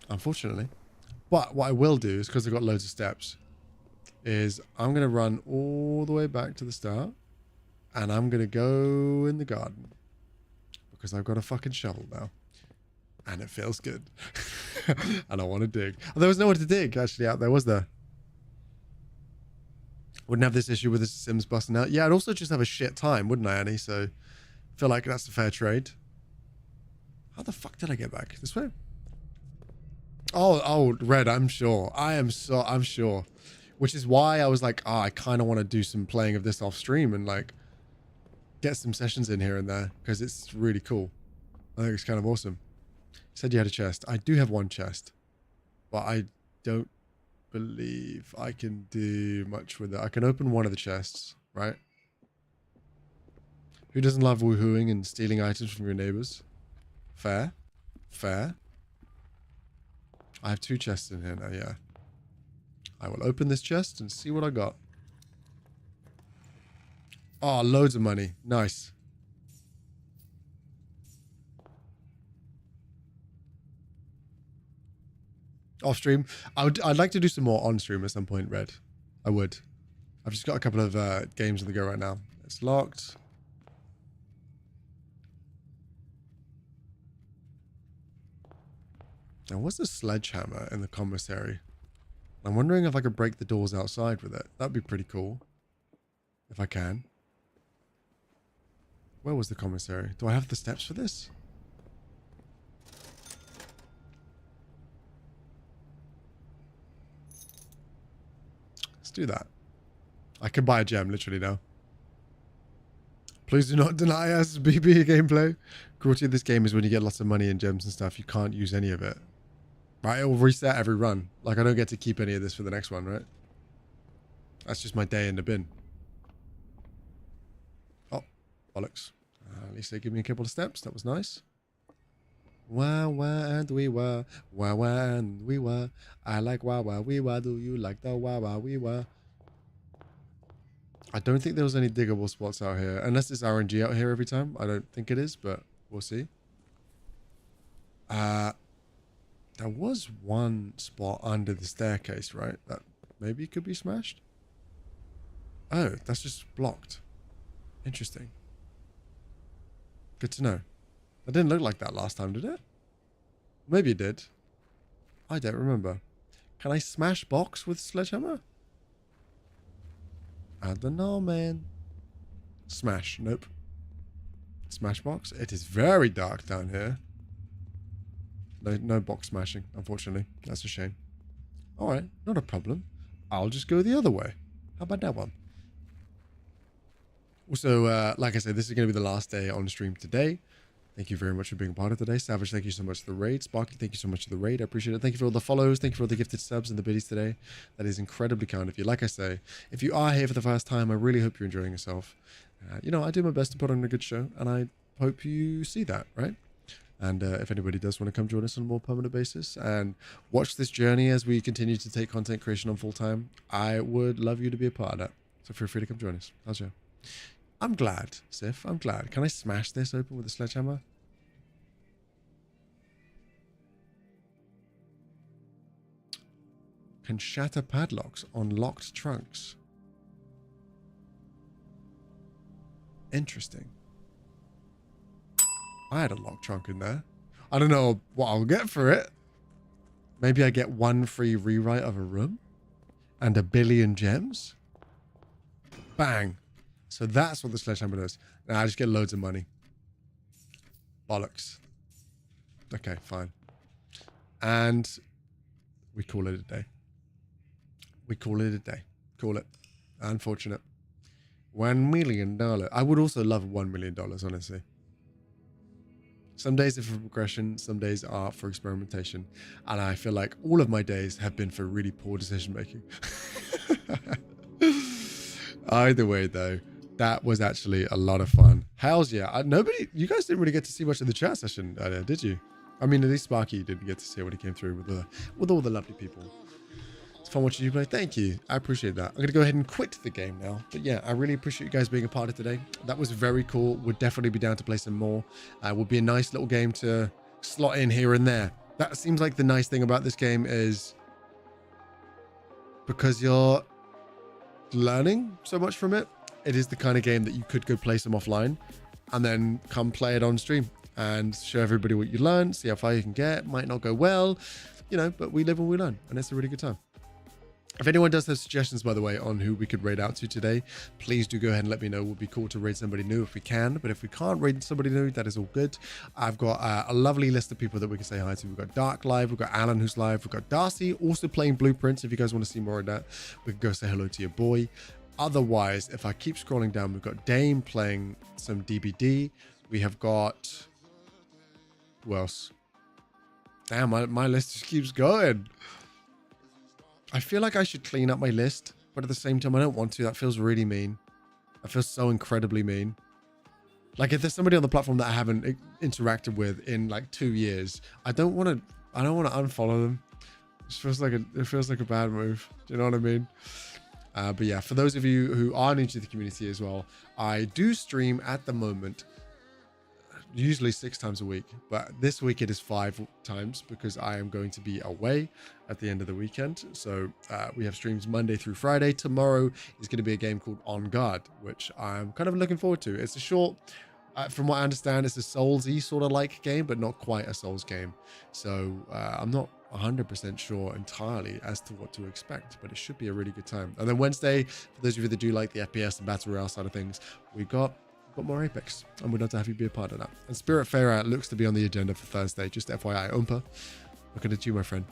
unfortunately. But what I will do is, because I've got loads of steps, is I'm going to run all the way back to the start. And I'm going to go in the garden. Because I've got a fucking shovel now. And it feels good. And I want to dig. Oh, there was nowhere to dig, actually, out there, was there? Wouldn't have this issue with the Sims busting out. Yeah, I'd also just have a shit time, wouldn't I, Annie? So, I feel like that's a fair trade. How the fuck did I get back? This way? Oh, Red, I'm sure. I'm sure. Which is why I was like, I kind of want to do some playing of this off stream and like get some sessions in here and there because it's really cool. I think it's kind of awesome. You said you had a chest. I do have 1 chest, but I don't believe I can do much with it. I can open 1 of the chests, right? Who doesn't love woohooing and stealing items from your neighbors? Fair. Fair. I have 2 chests in here now, yeah. I will open this chest and see what I got. Oh, loads of money. Nice. Off stream. I'd like to do some more on stream at some point, Red. I would. I've just got a couple of games on the go right now. It's locked. Now, what's the sledgehammer in the commissary? I'm wondering if I could break the doors outside with it. That'd be pretty cool. If I can. Where was the commissary? Do I have the steps for this? Let's do that. I can buy a gem literally now. Please do not deny us BB gameplay. Cruelty of this game is when you get lots of money and gems and stuff, you can't use any of it. Right, it will reset every run. Like, I don't get to keep any of this for the next one, right? That's just my day in the bin. Oh, bollocks. At least they give me a couple of steps. That was nice. Wow, and we were. Wow, and we were. I like wow, we were. Do you like the wow, we were? I don't think there was any diggable spots out here. Unless it's RNG out here every time. I don't think it is, but we'll see. There was one spot under the staircase, right? That maybe could be smashed. Oh, that's just blocked. Interesting. Good to know. That didn't look like that last time, did it? Maybe it did. I don't remember. Can I smash box with sledgehammer? I don't know, man. Smash. Nope. Smash box. It is very dark down here. No box smashing, unfortunately. That's a shame. Alright, not a problem. I'll just go the other way. How about that one? Also, like I said, this is going to be the last day on stream today. Thank you very much for being a part of today. Savage, thank you so much for the raid. Sparky, thank you so much for the raid. I appreciate it. Thank you for all the follows. Thank you for all the gifted subs and the biddies today. That is incredibly kind of you. Like I say, if you are here for the first time, I really hope you're enjoying yourself. You know, I do my best to put on a good show, and I hope you see that, right? And if anybody does want to come join us on a more permanent basis and watch this journey as we continue to take content creation on full time, I would love you to be a part of that. So feel free to come join us. How's you? I'm glad, Sif. I'm glad. Can I smash this open with a sledgehammer? Can shatter padlocks on locked trunks. Interesting. I had a locked trunk in there. I don't know what I'll get for it. Maybe I get one free rewrite of a room and 1 billion gems. Bang. So that's what the sledgehammer does. Now I just get loads of money. Bollocks. Okay, fine. And we call it a day. We call it a day. Call it. Unfortunate. $1 million. I would also love $1 million, honestly. Some days are for progression, some days are for experimentation. And I feel like all of my days have been for really poor decision making. Either way, though, that was actually a lot of fun. Hells yeah. You guys didn't really get to see much of the chat session earlier, did you? I mean, at least Sparky didn't get to see when he came through with all the lovely people. It's fun watching you play. Thank you. I appreciate that. I'm going to go ahead and quit the game now. But yeah, I really appreciate you guys being a part of today. That was very cool. Would definitely be down to play some more. Would be a nice little game to slot in here and there. That seems like the nice thing about this game is because you're learning so much from it. It is the kind of game that you could go play some offline and then come play it on stream and show everybody what you learn, see how far you can get. Might not go well, you know, but we live and we learn, and it's a really good time. If anyone does have suggestions, by the way, on who we could raid out to today, please do go ahead and let me know. It would be cool to raid somebody new if we can, but if we can't raid somebody new, that is all good. I've got a lovely list of people that we can say hi to. We've got Dark live, we've got Alan who's live, we've got Darcy also playing Blueprints. If you guys want to see more of that, we can go say hello to your boy. Otherwise, if I keep scrolling down, we've got Dame playing some DBD. We have got... Who else? Damn, my list just keeps going. I feel like I should clean up my list, but at the same time, I don't want to. That feels really mean. That feels so incredibly mean. Like, if there's somebody on the platform that I haven't interacted with in like 2 years, I don't want to unfollow them. It feels like a bad move. Do you know what I mean? But yeah, for those of you who are new to the community as well, I do stream at the moment usually 6 times a week, but this week it is 5 times because I am going to be away at the end of the weekend. So we have streams Monday through Friday. Tomorrow is going to be a game called On Guard, which I'm kind of looking forward to. It's a short, from what I understand, it's a Souls-y sort of like game, but not quite a Souls game. So I'm not 100% sure entirely as to what to expect, but it should be a really good time. And then Wednesday, for those of you that do like the FPS and Battle Royale side of things, we've got more Apex, and we'd love to have you be a part of that. And Spirit Fair looks to be on the agenda for Thursday, just FYI. Oompa, looking at you, my friend.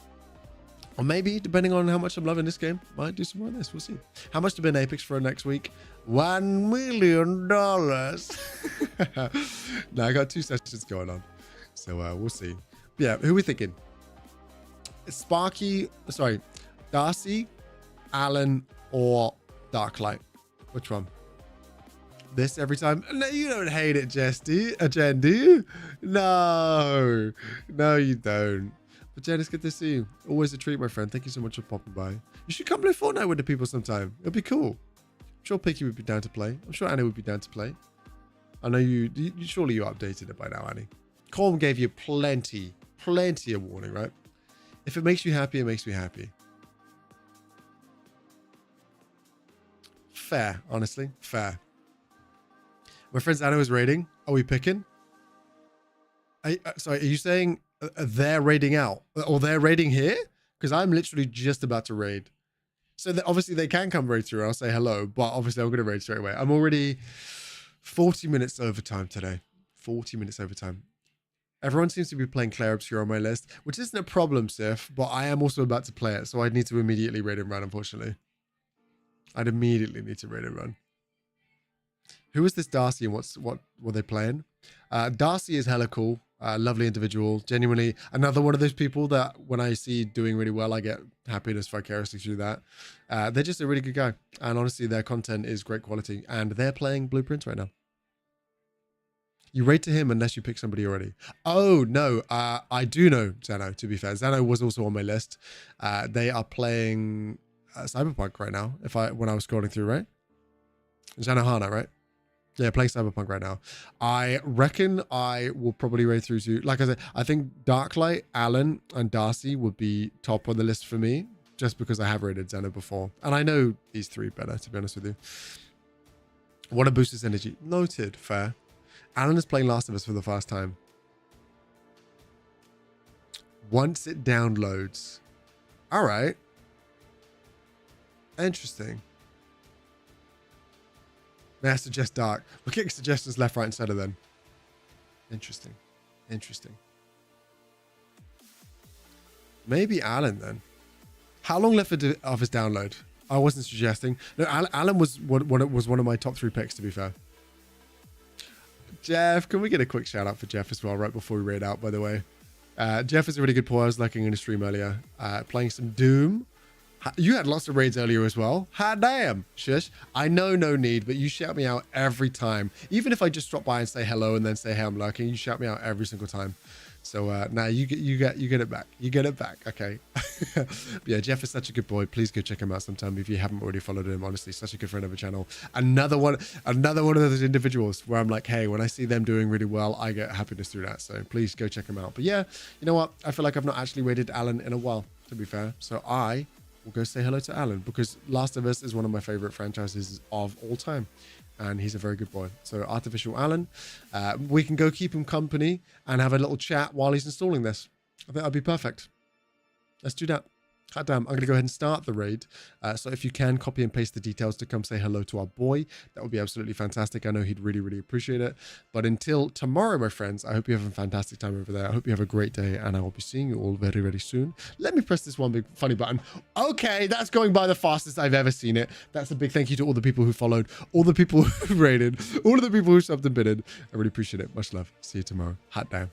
Or maybe, depending on how much I'm loving this game, might do some more of this. We'll see. How much to be in Apex for next week? $1 million. Now, I got 2 sessions going on, so we'll see. But yeah, who are we thinking? Darcy, Alan, or Darklight? Which one? This every time? No, you don't hate it, Jen, do you? No, you don't. But Jen, it's good to see you. Always a treat, my friend. Thank you so much for popping by. You should come play Fortnite with the people sometime. It'll be cool. I'm sure Picky would be down to play. I'm sure Annie would be down to play. I know you surely you updated it by now, Annie. Colm gave you plenty of warning, right? If it makes you happy, it makes me happy. Fair, honestly, fair. My friend's Anna is raiding. Are we picking? Sorry, are you saying they're raiding out? Or they're raiding here? Because I'm literally just about to raid. So obviously they can come raid through. I'll say hello, but obviously I'm going to raid straight away. I'm already 40 minutes overtime today. 40 minutes overtime. Everyone seems to be playing Claire Obscure on my list, which isn't a problem, Sif, but I am also about to play it, so I'd need to immediately raid and run, unfortunately. I'd immediately need to raid and run. Who is this Darcy and what were they playing? Darcy is hella cool. Lovely individual. Genuinely another one of those people that when I see doing really well, I get happiness vicariously through that. They're just a really good guy. And honestly, their content is great quality. And they're playing Blueprints right now. You rate to him unless you pick somebody already. Oh, no. I do know Zano, to be fair. Zano was also on my list. They are playing Cyberpunk right now, when I was scrolling through, right? Zano Hana, right? Yeah, playing Cyberpunk right now. I reckon I will probably raid through to, like I said, I think Darklight, Alan, and Darcy would be top on the list for me, just because I have raided Zeno before. And I know these 3 better, to be honest with you. Want to boost his energy. Noted, fair. Alan is playing Last of Us for the first time. Once it downloads. All right. Interesting. May I suggest Dark? We're getting suggestions left, right, and center then. Interesting. Interesting. Maybe Alan then. How long left of his download? I wasn't suggesting. No, Alan was one of my top 3 picks, to be fair. Jeff, can we get a quick shout out for Jeff as well, right before we raid out, by the way? Jeff is a really good player. I was looking in the stream earlier, playing some Doom. You had lots of raids earlier as well. Hot damn. Shush. I know no need, but you shout me out every time. Even if I just drop by and say hello and then say, hey, I'm lurking, you shout me out every single time. So now you get it back. You get it back. Okay. But yeah, Jeff is such a good boy. Please go check him out sometime if you haven't already followed him. Honestly, such a good friend of the channel. Another one of those individuals where I'm like, hey, when I see them doing really well, I get happiness through that. So please go check him out. But yeah, you know what? I feel like I've not actually raided Alan in a while, to be fair. So I will go say hello to Alan because Last of Us is one of my favorite franchises of all time. And he's a very good boy. So Artificial Alan, we can go keep him company and have a little chat while he's installing this. I think that'd be perfect. Let's do that. God damn, I'm going to go ahead and start the raid. So if you can, copy and paste the details to come say hello to our boy. That would be absolutely fantastic. I know he'd really, really appreciate it. But until tomorrow, my friends, I hope you have a fantastic time over there. I hope you have a great day, and I will be seeing you all very, very soon. Let me press this one big funny button. Okay, that's going by the fastest I've ever seen it. That's a big thank you to all the people who followed, all the people who rated, all of the people who subbed and bidded. I really appreciate it. Much love. See you tomorrow. Hot damn.